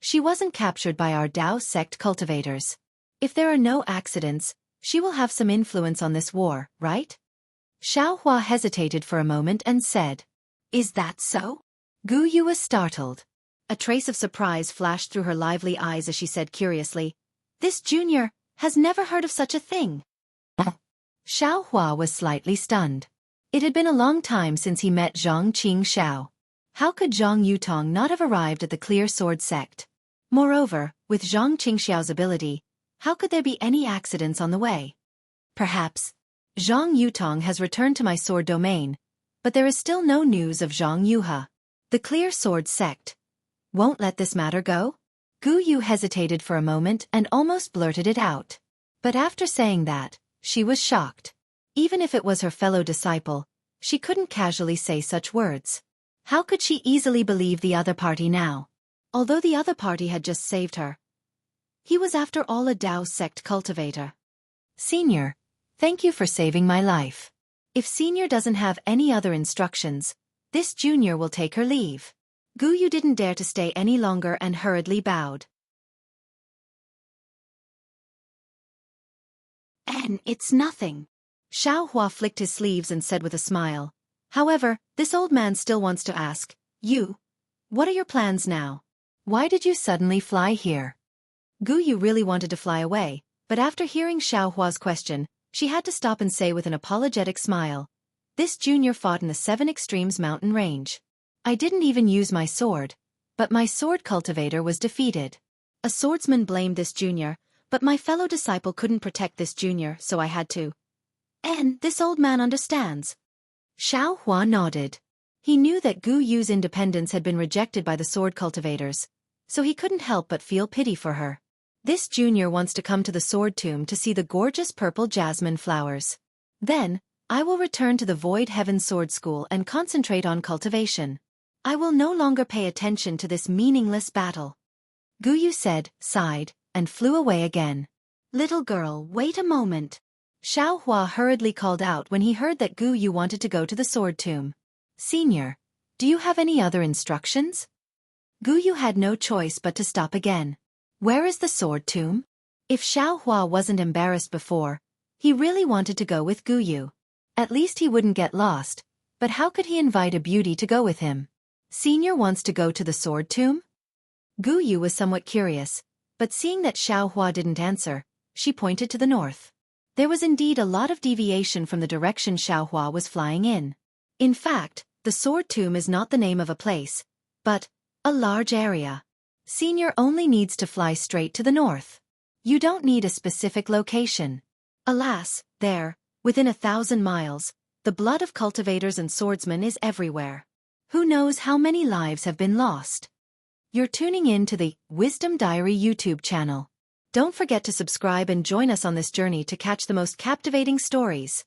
she wasn't captured by our Dao sect cultivators. If there are no accidents, she will have some influence on this war, right? Xiao Hua hesitated for a moment and said, Is that so? Gu Yu was startled. A trace of surprise flashed through her lively eyes as she said curiously, This junior has never heard of such a thing. Xiao Hua was slightly stunned. It had been a long time since he met Zhang Qingxiao. How could Zhang Yutong not have arrived at the Clear Sword sect? Moreover, with Zhang Qingxiao's ability, how could there be any accidents on the way? Perhaps Zhang Yutong has returned to my sword domain, but there is still no news of Zhang Yuha. The Clear Sword sect won't let this matter go? Gu Yu hesitated for a moment and almost blurted it out. But after saying that, she was shocked. Even if it was her fellow disciple, she couldn't casually say such words. How could she easily believe the other party now? Although the other party had just saved her, he was after all a Dao sect cultivator. Senior, thank you for saving my life. If Senior doesn't have any other instructions, this junior will take her leave. Gu Yu didn't dare to stay any longer and hurriedly bowed. It's nothing. Xiao Hua flicked his sleeves and said with a smile. However, this old man still wants to ask, You, what are your plans now? Why did you suddenly fly here? Gu Yu really wanted to fly away, but after hearing Xiao Hua's question, she had to stop and say with an apologetic smile, This junior fought in the 7 Extremes mountain range. I didn't even use my sword, but my sword cultivator was defeated. A swordsman blamed this junior, But my fellow disciple couldn't protect this junior, so I had to. And this old man understands. Xiao Hua nodded. He knew that Gu Yu's independence had been rejected by the sword cultivators, so he couldn't help but feel pity for her. This junior wants to come to the sword tomb to see the gorgeous purple jasmine flowers. Then, I will return to the Void Heaven Sword School and concentrate on cultivation. I will no longer pay attention to this meaningless battle. Gu Yu said, sighed, and flew away again. Little girl, wait a moment. Xiao Hua hurriedly called out when he heard that Gu Yu wanted to go to the sword tomb. Senior, do you have any other instructions? Gu Yu had no choice but to stop again. Where is the sword tomb? If Xiao Hua wasn't embarrassed before, he really wanted to go with Gu Yu. At least he wouldn't get lost, but how could he invite a beauty to go with him? Senior wants to go to the sword tomb? Gu Yu was somewhat curious, but seeing that Xiao Hua didn't answer, she pointed to the north. There was indeed a lot of deviation from the direction Xiao Hua was flying in. In fact, the sword tomb is not the name of a place, but a large area. Senior only needs to fly straight to the north. You don't need a specific location. Alas, there, within 1,000 miles, the blood of cultivators and swordsmen is everywhere. Who knows how many lives have been lost? You're tuning in to the Wisdom Diary YouTube channel. Don't forget to subscribe and join us on this journey to catch the most captivating stories.